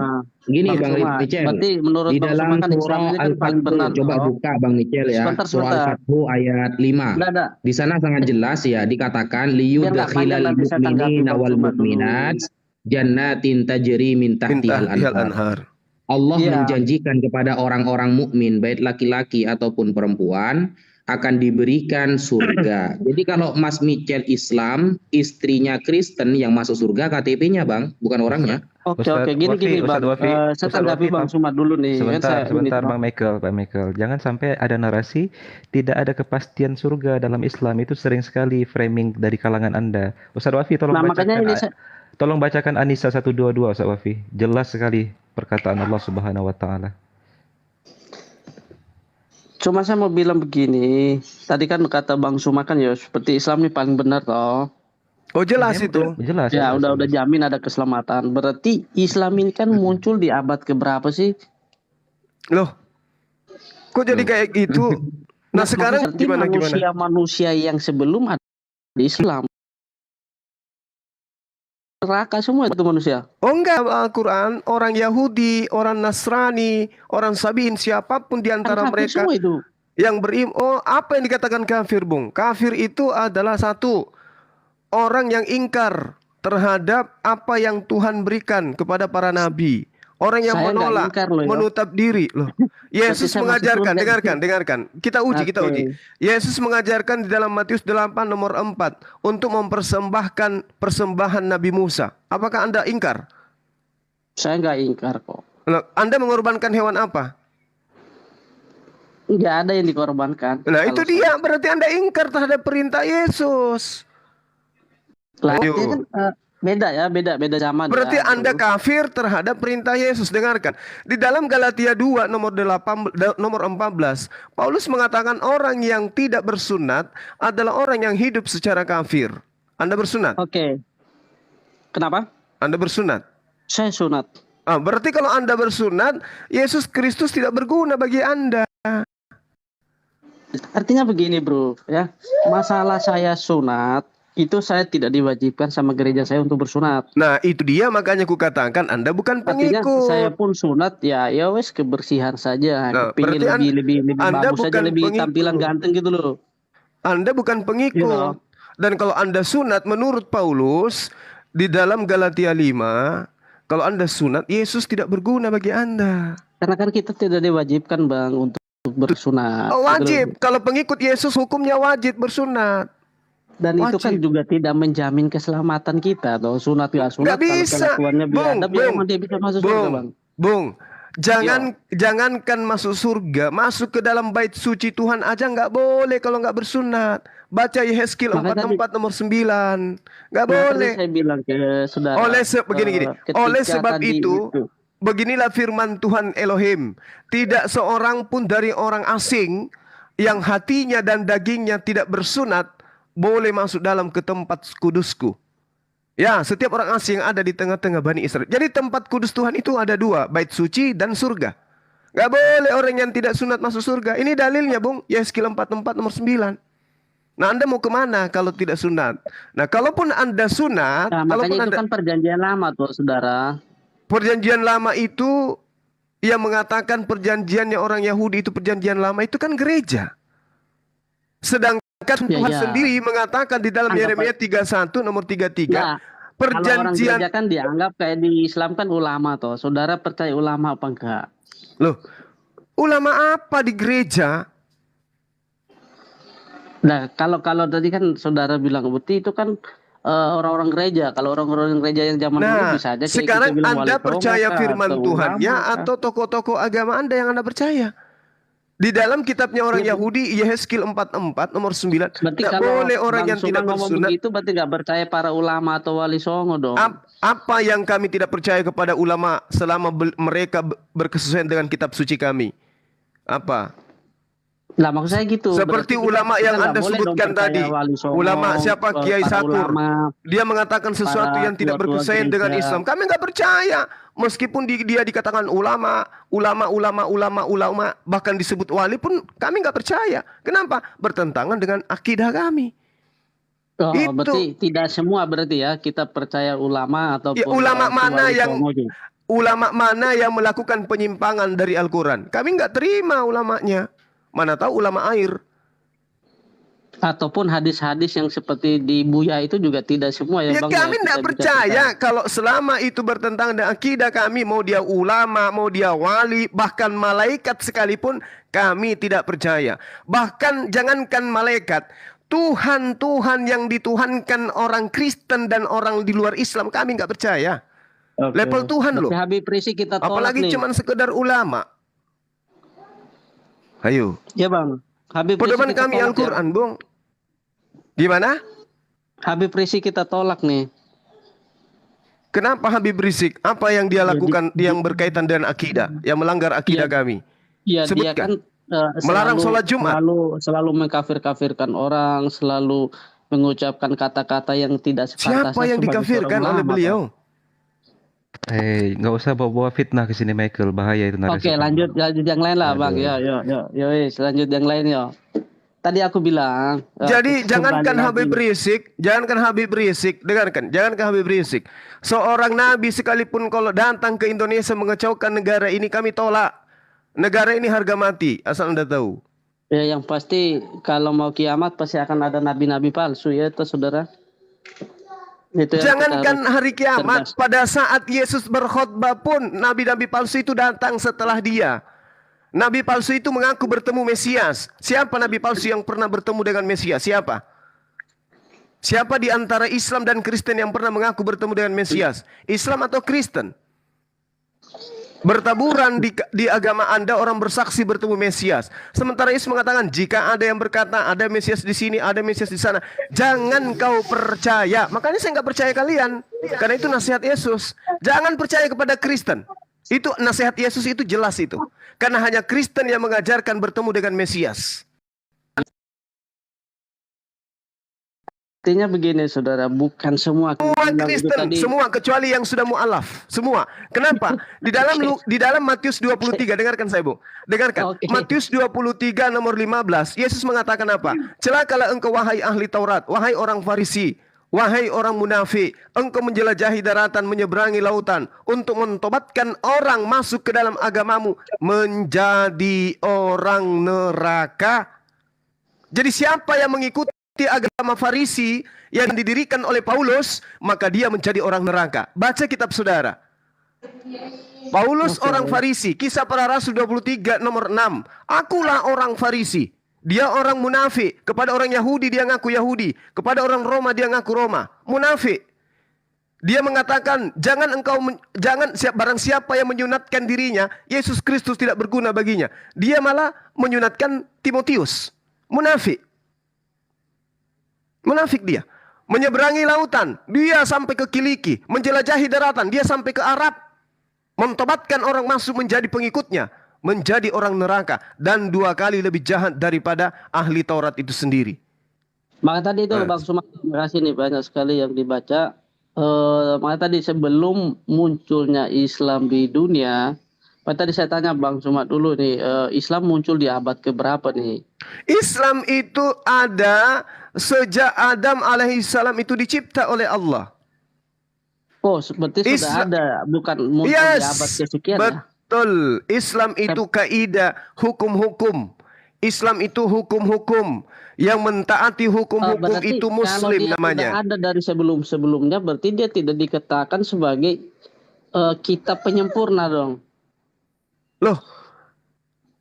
Speaker 5: gini Bang Michel,
Speaker 16: berarti menurut
Speaker 5: di dalam surah Al-Fatih, coba buka Bang Michel ya, surah Al-Fatih ayat 5. Di sana sangat jelas ya, dikatakan liyudkhilal mu'minina wal mu'minat jannatin tajri min tahtihal anhar. Allah menjanjikan kepada orang-orang mukmin, baik laki-laki ataupun perempuan, akan diberikan surga. Jadi kalau Mas Michel Islam, istrinya Kristen yang masuk surga, KTP-nya Bang, bukan orangnya.
Speaker 16: Oke, gini Bang. Saya tanggapi Bang Sumat dulu nih.
Speaker 19: Sebentar Bang Michael. Jangan sampai ada narasi tidak ada kepastian surga dalam Islam. Itu sering sekali framing dari kalangan Anda. Ustaz Wafi, tolong bacakan An-Nisa 122, Ustaz Wafi. Jelas sekali perkataan Allah Subhanahu wa taala.
Speaker 16: Cuma saya mau bilang begini, tadi kan kata Bang Suma kan ya seperti Islam ini paling benar toh.
Speaker 3: Oh jelas itu.
Speaker 16: Jelas. Ya udah jamin ada keselamatan. Berarti Islam ini kan muncul di abad keberapa sih?
Speaker 3: Loh, kok jadi kayak gitu? Nah sekarang gimana?
Speaker 16: Manusia yang sebelum ada di Islam. Neraka semua itu manusia.
Speaker 3: Oh enggak, Al-Quran, orang Yahudi, orang Nasrani, orang Sabiin, siapapun di antara mereka
Speaker 16: itu
Speaker 3: yang apa yang dikatakan kafir, Bung? Kafir itu adalah satu orang yang ingkar terhadap apa yang Tuhan berikan kepada para nabi. Orang yang menolak, menutup diri loh. Yesus mengajarkan, dengarkan. Kita uji. Yesus mengajarkan di dalam Matius 8 nomor 4 untuk mempersembahkan persembahan Nabi Musa. Apakah Anda ingkar?
Speaker 16: Saya nggak ingkar kok.
Speaker 3: Loh, Anda mengorbankan hewan apa?
Speaker 16: Nggak ada yang dikorbankan.
Speaker 3: Nah itu dia, berarti Anda ingkar terhadap perintah Yesus.
Speaker 16: Beda zaman.
Speaker 3: Berarti Anda kafir terhadap perintah Yesus. Dengarkan. Di dalam Galatia 2 nomor 14, Paulus mengatakan orang yang tidak bersunat adalah orang yang hidup secara kafir. Anda bersunat?
Speaker 16: Oke. Kenapa?
Speaker 3: Anda bersunat?
Speaker 16: Saya sunat.
Speaker 3: Berarti kalau Anda bersunat, Yesus Kristus tidak berguna bagi Anda.
Speaker 16: Artinya begini, Bro, ya. Masalah saya sunat itu saya tidak diwajibkan sama gereja saya untuk bersunat.
Speaker 3: Nah itu dia, makanya ku katakan Anda bukan pengikut.
Speaker 16: Artinya saya pun sunat ya wes kebersihan saja. Pengen lebih bagus saja, lebih tampilan ganteng gitu loh.
Speaker 3: Anda bukan pengikut. Dan kalau Anda sunat menurut Paulus di dalam Galatia 5, kalau Anda sunat, Yesus tidak berguna bagi Anda.
Speaker 16: Karena kan kita tidak diwajibkan Bang untuk bersunat.
Speaker 3: Wajib. Gitu. Kalau pengikut Yesus hukumnya wajib bersunat.
Speaker 16: Dan itu kan juga tidak menjamin keselamatan kita. Atau sunat ya sunat.
Speaker 3: Gak bisa.
Speaker 16: Dia bisa masuk surga, Bang.
Speaker 3: Bung, jangankan masuk surga, masuk ke dalam bait suci Tuhan aja nggak boleh kalau nggak bersunat. Baca Yehezkiel 44 nomor 9. Nggak boleh.
Speaker 16: Saya bilang ke saudara.
Speaker 3: Oleh sebab itu, beginilah firman Tuhan Elohim. Tidak seorang pun dari orang asing yang hatinya dan dagingnya tidak bersunat boleh masuk dalam ke tempat kudusku. Ya, setiap orang asing yang ada di tengah-tengah Bani Israel. Jadi tempat kudus Tuhan itu ada 2, bait suci dan surga. Gak boleh orang yang tidak sunat masuk surga. Ini dalilnya, Bung. Yehezkiel 44 nomor 9. Nah, Anda mau kemana kalau tidak sunat? Nah, kalaupun Anda sunat,
Speaker 16: makanya itu kan perjanjian lama tuh, saudara.
Speaker 3: Perjanjian lama itu yang mengatakan perjanjiannya orang Yahudi itu perjanjian lama itu kan gereja. Sedangkan Tuhan sendiri mengatakan di dalam Yeremia 31 nomor 33,
Speaker 16: perjanjian kalau orang gereja
Speaker 3: perjanjian
Speaker 16: kan dianggap kayak di Islam kan ulama toh. Saudara percaya ulama apa enggak?
Speaker 3: loh, ulama apa di gereja?
Speaker 16: Nah, kalau tadi kan saudara bilang bukti itu kan orang-orang gereja. Kalau orang-orang gereja yang zaman dulu
Speaker 3: Nah,
Speaker 16: bisa aja kayak
Speaker 3: sekarang
Speaker 16: kita bilang
Speaker 3: Anda
Speaker 16: wali
Speaker 3: percaya
Speaker 16: songo kah,
Speaker 3: firman
Speaker 16: atau
Speaker 3: Tuhannya
Speaker 16: ulama kah?
Speaker 3: atau tokoh-tokoh agama Anda yang Anda percaya? Di dalam kitabnya orang Yahudi, Yehezkiel 44 nomor 9,
Speaker 16: Berarti
Speaker 3: tidak
Speaker 16: kalau
Speaker 3: boleh orang
Speaker 16: Bang
Speaker 3: yang
Speaker 16: Suma
Speaker 3: tidak
Speaker 16: ngomong
Speaker 3: bersunat.
Speaker 16: begitu berarti nggak percaya para ulama atau wali songo dong.
Speaker 3: Apa yang kami tidak percaya kepada ulama selama mereka berkesesuaian dengan kitab suci kami? Apa?
Speaker 16: Nah, maksud saya gitu.
Speaker 3: Seperti
Speaker 16: Berarti
Speaker 3: ulama
Speaker 16: kita
Speaker 3: yang
Speaker 16: nggak
Speaker 3: Anda
Speaker 16: boleh dong
Speaker 3: sebutkan
Speaker 16: percaya
Speaker 3: tadi.
Speaker 16: wali songo,
Speaker 3: Ulama siapa? Kiai
Speaker 16: para
Speaker 3: Sakur.
Speaker 16: ulama,
Speaker 3: Dia mengatakan sesuatu
Speaker 16: para
Speaker 3: yang tidak
Speaker 16: tua-tua
Speaker 3: berkesesuaian dengan
Speaker 16: gereja.
Speaker 3: Islam. Kami nggak percaya. Meskipun dia dikatakan ulama, bahkan disebut wali pun kami nggak percaya. Kenapa? Bertentangan dengan akidah kami.
Speaker 16: Oh,
Speaker 3: Itu.
Speaker 16: berarti tidak semua berarti ya kita percaya ulama ataupun
Speaker 3: Ya, ulama mana
Speaker 16: wali
Speaker 3: yang
Speaker 16: songo juga.
Speaker 3: ulama mana yang melakukan penyimpangan dari Al-Quran? Kami nggak terima ulamanya. Mana tahu ulama air.
Speaker 16: Ataupun hadis-hadis yang seperti di Buya itu juga tidak semua ya
Speaker 3: Ya
Speaker 16: Bang.
Speaker 3: kami
Speaker 16: kita
Speaker 3: tidak
Speaker 16: bisa
Speaker 3: percaya kalau selama itu bertentangan dengan akidah kami, mau dia ulama, mau dia wali, bahkan malaikat sekalipun kami tidak percaya. Bahkan jangankan malaikat, Tuhan yang dituhankan orang Kristen dan orang di luar Islam kami nggak percaya.
Speaker 16: Oke.
Speaker 3: Level Tuhan loh.
Speaker 16: Tapi Habib Rizik kita tolak
Speaker 3: Apalagi
Speaker 16: nih.
Speaker 3: cuman sekedar ulama. Ayo.
Speaker 16: Ya Bang. Habib Rizik
Speaker 3: Pedoman
Speaker 16: kita
Speaker 3: kami
Speaker 16: tolak ya.
Speaker 3: Al-Quran, Bung. Gimana?
Speaker 16: Habib Rizik kita tolak nih.
Speaker 3: Kenapa Habib Rizik? Apa yang dia lakukan yang berkaitan dengan akidah, yang melanggar akidah kami?
Speaker 16: Iya, dia
Speaker 3: Sebutkan.
Speaker 16: kan
Speaker 3: Melarang sholat Jumat.
Speaker 16: Selalu mengkafir-kafirkan orang, selalu mengucapkan kata-kata yang tidak sepantasnya.
Speaker 3: Siapa yang
Speaker 16: sebagai
Speaker 3: dikafirkan
Speaker 16: seorang
Speaker 3: oleh
Speaker 16: ulama,
Speaker 3: beliau?
Speaker 19: Nggak usah bawa-bawa fitnah ke sini Michael, bahaya itu narasi.
Speaker 16: Oke, lanjut yang lain lah Bang.
Speaker 19: Aduh.
Speaker 16: Wis, lanjut yang lain yo. Tadi aku bilang.
Speaker 3: Jadi jangankan
Speaker 16: kembali
Speaker 3: Habib
Speaker 16: lagi.
Speaker 3: Rizik, dengarkan, jangankan Habib Rizik. Seorang nabi sekalipun kalau datang ke Indonesia mengecaukan negara ini kami tolak. Negara ini harga mati, asal Anda tahu.
Speaker 16: Ya, yang pasti kalau mau kiamat pasti akan ada nabi-nabi palsu ya, itu saudara. Itu yang
Speaker 3: Jangankan
Speaker 16: kita harus
Speaker 3: hari kiamat,
Speaker 16: cerdas.
Speaker 3: pada saat Yesus berkhotbah pun nabi-nabi palsu itu datang setelah dia. Nabi palsu itu mengaku bertemu Mesias. Siapa nabi palsu yang pernah bertemu dengan Mesias? Siapa? Siapa di antara Islam dan Kristen yang pernah mengaku bertemu dengan Mesias? Islam atau Kristen? Bertaburan di agama Anda orang bersaksi bertemu Mesias. Sementara Yesus mengatakan jika ada yang berkata ada Mesias di sini, ada Mesias di sana, jangan kau percaya. Makanya saya nggak percaya kalian. Karena itu nasihat Yesus. Jangan percaya kepada Kristen. Itu nasihat Yesus itu jelas itu. Karena hanya Kristen yang mengajarkan bertemu dengan Mesias.
Speaker 16: Artinya begini saudara, bukan semua
Speaker 3: Kristen, semua kecuali yang sudah mu'alaf, semua. Kenapa? Di dalam Matius 23, dengarkan saya Bu. Dengarkan. Matius 23 nomor 15, Yesus mengatakan apa? Celakalah engkau wahai ahli Taurat, wahai orang Farisi, wahai orang munafik, engkau menjelajahi daratan, menyeberangi lautan untuk mentobatkan orang masuk ke dalam agamamu menjadi orang neraka. Jadi siapa yang mengikuti agama Farisi yang didirikan oleh Paulus, maka dia menjadi orang neraka. Baca kitab saudara. Paulus orang Farisi, Kisah Para Rasul 23 nomor 6. Akulah orang Farisi. Dia orang munafik. Kepada orang Yahudi dia ngaku Yahudi. Kepada orang Roma dia ngaku Roma. Munafik. Dia mengatakan, barang siapa yang menyunatkan dirinya, Yesus Kristus tidak berguna baginya. Dia malah menyunatkan Timotius. Munafik. Munafik dia. Menyeberangi lautan, dia sampai ke Kiliki. Menjelajahi daratan, dia sampai ke Arab. Mentobatkan orang masuk menjadi pengikutnya. Menjadi orang neraka. Dan 2 kali lebih jahat daripada ahli Taurat itu sendiri.
Speaker 16: Maka tadi itu Bang Suma, terima kasih nih banyak sekali yang dibaca. Maka tadi sebelum munculnya Islam di dunia, maka tadi saya tanya Bang Suma dulu nih, Islam muncul di abad keberapa nih?
Speaker 3: Islam itu ada sejak Adam alaihissalam itu dicipta oleh Allah.
Speaker 16: Oh, seperti sudah ada, bukan muncul di abad kesekian ya?
Speaker 3: Betul. Islam itu kaidah, hukum-hukum. Islam itu hukum-hukum. Yang mentaati hukum-hukum
Speaker 16: Berarti
Speaker 3: itu
Speaker 16: kalau
Speaker 3: muslim
Speaker 16: dia
Speaker 3: namanya.
Speaker 16: sudah ada dari sebelum-sebelumnya, berarti dia tidak dikatakan sebagai kitab penyempurna dong.
Speaker 3: Loh,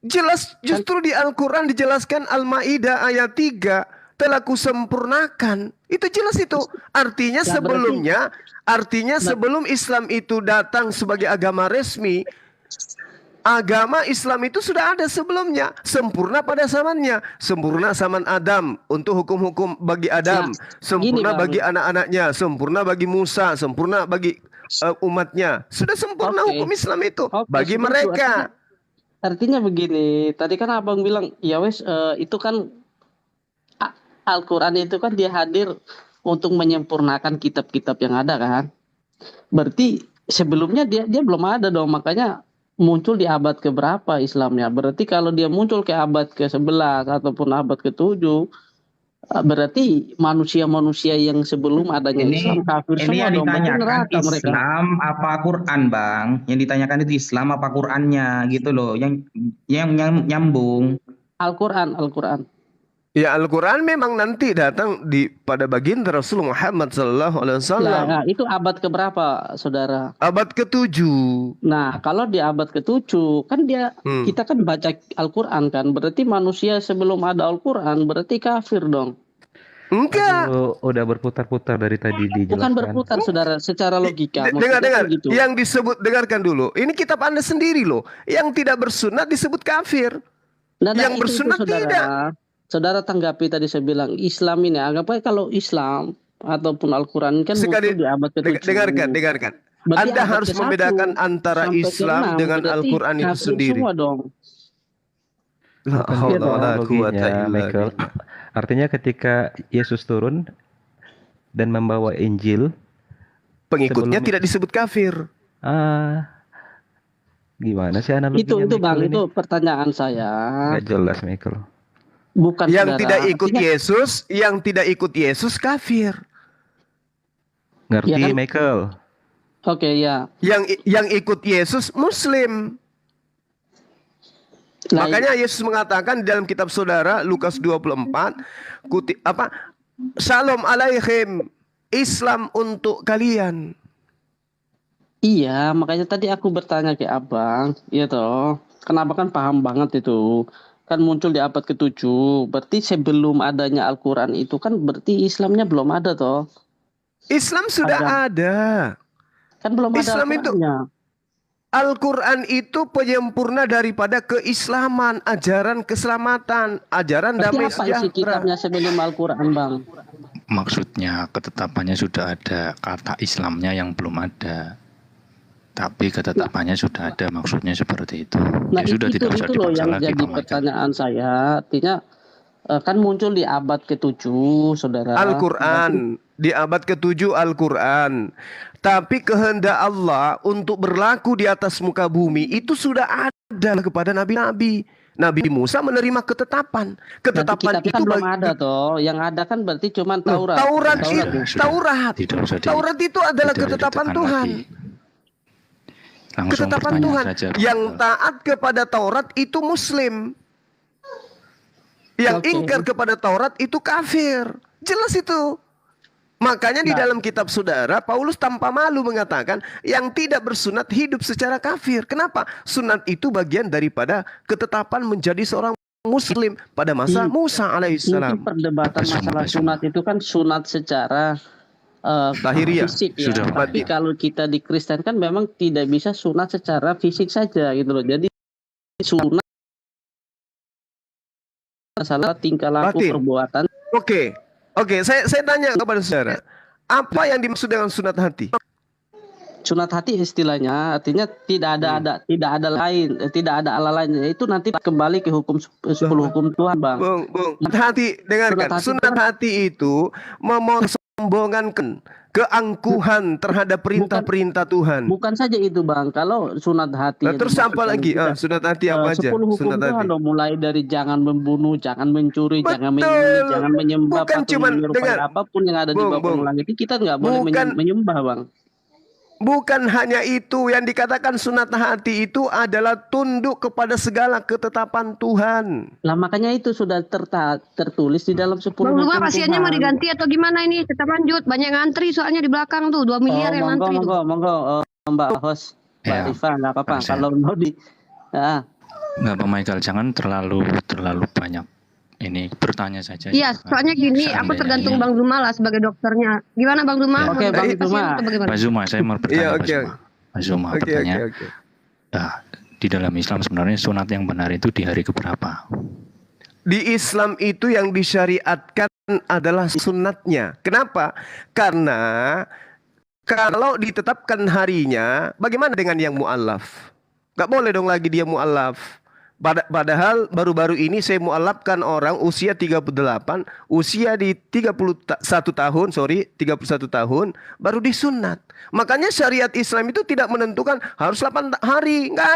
Speaker 3: jelas justru di Al-Quran dijelaskan Al-Ma'idah ayat 3 telah kusempurnakan. Itu jelas itu. Artinya
Speaker 16: Nah,
Speaker 3: sebelumnya, sebelum Islam itu datang sebagai agama resmi, agama Islam itu sudah ada sebelumnya, sempurna pada zamannya, sempurna zaman Adam untuk hukum-hukum bagi Adam, sempurna
Speaker 16: Bang.
Speaker 3: bagi anak-anaknya, sempurna bagi Musa, sempurna bagi umatnya. Sudah sempurna hukum Islam itu bagi
Speaker 16: setuju.
Speaker 3: mereka.
Speaker 16: Artinya begini, tadi kan abang bilang, ya wes itu kan Al-Quran itu kan dia hadir untuk menyempurnakan kitab-kitab yang ada kan. Berarti sebelumnya dia belum ada dong, makanya muncul di abad keberapa Islamnya. Berarti kalau dia muncul ke abad ke-11 ataupun abad ke-7, berarti manusia-manusia yang sebelum adanya Islam kafir
Speaker 5: Ini
Speaker 16: semua
Speaker 5: yang
Speaker 16: dong. Berarti
Speaker 5: ditanyakan
Speaker 16: neraka mereka.
Speaker 5: Islam apa Quran, Bang? Yang ditanyakan itu Islam apa Qurannya gitu loh. Yang nyambung.
Speaker 16: Al-Quran.
Speaker 3: Ya, Al-Quran memang nanti datang pada baginda Rasul Muhammad SAW.
Speaker 16: Nah, itu abad keberapa, saudara?
Speaker 3: Abad ke-7.
Speaker 16: Nah, kalau di abad ke-7 kan kita kan baca Al-Quran kan, berarti manusia sebelum ada Al-Quran berarti kafir dong.
Speaker 3: Enggak.
Speaker 19: Udah berputar-putar dari tadi dijelaskan.
Speaker 16: Bukan berputar, saudara, secara logika.
Speaker 3: Dengar.
Speaker 16: Gitu.
Speaker 3: Yang disebut, dengarkan dulu. Ini kitab Anda sendiri loh. Yang tidak bersunat disebut kafir. Yang bersunat tidak.
Speaker 16: Saudara tanggapi tadi saya bilang Islam ini, anggap aja kalau Islam ataupun Al-Quran kan muncul di abad ke-7.
Speaker 3: Dengarkan. Anda harus membedakan antara Islam dengan Al-Quran itu sendiri.
Speaker 16: Semua dong.
Speaker 19: Michael. Artinya ketika Yesus turun dan membawa Injil,
Speaker 3: pengikutnya tidak disebut kafir.
Speaker 19: Gimana sih analoginya?
Speaker 16: Itu Bang, itu pertanyaan saya.
Speaker 19: Nggak jelas, Michael.
Speaker 16: Bukan
Speaker 3: yang
Speaker 16: saudara.
Speaker 3: tidak ikut Yesus, yang tidak ikut Yesus kafir.
Speaker 19: Ngerti,
Speaker 16: Ya kan?
Speaker 19: Michael?
Speaker 16: Oke, ya.
Speaker 3: Yang ikut Yesus Muslim. Makanya Yesus mengatakan di dalam kitab saudara Lukas 24, Shalom alaihim, Islam untuk kalian.
Speaker 16: Iya, makanya tadi aku bertanya ke abang, iya toh. Kenapa kan paham banget itu. Kan muncul di abad ke-7, berarti sebelum adanya Al-Quran itu kan berarti Islamnya belum ada toh.
Speaker 3: Islam sudah ada.
Speaker 16: Kan belum ada
Speaker 3: Islam itu. Al-Quran itu penyempurna daripada keislaman, ajaran keselamatan, ajaran damai
Speaker 16: apa isi
Speaker 3: sejahtera.
Speaker 16: kitabnya sebelum Al-Quran, Bang?
Speaker 14: Maksudnya ketetapannya sudah ada, kata Islamnya yang belum ada. Tapi ketetapannya sudah ada, maksudnya seperti itu.
Speaker 16: Nah,
Speaker 14: Ya sudah, tidak usah
Speaker 16: itu loh
Speaker 14: dipaksa
Speaker 16: yang
Speaker 14: lagi,
Speaker 16: jadi
Speaker 14: Bang Michael.
Speaker 16: pertanyaan saya. Artinya kan muncul di abad ke-7, saudara.
Speaker 3: Al-Quran, di abad ke-7 Al-Quran. Tapi kehendak Allah untuk berlaku di atas muka bumi itu sudah ada kepada nabi-nabi. Nabi Musa menerima ketetapan. Ketetapan itu
Speaker 16: kan belum ada toh. Yang ada kan berarti cuma Taurat.
Speaker 3: Taurat itu adalah ketetapan Tuhan.
Speaker 14: Langsung
Speaker 3: Ketetapan
Speaker 14: pertanyaan
Speaker 3: Tuhan.
Speaker 14: saja, Bang
Speaker 3: Yang
Speaker 14: Michael.
Speaker 3: taat kepada Taurat itu Muslim. Yang ingkar kepada Taurat itu kafir. Jelas itu. Makanya di dalam kitab saudara, Paulus tanpa malu mengatakan yang tidak bersunat hidup secara kafir. Kenapa? Sunat itu bagian daripada ketetapan menjadi seorang Muslim pada masa Musa alaihissalam.
Speaker 16: Mungkin perdebatan masalah sunat itu kan sunat secara
Speaker 3: lahiriah.
Speaker 16: fisik ya. Tapi kalau kita di Kristen kan memang tidak bisa sunat secara fisik saja gitu loh. Jadi sunat masalah tingkah laku perbuatan.
Speaker 3: Oke, saya tanya kepada saudara, apa yang dimaksud dengan sunat hati?
Speaker 16: Sunat hati istilahnya artinya tidak ada lain, tidak ada ala lain. Itu nanti kembali ke hukum 10 hukum Tuhan, Bang.
Speaker 3: Bung, hati, dengarkan. Sunat hati itu mempersombongkan keangkuhan terhadap perintah-perintah Tuhan.
Speaker 16: Bukan saja itu, Bang. Kalau sunat hati.
Speaker 3: Nah, terus apa lagi? Sunat hati apa aja?
Speaker 16: 10 hukum
Speaker 3: Sunat
Speaker 16: Tuhan
Speaker 3: hati.
Speaker 16: dong, mulai dari jangan membunuh, jangan mencuri, jangan menyembelih, jangan menyembah,
Speaker 3: Bukan
Speaker 16: patung
Speaker 3: cuman
Speaker 16: menyerupai
Speaker 3: dengar.
Speaker 16: apapun yang ada di bawah langit. Kita nggak boleh menyembah, Bang.
Speaker 3: Bukan hanya itu, yang dikatakan sunat hati itu adalah tunduk kepada segala ketetapan Tuhan.
Speaker 16: Lah makanya itu sudah tertulis di dalam 10
Speaker 2: Bang Zuma,
Speaker 16: macam
Speaker 2: pasiennya mau
Speaker 16: Tuhan.
Speaker 2: diganti atau gimana ini? Tetap lanjut, banyak ngantri soalnya di belakang tuh 2 miliar yang ngantri tuh.
Speaker 16: Monggo, Mbak host, Mbak Rifa, nggak apa-apa. Kalau mau di,
Speaker 14: Nggak, Pak Michael, jangan terlalu banyak ini bertanya saja.
Speaker 2: Iya, soalnya gini, aku tergantung Bang Zuma lah sebagai dokternya. Gimana Bang Zuma?
Speaker 16: Oke, Bang Zuma.
Speaker 14: Pak Zuma, saya mau bertanya. Pak Zuma
Speaker 3: Oke.
Speaker 14: bertanya. Di dalam Islam sebenarnya sunat yang benar itu di hari keberapa?
Speaker 3: Di Islam itu yang disyariatkan adalah sunatnya. Kenapa? Karena kalau ditetapkan harinya, bagaimana dengan yang mu'allaf? Gak boleh dong lagi dia mu'allaf. Padahal baru-baru ini saya mu'allafkan orang usia 38, usia di 31 tahun, baru disunat. Makanya syariat Islam itu tidak menentukan harus 8 hari, nggak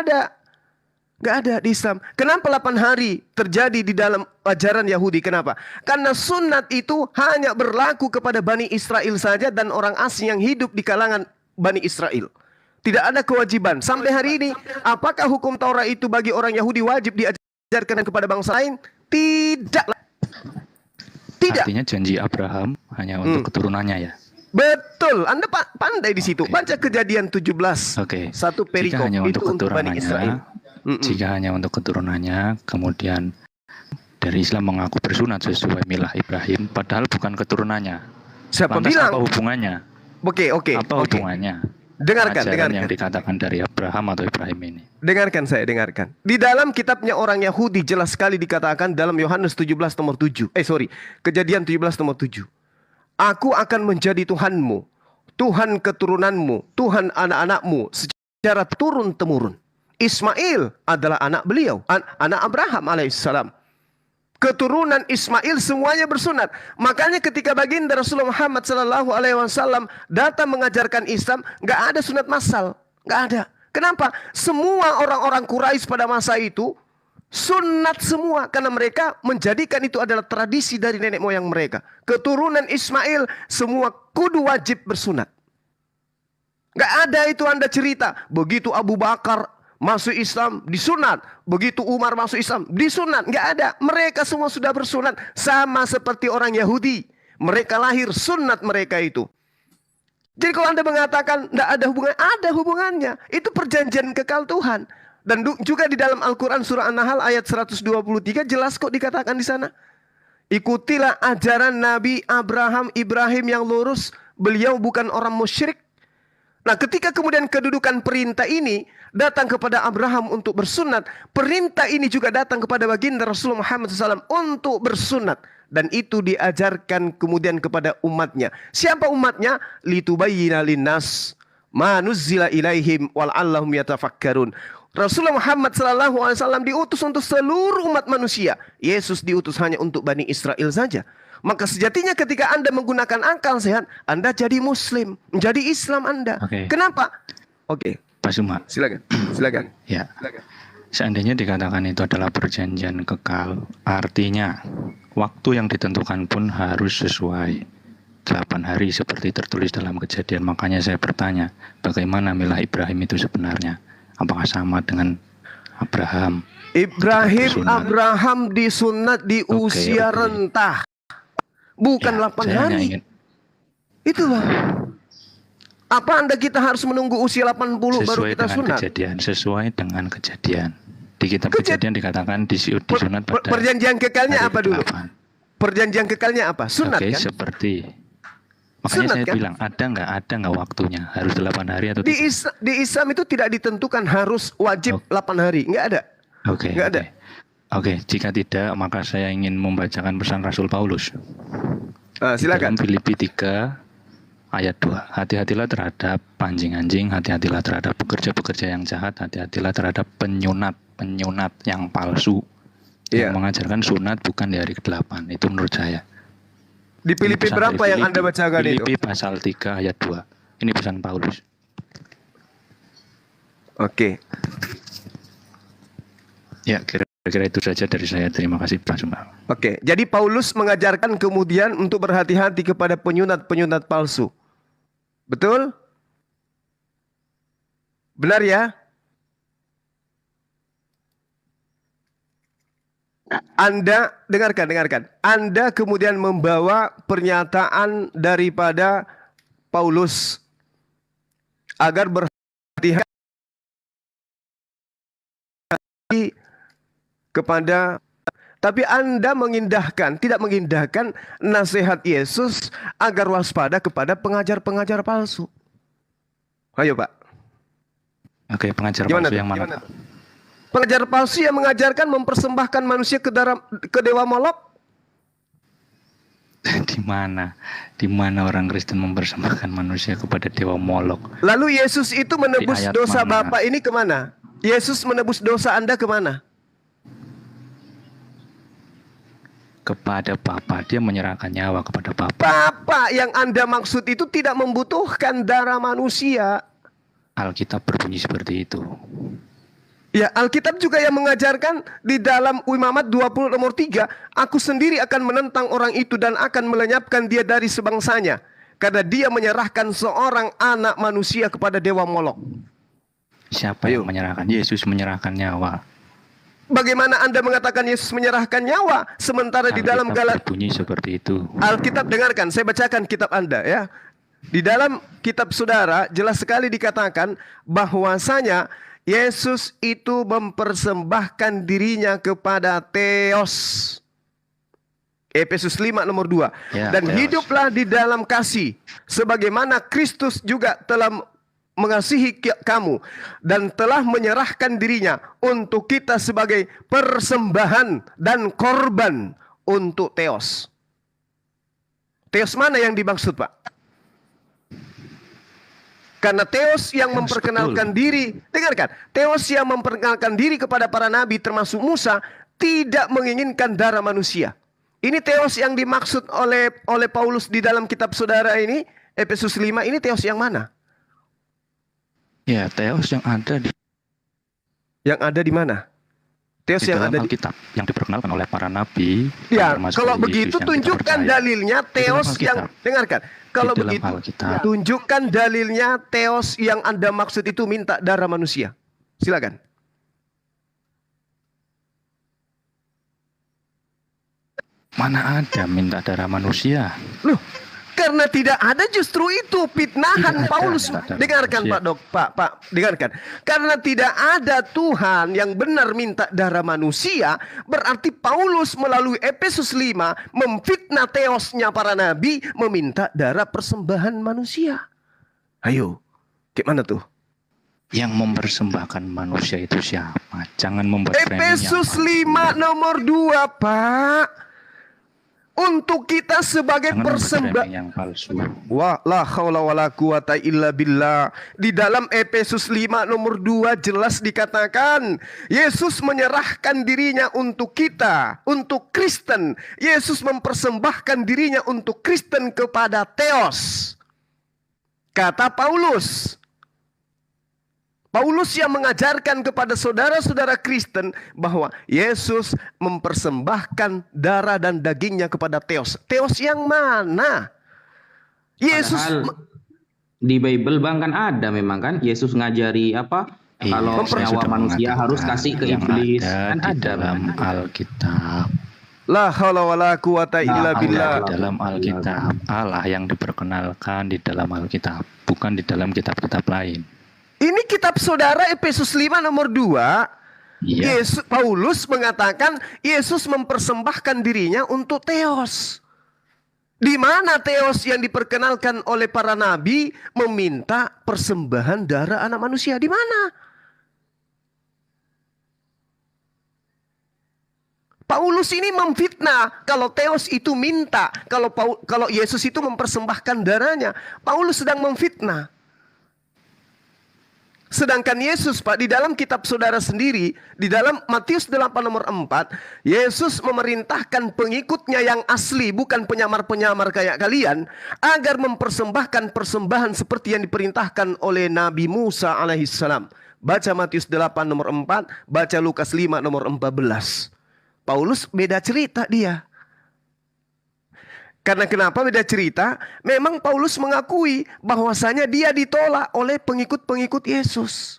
Speaker 3: ada di Islam. Kenapa 8 hari terjadi di dalam ajaran Yahudi? Kenapa? Karena sunat itu hanya berlaku kepada Bani Israel saja dan orang asing yang hidup di kalangan Bani Israel. Tidak ada kewajiban. Sampai hari ini, apakah hukum Taurat itu bagi orang Yahudi wajib diajarkan kepada bangsa lain? Tidak.
Speaker 14: Artinya janji Abraham hanya untuk keturunannya ya?
Speaker 3: Betul. Anda pandai di situ. Baca Kejadian 17. Satu perikop.
Speaker 14: Jika hanya untuk
Speaker 3: itu untuk Bani Israel.
Speaker 14: Jika hanya untuk keturunannya, kemudian dari Islam mengaku bersunat sesuai milah Ibrahim, padahal bukan keturunannya.
Speaker 3: Siapa
Speaker 14: Lantas
Speaker 3: bilang?
Speaker 14: apa hubungannya? Apa hubungannya?
Speaker 3: Dengarkan.
Speaker 14: Yang dikatakan dari Abraham atau Ibrahim ini.
Speaker 3: Dengarkan. Di dalam kitabnya orang Yahudi jelas sekali dikatakan dalam Yohanes 17 nomor 7. Kejadian 17 nomor 7. Aku akan menjadi Tuhanmu, Tuhan keturunanmu, Tuhan anak-anakmu secara turun-temurun. Ismail adalah anak beliau, anak Abraham alaihissalam. Keturunan Ismail semuanya bersunat. Makanya ketika baginda Rasulullah Muhammad SAW datang mengajarkan Islam, nggak ada sunat massal, nggak ada. Kenapa? Semua orang-orang Quraisy pada masa itu sunat semua karena mereka menjadikan itu adalah tradisi dari nenek moyang mereka. Keturunan Ismail semua kudu wajib bersunat. Nggak ada itu Anda cerita begitu Abu Bakar masuk Islam disunat, begitu Umar masuk Islam disunat, nggak ada. Mereka semua sudah bersunat sama seperti orang Yahudi. Mereka lahir sunat mereka itu. Jadi kalau Anda mengatakan nggak ada hubungan, ada hubungannya. Itu perjanjian kekal Tuhan. Dan juga di dalam Al-Quran surah An-Nahl ayat 123 jelas kok dikatakan di sana. Ikutilah ajaran Nabi Ibrahim yang lurus. Beliau bukan orang musyrik. Nah, ketika kemudian kedudukan perintah ini datang kepada Abraham untuk bersunat, perintah ini juga datang kepada baginda Rasulullah Muhammad SAW untuk bersunat. Dan itu diajarkan kemudian kepada umatnya. Siapa umatnya? Litubayyina linnas ma nuzzila ilaihim wal'allahum yatafakkarun. Rasulullah Muhammad SAW diutus untuk seluruh umat manusia. Yesus diutus hanya untuk Bani Israel saja. Maka sejatinya ketika Anda menggunakan akal sehat, Anda jadi Muslim, menjadi Islam Anda. Kenapa?
Speaker 14: Pak Zuma.
Speaker 3: Silakan.
Speaker 14: Ya. Seandainya dikatakan itu adalah perjanjian kekal, artinya waktu yang ditentukan pun harus sesuai 8 hari seperti tertulis dalam Kejadian. Makanya saya bertanya, bagaimana milah Ibrahim itu sebenarnya? Apakah sama dengan Abraham?
Speaker 3: Abraham disunat di usia rentah. Bukan 8 hari. Itulah. Apa kita harus menunggu usia 80 baru kita sunat?
Speaker 14: Sesuai dengan kejadian. Di kitab Kejadian dikatakan disunat pada
Speaker 3: perjanjian kekalnya apa dulu? Perjanjian kekalnya apa? Sunat kan?
Speaker 14: Seperti. Makanya sunat, saya bilang ada nggak waktunya? Harus 8 hari atau tidak?
Speaker 3: Di Islam itu tidak ditentukan harus wajib 8 hari. Nggak ada. Nggak ada.
Speaker 14: Jika tidak, maka saya ingin membacakan pesan Rasul Paulus.
Speaker 3: Silakan.
Speaker 14: Dalam Filipi 3 ayat 2. Hati-hatilah terhadap anjing-anjing, hati-hatilah terhadap pekerja-pekerja yang jahat, hati-hatilah terhadap penyunat yang palsu. Yang mengajarkan sunat bukan di hari ke-8. Itu menurut saya.
Speaker 3: Di Filipi berapa yang Anda bacakan itu?
Speaker 14: Filipi pasal 3 ayat 2. Ini pesan Paulus. Ya, kira-kira itu saja dari saya. Terima kasih Pak Zuma.
Speaker 3: Jadi Paulus mengajarkan kemudian untuk berhati-hati kepada penyunat-penyunat palsu. Betul? Benar ya? Anda, dengarkan. Anda kemudian membawa pernyataan daripada Paulus agar berhati-hati kepada, tapi Anda tidak mengindahkan nasihat Yesus agar waspada kepada pengajar-pengajar palsu. Ayo Pak.
Speaker 14: Oke, pengajar palsu yang mana?
Speaker 3: Pengajar palsu yang mengajarkan mempersembahkan manusia ke dewa Molok.
Speaker 14: Di mana orang Kristen mempersembahkan manusia kepada dewa Molok?
Speaker 3: Lalu Yesus itu menebus dosa
Speaker 14: mana?
Speaker 3: Bapak ini kemana? Yesus menebus dosa Anda kemana?
Speaker 14: Kepada Bapa. Dia menyerahkan nyawa kepada Bapa.
Speaker 3: Bapak yang Anda maksud itu tidak membutuhkan darah manusia.
Speaker 14: Alkitab berbunyi seperti itu.
Speaker 3: Ya, Alkitab juga yang mengajarkan di dalam Imamat 20 nomor 3, aku sendiri akan menentang orang itu dan akan melenyapkan dia dari sebangsanya, karena dia menyerahkan seorang anak manusia kepada dewa Molok.
Speaker 14: Siapa yang menyerahkan? Yesus menyerahkan nyawa.
Speaker 3: Bagaimana Anda mengatakan Yesus menyerahkan nyawa sementara di dalam
Speaker 14: berbunyi seperti itu.
Speaker 3: Alkitab, dengarkan, saya bacakan kitab Anda ya. Di dalam kitab saudara jelas sekali dikatakan bahwasanya Yesus itu mempersembahkan dirinya kepada Theos. Efesus 5 nomor 2.
Speaker 14: Ya,
Speaker 3: dan
Speaker 14: Theos.
Speaker 3: Hiduplah di dalam kasih, sebagaimana Kristus juga telah mengasihi kamu dan telah menyerahkan dirinya untuk kita sebagai persembahan dan korban untuk Theos. Theos mana yang dimaksud, Pak? Karena Theos yang memperkenalkan diri, dengarkan, Theos yang memperkenalkan diri kepada para nabi termasuk Musa tidak menginginkan darah manusia. Ini Theos yang dimaksud oleh Paulus di dalam kitab saudara ini, Efesus 5, ini Theos yang mana?
Speaker 14: Ya, Theos yang ada
Speaker 3: di mana? Theos
Speaker 14: di
Speaker 3: yang
Speaker 14: dalam
Speaker 3: ada
Speaker 14: Alkitab yang diperkenalkan oleh para nabi.
Speaker 3: Ya,
Speaker 14: termasuk
Speaker 3: kalau
Speaker 14: Yesus
Speaker 3: begitu
Speaker 14: yang kita
Speaker 3: tunjukkan
Speaker 14: percaya.
Speaker 3: dalilnya Theos yang, dengarkan, kalau
Speaker 14: Di dalam
Speaker 3: begitu
Speaker 14: Alkitab.
Speaker 3: tunjukkan dalilnya Theos yang Anda maksud itu minta darah manusia. Silakan.
Speaker 14: Mana ada minta darah manusia?
Speaker 3: Loh, karena tidak ada, justru itu fitnahan Paulus. Dengarkan Pak, dengarkan. Karena tidak ada Tuhan yang benar minta darah manusia, berarti Paulus melalui Efesus 5 memfitnah Theosnya para nabi meminta darah persembahan manusia. Ayo, gimana tuh?
Speaker 14: Yang mempersembahkan manusia itu siapa? Jangan membuat framing yang
Speaker 3: Efesus 5 nomor 2, Pak. Untuk kita sebagai persembahan
Speaker 14: yang palsu.
Speaker 3: Wa la haula wala quwata illa billah. Di dalam Efesus 5 nomor 2 jelas dikatakan Yesus menyerahkan dirinya untuk kita, untuk Kristen. Yesus mempersembahkan dirinya untuk Kristen kepada Theos. Kata Paulus yang mengajarkan kepada saudara-saudara Kristen bahwa Yesus mempersembahkan darah dan dagingnya kepada Theos. Theos yang mana? Yesus
Speaker 5: di Bible Bang kan ada memang kan Yesus ngajari apa? Kalau nyawa manusia harus kasih ke iblis. Kan
Speaker 14: Di dalam Alkitab.
Speaker 3: La haula wala quwata illa billah.
Speaker 14: Di dalam Alkitab Allah yang diperkenalkan di dalam Alkitab, bukan di dalam kitab-kitab lain.
Speaker 3: Ini kitab saudara Efesus 5 nomor 2. Yesus, Paulus mengatakan Yesus mempersembahkan dirinya untuk Theos. Di mana Theos yang diperkenalkan oleh para nabi meminta persembahan darah anak manusia? Di mana? Paulus ini memfitnah kalau Theos itu minta, kalau Yesus itu mempersembahkan darahnya. Paulus sedang memfitnah. Sedangkan Yesus, Pak, di dalam kitab saudara sendiri, di dalam Matius 8 nomor 4, Yesus memerintahkan pengikutnya yang asli, bukan penyamar-penyamar kayak kalian, agar mempersembahkan persembahan seperti yang diperintahkan oleh Nabi Musa alaihissalam. Baca Matius 8 nomor 4, baca Lukas 5 nomor 14. Paulus beda cerita dia. Karena kenapa beda cerita? Memang Paulus mengakui bahwasanya dia ditolak oleh pengikut-pengikut Yesus.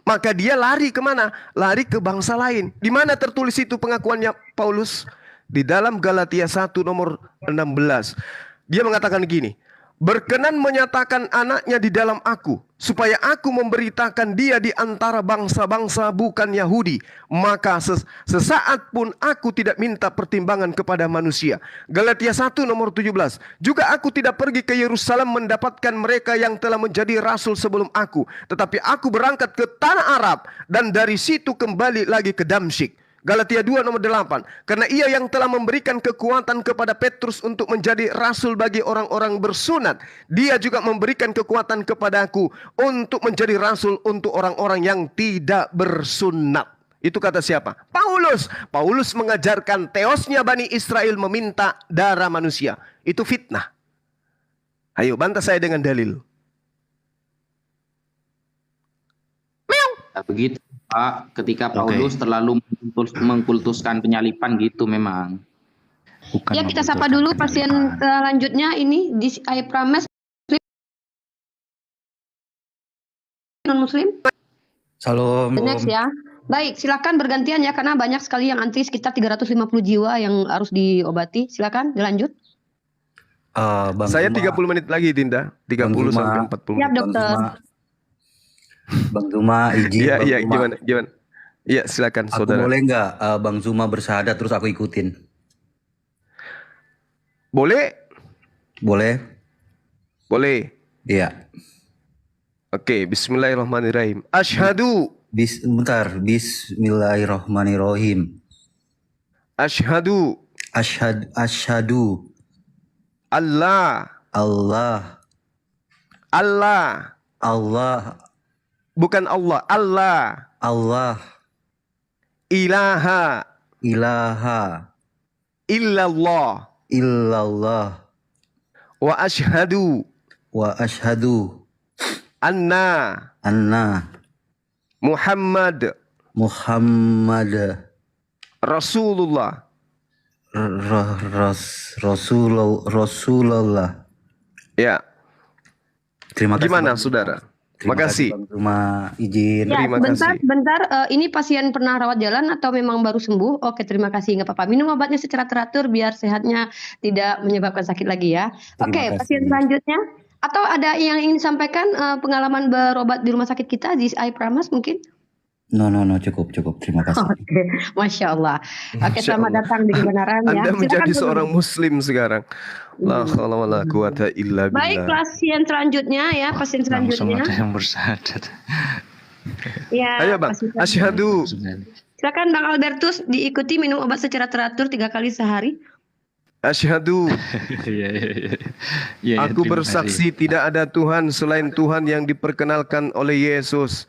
Speaker 3: Maka dia lari kemana? Lari ke bangsa lain. Di mana tertulis itu pengakuannya Paulus? Di dalam Galatia 1 nomor 16. Dia mengatakan gini, berkenan menyatakan anaknya di dalam aku, supaya aku memberitakan dia di antara bangsa-bangsa bukan Yahudi. Maka sesaat pun aku tidak minta pertimbangan kepada manusia. Galatia 1 nomor 17. Juga aku tidak pergi ke Yerusalem mendapatkan mereka yang telah menjadi rasul sebelum aku, tetapi aku berangkat ke tanah Arab dan dari situ kembali lagi ke Damsyik. Galatia 2 nomor 8. Karena ia yang telah memberikan kekuatan kepada Petrus untuk menjadi rasul bagi orang-orang bersunat, dia juga memberikan kekuatan kepadaku untuk menjadi rasul untuk orang-orang yang tidak bersunat. Itu kata siapa? Paulus. Paulus mengajarkan teosnya Bani Israel meminta darah manusia. Itu fitnah. Ayo bantah saya dengan dalil.
Speaker 5: Begitu Pak, ketika Paulus terlalu mengkultuskan penyalipan gitu memang.
Speaker 2: Ya, kita sapa dulu pasien selanjutnya ini di I Promise non muslim.
Speaker 20: Salam.
Speaker 2: Next ya. Baik, silakan bergantian ya karena banyak sekali yang antri, sekitar 350 jiwa yang harus diobati. Silakan dilanjut.
Speaker 3: Saya 30 menit lagi Dinda, 30 sampai 40 menit.
Speaker 2: Siap, dokter.
Speaker 20: Bang Zuma izin.
Speaker 3: Iya, gimana? Iya, silakan
Speaker 20: aku
Speaker 3: saudara.
Speaker 20: Boleh nggak Bang Zuma bersyahadat terus aku ikutin?
Speaker 3: Boleh?
Speaker 20: Boleh.
Speaker 3: Boleh.
Speaker 20: Iya.
Speaker 3: Oke, bismillahirrahmanirrahim. Asyhadu.
Speaker 20: Bentar, bismillahirrahmanirrahim.
Speaker 3: Asyhadu.
Speaker 20: Asyhadu.
Speaker 3: Allah. Bukan Allah, Allah. Ilaha. Illallah. Wa ashhadu. Anna. Muhammad. Rasulullah.
Speaker 20: Rasulullah.
Speaker 3: Ya.
Speaker 20: Terima kasih.
Speaker 3: Gimana saudara? Terima kasih.
Speaker 20: Cuma izin.
Speaker 2: Ya,
Speaker 3: Terima kasih.
Speaker 2: bentar. Ini pasien pernah rawat jalan atau memang baru sembuh? Oke, terima kasih. Nggak apa-apa. Minum obatnya secara teratur biar sehatnya tidak menyebabkan sakit lagi ya. Oke, pasien selanjutnya. Atau ada yang ingin disampaikan pengalaman berobat di rumah sakit kita di I Promise mungkin?
Speaker 20: No, cukup. Terima kasih.
Speaker 2: Oke, Masya Allah. Oke, selamat datang di kebenaran ya.
Speaker 3: Anda menjadi
Speaker 2: Silakan,
Speaker 3: seorang muslim sekarang. La haula wala quwata illa billah.
Speaker 2: Baik, pasien selanjutnya ya, pasien selanjutnya.
Speaker 14: Langsung ada yang bersyahadat.
Speaker 2: Ya,
Speaker 3: Ayo Bang, asyhadu.
Speaker 2: Silakan Bang Albertus diikuti minum obat secara teratur 3 kali sehari.
Speaker 3: Asyhadu.
Speaker 14: Ya,
Speaker 3: Aku
Speaker 14: terima
Speaker 3: bersaksi
Speaker 14: kasih.
Speaker 3: tidak ada Tuhan selain Tuhan yang diperkenalkan oleh Yesus.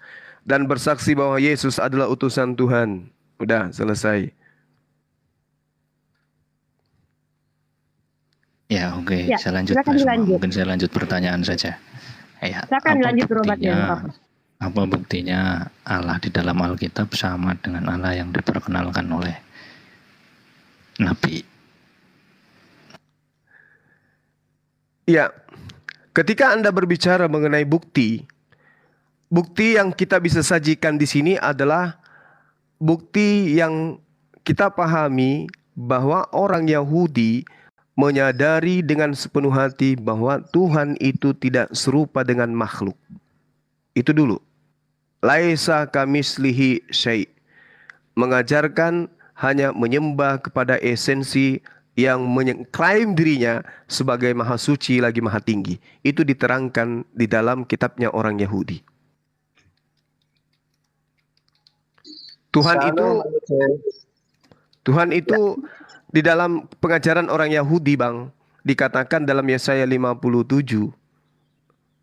Speaker 3: Dan bersaksi bahwa Yesus adalah utusan Tuhan. Udah, selesai.
Speaker 14: Ya, oke.
Speaker 2: Ya,
Speaker 14: Saya lanjut.
Speaker 2: silakan
Speaker 14: Mas.
Speaker 2: dilanjut.
Speaker 14: Mungkin saya lanjut pertanyaan saja. Ya,
Speaker 2: Silakan lanjut berobatnya.
Speaker 14: apa buktinya Allah di dalam Alkitab sama dengan Allah yang diperkenalkan oleh Nabi?
Speaker 3: Ya, ketika Anda berbicara mengenai bukti yang kita bisa sajikan di sini adalah bukti yang kita pahami bahwa orang Yahudi menyadari dengan sepenuh hati bahwa Tuhan itu tidak serupa dengan makhluk. Itu dulu. Laisa kamislihi syai'. Mengajarkan hanya menyembah kepada esensi yang mengklaim dirinya sebagai maha suci lagi maha tinggi. Itu diterangkan di dalam kitabnya orang Yahudi. Tuhan itu di dalam pengajaran orang Yahudi Bang, dikatakan dalam Yesaya 57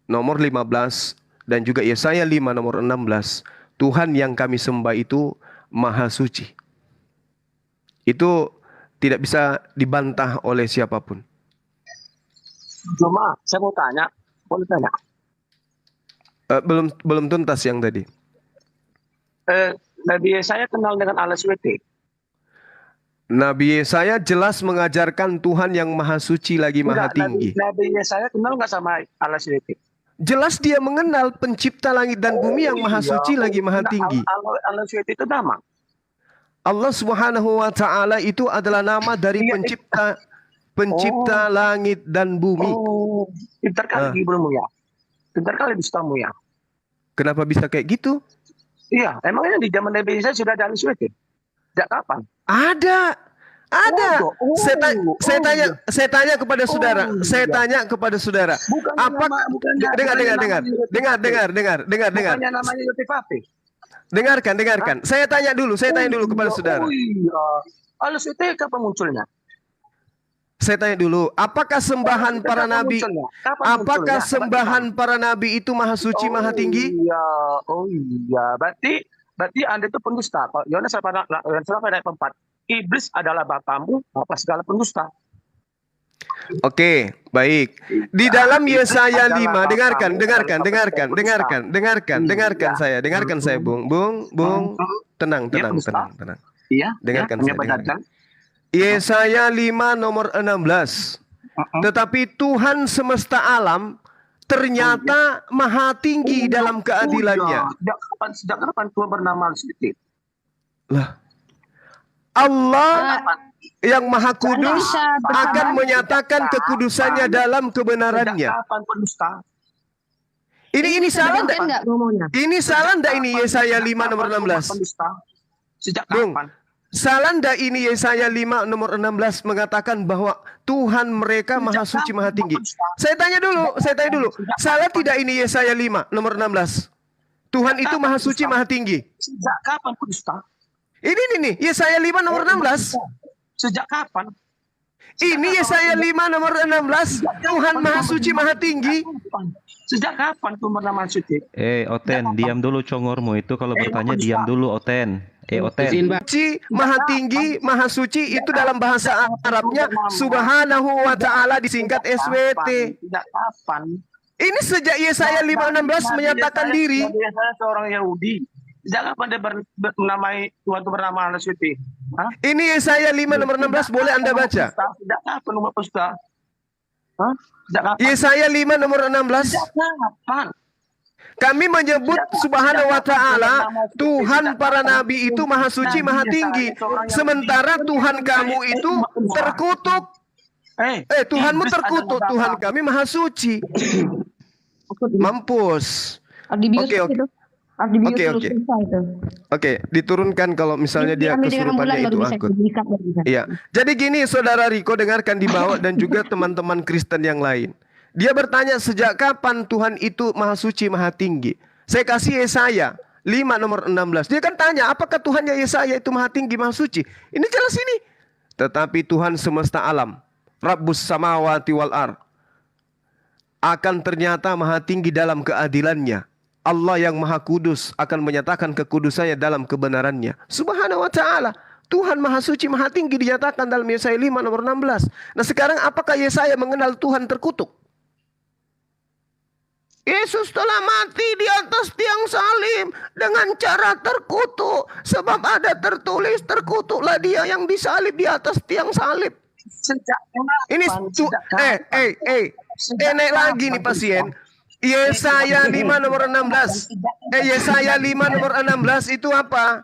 Speaker 3: nomor 15 dan juga Yesaya 5 nomor 16, Tuhan yang kami sembah itu maha suci. Itu tidak bisa dibantah oleh siapapun.
Speaker 15: Cuma saya mau tanya, boleh tanya?
Speaker 3: Belum tuntas yang tadi.
Speaker 15: Nabi Yesaya kenal dengan Allah SWT.
Speaker 3: Nabi Yesaya jelas mengajarkan Tuhan yang maha suci lagi maha tinggi.
Speaker 15: Nabi Yesaya kenal nggak sama Allah SWT?
Speaker 3: Jelas dia mengenal pencipta langit dan bumi yang maha suci lagi maha tinggi.
Speaker 15: Allah itu nama.
Speaker 3: Allah Subhanahu wa taala itu adalah nama dari pencipta langit dan bumi.
Speaker 15: Oh, pintar kali ibumu ya. Pintar kali dustamu ya.
Speaker 3: Kenapa bisa kayak gitu?
Speaker 15: Iya, emangnya di zaman Nabi Isa sudah ada Al-Suwaitin? Sejak kapan?
Speaker 3: Ada. Saya tanya kepada saudara. Saya tanya kepada saudara. Dengar.
Speaker 15: Bukannya namanya Yusuf Afif.
Speaker 3: Dengarkan. Saya tanya dulu kepada saudara.
Speaker 15: Oh iya. Al-Suwaitin kapan munculnya?
Speaker 3: Saya tanya dulu, apakah sembahan para nabi? Apakah sembahan para nabi itu maha suci, maha tinggi?
Speaker 15: Iya. Berarti Anda itu pendusta. Yohanes 4:4. Iblis adalah bapamu, bapak segala pendusta.
Speaker 3: Oke, baik. Di dalam Yesaya 5, dengarkan saya, Bung, tenang.
Speaker 15: Iya.
Speaker 3: Dengarkan saya. Yesaya 5 nomor 16. Tetapi Tuhan semesta alam ternyata maha tinggi dalam keadilannya.
Speaker 15: Sejak kapan Tuhan bernama Al-Suwaitin?
Speaker 3: Lah, Allah yang maha kudus akan menyatakan kekudusannya dalam kebenarannya. Ini salah enggak? Ini salah enggak ini Yesaya 5 nomor 16?
Speaker 15: Sejak
Speaker 3: Bung,
Speaker 15: kapan?
Speaker 3: salah enggak ini Yesaya 5 nomor 16 mengatakan bahwa Tuhan mereka maha suci maha tinggi? Saya tanya dulu. Salah tidak ini Yesaya 5 nomor 16? Tuhan itu maha suci maha tinggi.
Speaker 15: Sejak kapan pendusta?
Speaker 3: Ini nih Yesaya 5 nomor 16.
Speaker 15: Sejak kapan?
Speaker 3: Ini Yesaya 5 nomor 16. Tuhan maha suci maha tinggi.
Speaker 15: Sejak kapan Tuhan bernama Suci?
Speaker 19: Oten, diam dulu congormu itu kalau bertanya diam dulu Oten. Oten.
Speaker 3: Suci, maha tinggi, maha suci itu dalam bahasa Arabnya Subhanahu wa taala disingkat SWT.
Speaker 15: Sejak kapan?
Speaker 3: Ini sejak Yesaya 5:16 menyatakan diri.
Speaker 15: Saya seorang Yahudi. Sejak kapan dia bernamai Tuhan itu bernama Al-Suwaitin?
Speaker 3: Ini Yesaya 5 nomor 16 boleh Anda baca.
Speaker 15: Sejak kapan umat pendusta?
Speaker 3: Yesaya 5 nomor 16.
Speaker 15: Kapan?
Speaker 3: Kami menyebut Subhanahu wa taala Tuhan para nabi itu maha suci maha tinggi, sementara Tuhan kamu itu terkutuk. Tuhanmu terkutuk, Tuhan kami maha suci. Mampus. Oke, diturunkan kalau misalnya dia kesurupannya itu akut. Iya. Jadi gini Saudara Riko, dengarkan di bawah dan juga teman-teman Kristen yang lain. Dia bertanya sejak kapan Tuhan itu maha suci maha tinggi. Saya kasih Yesaya 5 nomor 16. Dia kan tanya apakah Tuhannya Yesaya itu maha tinggi maha suci. Ini jelas ini. Tetapi Tuhan semesta alam, Rabbus samawati wal ard, akan ternyata maha tinggi dalam keadilannya. Allah yang maha kudus akan menyatakan kekudusannya dalam kebenarannya. Subhanahu wa ta'ala. Tuhan maha suci maha tinggi dinyatakan dalam Yesaya 5 nomor 16. Nah sekarang apakah Yesaya mengenal Tuhan terkutuk? Yesus telah mati di atas tiang salib dengan cara terkutuk. Sebab ada tertulis terkutuklah dia yang disalib di atas tiang salib. Ini naik lagi nih pasien. Yesaya 5 nomor 16. Yesaya 5 nomor 16 itu apa?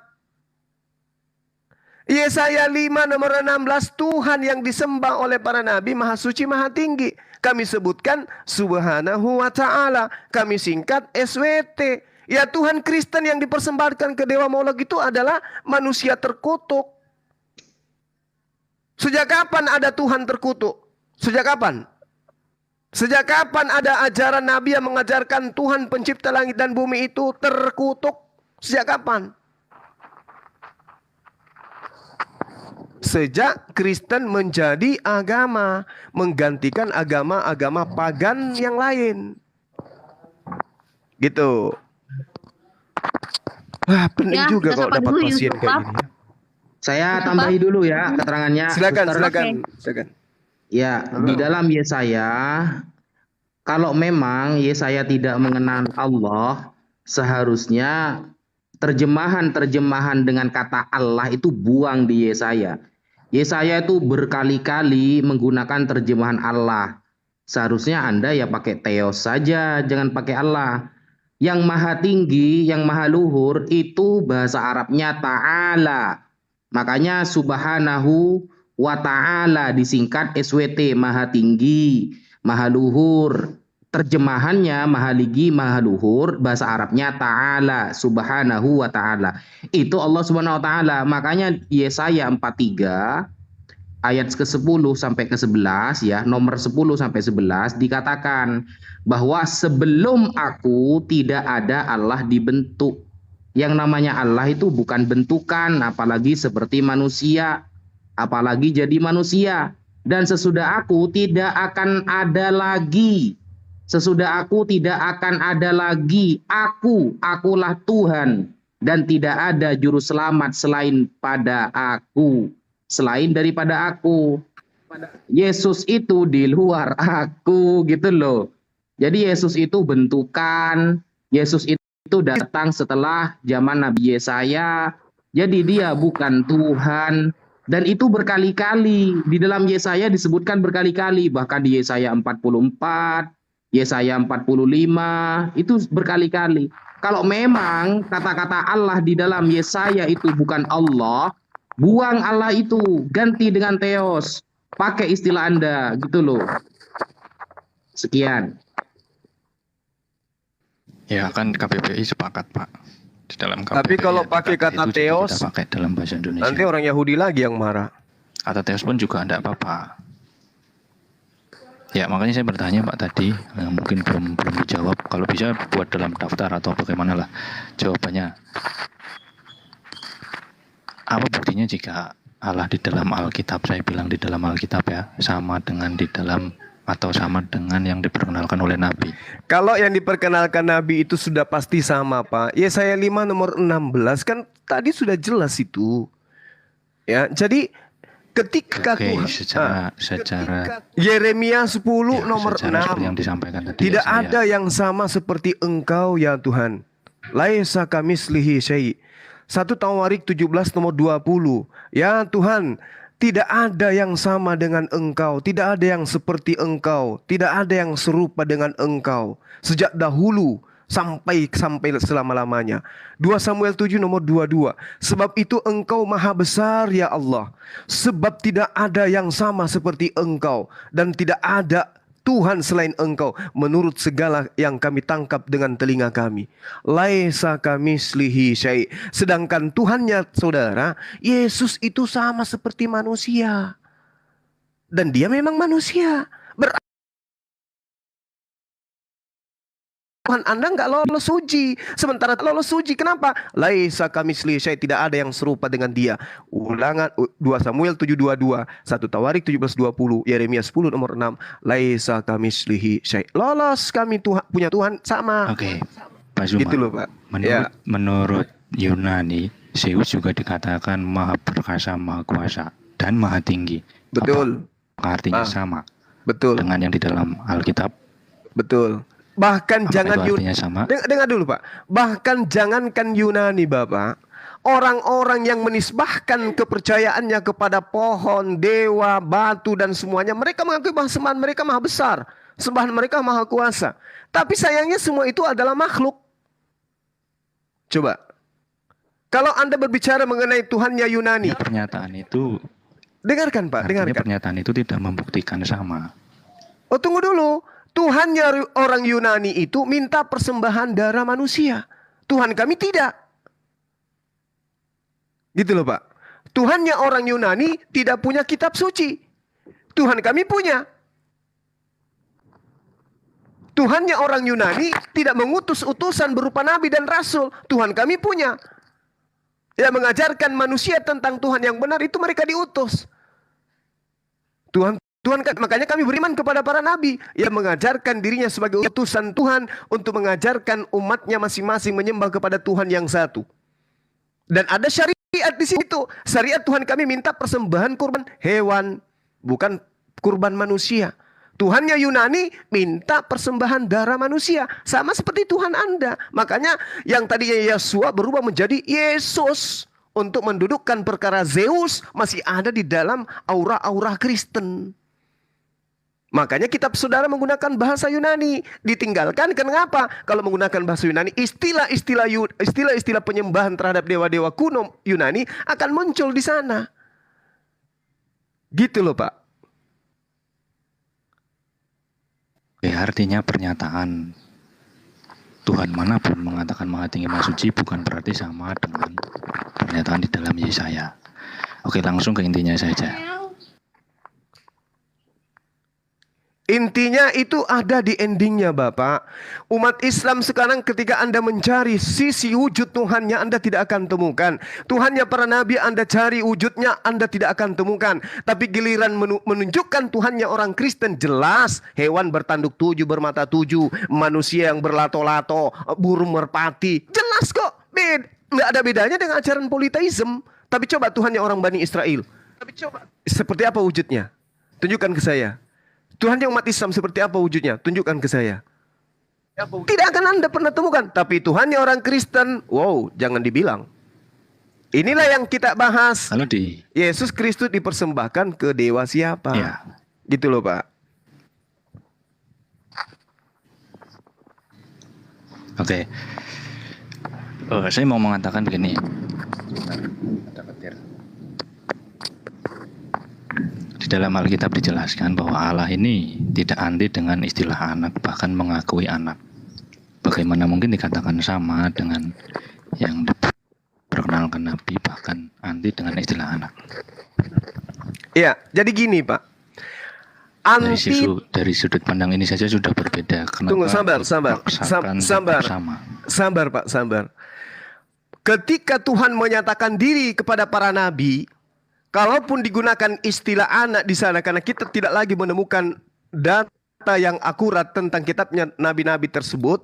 Speaker 3: Yesaya 5 nomor 16, Tuhan yang disembah oleh para nabi maha suci maha tinggi. Kami sebutkan Subhanahu wa ta'ala. Kami singkat SWT. Ya Tuhan Kristen yang dipersembahkan ke Dewa Molok itu adalah manusia terkutuk. Sejak kapan ada Tuhan terkutuk? Sejak kapan? Sejak kapan ada ajaran Nabi yang mengajarkan Tuhan pencipta langit dan bumi itu terkutuk? Sejak kapan? Sejak Kristen menjadi agama, menggantikan agama-agama pagan yang lain. Gitu. Wah, pening juga kalau dapat pasien kayak gini.
Speaker 5: Saya tambahi dulu ya keterangannya.
Speaker 3: Silakan.
Speaker 5: Ya, di dalam Yesaya, kalau memang Yesaya tidak mengenal Allah, seharusnya terjemahan-terjemahan dengan kata Allah itu buang di Yesaya. Yesaya itu berkali-kali menggunakan terjemahan Allah. Seharusnya Anda ya pakai Theos saja, jangan pakai Allah. Yang maha tinggi, yang maha luhur itu bahasa Arabnya ta'ala. Makanya subhanahu wa ta'ala disingkat SWT, maha tinggi, maha luhur. Terjemahannya maha tinggi, maha luhur, bahasa Arabnya ta'ala, subhanahu wa ta'ala. Itu Allah subhanahu wa ta'ala. Makanya Yesaya 43 ayat ke-10 sampai ke-11 ya, nomor 10 sampai 11 dikatakan bahwa sebelum aku tidak ada Allah dibentuk. Yang namanya Allah itu bukan bentukan, apalagi seperti manusia, apalagi jadi manusia. Dan sesudah aku tidak akan ada lagi. Sesudah aku tidak akan ada lagi. Akulah Tuhan. Dan tidak ada juru selamat selain pada aku. Selain daripada aku. Yesus itu di luar aku gitu loh. Jadi Yesus itu bentukan. Yesus itu datang setelah zaman Nabi Yesaya. Jadi dia bukan Tuhan. Dan itu berkali-kali. Di dalam Yesaya disebutkan berkali-kali. Bahkan di Yesaya 44. Yesaya 45 itu berkali-kali. Kalau memang kata-kata Allah di dalam Yesaya itu bukan Allah, buang Allah itu, ganti dengan Theos. Pakai istilah Anda, gitu loh. Sekian.
Speaker 14: Ya kan KBBI sepakat Pak. Di dalam KBBI.
Speaker 3: Tapi kalau pakai kata Theos,
Speaker 14: kita pakai dalam bahasa Indonesia.
Speaker 3: nanti orang Yahudi lagi yang marah.
Speaker 14: Kata Theos pun juga enggak apa-apa. Ya makanya saya bertanya Pak tadi, mungkin belum dijawab. Kalau bisa buat dalam daftar atau bagaimana lah jawabannya. Apa buktinya jika Allah di dalam Alkitab, saya bilang di dalam Alkitab ya, sama dengan di dalam atau sama dengan yang diperkenalkan oleh Nabi?
Speaker 3: Kalau yang diperkenalkan Nabi itu sudah pasti sama Pak. Yesaya 5 nomor 16 kan tadi sudah jelas itu. Ya, jadi ketika
Speaker 14: secara
Speaker 3: Yeremia 10 nomor 6
Speaker 14: yang disampaikan tadi
Speaker 3: tidak ada yang sama seperti Engkau ya Tuhan. Laisa kamislihi syai'. 1 Tawarik 17 nomor 20. Ya Tuhan, tidak ada yang sama dengan Engkau, tidak ada yang seperti Engkau, tidak ada yang serupa dengan Engkau sejak dahulu sampai selama-lamanya. 2 Samuel 7 nomor 22. Sebab itu Engkau maha besar ya Allah. Sebab tidak ada yang sama seperti Engkau. Dan tidak ada Tuhan selain Engkau. Menurut segala yang kami tangkap dengan telinga kami. Laisa kamislihi syai'. Sedangkan Tuhannya saudara, Yesus itu sama seperti manusia. Dan dia memang manusia. Tuhan Anda nggak lolos uji. Sementara lolos uji, kenapa? Laisa kamislihi syai', tidak ada yang serupa dengan dia. Ulangan 2 Samuel 7:22, 1 Tawarik 17:20, Yeremia 10 nomor 6. Laisa kamislihi syai'. Lolos kami punya Tuhan sama.
Speaker 14: Oke, Pak Zuma.
Speaker 3: Gitu loh, Pak.
Speaker 14: Menurut Yunani, Zeus juga dikatakan maha perkasa, maha kuasa, dan maha tinggi.
Speaker 3: Betul.
Speaker 14: Apakah artinya sama?
Speaker 3: Betul.
Speaker 14: Dengan yang di dalam Alkitab?
Speaker 3: Betul. Bahkan jangan
Speaker 14: sama?
Speaker 3: Dengar dulu Pak. Bahkan jangankan Yunani Bapak, orang-orang yang menisbahkan kepercayaannya kepada pohon, dewa, batu dan semuanya, mereka mengakui bahwa sembahan mereka maha besar, sembahan mereka maha kuasa. Tapi sayangnya semua itu adalah makhluk. Coba, kalau Anda berbicara mengenai Tuhannya Yunani,
Speaker 14: pernyataan itu,
Speaker 3: dengarkan Pak, dengarkan.
Speaker 14: Pernyataan itu tidak membuktikan sama.
Speaker 3: Oh tunggu dulu. Tuhannya orang Yunani itu minta persembahan darah manusia. Tuhan kami tidak. Gitu loh Pak. Tuhannya orang Yunani tidak punya kitab suci. Tuhan kami punya. Tuhannya orang Yunani tidak mengutus utusan berupa nabi dan rasul. Tuhan kami punya. Yang mengajarkan manusia tentang Tuhan yang benar itu mereka diutus. Tuhan, makanya kami beriman kepada para nabi yang mengajarkan dirinya sebagai utusan Tuhan untuk mengajarkan umatnya masing-masing menyembah kepada Tuhan yang satu. Dan ada syariat di situ. Syariat Tuhan kami minta persembahan kurban hewan, bukan kurban manusia. Tuhannya Yunani minta persembahan darah manusia, sama seperti Tuhan Anda. Makanya yang tadinya Yesua berubah menjadi Yesus untuk mendudukkan perkara Zeus masih ada di dalam aura-aura Kristen. Makanya kitab saudara menggunakan bahasa Yunani. Ditinggalkan kenapa? Kalau menggunakan bahasa Yunani, istilah-istilah penyembahan terhadap dewa-dewa kuno Yunani akan muncul di sana. Gitu loh, Pak.
Speaker 14: Artinya pernyataan Tuhan manapun mengatakan Maha Tinggi Maha Suci bukan berarti sama dengan pernyataan di dalam Yesaya. Oke, langsung ke intinya saja.
Speaker 3: Intinya itu ada di endingnya, Bapak. Umat Islam sekarang ketika Anda mencari sisi wujud Tuhannya, Anda tidak akan temukan. Tuhannya para nabi Anda cari wujudnya, Anda tidak akan temukan. Tapi giliran menunjukkan Tuhannya orang Kristen, jelas. Hewan bertanduk 7, bermata 7. Manusia yang berlato-lato, burung merpati. Jelas kok. Nggak ada bedanya dengan ajaran politeisme. Tapi coba Tuhannya orang Bani Israel. Seperti apa wujudnya? Tunjukkan ke saya. Tuhannya umat Islam seperti apa wujudnya? Tunjukkan ke saya. Tidak akan Anda pernah temukan. Tapi Tuhannya orang Kristen, wow, jangan dibilang. Inilah yang kita bahas. Yesus Kristus dipersembahkan ke dewa siapa?
Speaker 14: Ya.
Speaker 3: Gitu loh, Pak.
Speaker 14: Oke. Saya mau mengatakan begini. Di dalam Alkitab dijelaskan bahwa Allah ini tidak anti dengan istilah anak, bahkan mengakui anak. Bagaimana mungkin dikatakan sama dengan yang diperkenalkan Nabi, bahkan anti dengan istilah anak.
Speaker 3: Iya, jadi gini, Pak.
Speaker 14: Dari sudut pandang ini saja sudah berbeda. Kenapa?
Speaker 3: Tunggu, sabar, Pak, sabar. Ketika Tuhan menyatakan diri kepada para nabi, kalaupun digunakan istilah anak di sana, karena kita tidak lagi menemukan data yang akurat tentang kitabnya nabi-nabi tersebut,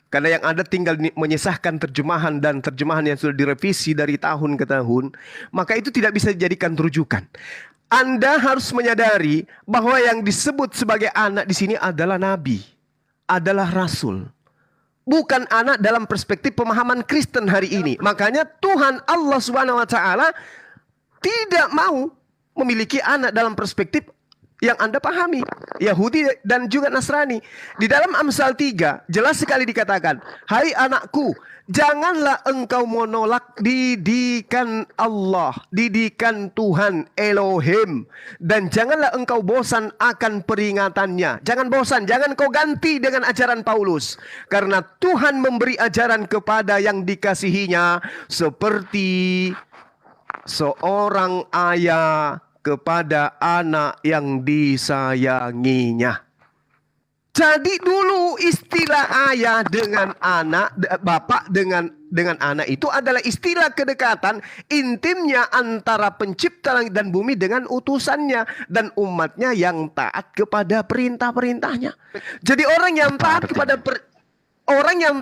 Speaker 3: karena yang ada tinggal menyesahkan terjemahan dan terjemahan yang sudah direvisi dari tahun ke tahun, maka itu tidak bisa dijadikan rujukan. Anda harus menyadari bahwa yang disebut sebagai anak di sini adalah nabi, adalah rasul. Bukan anak dalam perspektif pemahaman Kristen hari ini. Makanya Tuhan Allah SWT tidak mau memiliki anak dalam perspektif yang Anda pahami, Yahudi dan juga Nasrani. Di dalam Amsal 3 jelas sekali dikatakan, hai anakku, janganlah engkau menolak didikan Allah, didikan Tuhan Elohim, dan janganlah engkau bosan akan peringatannya. Jangan bosan, jangan kau ganti dengan ajaran Paulus, karena Tuhan memberi ajaran kepada yang dikasihinya seperti seorang ayah kepada anak yang disayanginya. Jadi dulu istilah ayah dengan anak, bapak dengan anak itu adalah istilah kedekatan intimnya antara pencipta langit dan bumi dengan utusannya dan umatnya yang taat kepada perintah-perintahnya. Jadi orang yang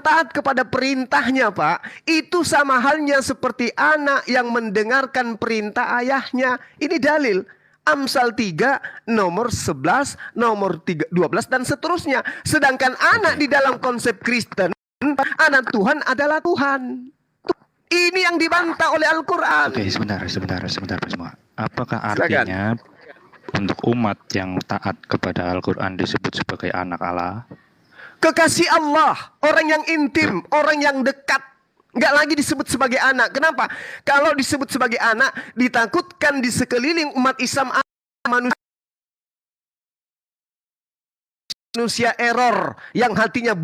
Speaker 3: taat kepada perintahnya, Pak, itu sama halnya seperti anak yang mendengarkan perintah ayahnya. Ini dalil. Amsal 3, nomor 11, nomor 12, dan seterusnya. Sedangkan anak di dalam konsep Kristen, anak Tuhan adalah Tuhan. Ini yang dibantah oleh Al-Quran.
Speaker 14: Oke, sebentar semua. Apakah artinya untuk umat yang taat kepada Al-Quran disebut sebagai anak Allah?
Speaker 3: Kekasih Allah, orang yang intim, orang yang dekat. Nggak lagi disebut sebagai anak. Kenapa? Kalau disebut sebagai anak, ditakutkan di sekeliling umat Islam manusia error, yang hatinya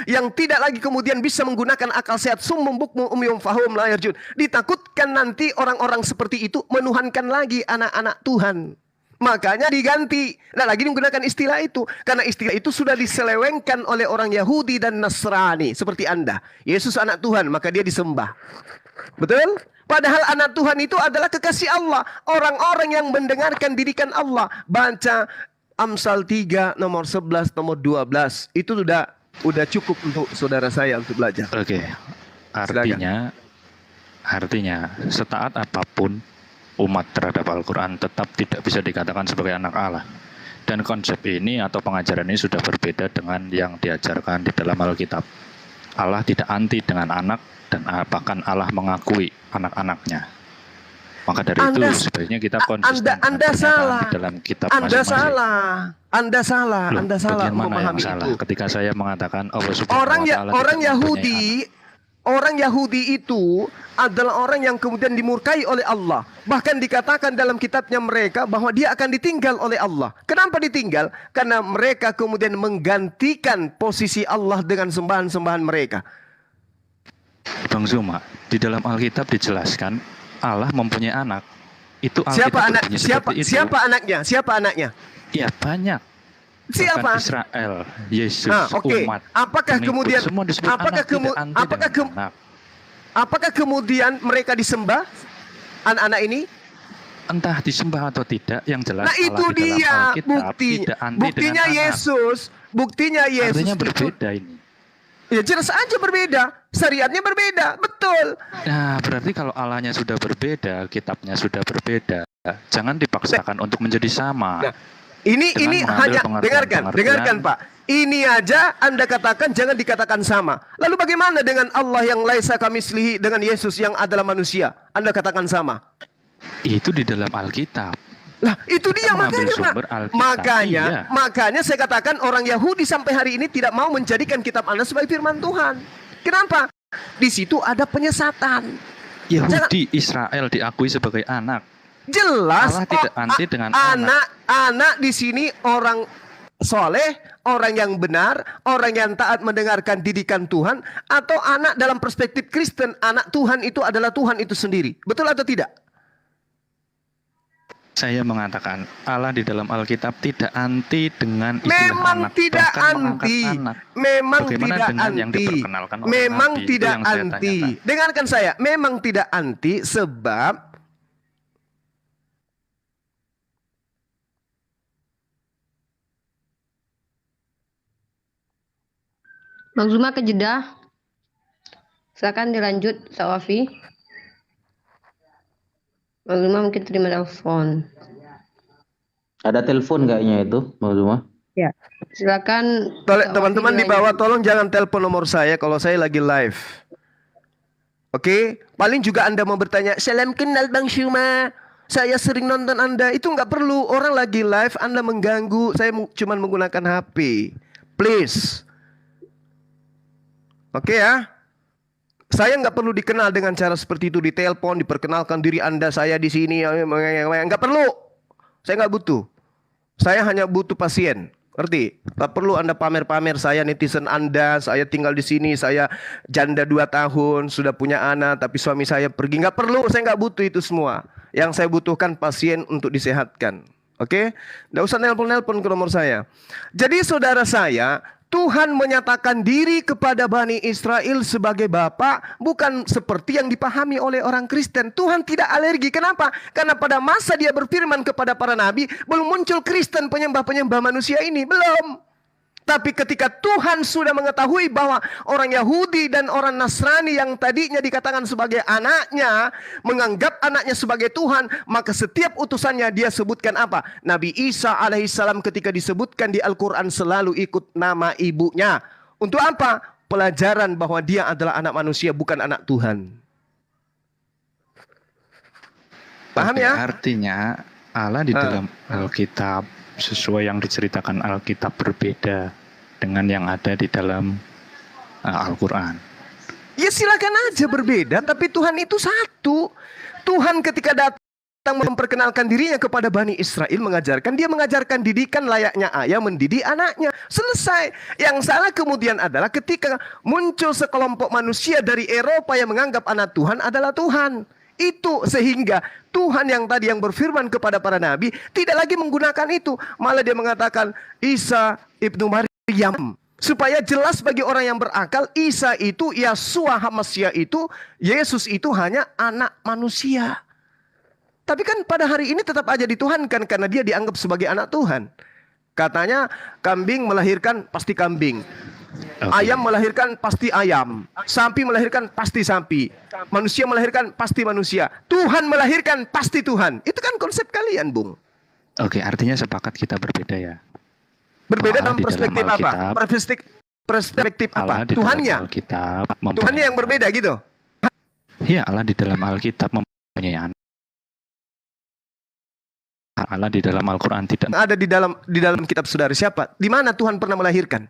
Speaker 3: yang tidak lagi kemudian bisa menggunakan akal sehat, summum bukmu umyum fahum la yarjun. Ditakutkan nanti orang-orang seperti itu menuhankan lagi anak-anak Tuhan. Makanya diganti, tidak lagi menggunakan istilah itu. Karena istilah itu sudah diselewengkan oleh orang Yahudi dan Nasrani. Seperti Anda. Yesus anak Tuhan, maka dia disembah. Betul? Padahal anak Tuhan itu adalah kekasih Allah. Orang-orang yang mendengarkan didikan Allah. Baca Amsal 3, nomor 11, nomor 12. Itu sudah cukup untuk saudara saya untuk belajar.
Speaker 14: Oke. Artinya setaat apapun umat terhadap Al-Quran tetap tidak bisa dikatakan sebagai anak Allah. Dan konsep ini atau pengajaran ini sudah berbeda dengan yang diajarkan di dalam Alkitab. Allah tidak anti dengan anak dan bahkan Allah mengakui anak-anaknya. Maka dari itu sebaiknya kita konsisten
Speaker 3: Anda salah.
Speaker 14: di dalam kitab
Speaker 3: Anda
Speaker 14: masing-masing.
Speaker 3: salah. Anda salah.
Speaker 14: Loh,
Speaker 3: Anda salah
Speaker 14: bagian mana yang
Speaker 3: memahami
Speaker 14: salah?
Speaker 3: itu.
Speaker 14: Ketika saya mengatakan Allah Subhanahu
Speaker 3: Orang
Speaker 14: wa Ta'ala
Speaker 3: orang
Speaker 14: tidak mempunyai
Speaker 3: Yahudi, orang Yahudi itu adalah orang yang kemudian dimurkai oleh Allah. Bahkan dikatakan dalam kitabnya mereka bahwa dia akan ditinggal oleh Allah. Kenapa ditinggal? Karena mereka kemudian menggantikan posisi Allah dengan sembahan-sembahan mereka.
Speaker 14: Bang Zuma, di dalam Alkitab dijelaskan Allah mempunyai anak. Itu
Speaker 3: Siapa
Speaker 14: Alkitab
Speaker 3: anak?
Speaker 14: berbunyi
Speaker 3: Siapa
Speaker 14: seperti itu.
Speaker 3: siapa anaknya? Siapa anaknya?
Speaker 14: Ya banyak.
Speaker 3: Siapa?
Speaker 14: Bahkan Israel, Yesus,
Speaker 3: Oke.
Speaker 14: umat,
Speaker 3: Apakah
Speaker 14: pengikut,
Speaker 3: kemudian
Speaker 14: semua disebut
Speaker 3: apakah
Speaker 14: anak, tidak anti
Speaker 3: apakah
Speaker 14: dengan anak.
Speaker 3: apakah kemudian mereka disembah anak-anak ini?
Speaker 14: Entah disembah atau tidak, yang jelas
Speaker 3: Nah, itu
Speaker 14: Allah di dalam
Speaker 3: dia
Speaker 14: Alkitab tidak anti
Speaker 3: buktinya
Speaker 14: dengan
Speaker 3: Yesus, buktinya
Speaker 14: anak.
Speaker 3: Yesus
Speaker 14: Artinya
Speaker 3: itu
Speaker 14: berbeda ini.
Speaker 3: ya jelas aja berbeda, syariatnya berbeda, betul.
Speaker 14: Nah, berarti kalau Allahnya sudah berbeda, kitabnya sudah berbeda, jangan dipaksakan untuk menjadi sama.
Speaker 3: Nah, ini
Speaker 14: Dengan mengambil
Speaker 3: hanya
Speaker 14: pengertian-pengertian.
Speaker 3: dengarkan Pak. Ini aja Anda katakan jangan dikatakan sama. Lalu bagaimana dengan Allah yang laisa kamitslihi, dengan Yesus yang adalah manusia? Anda katakan sama.
Speaker 14: Itu di dalam Alkitab.
Speaker 3: Lah, itu dia
Speaker 14: mengambil
Speaker 3: makanya, Pak.
Speaker 14: sumber Alkitab.
Speaker 3: Makanya,
Speaker 14: Iya.
Speaker 3: makanya saya katakan orang Yahudi sampai hari ini tidak mau menjadikan kitab Anda sebagai firman Tuhan. Kenapa? Di situ ada penyesatan.
Speaker 14: Yahudi Israel diakui sebagai anak.
Speaker 3: Jelas
Speaker 14: Allah tidak anti dengan
Speaker 3: anak di sini orang soleh, orang yang benar, orang yang taat mendengarkan didikan Tuhan, atau anak dalam perspektif Kristen, anak Tuhan itu adalah Tuhan itu sendiri. Betul atau tidak?
Speaker 14: Saya mengatakan Allah di dalam Alkitab tidak anti dengan istilah
Speaker 3: Memang
Speaker 14: anak,
Speaker 3: tidak
Speaker 14: bahkan
Speaker 3: anti.
Speaker 14: mengangkat anak.
Speaker 3: Memang
Speaker 14: Bagaimana
Speaker 3: tidak
Speaker 14: dengan yang
Speaker 3: anti.
Speaker 14: diperkenalkan oleh
Speaker 3: Memang
Speaker 14: Nabi? Itu
Speaker 3: tidak
Speaker 14: yang saya
Speaker 3: anti.
Speaker 14: tanyakan.
Speaker 3: Dengarkan saya, memang tidak anti sebab
Speaker 2: Bang Zuma ke Jeddah. Silakan dilanjut, Sawafi. Bang Zuma mungkin terima telepon.
Speaker 16: Ada telepon kayaknya itu, Bang Zuma?
Speaker 2: Ya. Silakan.
Speaker 3: teman-teman di bawah tolong jangan telepon nomor saya kalau saya lagi live. Oke, paling juga Anda mau bertanya, salam kenal Bang Zuma. Saya sering nonton Anda. Itu nggak perlu. Orang lagi live, Anda mengganggu. Saya cuma menggunakan HP. Please. Oke ya. Saya nggak perlu dikenal dengan cara seperti itu, ditelepon, diperkenalkan diri Anda, saya di sini, nggak perlu. Saya nggak butuh. Saya hanya butuh pasien. Ngerti? Tak perlu Anda pamer-pamer saya netizen Anda, saya tinggal di sini, saya janda 2 tahun, sudah punya anak, tapi suami saya pergi. Nggak perlu, saya nggak butuh itu semua. Yang saya butuhkan pasien untuk disehatkan. Oke? Nggak usah nelpon-nelpon ke nomor saya. Jadi saudara saya, Tuhan menyatakan diri kepada Bani Israel sebagai Bapa, bukan seperti yang dipahami oleh orang Kristen. Tuhan tidak alergi. Kenapa? Karena pada masa dia berfirman kepada para nabi, belum muncul Kristen penyembah-penyembah manusia ini. Belum. Tapi ketika Tuhan sudah mengetahui bahwa orang Yahudi dan orang Nasrani yang tadinya dikatakan sebagai anaknya, menganggap anaknya sebagai Tuhan, maka setiap utusannya dia sebutkan apa? Nabi Isa alaihissalam ketika disebutkan di Al-Quran selalu ikut nama ibunya. Untuk apa? Pelajaran bahwa dia adalah anak manusia, bukan anak Tuhan. Paham ya?
Speaker 14: Artinya Allah di dalam Alkitab sesuai yang diceritakan Alkitab berbeda dengan yang ada di dalam Al-Quran.
Speaker 3: Ya silakan aja berbeda, tapi Tuhan itu satu. Tuhan ketika datang memperkenalkan dirinya kepada Bani Israel, dia mengajarkan didikan layaknya ayah mendidik anaknya. Selesai. Yang salah kemudian adalah ketika muncul sekelompok manusia dari Eropa yang menganggap anak Tuhan adalah Tuhan. Itu sehingga Tuhan yang tadi yang berfirman kepada para nabi tidak lagi menggunakan itu. Malah dia mengatakan Isa ibnu Maryam. Supaya jelas bagi orang yang berakal, Isa itu, Yeshua HaMasyiah itu, Yesus itu hanya anak manusia. Tapi kan pada hari ini tetap aja dituhankan karena dia dianggap sebagai anak Tuhan. Katanya kambing melahirkan pasti kambing. Ayam melahirkan pasti ayam. Sapi melahirkan pasti sapi. Manusia melahirkan pasti manusia. Tuhan melahirkan pasti Tuhan. Itu kan konsep kalian, Bung.
Speaker 14: Oke, artinya sepakat kita berbeda ya.
Speaker 3: Berbeda
Speaker 14: Allah
Speaker 3: dalam
Speaker 14: di
Speaker 3: perspektif
Speaker 14: dalam
Speaker 3: apa?
Speaker 14: Alkitab.
Speaker 3: Perspektif
Speaker 14: Allah
Speaker 3: apa?
Speaker 14: di dalam
Speaker 3: Tuhannya.
Speaker 14: Alkitab
Speaker 3: Tuhannya yang berbeda gitu.
Speaker 14: Iya, Allah di dalam Alkitab mempunyai anak.
Speaker 19: Allah di dalam Al-Quran tidak
Speaker 3: ada di dalam kitab saudara siapa? Di mana Tuhan pernah melahirkan?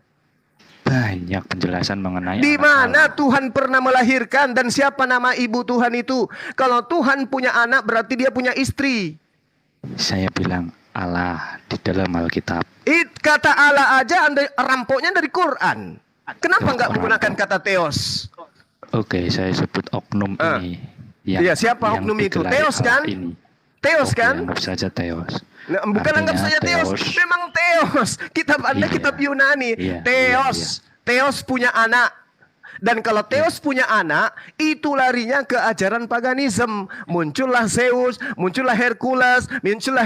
Speaker 19: banyak penjelasan mengenai
Speaker 3: Di
Speaker 19: anak
Speaker 3: mana Tuhan pernah melahirkan dan siapa nama ibu Tuhan itu? Kalau Tuhan punya anak berarti dia punya istri.
Speaker 19: Saya bilang Allah di dalam Alkitab.
Speaker 3: Kata Allah aja Anda rampoknya dari Quran. Kenapa nggak menggunakan kata teos?
Speaker 19: Oke, saya sebut oknum ini.
Speaker 3: Iya, siapa oknum itu? Teos kan? Teos kan?
Speaker 19: Anggap saja teos.
Speaker 3: Nah, bukan anggap saja teos. Memang teos. Kitab Anda kitab Yunani. Teos. Teos punya anak. Dan kalau Teos punya anak, itu larinya ke ajaran paganisme. Muncullah Zeus, muncullah Hercules, muncullah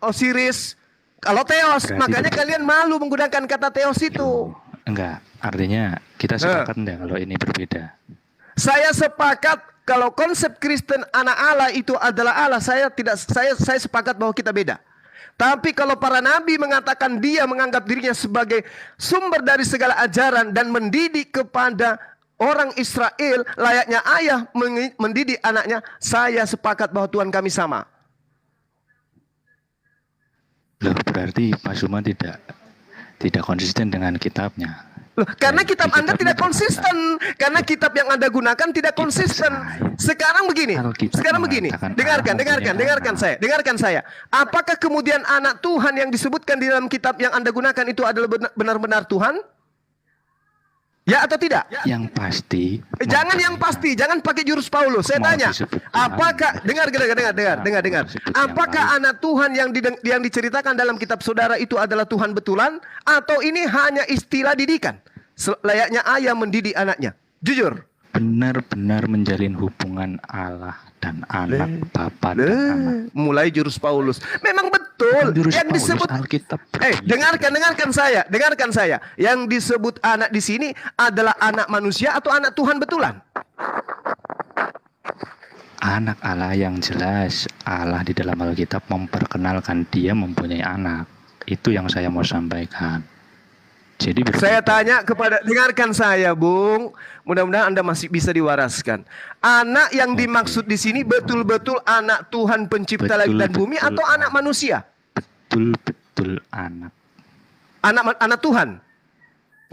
Speaker 3: Osiris. Kalau Teos, makanya kalian malu menggunakan kata Teos itu.
Speaker 19: Enggak, artinya kita sepakat enggak kalau ini berbeda?
Speaker 3: Saya sepakat kalau konsep Kristen anak Allah itu adalah Allah. Saya sepakat bahwa kita beda. Tapi kalau para nabi mengatakan dia menganggap dirinya sebagai sumber dari segala ajaran dan mendidik kepada orang Israel layaknya ayah mendidik anaknya, saya sepakat bahwa Tuhan kami sama.
Speaker 19: Loh, berarti Pak Suma tidak konsisten dengan kitabnya.
Speaker 3: Loh, karena kitab Anda tidak konsisten. Karena kitab yang Anda gunakan tidak konsisten. Sekarang begini. Dengarkan saya. Apakah kemudian anak Tuhan yang disebutkan di dalam kitab yang Anda gunakan itu adalah benar-benar Tuhan? Ya atau tidak?
Speaker 19: Yang pasti.
Speaker 3: Jangan yang pasti, jangan pakai jurus Paulus. Saya tanya, apakah dengar. Apakah anak Tuhan yang diceritakan dalam kitab saudara itu adalah Tuhan betulan atau ini hanya istilah didikan? Layaknya ayah mendidik anaknya. Jujur.
Speaker 19: Benar-benar menjalin hubungan Allah dan anak, Bapa dan anak.
Speaker 3: Mulai jurus Paulus. Memang betul
Speaker 19: Jurus
Speaker 3: yang
Speaker 19: Paulus,
Speaker 3: disebut
Speaker 19: Alkitab.
Speaker 3: dengarkan saya. Yang disebut anak di sini adalah anak manusia atau anak Tuhan betulan?
Speaker 19: Anak Allah yang jelas. Allah di dalam Alkitab memperkenalkan dia mempunyai anak. Itu yang saya mau sampaikan. Jadi
Speaker 3: saya tanya dengarkan saya, Bung. Mudah-mudahan Anda masih bisa diwaraskan. Anak yang dimaksud di sini betul-betul anak Tuhan pencipta langit dan bumi atau anak manusia?
Speaker 19: Betul-betul anak.
Speaker 3: Anak Tuhan.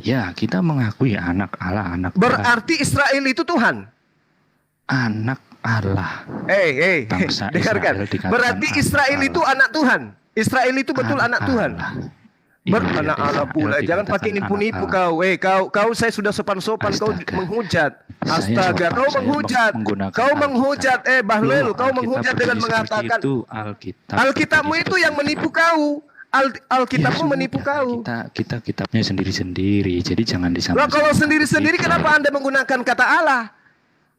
Speaker 19: Ya, kita mengakui anak Allah, anak Tuhan.
Speaker 3: Berarti Israel itu Tuhan.
Speaker 19: Anak Allah.
Speaker 3: Dengarkan. Berarti Israel itu anak Tuhan. Israel itu betul anak Tuhan. Beranak Allah pula. Jangan pakai nipu-nipu kau. Kau saya sudah sopan-sopan. Kau menghujat. Astaga, kau menghujat. Kau menghujat. Bahlul, kau menghujat dengan mengatakan Alkitabmu itu yang menipu kau. Alkitabmu menipu kau.
Speaker 19: Kita kitabnya sendiri-sendiri. Jadi jangan disamakan.
Speaker 3: Kalau sendiri-sendiri kenapa Anda menggunakan kata Allah?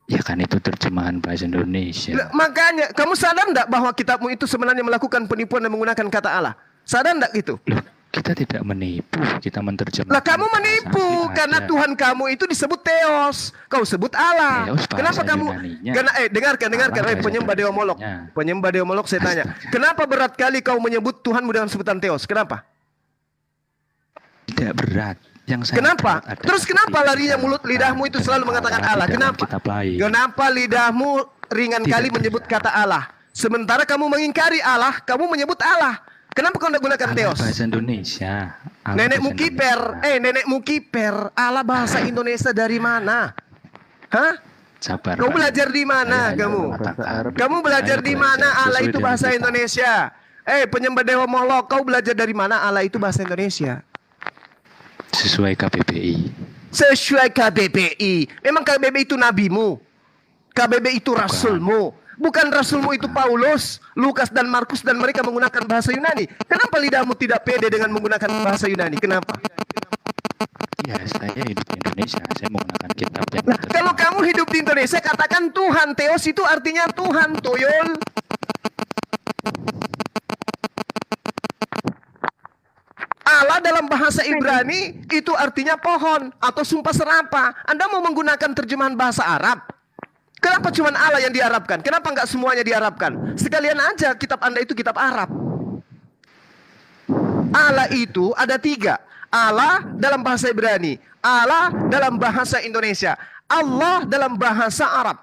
Speaker 19: Ya kan itu terjemahan bahasa Indonesia.
Speaker 3: Makanya kamu sadar enggak bahwa kitabmu itu sebenarnya melakukan penipuan dan menggunakan kata Allah? Sadar enggak gitu?
Speaker 19: Kita tidak menipu, kita menerjemahkan.
Speaker 3: Lah kamu menipu karena Tuhan kamu itu disebut Theos, kau sebut Allah. Kenapa kamu? Dengarkan. Penyembah dewa Molok. Penyembah dewa Molok saya tanya. Kenapa berat kali kau menyebut Tuhanmu dengan sebutan Theos? Kenapa?
Speaker 19: Tidak berat.
Speaker 3: Kenapa? Terus kenapa larinya mulut lidahmu itu selalu mengatakan Allah? Kenapa? Kenapa lidahmu ringan kali menyebut kata Allah? Sementara kamu mengingkari Allah, kamu menyebut Allah. Kenapa kau tidak gunakan Theos?
Speaker 19: Bahasa Indonesia.
Speaker 3: Nenekmu kiper. Allah bahasa Indonesia dari mana? Hah?
Speaker 19: Sabar.
Speaker 3: Kau belajar di mana kamu? Kamu belajar di mana Allah itu bahasa Indonesia? Penyembah dewa Molok, kau belajar dari mana Allah itu bahasa Indonesia?
Speaker 19: Sesuai KBBI.
Speaker 3: Memang KBBI itu nabimu. KBBI itu rasulmu. Bukan rasulmu itu Paulus, Lukas dan Markus dan mereka menggunakan bahasa Yunani. Kenapa lidahmu tidak pede dengan menggunakan bahasa Yunani? Kenapa?
Speaker 19: Ya, saya hidup di Indonesia, saya menggunakan kitab yang
Speaker 3: kalau kamu hidup di Indonesia, katakan Tuhan. Theos itu artinya Tuhan, toyol. Allah dalam bahasa Ibrani itu artinya pohon atau sumpah serapah. Anda mau menggunakan terjemahan bahasa Arab? Kenapa cuma Allah yang diarabkan? Kenapa enggak semuanya diarabkan? Sekalian aja kitab Anda itu kitab Arab. Allah itu ada 3. Allah dalam bahasa Ibrani, Allah dalam bahasa Indonesia, Allah dalam bahasa Arab.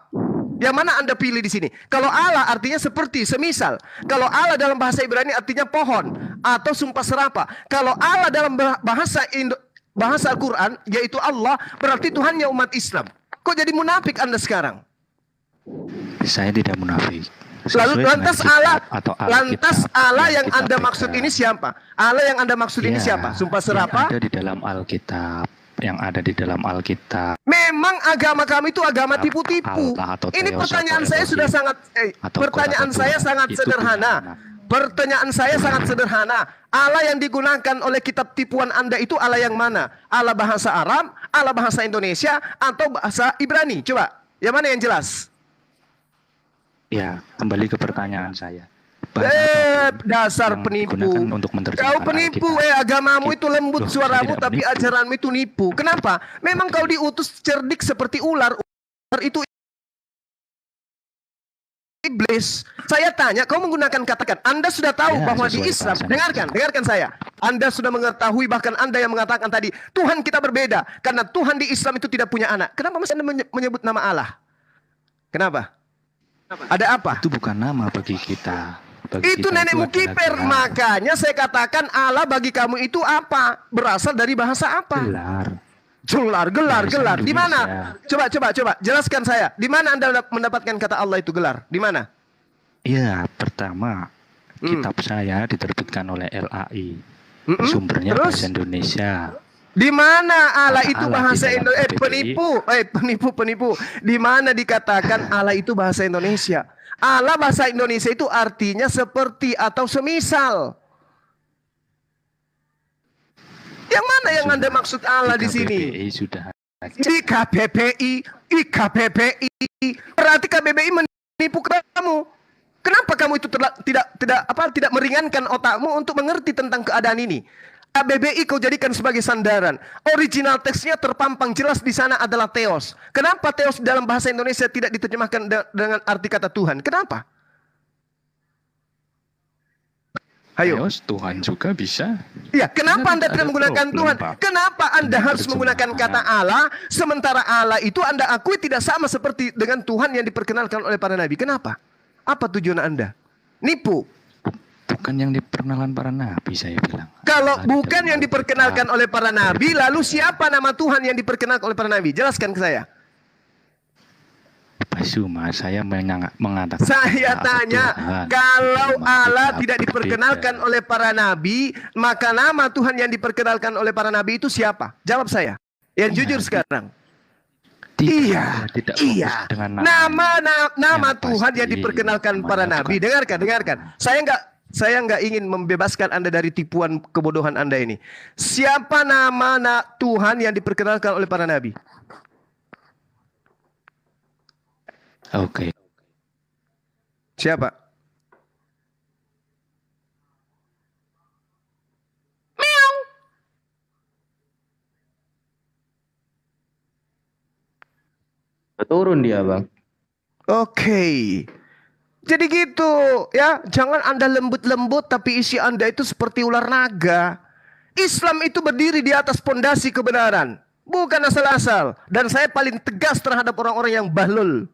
Speaker 3: Yang mana Anda pilih di sini? Kalau Allah artinya seperti, semisal. Kalau Allah dalam bahasa Ibrani artinya pohon atau sumpah serapah. Kalau Allah dalam bahasa Al-Quran yaitu Allah, berarti Tuhannya umat Islam. Kok jadi munafik Anda sekarang?
Speaker 14: Saya tidak munafik.
Speaker 3: Lalu lantas Allah yang Anda maksud
Speaker 14: baca.
Speaker 3: ini siapa? Allah yang Anda maksud ini
Speaker 14: Ya,
Speaker 3: siapa? Sumpah serapah?
Speaker 14: Yang ada di dalam Alkitab. Yang ada di dalam Alkitab.
Speaker 3: Memang agama kami itu agama tipu-tipu.
Speaker 14: Allah atau
Speaker 3: Ini
Speaker 14: Theos
Speaker 3: pertanyaan
Speaker 14: atau
Speaker 3: saya
Speaker 14: Elohim.
Speaker 3: sudah sangat
Speaker 14: Atau
Speaker 3: pertanyaan
Speaker 14: God atau
Speaker 3: saya
Speaker 14: Tuhan.
Speaker 3: sangat
Speaker 14: Itu
Speaker 3: sederhana. Pertanyaan saya sangat sederhana. Allah yang digunakan oleh kitab tipuan Anda itu Allah yang mana? Allah bahasa Arab, Allah bahasa Indonesia, atau bahasa Ibrani? Coba, yang mana yang jelas?
Speaker 14: Ya, kembali ke pertanyaan saya.
Speaker 3: Dasar penipu. Kau penipu, agamamu itu lembut suaramu, tapi ajaranmu itu nipu. Kenapa? Memang kau diutus cerdik seperti ular. Ular itu iblis. Saya tanya, kau menggunakan katakan. Anda sudah tahu bahwa di Islam, dengarkan saya. Anda sudah mengetahui, bahkan Anda yang mengatakan tadi, Tuhan kita berbeda. Karena Tuhan di Islam itu tidak punya anak. Kenapa masih Anda menyebut nama Allah? Kenapa? Ada apa?
Speaker 14: Itu bukan nama bagi kita.
Speaker 3: Itu nenekmu kiper. Makanya saya katakan Allah bagi kamu itu apa? Berasal dari bahasa apa? Gelar. Di mana? Coba jelaskan saya. Di mana Anda mendapatkan kata Allah itu gelar? Di mana?
Speaker 14: Iya, pertama kitab saya diterbitkan oleh LAI. Sumbernya
Speaker 3: Terus?
Speaker 14: bahasa Indonesia.
Speaker 3: Di mana Allah itu
Speaker 14: Allah
Speaker 3: bahasa
Speaker 14: di dalam
Speaker 3: Indonesia? Penipu. Di mana dikatakan Allah itu bahasa Indonesia? Allah bahasa Indonesia itu artinya seperti atau semisal. Yang mana yang Anda maksud Allah di sini? Di KBBI. Berarti KBBI menipu kamu. Kenapa kamu itu tidak meringankan otakmu untuk mengerti tentang keadaan ini? KBBI kau jadikan sebagai sandaran. Original teksnya terpampang jelas di sana adalah Theos. Kenapa Theos dalam bahasa Indonesia tidak diterjemahkan dengan arti kata Tuhan? Kenapa? Ayo.
Speaker 14: Theos Tuhan juga bisa.
Speaker 3: Ya, kenapa Anda tidak menggunakan Tuhan? Kenapa Anda harus menggunakan kata Allah, sementara Allah itu Anda akui tidak sama seperti dengan Tuhan yang diperkenalkan oleh para nabi? Kenapa? Apa tujuan Anda? Nipu.
Speaker 14: Bukan yang diperkenalkan para nabi, saya bilang.
Speaker 3: Kalau bukan yang diperkenalkan oleh para nabi, lalu siapa nama Tuhan yang diperkenalkan oleh para nabi? Jelaskan ke saya.
Speaker 14: Pak Suma, saya mengatakan.
Speaker 3: Saya tanya, kalau Allah tidak diperkenalkan oleh para nabi, maka nama Tuhan yang diperkenalkan oleh para nabi itu siapa? Jawab saya. Yang jujur sekarang. Iya. Nama Tuhan yang diperkenalkan para nabi. Dengarkan. Saya nggak ingin membebaskan Anda dari tipuan kebodohan Anda ini. Siapa nama Tuhan yang diperkenalkan oleh para nabi?
Speaker 14: Oke.
Speaker 3: Siapa? Meow.
Speaker 5: Turun dia, Bang.
Speaker 3: Oke. Jadi gitu ya, jangan Anda lembut-lembut tapi isi Anda itu seperti ular naga. Islam itu berdiri di atas pondasi kebenaran, bukan asal-asal. Dan saya paling tegas terhadap orang-orang yang bahlul,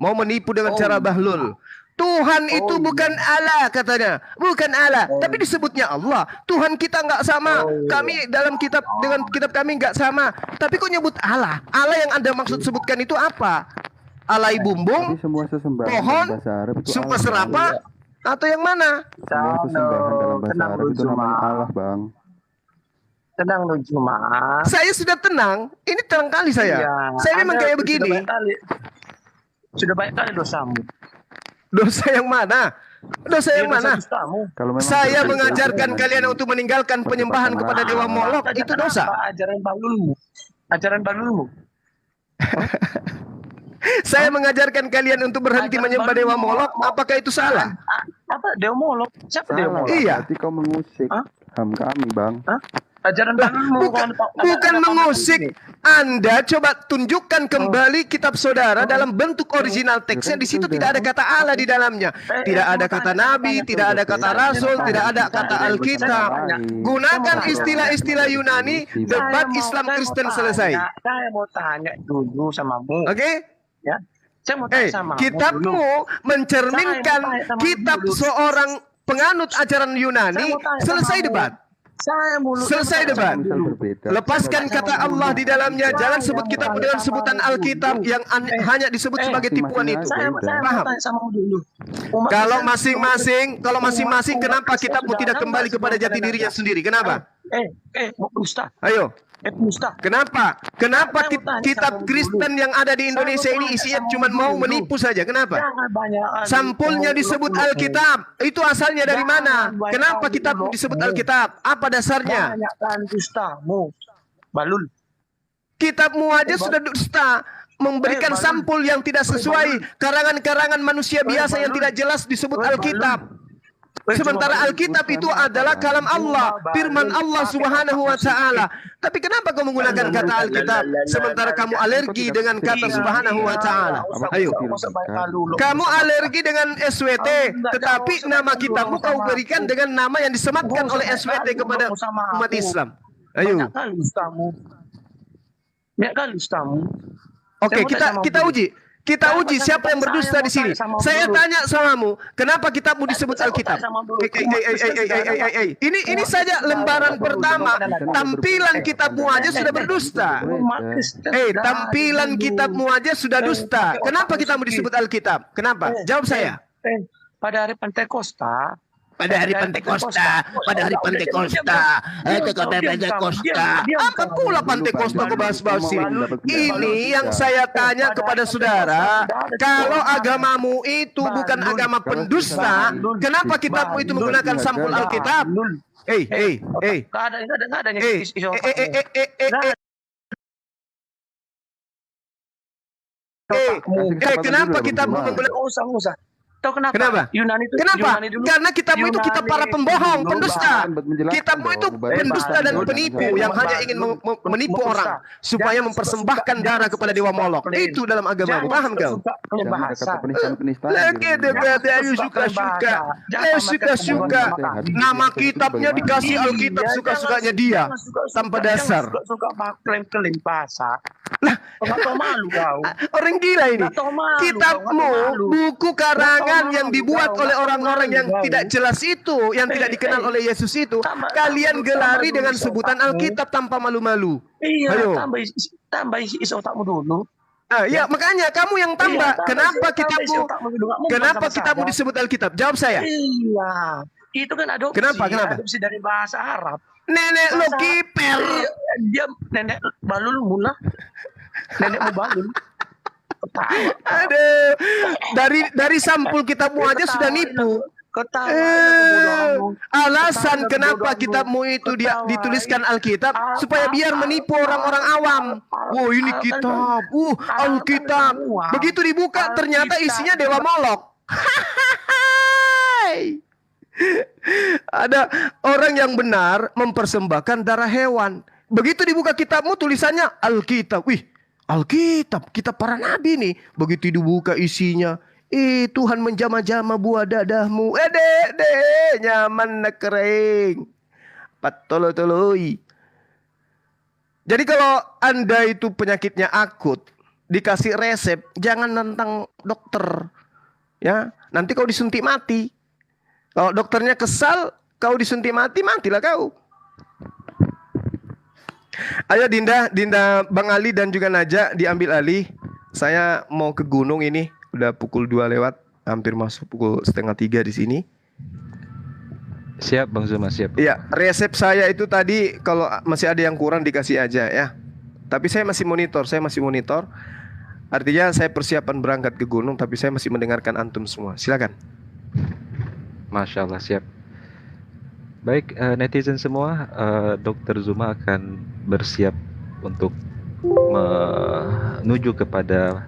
Speaker 3: mau menipu dengan cara bahlul. Tuhan itu bukan Allah katanya, bukan Allah, tapi disebutnya Allah. Tuhan kita nggak sama, kami dalam kitab dengan kitab kami nggak sama. Tapi kok nyebut Allah? Allah yang Anda maksud sebutkan itu apa? Alai bumbung, pohon, sumpah serapah, atau yang mana?
Speaker 15: Semua sesembahan dalam bahasa Arab itu namanya Allah, Bang. Tenang dong cuma.
Speaker 3: Saya sudah tenang. Ini tenang kali saya.
Speaker 15: Iya,
Speaker 3: Saya memang kayak begini.
Speaker 15: Sudah banyak kali dosamu.
Speaker 3: Dosa yang mana? Dosa yang mana? Saya mengajarkan kalian untuk meninggalkan penyembahan kepada dewa Molok. Itu dosa.
Speaker 15: Ajaran balulmu. Ajaran balulmu.
Speaker 3: Saya mengajarkan kalian untuk berhenti menyembah dewa Molok. Apakah itu salah?
Speaker 15: Apa dewa Molok? Siapa dewa Molok?
Speaker 3: Iya.
Speaker 17: Berarti kau mengusik ham kami, Bang.
Speaker 15: Ajaran balulmu.
Speaker 3: Bukan mengusik. Anda coba tunjukkan kembali kitab saudara dalam bentuk original teksnya. Di situ tidak ada kata Allah di dalamnya. Tidak ada kata nabi, tidak ada kata rasul, tidak ada kata Alkitab. Gunakan istilah-istilah Yunani, debat Islam Kristen selesai.
Speaker 15: Saya mau tanya dulu samamu.
Speaker 3: Oke?
Speaker 15: Ya. Saya mau tanya sama kamu dulu.
Speaker 3: kitabmu mencerminkan
Speaker 15: Saya mau tanya sama
Speaker 3: kitab
Speaker 15: dulu.
Speaker 3: seorang penganut ajaran Yunani.
Speaker 15: Saya mau tanya
Speaker 3: Selesai
Speaker 15: sama
Speaker 3: debat. Selesai debat. Lepaskan kata Allah di dalamnya. Jangan sebut kitab dengan sebutan Alkitab yang hanya disebut sebagai tipuan itu.
Speaker 15: Saya mau
Speaker 3: Paham?
Speaker 15: tanya sama dulu.
Speaker 3: Kalau masing-masing, kenapa kitabmu tidak kembali kepada jati dirinya sendiri? Kenapa?
Speaker 15: Ustaz.
Speaker 3: Ayo.
Speaker 15: Ustaz.
Speaker 3: Kenapa? Kenapa kitab Kristen yang ada di Indonesia ini isinya cuma mau menipu saja? Kenapa? Sampulnya disebut Alkitab. Itu asalnya dari mana? Kenapa kitabmu disebut Alkitab? Apa dasarnya?
Speaker 15: Tanyakan ustazmu. Balul.
Speaker 3: Kitabmu aja sudah dusta. Memberikan sampul yang tidak sesuai. Karangan-karangan manusia biasa yang tidak jelas disebut Alkitab. Sementara Alkitab itu adalah kalam Allah, firman Allah Subhanahu wa taala. Tapi kenapa kamu menggunakan kata Alkitab sementara kamu alergi dengan kata Subhanahu wa taala? Ayo. Kamu alergi dengan SWT, tetapi nama kitabmu kau berikan dengan nama yang disematkan oleh SWT kepada umat Islam. Ayo. Oke, kita uji. Kita uji siapa yang berdusta di sini. Saya tanya samamu, kenapa kitabmu disebut Alkitab? Ini saja lembaran pertama. Tampilan kitabmu aja sudah berdusta. Tampilan kitabmu aja sudah dusta. Kenapa kitabmu disebut Alkitab? Kenapa? Jawab saya.
Speaker 15: Pada hari Pentakosta.
Speaker 3: Pada hari Pentakosta. Apa pula Pentakosta kau bahas-bahas ini? Ini yang saya tanya kepada saudara. Kalau agamamu itu bukan agama pendusta, kenapa kitabmu itu menggunakan sampul Alkitab? Kenapa kitabmu menggunakan?
Speaker 15: Tahu kenapa?
Speaker 3: Kenapa?
Speaker 15: Yunani itu,
Speaker 3: Kenapa?
Speaker 15: Yunani dulu.
Speaker 3: Karena kitabmu itu kitab para pembohong, pendusta.
Speaker 17: Menjelaskan
Speaker 3: Kitabmu itu
Speaker 17: dong.
Speaker 3: pendusta dan penipu yang hanya ingin menipu orang supaya mempersembahkan darah kepada dewa Molok. Itu dalam agama. Paham kau? Ayo suka-suka. Nama kitabnya dikasih Alkitab suka-sukanya dia tanpa dasar.
Speaker 15: Suka klaim-klaim bahasa. Lah, tahu malu kau.
Speaker 3: Orang gila ini. Kitabmu buku karangan yang dibuat oleh orang-orang yang tidak jelas itu, yang tidak dikenal oleh Yesus itu, kalian gelari dengan sebutan Alkitab tanpa malu-malu.
Speaker 15: Iya,
Speaker 3: ayo.
Speaker 15: tambah isi otakmu dulu.
Speaker 3: Ya makanya kamu yang tambah. Kenapa kitabmu disebut Alkitab? Jawab saya.
Speaker 15: Iya, itu kan adopsi.
Speaker 3: Kenapa?
Speaker 15: Adopsi dari bahasa Arab.
Speaker 3: Nenek lo kiper.
Speaker 15: Dia nenek balul mula. Nenek mau balul.
Speaker 3: Aduh, dari sampul kitabmu aja sudah nipu. Alasan kenapa kitabmu itu dituliskan Alkitab supaya biar menipu orang-orang awam. Oh ini kitab, Alkitab. Begitu dibuka ternyata isinya dewa Molok. Ada orang yang benar mempersembahkan darah hewan. Begitu dibuka kitabmu tulisannya Alkitab. Wih, Alkitab, kitab para nabi nih. Begitu dibuka isinya, Tuhan menjama-jama buah dadahmu. Nyaman nak kering. Patolo-toloi. Jadi kalau Anda itu penyakitnya akut, dikasih resep, jangan nantang dokter. Ya, nanti kau disuntik mati. Kalau dokternya kesal, kau disuntik mati, matilah kau. Ayo Dinda, Bang Ali dan juga Naja diambil alih. Saya mau ke gunung ini. Udah pukul 2 lewat. Hampir masuk pukul 2:30 di sini.
Speaker 19: Siap Bang Zuma, siap.
Speaker 3: Iya, resep saya itu tadi kalau masih ada yang kurang dikasih aja ya. Tapi saya masih monitor. Artinya saya persiapan berangkat ke gunung, tapi saya masih mendengarkan antum semua. Silakan.
Speaker 19: Masya Allah, siap. Baik, netizen semua, Dr. Zuma akan bersiap untuk menuju kepada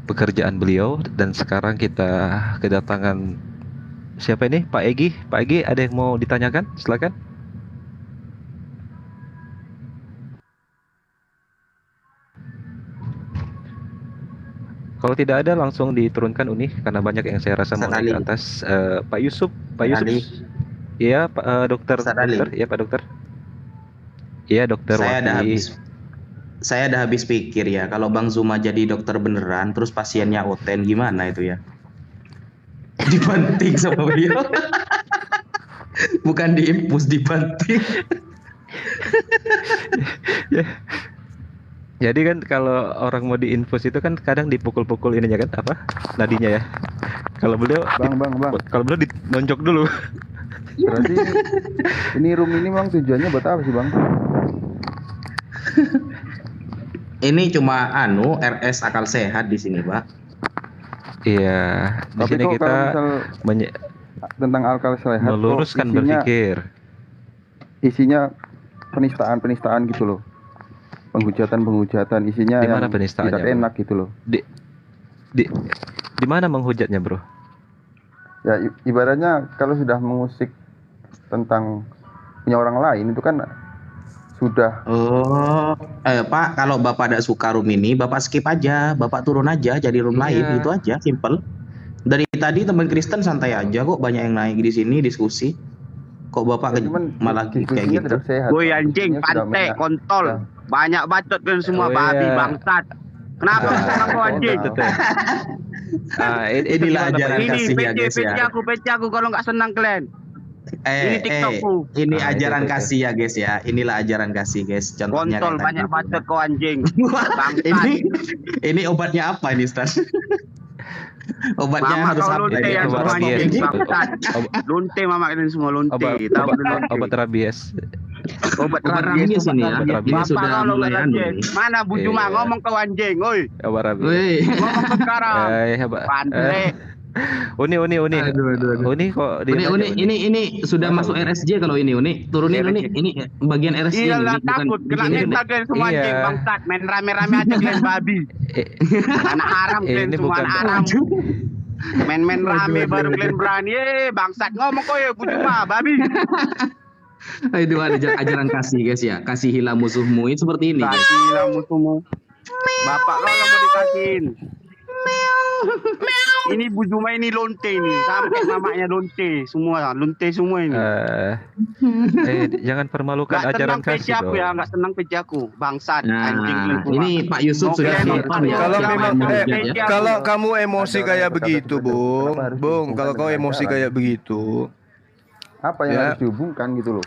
Speaker 19: pekerjaan beliau. Dan sekarang kita kedatangan siapa ini? Pak Egi. Pak Egi, ada yang mau ditanyakan? Silakan. Kalau tidak ada langsung diturunkan Uni, karena banyak yang saya rasa mau naik ke atas. Pak Yusuf, iya Pak Dokter, ya Pak Dokter, iya Dokter
Speaker 5: Saya ada
Speaker 19: Waki.
Speaker 5: habis. saya udah habis pikir ya, kalau Bang Zuma jadi dokter beneran, terus pasiennya Oten gimana itu ya? Dibanting sama beliau. Bukan diinfus, dibanting.
Speaker 19: Jadi kan kalau orang mau diinfus itu kan kadang dipukul-pukul ininya kan apa? Nadinya ya. Kalau beliau kalau beliau dinonjok dulu.
Speaker 17: Berarti ini room ini bang tujuannya buat apa sih bang?
Speaker 5: Ini cuma RS akal sehat di sini, Pak.
Speaker 19: Iya, di
Speaker 17: Tapi
Speaker 19: sini
Speaker 17: kok
Speaker 19: kita
Speaker 17: kalau misal tentang akal sehat kok
Speaker 19: meluruskan
Speaker 17: isinya-
Speaker 19: berpikir.
Speaker 17: isinya penistaan gitu loh, penghujatan isinya
Speaker 19: Di mana
Speaker 17: yang
Speaker 19: penistaannya,
Speaker 17: tidak
Speaker 19: Bro?
Speaker 17: enak gitu loh.
Speaker 19: Di mana menghujatnya, Bro?
Speaker 17: Ya ibaratnya kalau sudah mengusik tentang punya orang lain itu kan sudah.
Speaker 5: Pak, kalau Bapak tidak suka room ini, Bapak skip aja, Bapak turun aja jadi room lain,
Speaker 19: Iya.
Speaker 5: itu aja, simple. Dari tadi teman Kristen santai aja kok, banyak yang naik di sini diskusi. Kok Bapak malah kayak gitu?
Speaker 15: Woi anjing, pantai, kontol, banyak bacot kan semua
Speaker 19: Oh,
Speaker 15: babi
Speaker 19: iya.
Speaker 15: bangsat. Kenapa senang kau anjing?
Speaker 5: Inilah ajaran
Speaker 15: Ini
Speaker 5: kasih ya guys ya.
Speaker 15: PC aku kalau nggak senang kalian. Ini TikTokku.
Speaker 5: Ini
Speaker 19: Ah,
Speaker 5: ajaran
Speaker 19: itu.
Speaker 5: kasih ya guys ya. Inilah ajaran kasih guys. Contohnya
Speaker 15: Kontol
Speaker 5: kayak
Speaker 15: banyak
Speaker 5: tadi.
Speaker 15: bacot kau anjing.
Speaker 5: Ini obatnya apa ini, Stan? Obatnya
Speaker 15: Mama
Speaker 5: harus
Speaker 15: kau
Speaker 5: apa
Speaker 15: lonte
Speaker 5: ini?
Speaker 15: yang semua anjing bangsat. Lonte mama kalian semua lonte. Tahu dulu.
Speaker 19: Obat rabies.
Speaker 15: Obat
Speaker 5: Obat
Speaker 15: rabies
Speaker 5: rabies ini ya.
Speaker 19: Obat rabies.
Speaker 5: Ini
Speaker 15: Bapak
Speaker 5: sudah
Speaker 15: kalau
Speaker 5: mulai
Speaker 15: nggak
Speaker 5: anu
Speaker 15: rabies.
Speaker 5: nih.
Speaker 15: Mana Bu Juma
Speaker 19: Iya.
Speaker 15: ngomong kau anjing, oi.
Speaker 19: Obat rabies.
Speaker 5: Woi.
Speaker 15: Ngomong ke sekarang. Pandai.
Speaker 19: Uni. Uni kok
Speaker 5: Ini sudah masuk RSJ kalau ini Uni. Turunin Uni. Ini bagian RSJ
Speaker 15: Iya
Speaker 5: ini.
Speaker 15: lah takut kena neta kalian semua
Speaker 19: Iya.
Speaker 15: anjing bangsat. Main rame-rame aja kalian babi. Anak haram kalian
Speaker 19: Ini
Speaker 15: semua
Speaker 19: bukan-
Speaker 15: anak haram. Main-main rame baru kalian berani. Bangsat ngomong kau ya Bu Juma babi.
Speaker 5: Itu ada ajaran kasih guys ya. Kasihilah musuhmu. Ini seperti ini. guys.
Speaker 15: Kasihilah musuhmu. Bapak kau yang mau dikasihin. Ini Bu Juma ini lonte ini. Sampai mamanya lonte semua. Lonte semua ini.
Speaker 19: Jangan permalukan
Speaker 15: Gak
Speaker 19: ajaran
Speaker 15: senang PC
Speaker 19: kasih
Speaker 15: aku
Speaker 19: dong.
Speaker 15: ya. Gak senang PC aku. Bangsat.
Speaker 5: Nah,
Speaker 15: Anjing kalian semua.
Speaker 5: ini Pak Yusuf
Speaker 15: Mau
Speaker 5: sudah
Speaker 15: kalian
Speaker 5: siap ya.
Speaker 3: Kalau
Speaker 5: Siap
Speaker 3: memang
Speaker 5: menghujat ya.
Speaker 3: kalau kamu emosi kayak begitu, Bung, kalau kau emosi kayak begitu,
Speaker 17: Apa yang
Speaker 3: Ya.
Speaker 17: harus dihubungkan gitu loh.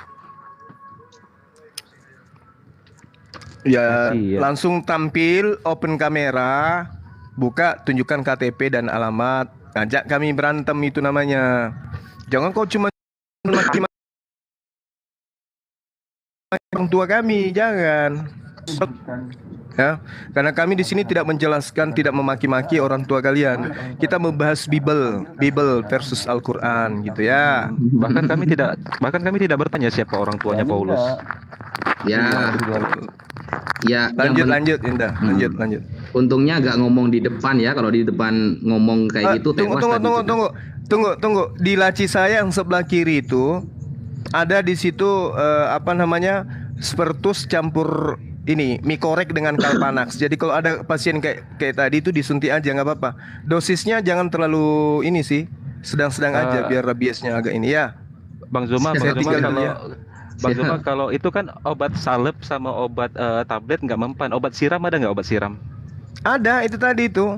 Speaker 3: ya
Speaker 19: Kasihan.
Speaker 3: langsung tampil, open kamera, buka, tunjukkan KTP dan alamat, ajak kami berantem itu namanya. Jangan kau cuma maki orang tua kami, jangan. Ya, karena kami di sini tidak menjelaskan, tidak memaki-maki orang tua kalian. Kita membahas Bible versus Al-Qur'an gitu ya.
Speaker 19: Bahkan kami tidak bertanya siapa orang tuanya Paulus.
Speaker 5: Ya. Ya,
Speaker 3: Lanjut, Indah. Lanjut.
Speaker 5: Untungnya agak ngomong di depan ya. Kalau di depan ngomong kayak gitu tewas tadi.
Speaker 3: Tunggu. Di laci saya yang sebelah kiri itu ada di situ Spertus campur ini mikorek dengan Kalpanax. Jadi kalau ada pasien kayak tadi itu disuntik aja nggak apa-apa. Dosisnya jangan terlalu ini sih, sedang-sedang aja biar rabiesnya agak ini ya.
Speaker 19: Bang Zuma
Speaker 3: Saya tinggal dulu ya.
Speaker 19: Bang Zuma kalau itu kan obat salep sama obat tablet nggak mempan. Obat siram ada nggak obat siram?
Speaker 3: Ada itu tadi itu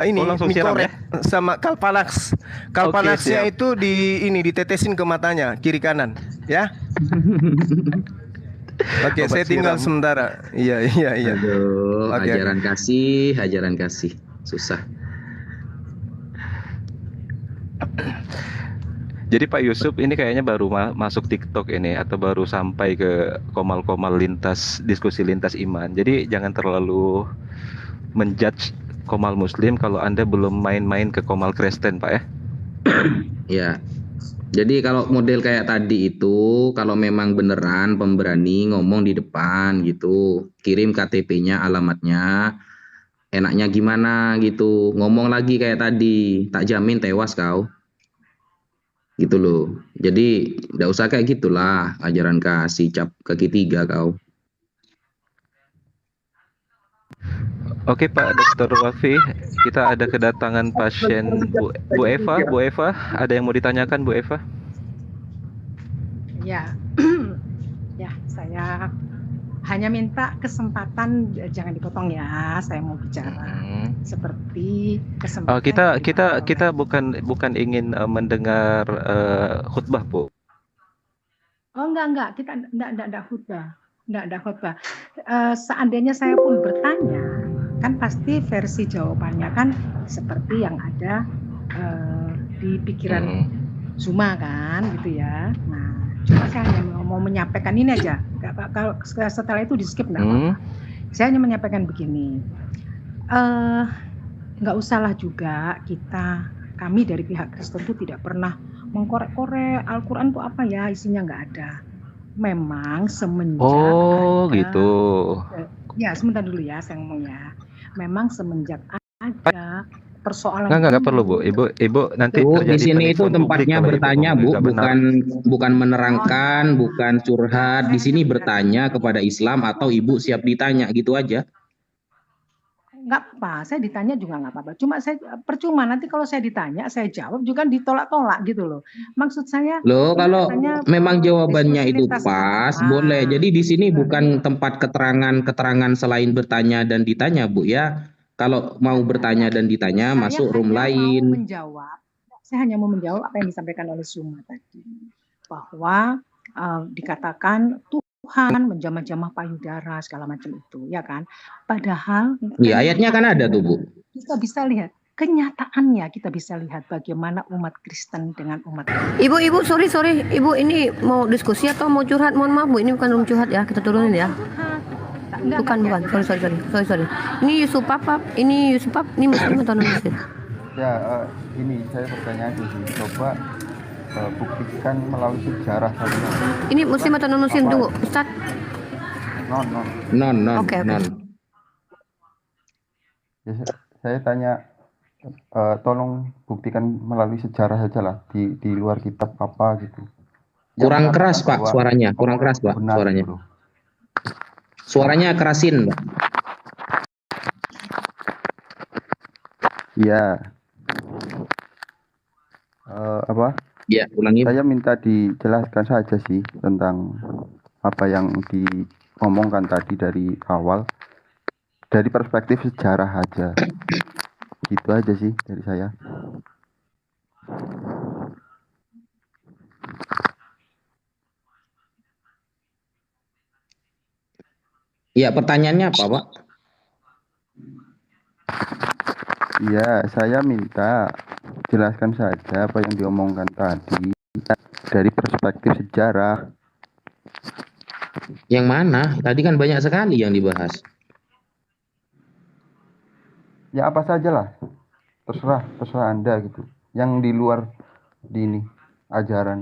Speaker 3: ini
Speaker 19: langsung siram
Speaker 3: mikorek sama Kalpanax. Kalpanaxnya
Speaker 19: siap.
Speaker 3: itu ditetesin ke matanya kiri kanan ya. Oke,
Speaker 19: Obat
Speaker 3: saya tinggal
Speaker 19: siram.
Speaker 3: sementara. Iya.
Speaker 5: Aduh,
Speaker 3: Oke.
Speaker 5: ajaran kasih. Susah.
Speaker 19: Jadi Pak Yusuf ini kayaknya baru masuk TikTok ini atau baru sampai ke komal-komal diskusi lintas iman. Jadi jangan terlalu menjudge komal muslim kalau Anda belum main-main ke komal Kristen, Pak ya.
Speaker 5: Ya. Jadi kalau model kayak tadi itu, kalau memang beneran pemberani ngomong di depan gitu, kirim KTP-nya, alamatnya, enaknya gimana gitu, ngomong lagi kayak tadi, tak jamin tewas kau, gitu loh. Jadi nggak usah kayak gitulah, ajaran kasih cap kaki tiga kau.
Speaker 19: Oke Pak Dr. Wafi, kita ada kedatangan pasien Bu Eva. Bu Eva, ada yang mau ditanyakan Bu Eva?
Speaker 21: Ya, ya saya hanya minta kesempatan, jangan dipotong ya, saya mau bicara seperti kesempatan
Speaker 19: Kita bukan ingin mendengar khutbah, Bu.
Speaker 21: Oh enggak, kita enggak khutbah. Enggak ada khutbah. Seandainya saya pun bertanya, kan pasti versi jawabannya kan seperti yang ada di pikiran Zuma kan gitu ya. Nah, cuma saya hanya mau menyampaikan ini aja. Kalau setelah itu di skip enggak apa-apa. Saya hanya menyampaikan begini. Enggak usahlah juga kami dari pihak Kristen itu tidak pernah mengkorek-korek Al-Quran itu apa ya, isinya nggak ada. Memang semenjak
Speaker 19: gitu.
Speaker 21: Ya, sebentar dulu ya saya ngomong ya. Memang semenjak ada persoalan.
Speaker 19: Nggak perlu, Bu. Ibu nanti
Speaker 5: di sini itu
Speaker 19: penipuan
Speaker 5: tempatnya
Speaker 19: publik
Speaker 5: bertanya,
Speaker 19: kalau
Speaker 5: Bu,
Speaker 19: ibu nggak benar.
Speaker 5: bukan menerangkan, bukan curhat. Di sini bertanya kepada Islam atau Ibu siap ditanya gitu aja.
Speaker 21: Nggak apa, saya ditanya juga nggak apa-apa. Cuma saya percuma nanti kalau saya ditanya, saya jawab juga ditolak-tolak gitu loh. Maksud saya,
Speaker 5: Loh, kalau
Speaker 21: katanya
Speaker 5: memang jawabannya itu
Speaker 21: lintas
Speaker 5: pas,
Speaker 21: agama.
Speaker 5: boleh. Jadi di sini bukan tempat keterangan selain bertanya dan ditanya, Bu ya. Kalau mau bertanya dan ditanya, masuk room lain.
Speaker 21: Saya hanya mau menjawab apa yang disampaikan oleh Suma tadi, bahwa dikatakan Tuhan menjamah-jamah payudara segala macam itu, ya kan? Padahal
Speaker 5: Iya, ayatnya kan ada tuh, Bu.
Speaker 21: kita bisa lihat kenyataannya, kita bisa lihat bagaimana umat Kristen dengan umat
Speaker 2: Ibu, sorry, Ibu ini mau diskusi atau mau curhat? Mohon maaf Bu, ini bukan room curhat ya, kita turunin ya. Bukan, sorry. Ini Yusuf Pap, ini Muslim atau non Muslim?
Speaker 17: Ya, ini saya bertanya aja sih, coba buktikan melalui sejarah saja.
Speaker 2: Ini Muslim atau non Muslim tunggu, Ustaz?
Speaker 5: Non.
Speaker 2: Oke.
Speaker 17: Ya, saya tanya, tolong buktikan melalui sejarah saja lah, di luar kitab apa gitu.
Speaker 5: Kurang keras, Pak, suaranya. Kurang keras, Pak, suaranya. Suaranya kerasin, Pak.
Speaker 17: Iya. Apa?
Speaker 5: Ya, ulangi.
Speaker 17: Saya minta dijelaskan saja sih tentang apa yang diomongkan tadi dari awal, dari perspektif sejarah aja. Gitu aja sih dari saya.
Speaker 5: Iya, pertanyaannya apa, Pak?
Speaker 17: Iya, saya minta jelaskan saja apa yang diomongkan tadi dari perspektif sejarah.
Speaker 5: Yang mana? Tadi kan banyak sekali yang dibahas.
Speaker 17: Ya apa saja lah, terserah Anda gitu. Yang di luar di ini ajaran,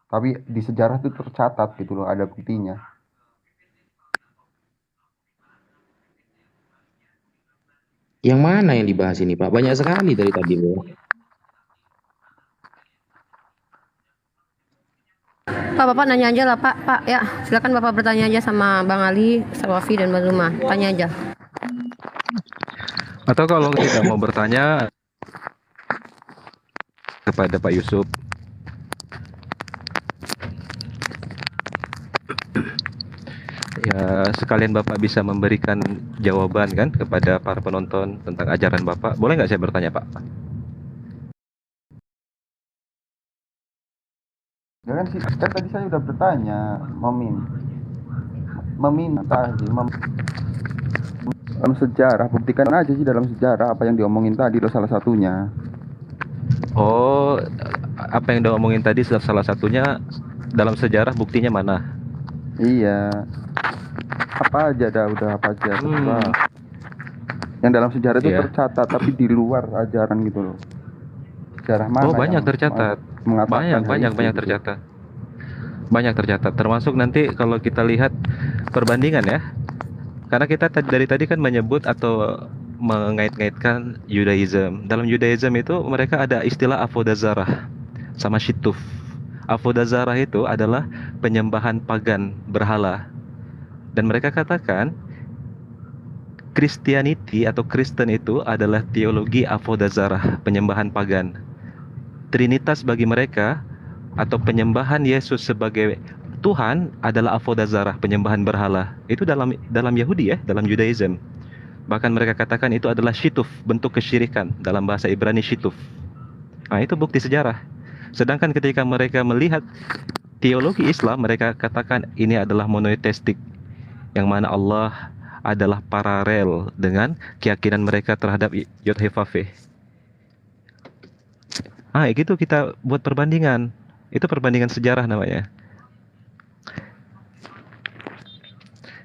Speaker 17: tapi di sejarah itu tercatat gitu loh, ada buktinya.
Speaker 5: Yang mana yang dibahas ini, Pak? Banyak sekali dari tadi, Bu.
Speaker 2: Pak, Bapak nanya aja lah Pak ya, silakan Bapak bertanya aja sama Bang Ali, Sawafi dan Bang Zuma, tanya aja.
Speaker 19: Atau kalau tidak mau bertanya kepada Pak Yusuf, ya sekalian Bapak bisa memberikan jawaban kan kepada para penonton tentang ajaran Bapak. Boleh nggak saya bertanya, Pak?
Speaker 17: Ya kan tadi saya udah bertanya, meminta sih, dalam sejarah, buktikan aja sih dalam sejarah apa yang diomongin tadi loh, salah satunya.
Speaker 19: Oh, apa yang diomongin tadi salah satunya dalam sejarah, buktinya mana?
Speaker 17: Iya. Apa aja udah apa aja terserah. Yang dalam sejarah itu tercatat tapi di luar ajaran gitu loh. Sejarah mana?
Speaker 19: Oh, banyak tercatat. Banyak tercatat. Banyak tercatat. Termasuk nanti kalau kita lihat perbandingan ya. Karena kita dari tadi kan menyebut atau mengait-ngaitkan Judaism. Dalam Judaism itu mereka ada istilah avodazarah sama shituf. Avodazarah itu adalah penyembahan pagan berhala. Dan mereka katakan Christianity atau Kristen itu adalah teologi avodazarah, penyembahan pagan. Trinitas bagi mereka atau penyembahan Yesus sebagai Tuhan adalah avodah zarah, penyembahan berhala. Itu dalam Yahudi ya, dalam Judaism. Bahkan mereka katakan itu adalah syituf, bentuk kesyirikan, dalam bahasa Ibrani syituf. Nah, itu bukti sejarah. Sedangkan ketika mereka melihat teologi Islam, mereka katakan ini adalah monoteistik, yang mana Allah adalah paralel dengan keyakinan mereka terhadap Yod He Vav He. Gitu kita buat perbandingan. Itu perbandingan sejarah namanya.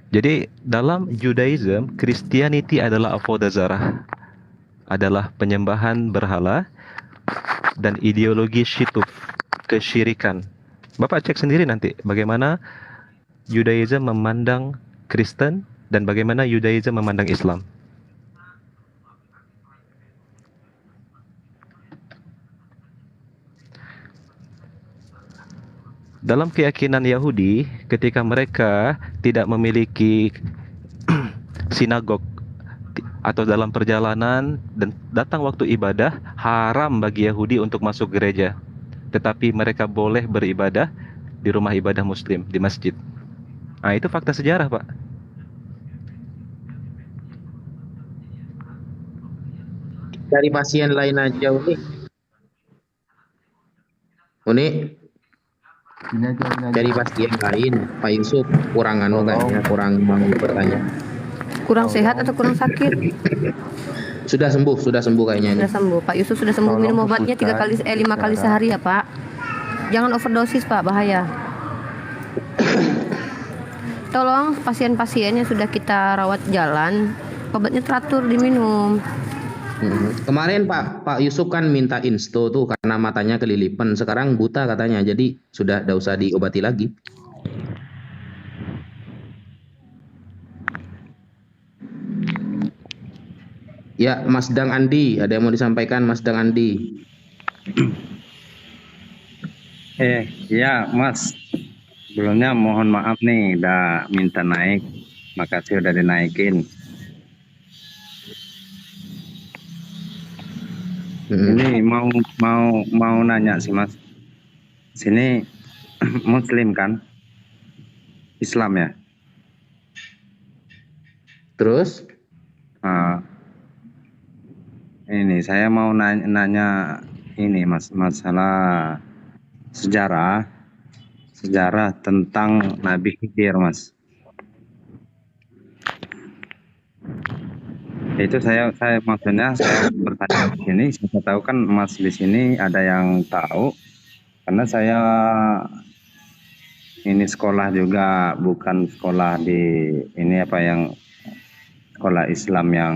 Speaker 19: Jadi dalam Judaism, Christianity adalah avodah zarah, adalah penyembahan berhala, dan ideologi syituf, kesyirikan. Bapak cek sendiri nanti bagaimana Judaism memandang Kristen dan bagaimana Judaism memandang Islam. Dalam keyakinan Yahudi, ketika mereka tidak memiliki sinagog atau dalam perjalanan dan datang waktu ibadah, haram bagi Yahudi untuk masuk gereja. Tetapi mereka boleh beribadah di rumah ibadah Muslim, di masjid. Itu fakta sejarah, Pak.
Speaker 5: Dari pasien lain aja, Uni. Dari pasien lain, Pak Yusuf kurang kayaknya, kurang mau bertanya.
Speaker 2: Kurang sehat atau kurang sakit?
Speaker 5: Sudah sembuh kayaknya.
Speaker 2: Sudah sembuh. Pak Yusuf sudah sembuh, minum obatnya 5 kali sehari ya, Pak. Jangan overdosis, Pak, bahaya. Tolong pasien-pasien yang sudah kita rawat jalan, obatnya teratur diminum.
Speaker 5: Kemarin Pak Yusuf kan minta insto tuh karena matanya kelilipan, sekarang buta katanya, jadi sudah tidak usah diobati lagi. Ya, Mas Dang Andi, ada yang mau disampaikan, Mas Dang Andi?
Speaker 4: Ya Mas, sebelumnya mohon maaf nih, udah minta naik, makasih udah dinaikin. Ini mau nanya sih Mas, sini Muslim kan, Islam ya?
Speaker 5: Terus?
Speaker 4: Ini saya mau nanya ini Mas, masalah sejarah tentang Nabi Khidir Mas. Itu saya maksudnya saya bertanya di sini, saya tahu kan Mas di sini ada yang tahu, karena saya ini sekolah juga, bukan sekolah di ini yang sekolah Islam yang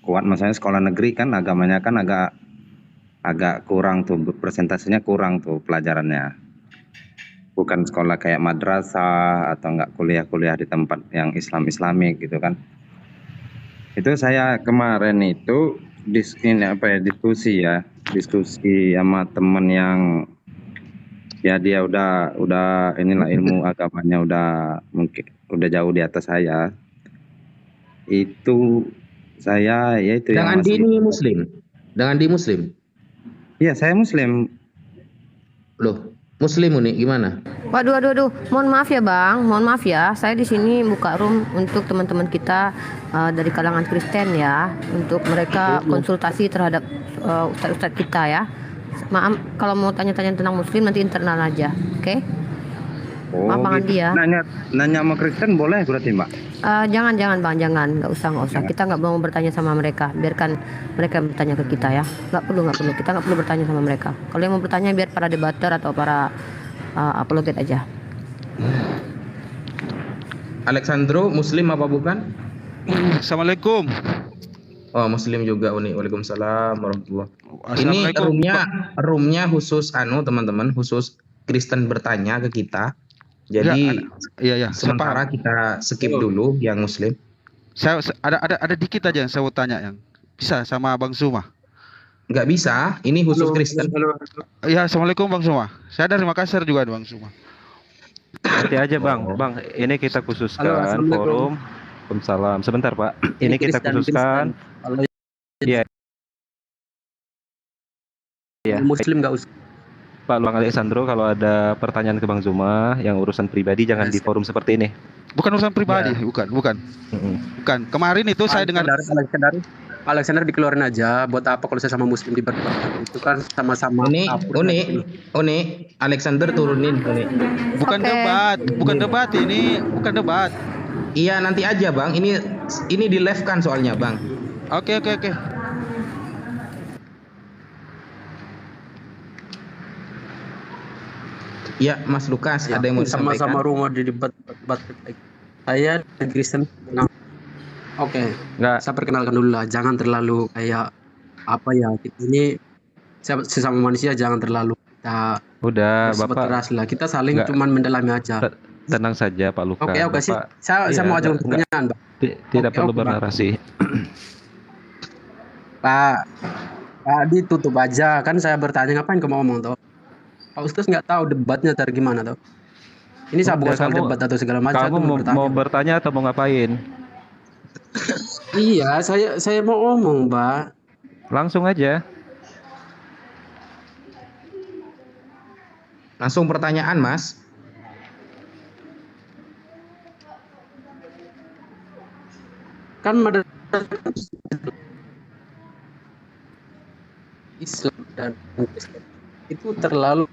Speaker 4: kuat, maksudnya sekolah negeri kan agamanya kan agak kurang tuh, presentasinya kurang tuh pelajarannya, bukan sekolah kayak madrasah atau enggak kuliah-kuliah di tempat yang Islamik gitu kan. Itu saya kemarin itu diskusi sama temen yang ya dia udah inilah ilmu agamanya mungkin udah jauh di atas saya. Itu saya ya itu
Speaker 5: yang Andi ini Muslim. Dengan Andi Muslim?
Speaker 4: Iya, saya Muslim.
Speaker 5: Loh, Muslim Uni gimana?
Speaker 2: Waduh, mohon maaf ya Bang, mohon maaf ya. Saya di sini buka room untuk teman-teman kita dari kalangan Kristen ya, untuk mereka konsultasi terhadap ustadz-ustadz kita ya. Maaf kalau mau tanya-tanya tentang Muslim nanti internal aja, oke? Maaf Bang Andi ya.
Speaker 4: Nanya sama Kristen boleh berarti Mbak?
Speaker 2: Jangan Bang, nggak usah. Kita nggak mau bertanya sama mereka, biarkan mereka bertanya ke kita ya. Nggak perlu. Kita nggak perlu bertanya sama mereka. Kalau yang mau bertanya biar para debater atau para apologet aja.
Speaker 5: Alexandro, Muslim apa bukan?
Speaker 18: Assalamualaikum.
Speaker 5: Oh, Muslim juga Uni. Waalaikumsalam warahmatullahi. Ini roomnya khusus teman-teman, khusus Kristen bertanya ke kita. Jadi
Speaker 18: ya,
Speaker 5: sementara kita skip dulu yang Muslim.
Speaker 18: Saya ada dikit aja yang saya mau tanya, yang bisa sama Bang Zuma.
Speaker 5: Nggak bisa, ini khusus Kristen.
Speaker 18: Ya, Assalamualaikum Bang Zuma. Saya dari Makassar juga Bang Zuma.
Speaker 19: Nanti aja Bang, ini kita khususkan forum. Waalaikumsalam. Sebentar Pak, ini kita khususkan. Iya.
Speaker 1: Muslim nggak usah.
Speaker 19: Pak Bang Alexandro, kalau ada pertanyaan ke Bang Zuma yang urusan pribadi jangan di forum seperti ini.
Speaker 6: Bukan urusan pribadi, bukan. Bukan. Kemarin itu saya dengar
Speaker 1: Alexander dikeluarin aja. Buat apa kalau saya sama Muslim diberdebat? Itu kan sama-sama.
Speaker 5: Uni, Alexander turunin, Uni.
Speaker 6: Bukan debat, bukan debat.
Speaker 5: Iya, nanti aja, Bang. Ini di live kan soalnya, Bang.
Speaker 6: Oke.
Speaker 5: Ya, Mas Lukas, ada yang mau disampaikan?
Speaker 1: Sama-sama rumah di debat. Saya dan Kristen. Nah, oke. Saya perkenalkan dulu lah. Jangan terlalu kayak apa ya? Kita ini sesama manusia jangan terlalu kita.
Speaker 19: Udah, Bapak.
Speaker 1: Keras lah. Kita saling cuman mendalami aja.
Speaker 19: Tenang saja, Pak Lukas.
Speaker 1: Oke sih. Saya mau ajukan pertanyaan, Pak.
Speaker 19: Tidak perlu bernarasi.
Speaker 1: Pak, ditutup aja. Kan saya bertanya ngapain kamu ngomong toh? Pak Ustaz nggak tahu debatnya dari gimana toh? Ini saya bukan soal debat atau segala macam.
Speaker 19: Kamu mau bertanya atau mau ngapain?
Speaker 1: Iya, saya mau ngomong, Pak.
Speaker 19: Langsung aja.
Speaker 5: Langsung pertanyaan, Mas.
Speaker 1: Kan ada Islam dan Kristen itu terlalu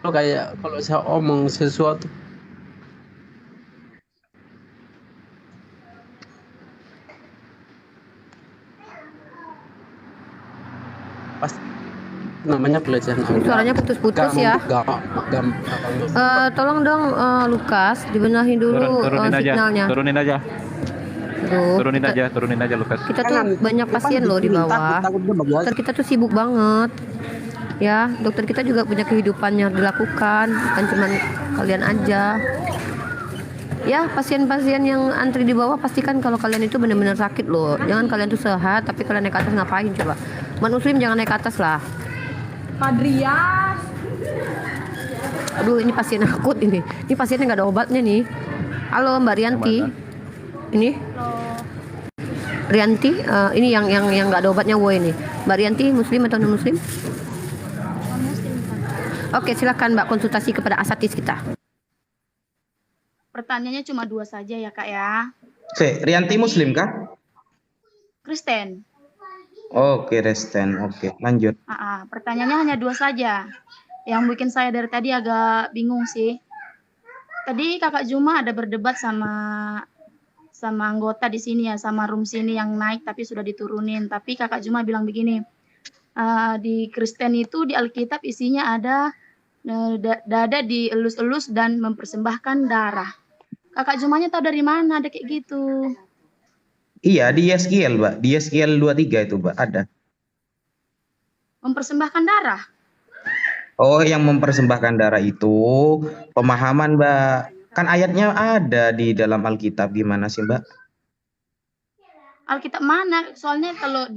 Speaker 1: kayak kalau saya omong sesuatu pasti namanya pelecehan agama.
Speaker 2: Suaranya putus-putus ya. Tolong dong Lukas dibenahi dulu signalnya.
Speaker 19: Turunin aja Lukas.
Speaker 2: Kita tuh banyak pasien loh di bawah. Dokter kita tuh sibuk banget. Ya, dokter kita juga punya kehidupan yang dilakukan, bukan cuma kalian aja. Ya, pasien-pasien yang antri di bawah pastikan kalau kalian itu benar-benar sakit loh. Jangan kalian tuh sehat, tapi kalian naik ke atas ngapain coba? Umat Muslim jangan naik ke atas lah.
Speaker 22: Padrias.
Speaker 2: Aduh, ini pasien akut ini. Ini pasiennya nggak ada obatnya nih. Halo Mbak Rianti. Ini? Rianti, ini yang nggak ada obatnya wo ini. Mbak Rianti, Muslim atau non Muslim? Oke, silakan Mbak konsultasi kepada asatis kita.
Speaker 22: Pertanyaannya cuma 2 saja ya Kak ya.
Speaker 5: Rianti Muslim kah?
Speaker 22: Kristen.
Speaker 5: Oke, Kristen. Oke, lanjut.
Speaker 22: Pertanyaannya hanya 2 saja. Yang bikin saya dari tadi agak bingung sih. Tadi Kakak Juma ada berdebat sama anggota di sini ya, sama room sini yang naik tapi sudah diturunin. Tapi Kakak Juma bilang begini, di Kristen itu di Alkitab isinya ada dada dielus-elus dan mempersembahkan darah. Kakak Jumanya tahu dari mana ada kayak gitu?
Speaker 5: Iya, di Yeskiel, Mbak. Di Yeskiel 23 itu, Mbak, ada.
Speaker 22: Mempersembahkan darah?
Speaker 5: Oh, yang mempersembahkan darah itu pemahaman, Mbak. Kan ayatnya ada di dalam Alkitab. Gimana sih, Mbak?
Speaker 22: Alkitab mana? Soalnya kalau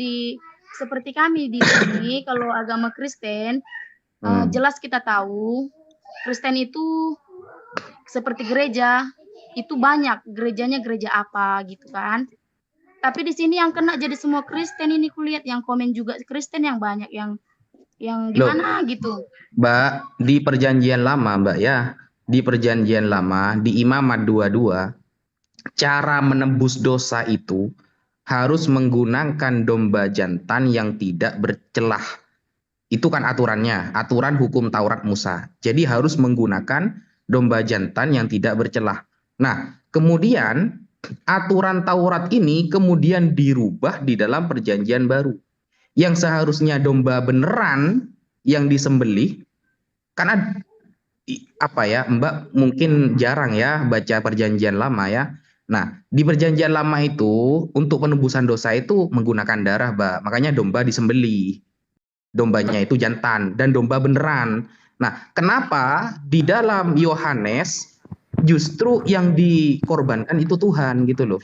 Speaker 22: seperti kami di sini, kalau agama Kristen, jelas kita tahu Kristen itu seperti gereja, itu banyak gerejanya gereja apa gitu kan. Tapi di sini yang kena jadi semua Kristen ini kulihat yang komen juga Kristen yang banyak yang gimana gitu.
Speaker 5: Mbak, di perjanjian lama, Mbak ya. Di perjanjian lama, di Imamat 22, cara menebus dosa itu harus menggunakan domba jantan yang tidak bercelah. Itu kan aturannya, aturan hukum Taurat Musa. Jadi harus menggunakan domba jantan yang tidak bercelah. Nah, kemudian aturan Taurat ini kemudian dirubah di dalam perjanjian baru. Yang seharusnya domba beneran yang disembelih, karena Mbak mungkin jarang ya baca perjanjian lama ya. Nah, di perjanjian lama itu untuk penebusan dosa itu menggunakan darah, Mbak. Makanya domba disembelih. Dombanya itu jantan dan domba beneran. Nah, kenapa di dalam Yohanes justru yang dikorbankan itu Tuhan gitu loh.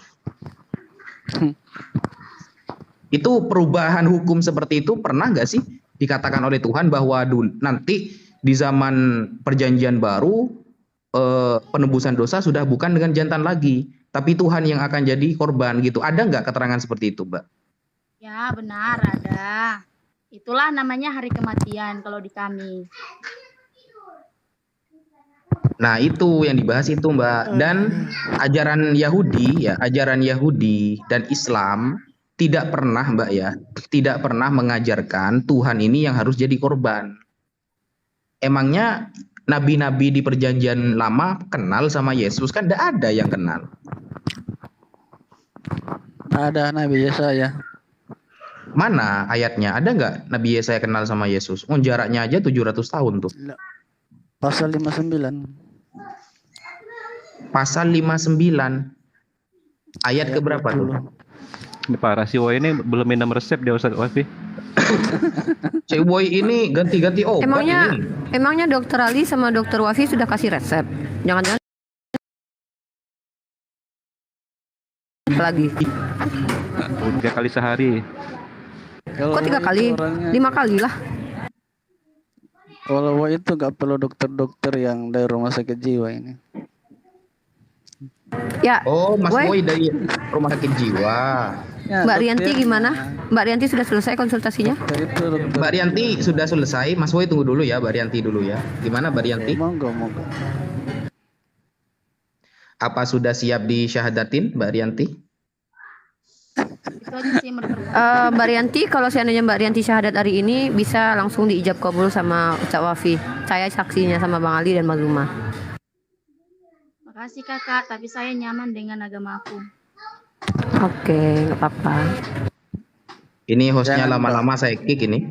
Speaker 5: Itu perubahan hukum seperti itu pernah nggak sih dikatakan oleh Tuhan bahwa nanti di zaman perjanjian baru penebusan dosa sudah bukan dengan jantan lagi, tapi Tuhan yang akan jadi korban gitu. Ada nggak keterangan seperti itu, Mbak?
Speaker 22: Ya benar ada. Itulah namanya hari kematian kalau di kami.
Speaker 5: Nah, itu yang dibahas itu, Mbak. Dan ajaran Yahudi dan Islam tidak pernah, Mbak ya, tidak pernah mengajarkan Tuhan ini yang harus jadi korban. Emangnya nabi-nabi di perjanjian lama kenal sama Yesus? Kan tidak ada yang kenal.
Speaker 9: Ada Nabi Yesaya.
Speaker 5: Mana ayatnya? Ada nggak Nabi Yesaya kenal sama Yesus? Oh, jaraknya aja 700 tahun tuh.
Speaker 9: Pasal 59.
Speaker 5: Pasal 59. Ayat keberapa tuh?
Speaker 19: Ini Pak Rasio ini belum minum resep dia Ustaz Wafi.
Speaker 5: Cek boy ini ganti-ganti obat ini.
Speaker 2: Emangnya dokter Ali sama dokter Wafi sudah kasih resep? Jangan-jangan lagi.
Speaker 19: 3 kali sehari.
Speaker 2: Kok 3 kali? 5 kali lah.
Speaker 9: Kalau itu nggak perlu dokter-dokter yang dari rumah sakit jiwa ini.
Speaker 2: Ya.
Speaker 5: Oh, Mas Boy dari rumah sakit jiwa.
Speaker 2: Ya, Mbak Rianti gimana? Mbak Rianti sudah selesai konsultasinya?
Speaker 5: Mbak Rianti sudah selesai. Mas Boy tunggu dulu ya, Mbak Rianti dulu ya. Gimana Mbak Rianti?
Speaker 9: Monggo.
Speaker 5: Apa sudah siap disyahadatin, Mbak Rianti?
Speaker 2: Mbak Rianti, kalau seandainya Mbak Rianti syahadat hari ini bisa langsung diijab kabul sama Ustaz Wafi. Saya saksinya sama Bang Ali dan Bang Zuma.
Speaker 22: Makasih kakak, tapi saya nyaman dengan agama aku.
Speaker 2: Oke, nggak apa-apa.
Speaker 5: Ini hostnya lama-lama saya kick ini.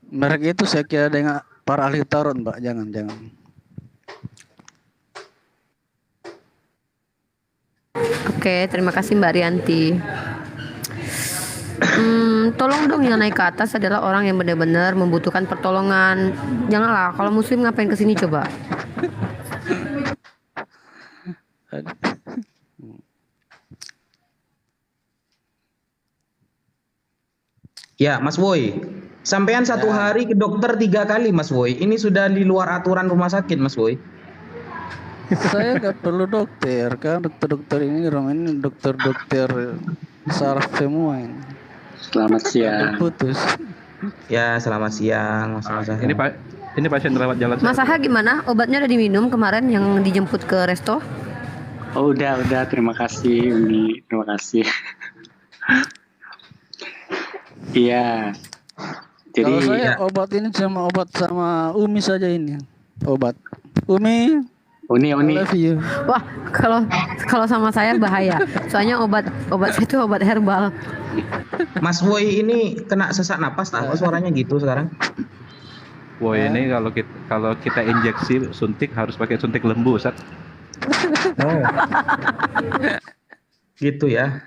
Speaker 9: Mereka itu saya kira dengan para ahli tarot, Mbak. Jangan.
Speaker 2: Oke, terima kasih Mbak Rianti. Tolong dong yang naik ke atas adalah orang yang benar-benar membutuhkan pertolongan. Janganlah, kalau muslim ngapain kesini coba?
Speaker 5: Ya, Mas Boy. Sampean satu hari ke dokter 3 kali, Mas Boy. Ini sudah di luar aturan rumah sakit, Mas Boy.
Speaker 9: Saya nggak perlu dokter, kan dokter-dokter ini dokter-dokter saraf semua ini.
Speaker 7: Selamat siang.
Speaker 9: Putus.
Speaker 5: Ya, selamat siang, Mas Masaha.
Speaker 19: Ini pasien rawat jalan.
Speaker 2: Mas Aha gimana? Obatnya udah diminum kemarin yang dijemput ke resto?
Speaker 7: Oh, udah. Terima kasih, Umi. Terima kasih. Iya. Jadi
Speaker 9: kalau saya obat ini cuma obat sama Umi saja ini. Obat. Umi.
Speaker 7: Uni.
Speaker 2: Wah, kalau sama saya bahaya. Soalnya obat saya itu obat herbal.
Speaker 5: Mas Boy ini kena sesak napas, kok suaranya gitu sekarang?
Speaker 19: Boy ini kalau kita injeksi suntik harus pakai suntik lembu, Ustaz.
Speaker 5: Oh. Gitu ya.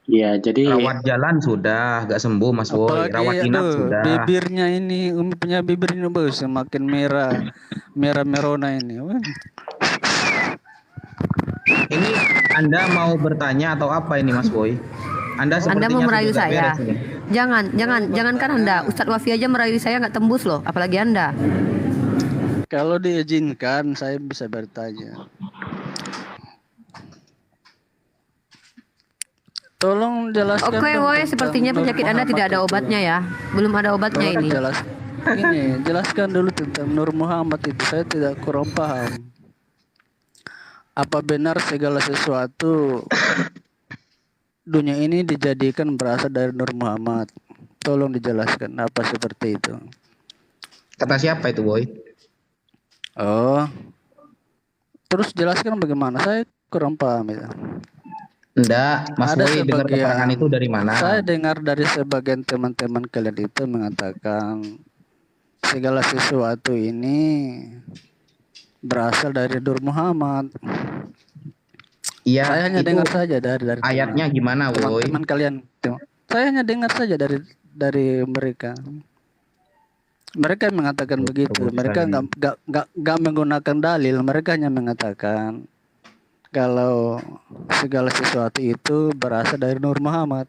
Speaker 7: Iya, jadi
Speaker 5: rawat jalan sudah gak sembuh, Mas Boy. Rawat inap sudah.
Speaker 9: Bibirnya ini, Umi punya bibir ini bos, semakin merona ini.
Speaker 5: Ini Anda mau bertanya atau apa ini, Mas Boy? Anda
Speaker 2: mau merayu saya. Jangankan Anda, Ustadz Wafi aja merayu saya nggak tembus loh, apalagi Anda.
Speaker 9: Kalau diizinkan, saya bisa bertanya. Tolong jelaskan.
Speaker 2: Oke, Woy, sepertinya penyakit Anda tidak ada obatnya ya. Belum ada obatnya ini.
Speaker 9: Jelaskan dulu tentang Nur Muhammad itu. Saya tidak kurang paham. Apa benar segala sesuatu dunia ini dijadikan berasal dari Nur Muhammad? Tolong dijelaskan apa seperti itu.
Speaker 5: Kata siapa itu, Boy?
Speaker 9: Oh. Terus jelaskan bagaimana? Saya kurang paham itu.
Speaker 5: Enggak, Mas Boy dengar keterangan itu dari mana?
Speaker 9: Saya dengar dari sebagian teman-teman kalian itu mengatakan segala sesuatu ini berasal dari Nur Muhammad.
Speaker 5: Iya,
Speaker 9: saya hanya dengar saja dari
Speaker 5: ayatnya gimana, Boy?
Speaker 9: Teman kalian. Saya hanya dengar saja dari mereka. Mereka mengatakan begitu. Mereka nggak menggunakan dalil. Mereka hanya mengatakan kalau segala sesuatu itu berasal dari Nur Muhammad.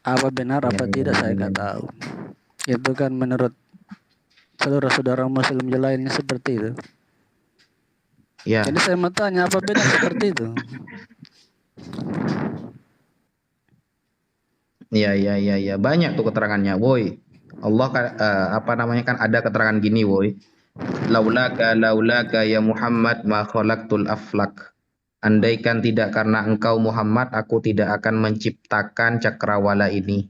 Speaker 9: Apa benar apa tidak saya nggak tahu. Itu kan menurut saudara-saudara Muslim lainnya seperti itu.
Speaker 5: Ya.
Speaker 9: Jadi saya mau tanya apa benar seperti itu?
Speaker 5: Iya. Banyak tuh keterangannya, woi. Allah apa namanya kan ada keterangan gini, woi. Laulaka ya Muhammad ma khalaqtul aflak. Andaikan tidak karena engkau Muhammad, aku tidak akan menciptakan cakrawala ini.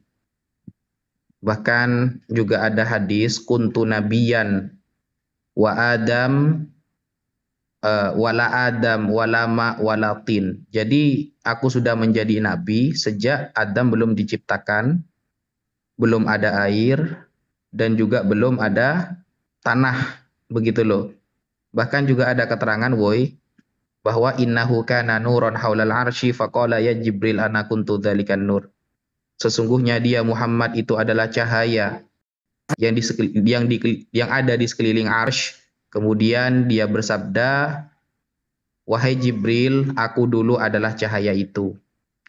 Speaker 5: Bahkan juga ada hadis kuntu nabiyan wa Adam wala Adam wala ma wala tin. Jadi aku sudah menjadi nabi sejak Adam belum diciptakan, belum ada air, dan juga belum ada tanah, begitu loh. Bahkan juga ada keterangan, woi, bahwa innahu kana nuran haulal arsy faqala ya Jibril ana kuntu dzalikan nur. Sesungguhnya dia Muhammad itu adalah cahaya yang ada di sekeliling arsy. Kemudian dia bersabda, wahai Jibril, aku dulu adalah cahaya itu.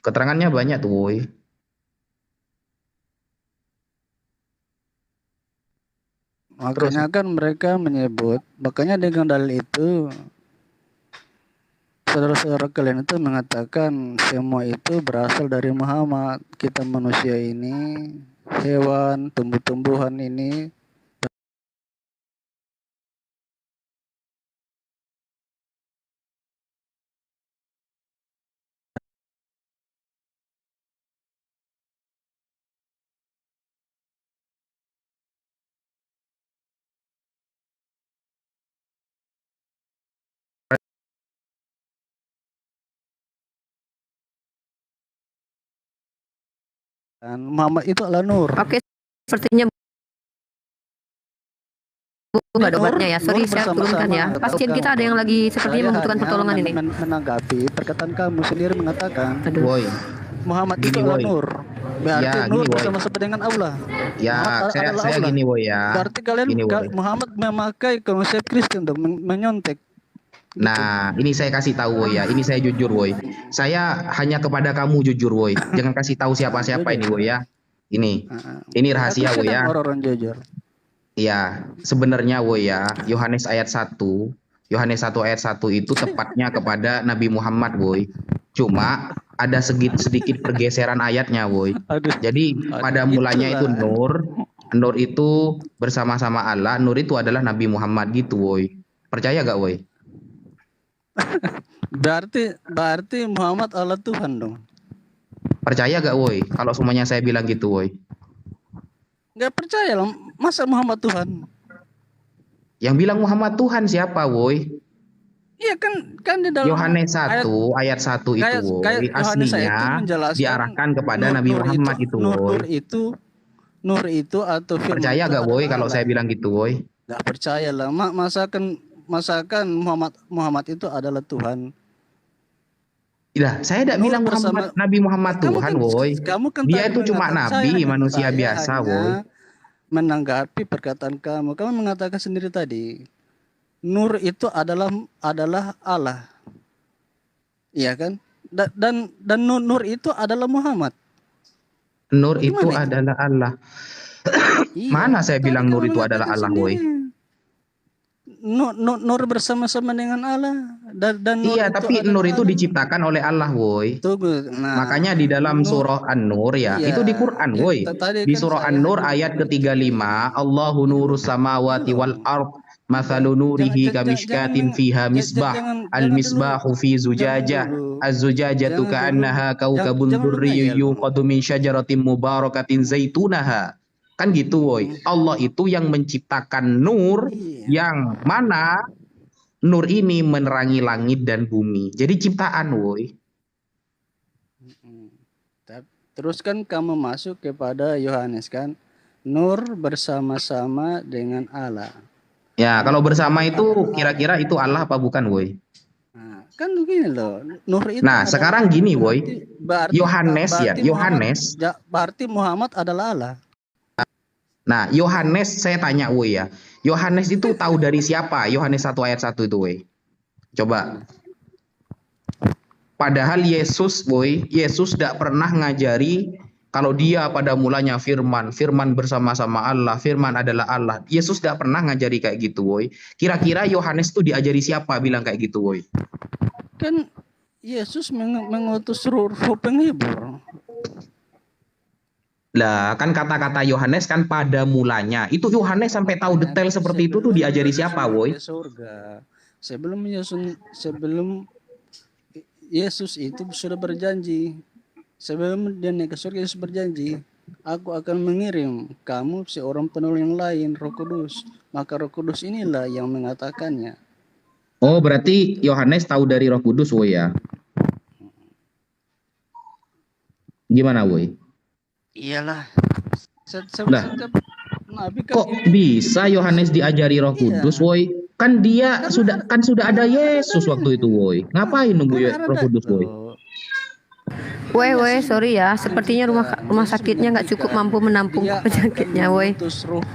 Speaker 5: Keterangannya banyak tuh, woi.
Speaker 9: Makanya kan mereka menyebut, makanya dengan dalil itu saudara-saudara kalian itu mengatakan semua itu berasal dari Muhammad. Kita manusia ini, hewan, tumbuh-tumbuhan ini Muhammad itu adalah nur.
Speaker 2: Oke, sepertinya nggak ada obatnya ya. Sorry, saya turunkan ya. Pasien kita ada yang lagi sepertinya membutuhkan pertolongan ini.
Speaker 9: Menanggapi perkataan kamu sendiri mengatakan,
Speaker 5: woi,
Speaker 9: Muhammad itu adalah nur. Berarti
Speaker 5: Ya,
Speaker 9: nur
Speaker 5: gini,
Speaker 9: bersama-sama dengan Allah.
Speaker 5: Ya,
Speaker 9: Muhammad
Speaker 5: saya
Speaker 9: adalah
Speaker 5: saya
Speaker 9: Allah.
Speaker 5: gini, woi ya.
Speaker 9: Berarti kalian
Speaker 5: Gini, woi.
Speaker 9: Muhammad memakai konsep Kristen untuk menyontek.
Speaker 5: Nah, ini saya kasih tahu, woi ya. Ini saya jujur, woi. Saya hanya kepada kamu jujur, woi. Jangan kasih tahu siapa-siapa ini, woi ya. Ini rahasia, woi ya.
Speaker 9: Orang-orang jujur.
Speaker 5: Iya, sebenarnya, woi ya, Yohanes ayat 1 ayat 1 itu tepatnya kepada Nabi Muhammad, woi. Cuma ada sedikit pergeseran ayatnya, woi. Jadi pada mulanya itu Nur itu bersama-sama Allah, Nur itu adalah Nabi Muhammad gitu, woi. Percaya gak, woi?
Speaker 9: Berarti Muhammad adalah Tuhan dong.
Speaker 5: Percaya gak, woi? Kalau semuanya saya bilang gitu, woi.
Speaker 9: Gak percaya lah, masa Muhammad Tuhan?
Speaker 5: Yang bilang Muhammad Tuhan siapa, woi?
Speaker 9: Iya kan di dalam
Speaker 5: Yohanes 1 ayat 1 itu, woi, aslinya diarahkan kepada Nabi Muhammad itu, woi.
Speaker 9: Nur itu atau firman
Speaker 5: Percaya
Speaker 9: itu
Speaker 5: gak, woi,
Speaker 9: adalah
Speaker 5: kalau
Speaker 9: Allah.
Speaker 5: saya bilang gitu, woi?
Speaker 9: Gak percaya lah, masakan Muhammad itu adalah Tuhan.
Speaker 5: Lah, saya tidak bilang Nabi Muhammad Tuhan, woi. Dia itu cuma nabi, manusia biasa, woi.
Speaker 9: Menanggapi perkataan kamu mengatakan sendiri tadi, Nur itu adalah Allah, iya kan? Dan Nur itu adalah Muhammad.
Speaker 5: Nur itu adalah Allah. Mana saya bilang Nur itu adalah Allah, woi?
Speaker 9: Nur bersama-sama dengan Allah dan
Speaker 5: Iya, tapi Nur itu diciptakan oleh Allah, woi. Makanya di dalam surah An-Nur ya, itu di Quran, woi. Di surah An-Nur ayat ke-35, Allahu nurus samawati wal ard, mathalu nurihi kamishkatin fiha misbah, al-misbahu fi zujajah, az-zujajatu ka'annaha kaukabun durriyyun yuqadu min syajaratin mubarakatin zaitunaha. Kan gitu, woi. Allah itu yang menciptakan nur, yang mana nur ini menerangi langit dan bumi. Jadi ciptaan, woi.
Speaker 9: Terus kan kamu masuk kepada Yohanes kan, nur bersama-sama dengan Allah.
Speaker 5: Ya, kalau bersama itu kira-kira itu Allah apa bukan, woi?
Speaker 9: Kan begini loh, nur itu.
Speaker 5: Nah, sekarang gini, woi. Yohanes ya,
Speaker 9: Yohanes. Berarti Muhammad adalah Allah.
Speaker 5: Nah, Yohanes saya tanya, woi ya. Yohanes itu tahu dari siapa? Yohanes 1 ayat 1 itu, woi. Coba. Padahal Yesus, woi, Yesus tidak pernah ngajari kalau dia pada mulanya firman bersama-sama Allah, firman adalah Allah. Yesus tidak pernah ngajari kayak gitu, woi. Kira-kira Yohanes itu diajari siapa bilang kayak gitu, woi?
Speaker 9: Kan Yesus mengutus roh penghibur.
Speaker 5: Lah, kan kata-kata Yohanes kan pada mulanya. Itu Yohanes sampai tahu detail seperti itu tuh diajari siapa, woi?
Speaker 9: Surga. Sebelum Yesus itu sudah berjanji. Sebelum dia naik ke surga, Yesus berjanji, aku akan mengirim kamu seorang penolong yang lain, Roh Kudus. Maka Roh Kudus inilah yang mengatakannya.
Speaker 5: Oh, berarti Yohanes tahu dari Roh Kudus, woi ya? Gimana, woi?
Speaker 9: Iyalah.
Speaker 5: Nah, kok bisa Yohanes diajari Roh Kudus, woi? Kan dia sudah ada Yesus waktu itu, woi. Ngapain nunggu Roh Kudus, woi?
Speaker 2: Woi, sorry ya. Sepertinya rumah sakitnya nggak cukup mampu menampung penyakitnya, woi.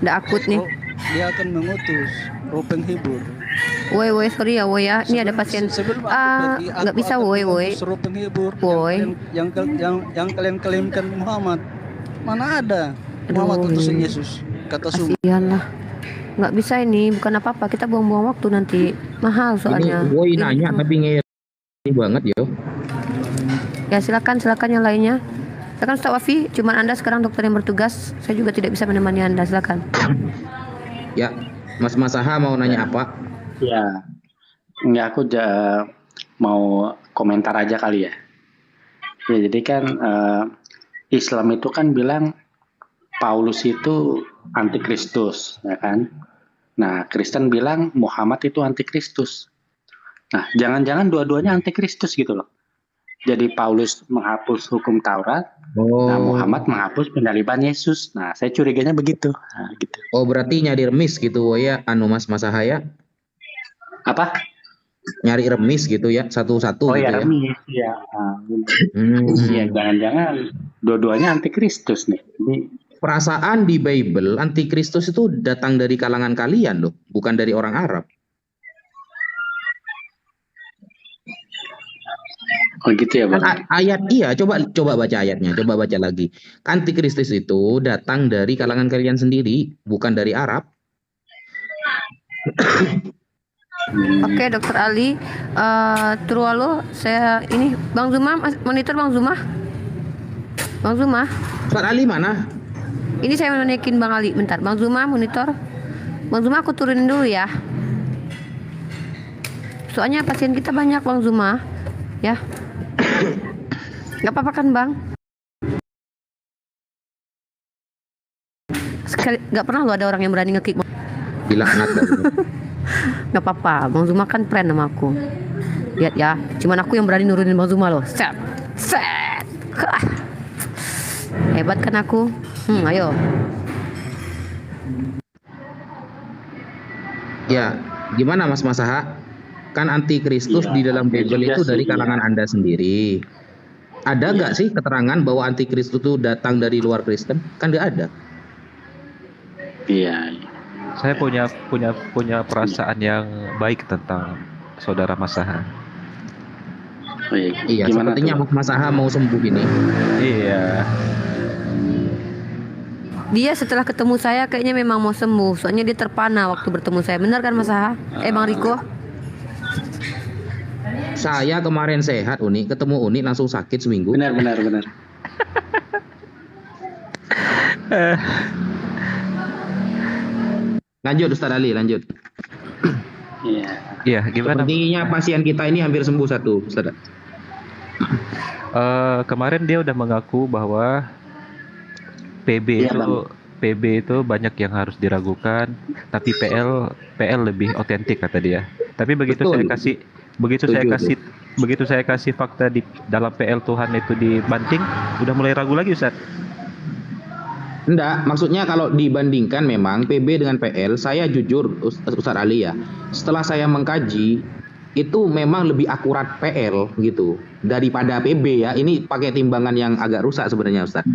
Speaker 2: Udah akut nih.
Speaker 9: Dia akan mengutus roh penghibur.
Speaker 2: Woi, sorry ya, woi ya. Ini ada pasien. Nggak bisa, woi.
Speaker 9: Roh penghibur.
Speaker 2: Woi.
Speaker 9: Yang kalian klaimkan Muhammad. Mana ada Muhammad utusan Yesus? Kata Sumber.
Speaker 2: Kasihan lah. Nggak bisa ini, bukan apa-apa. Kita buang-buang waktu nanti. Mahal soalnya.
Speaker 5: Ini woi nanya tapi ngeri banget yo.
Speaker 2: Ya silakan yang lainnya. Silakan Ustaz Wafi, cuma Anda sekarang dokter yang bertugas. Saya juga tidak bisa menemani Anda. Silakan.
Speaker 5: Ya, Mas Masaha mau nanya apa?
Speaker 7: Ya, enggak, aku mau komentar aja kali ya. Ya jadi kan Islam itu kan bilang Paulus itu antikristus, ya kan? Nah, Kristen bilang Muhammad itu antikristus. Nah, jangan-jangan dua-duanya antikristus gitu loh. Jadi Paulus menghapus hukum Taurat, nah Muhammad menghapus pendaliban Yesus. Nah, saya curiganya begitu. Nah, gitu.
Speaker 5: Oh, berarti nyari remis gitu, ya, Mas Masahaya?
Speaker 7: Apa?
Speaker 5: Nyari remis gitu ya, satu-satu.
Speaker 7: Oh
Speaker 5: gitu
Speaker 7: ya, remis, ya. Iya, jangan-jangan dua-duanya antikristus nih. Ini
Speaker 5: perasaan di Bible antikristus itu datang dari kalangan kalian loh, bukan dari orang Arab.
Speaker 7: Oh gitu ya, Bang.
Speaker 5: Ayat iya, coba baca ayatnya, coba baca lagi. Antikristus itu datang dari kalangan kalian sendiri, bukan dari Arab.
Speaker 2: Oke, Dokter Ali, Trualo, saya ini Bang Zuma, monitor Bang Zuma.
Speaker 5: Ustaz Ali mana?
Speaker 2: Ini saya menaikin Bang Ali, bentar. Bang Zuma monitor. Bang Zuma aku turunin dulu ya. Soalnya pasien kita banyak Bang Zuma, ya. Gak apa-apa kan Bang? Sekali, gak pernah lo ada orang yang berani nge-kick.
Speaker 5: Dilaknat.
Speaker 2: Gak apa-apa, Bang Zuma kan friend sama aku. Lihat ya, cuman aku yang berani nurunin Bang Zuma loh. Set. Hebat kan aku? Ayo.
Speaker 5: Ya, gimana Mas Masaha? Kan antikristus di dalam Bible itu dari kalangan Anda sendiri. Ada nggak sih keterangan bahwa antikristus itu datang dari luar Kristen? Kan nggak ada.
Speaker 7: Iya.
Speaker 19: Saya punya perasaan yang baik tentang saudara Masaha.
Speaker 5: Iya, sepertinya Mas Masaha mau sembuh ini.
Speaker 19: Iya.
Speaker 2: Dia setelah ketemu saya kayaknya memang mau sembuh. Soalnya dia terpana waktu bertemu saya. Benar kan Mas Masaha? Bang Riko?
Speaker 5: Saya kemarin sehat, Uni, ketemu Uni langsung sakit seminggu.
Speaker 7: Benar.
Speaker 5: Lanjut Ustaz Ali, lanjut.
Speaker 7: Iya,
Speaker 19: gimana?
Speaker 5: Sepertinya pasien kita ini hampir sembuh satu, Ustaz.
Speaker 19: Kemarin dia udah mengaku bahwa PB itu banyak yang harus diragukan, tapi PL lebih otentik kata dia. Tapi begitu saya kasih fakta di dalam PL Tuhan itu dibanting, udah mulai ragu lagi Ustaz.
Speaker 5: Enggak, maksudnya kalau dibandingkan memang PB dengan PL, saya jujur Ustaz Ali ya, setelah saya mengkaji itu memang lebih akurat PL gitu daripada PB ya. Ini pakai timbangan yang agak rusak sebenarnya Ustaz.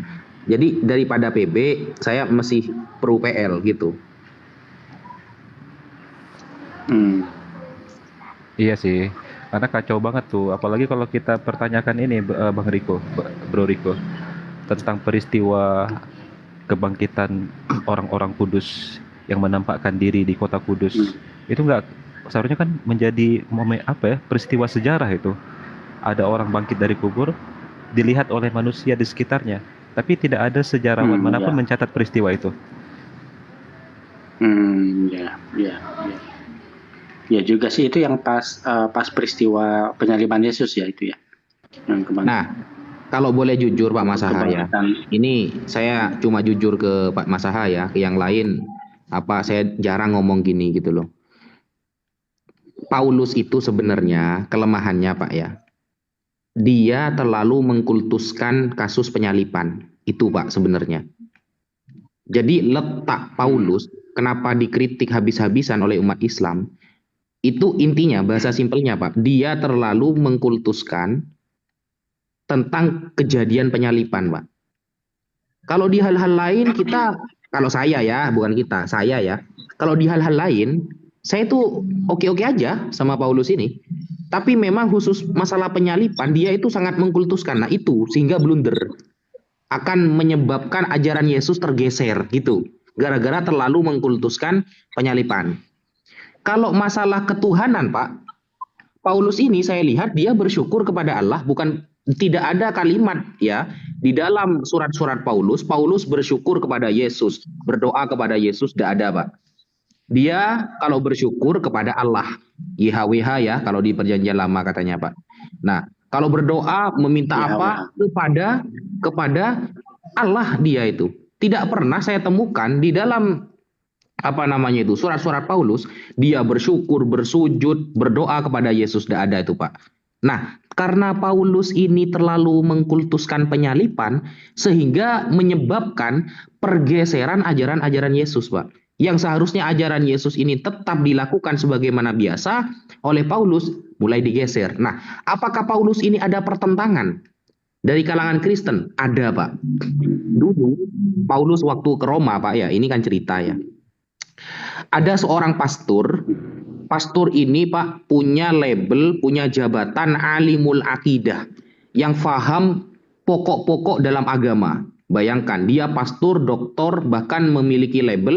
Speaker 5: Jadi daripada PB saya masih pro PL gitu.
Speaker 19: Iya sih, karena kacau banget tuh. Apalagi kalau kita pertanyakan ini Bang Riko, Bro Riko, tentang peristiwa kebangkitan orang-orang Kudus yang menampakkan diri di kota Kudus. Itu enggak seharusnya kan menjadi peristiwa sejarah itu. Ada orang bangkit dari kubur dilihat oleh manusia di sekitarnya. Tapi tidak ada sejarawan manapun
Speaker 7: ya.
Speaker 19: mencatat peristiwa itu.
Speaker 7: Ya, ya, ya. Ya juga sih itu yang pas peristiwa penyaliban Yesus ya itu ya. Yang kemarin.
Speaker 5: Nah, kalau boleh jujur Pak Masaha ya, ini saya cuma jujur ke Pak Masaha ya, ke yang lain saya jarang ngomong gini gitu loh. Paulus itu sebenarnya kelemahannya Pak ya, dia terlalu mengkultuskan kasus penyaliban itu Pak sebenarnya. Jadi letak Paulus kenapa dikritik habis-habisan oleh umat Islam, itu intinya bahasa simpelnya Pak, dia terlalu mengkultuskan tentang kejadian penyaliban Pak. Kalau di hal-hal lain kita, kalau saya ya, bukan kita, saya ya, kalau di hal-hal lain saya tuh oke-oke aja sama Paulus ini. Tapi memang khusus masalah penyaliban dia itu sangat mengkultuskan. Nah itu sehingga blunder akan menyebabkan ajaran Yesus tergeser gitu. Gara-gara terlalu mengkultuskan penyaliban. Kalau masalah ketuhanan Pak, Paulus ini saya lihat dia bersyukur kepada Allah, bukan tidak ada kalimat ya di dalam surat-surat Paulus bersyukur kepada Yesus, berdoa kepada Yesus, tidak ada Pak. Dia kalau bersyukur kepada Allah, YHWH ya kalau di perjanjian lama katanya Pak. Nah kalau berdoa meminta apa kepada Allah dia itu tidak pernah saya temukan di dalam surat-surat Paulus dia bersyukur, bersujud, berdoa kepada Yesus, tidak ada itu Pak. Nah karena Paulus ini terlalu mengkultuskan penyaliban sehingga menyebabkan pergeseran ajaran-ajaran Yesus Pak. Yang seharusnya ajaran Yesus ini tetap dilakukan sebagaimana biasa oleh Paulus mulai digeser. Nah apakah Paulus ini ada pertentangan dari kalangan Kristen? Ada Pak. Dulu Paulus waktu ke Roma Pak ya, ini kan cerita ya. Ada seorang pastor ini Pak punya label, punya jabatan alimul akidah yang faham pokok-pokok dalam agama. Bayangkan dia pastor, doktor, bahkan memiliki label,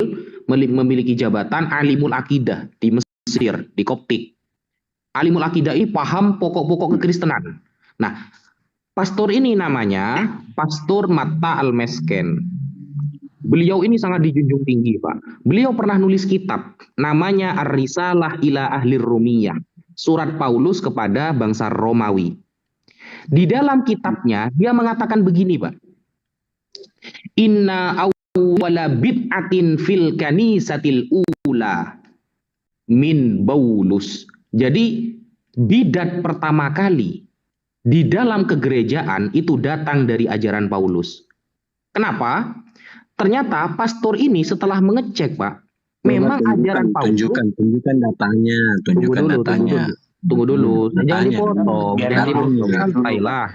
Speaker 5: memiliki jabatan alimul akidah di Mesir, di Koptik. Alimul akidah ini paham pokok-pokok kekristenan. Nah, pastor ini namanya Pastor Matta Al-Mesken. Beliau ini sangat dijunjung tinggi Pak. Beliau pernah nulis kitab namanya Ar-Risalah ila Ahlir Rumiyah, surat Paulus kepada bangsa Romawi. Di dalam kitabnya dia mengatakan begini Pak. Inna awwala bid'atin fil kanisatil ula min Paulus. Jadi bidat pertama kali di dalam kegerejaan itu datang dari ajaran Paulus. Kenapa? Ternyata pastor ini setelah mengecek Pak, memang ajaran Paulus.
Speaker 10: Tunjukkan datanya,
Speaker 5: Tunggu dulu, jangan dipotong, santai lah.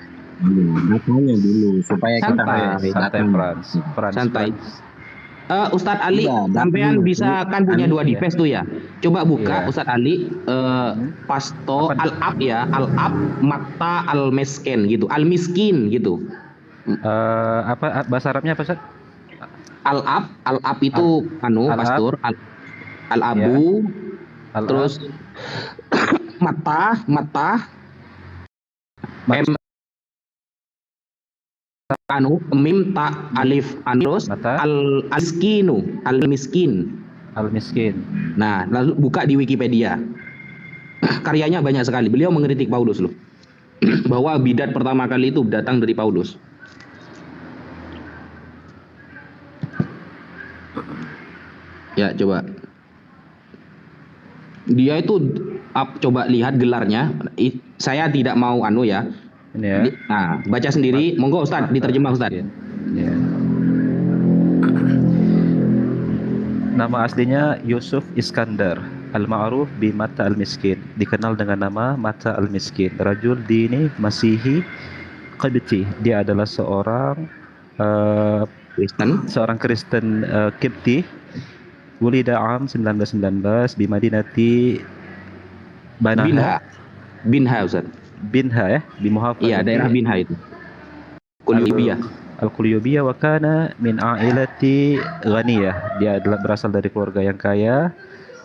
Speaker 10: Datanya dulu supaya kita
Speaker 5: santai. Ustadz Ali, sampean bisa kan punya dua device tuh ya. Coba buka Ustadz Ali, Pastor Al-Ab ya, Al-Ab Matta Al-Mesken gitu, Al-Miskin gitu.
Speaker 19: Apa bahasa Arabnya apa Ustadz?
Speaker 5: Al-Ab itu pastor, Al-Abu, terus Mata, Mim ta alif terus Al-Miskin. Nah, lalu buka di Wikipedia. Karyanya banyak sekali. Beliau mengkritik Paulus loh. Bahwa bidat pertama kali itu datang dari Paulus. Ya, coba. Dia itu coba lihat gelarnya. Saya tidak mau ya.
Speaker 19: Ini ya.
Speaker 5: Nah, baca sendiri. Monggo Ustaz, diterjemah Ustaz.
Speaker 19: Ya. Nama aslinya Yusuf Iskandar Al-Ma'ruf bi Matta Al-Miskin. Dikenal dengan nama Matta Al-Miskin. Rajul dini Masihi Qibti. Dia adalah seorang Kristen Qibti. Wulida am 1919 di Madinati
Speaker 5: Binha Ustaz.
Speaker 19: Binha ya, di Muhafazah.
Speaker 5: Iya, daerah Binha itu. Kuliubiyah.
Speaker 19: Al-Kuliubiyah wa kana min ailati ghaniyah. Dia adalah berasal dari keluarga yang kaya.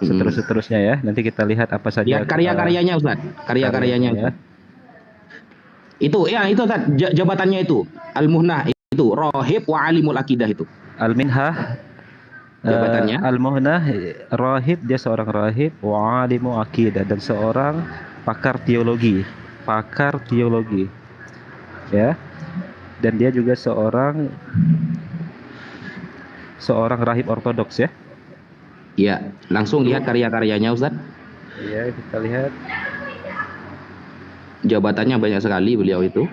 Speaker 19: Seterusnya ya. Nanti kita lihat apa saja
Speaker 5: ya, karya-karyanya Ustaz. Karya-karyanya ya. Itu Ustaz, jabatannya itu Al-Muhnah itu rohib wa alimul akidah itu.
Speaker 19: Al-Minhah
Speaker 5: Jabatannya?
Speaker 19: Al-Muhnah rahib, dia seorang rahib, wa alimu akidah, dan seorang pakar teologi. Ya. Dan dia juga seorang rahib ortodoks ya.
Speaker 5: Iya, langsung lihat karya-karyanya Ustaz.
Speaker 19: Iya, kita lihat.
Speaker 5: Jabatannya banyak sekali beliau itu.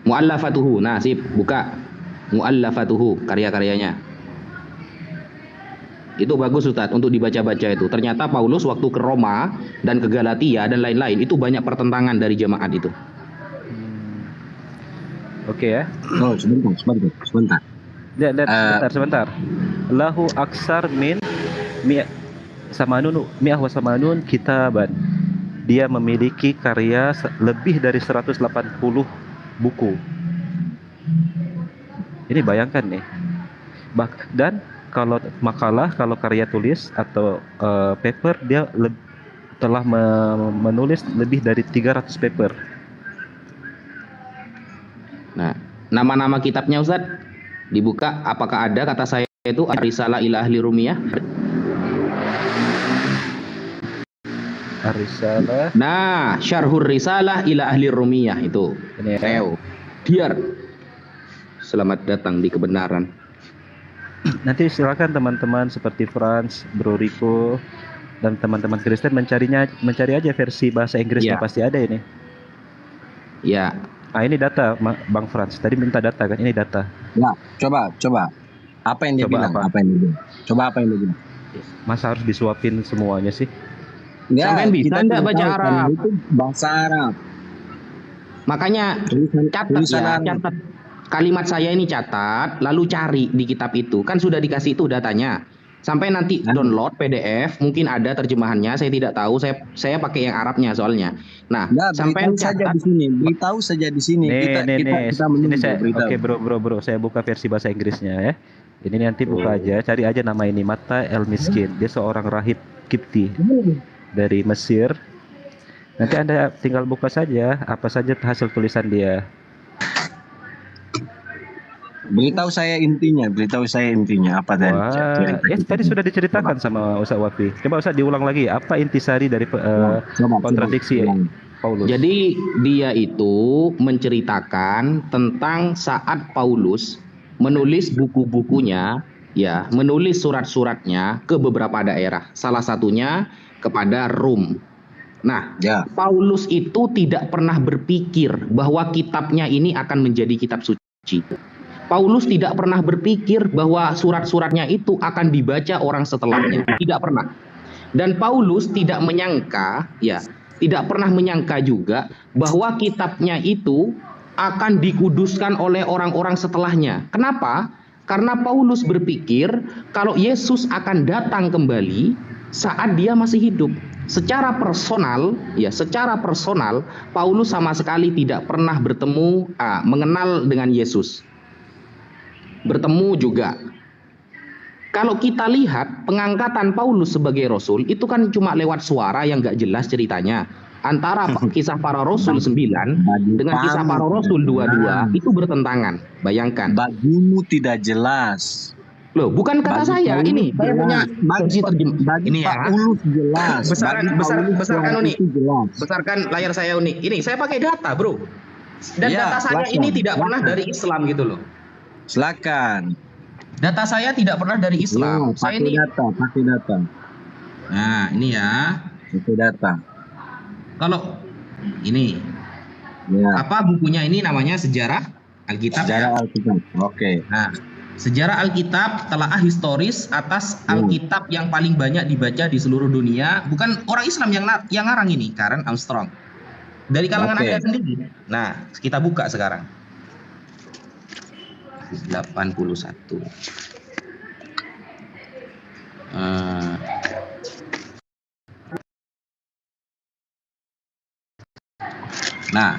Speaker 5: Mu'allafatuhu, nah sip, buka. Mu'allafatuhu, karya-karyanya. Itu bagus Ustaz untuk dibaca-baca itu. Ternyata Paulus waktu ke Roma dan ke Galatia dan lain-lain itu banyak pertentangan dari jemaat itu.
Speaker 19: Oke ya.
Speaker 10: Oh, sebentar.
Speaker 19: Sebentar. Lahu aksar min mi'ah wa samanun kitaban. Dia memiliki karya lebih dari 180 buku. Ini bayangkan nih. Dan kalau makalah, kalau karya tulis atau paper, dia telah menulis lebih dari 300 paper.
Speaker 5: Nah, nama-nama kitabnya Ustaz dibuka, apakah ada kata saya itu Ar-Risalah ila Ahli Rumiyah?
Speaker 19: Ar-Risalah.
Speaker 5: Nah, Syarhur Risalah ila Ahli Rumiyah itu. Theo. Biar selamat datang di kebenaran.
Speaker 19: Nanti silakan teman-teman seperti Franz, Bro Rico, dan teman-teman Kristen mencari aja versi bahasa Inggrisnya, pasti ada ini.
Speaker 5: Ya.
Speaker 19: Ah, ini data, Bang Franz. Tadi minta data kan? Ini data.
Speaker 10: Ya, coba. Apa yang dia bilang? Apa yang dia bilang?
Speaker 19: Masa harus disuapin semuanya sih?
Speaker 5: Sampai bisa enggak baca Arab?
Speaker 10: Itu bahasa Arab.
Speaker 5: Makanya catat kalimat saya ini, catat, lalu cari di kitab itu. Kan sudah dikasih itu datanya. Sampai nanti download PDF, mungkin ada terjemahannya, saya tidak tahu. Saya pakai yang Arabnya soalnya. Nah, sampai
Speaker 10: beritahu saja di sini. Kita
Speaker 19: menunggu. Oke, bro, saya buka versi bahasa Inggrisnya ya. Ini nanti buka aja, cari aja nama ini, Matta El Miskin. Dia seorang rahib Kipti dari Mesir. Nanti Anda tinggal buka saja apa saja hasil tulisan dia.
Speaker 10: Beritahu saya intinya apa tadi?
Speaker 19: Tadi sudah diceritakan sama Ustaz Wafi. Coba Ustaz diulang lagi, apa intisari dari kontradiksi Paulus?
Speaker 5: Jadi dia itu menceritakan tentang saat Paulus menulis buku-bukunya, ya, menulis surat-suratnya ke beberapa daerah. Salah satunya kepada Rom. Nah, Paulus itu tidak pernah berpikir bahwa kitabnya ini akan menjadi kitab suci. Paulus tidak pernah berpikir bahwa surat-suratnya itu akan dibaca orang setelahnya. Tidak pernah. Dan Paulus tidak menyangka, tidak pernah menyangka juga bahwa kitabnya itu akan dikuduskan oleh orang-orang setelahnya. Kenapa? Karena Paulus berpikir kalau Yesus akan datang kembali saat dia masih hidup. Secara personal, Paulus sama sekali tidak pernah mengenal dengan Yesus. Bertemu juga. Kalau kita lihat pengangkatan Paulus sebagai rasul itu kan cuma lewat suara yang gak jelas ceritanya. Antara kisah para rasul 9 dengan kisah para rasul 22 itu bertentangan. Bayangkan.
Speaker 10: Bagimu tidak jelas.
Speaker 5: Loh, bukan kata saya. Ini saya punya versi terjemah. Ini ya.
Speaker 10: Paulus jelas.
Speaker 5: Besarkan layar saya unik. Ini saya pakai data, bro. Dan data saya ini tidak pernah dari Islam gitu loh.
Speaker 10: Silakan.
Speaker 5: Data saya tidak pernah dari Islam. Saya ini
Speaker 10: pakai data.
Speaker 5: Nah, ini ya.
Speaker 10: Pakai data.
Speaker 5: Kalau ini apa bukunya ini namanya Sejarah Alkitab.
Speaker 10: Sejarah Alkitab. Oke.
Speaker 5: Nah, Sejarah Alkitab telaah historis atas Alkitab yang paling banyak dibaca di seluruh dunia. Bukan orang Islam yang ngarang ini, Karen Armstrong. Dari kalangan Anda sendiri. Nah, kita buka sekarang. 81. Nah,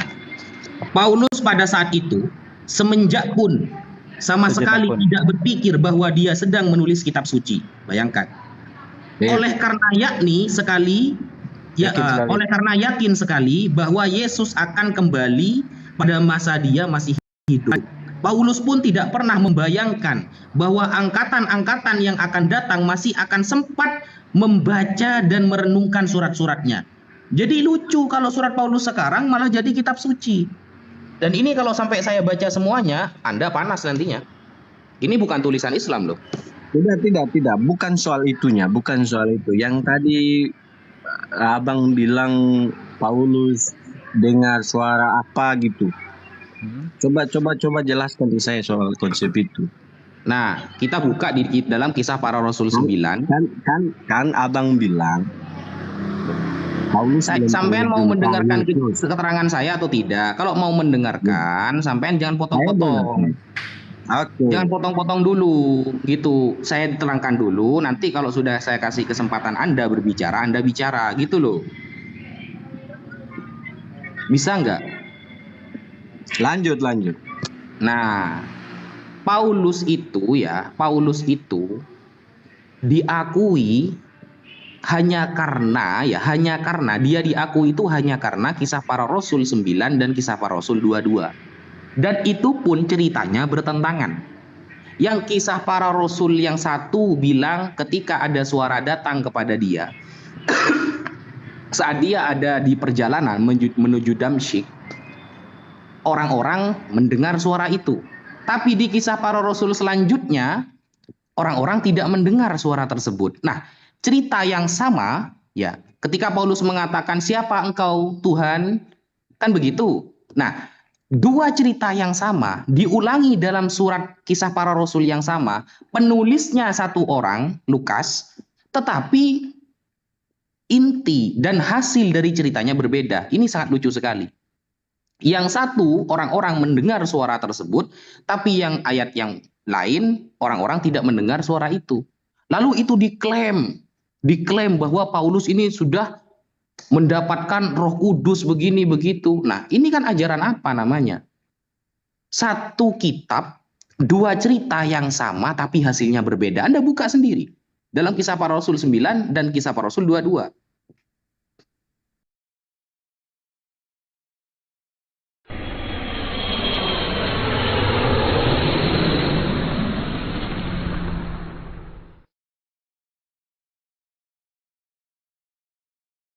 Speaker 5: Paulus pada saat itu semenjak pun sama sekali tidak berpikir bahwa dia sedang menulis kitab suci. Bayangkan. Oleh karena yakin sekali bahwa Yesus akan kembali pada masa dia masih hidup. Paulus pun tidak pernah membayangkan bahwa angkatan-angkatan yang akan datang masih akan sempat membaca dan merenungkan surat-suratnya. Jadi lucu kalau surat Paulus sekarang malah jadi kitab suci. Dan ini kalau sampai saya baca semuanya, Anda panas nantinya. Ini bukan tulisan Islam loh.
Speaker 10: Tidak. Bukan soal itunya, bukan soal itu. Yang tadi abang bilang Paulus dengar suara apa gitu. Coba jelaskan di saya soal konsep itu.
Speaker 5: Nah, kita buka di dalam Kisah Para Rasul 9.
Speaker 10: Kan abang bilang Paulus
Speaker 5: sampean mau mendengarkan keterangan saya atau tidak? Kalau mau mendengarkan, sampean jangan potong-potong. Jangan potong-potong dulu, gitu. Saya terangkan dulu. Nanti kalau sudah saya kasih kesempatan Anda berbicara, Anda bicara, gitu loh. Bisa nggak?
Speaker 10: Lanjut.
Speaker 5: Nah, Paulus itu diakui hanya karena dia diakui itu hanya karena Kisah Para Rasul 9 dan Kisah Para Rasul 22. Dan itu pun ceritanya bertentangan. Yang Kisah Para Rasul yang satu bilang ketika ada suara datang kepada dia saat dia ada di perjalanan menuju Damsyik, orang-orang mendengar suara itu. Tapi di Kisah Para Rasul selanjutnya, orang-orang tidak mendengar suara tersebut. Nah, cerita yang sama, ya, ketika Paulus mengatakan, "Siapa engkau, Tuhan?" Kan begitu. Nah, dua cerita yang sama diulangi dalam surat Kisah Para Rasul yang sama. Penulisnya satu orang, Lukas, tetapi inti dan hasil dari ceritanya berbeda. Ini sangat lucu sekali. Yang satu, orang-orang mendengar suara tersebut, tapi yang ayat yang lain, orang-orang tidak mendengar suara itu. Lalu itu diklaim bahwa Paulus ini sudah mendapatkan Roh Kudus begini begitu. Nah, ini kan ajaran apa namanya? Satu kitab, dua cerita yang sama tapi hasilnya berbeda. Anda buka sendiri dalam Kisah Para Rasul 9 dan Kisah Para Rasul 22.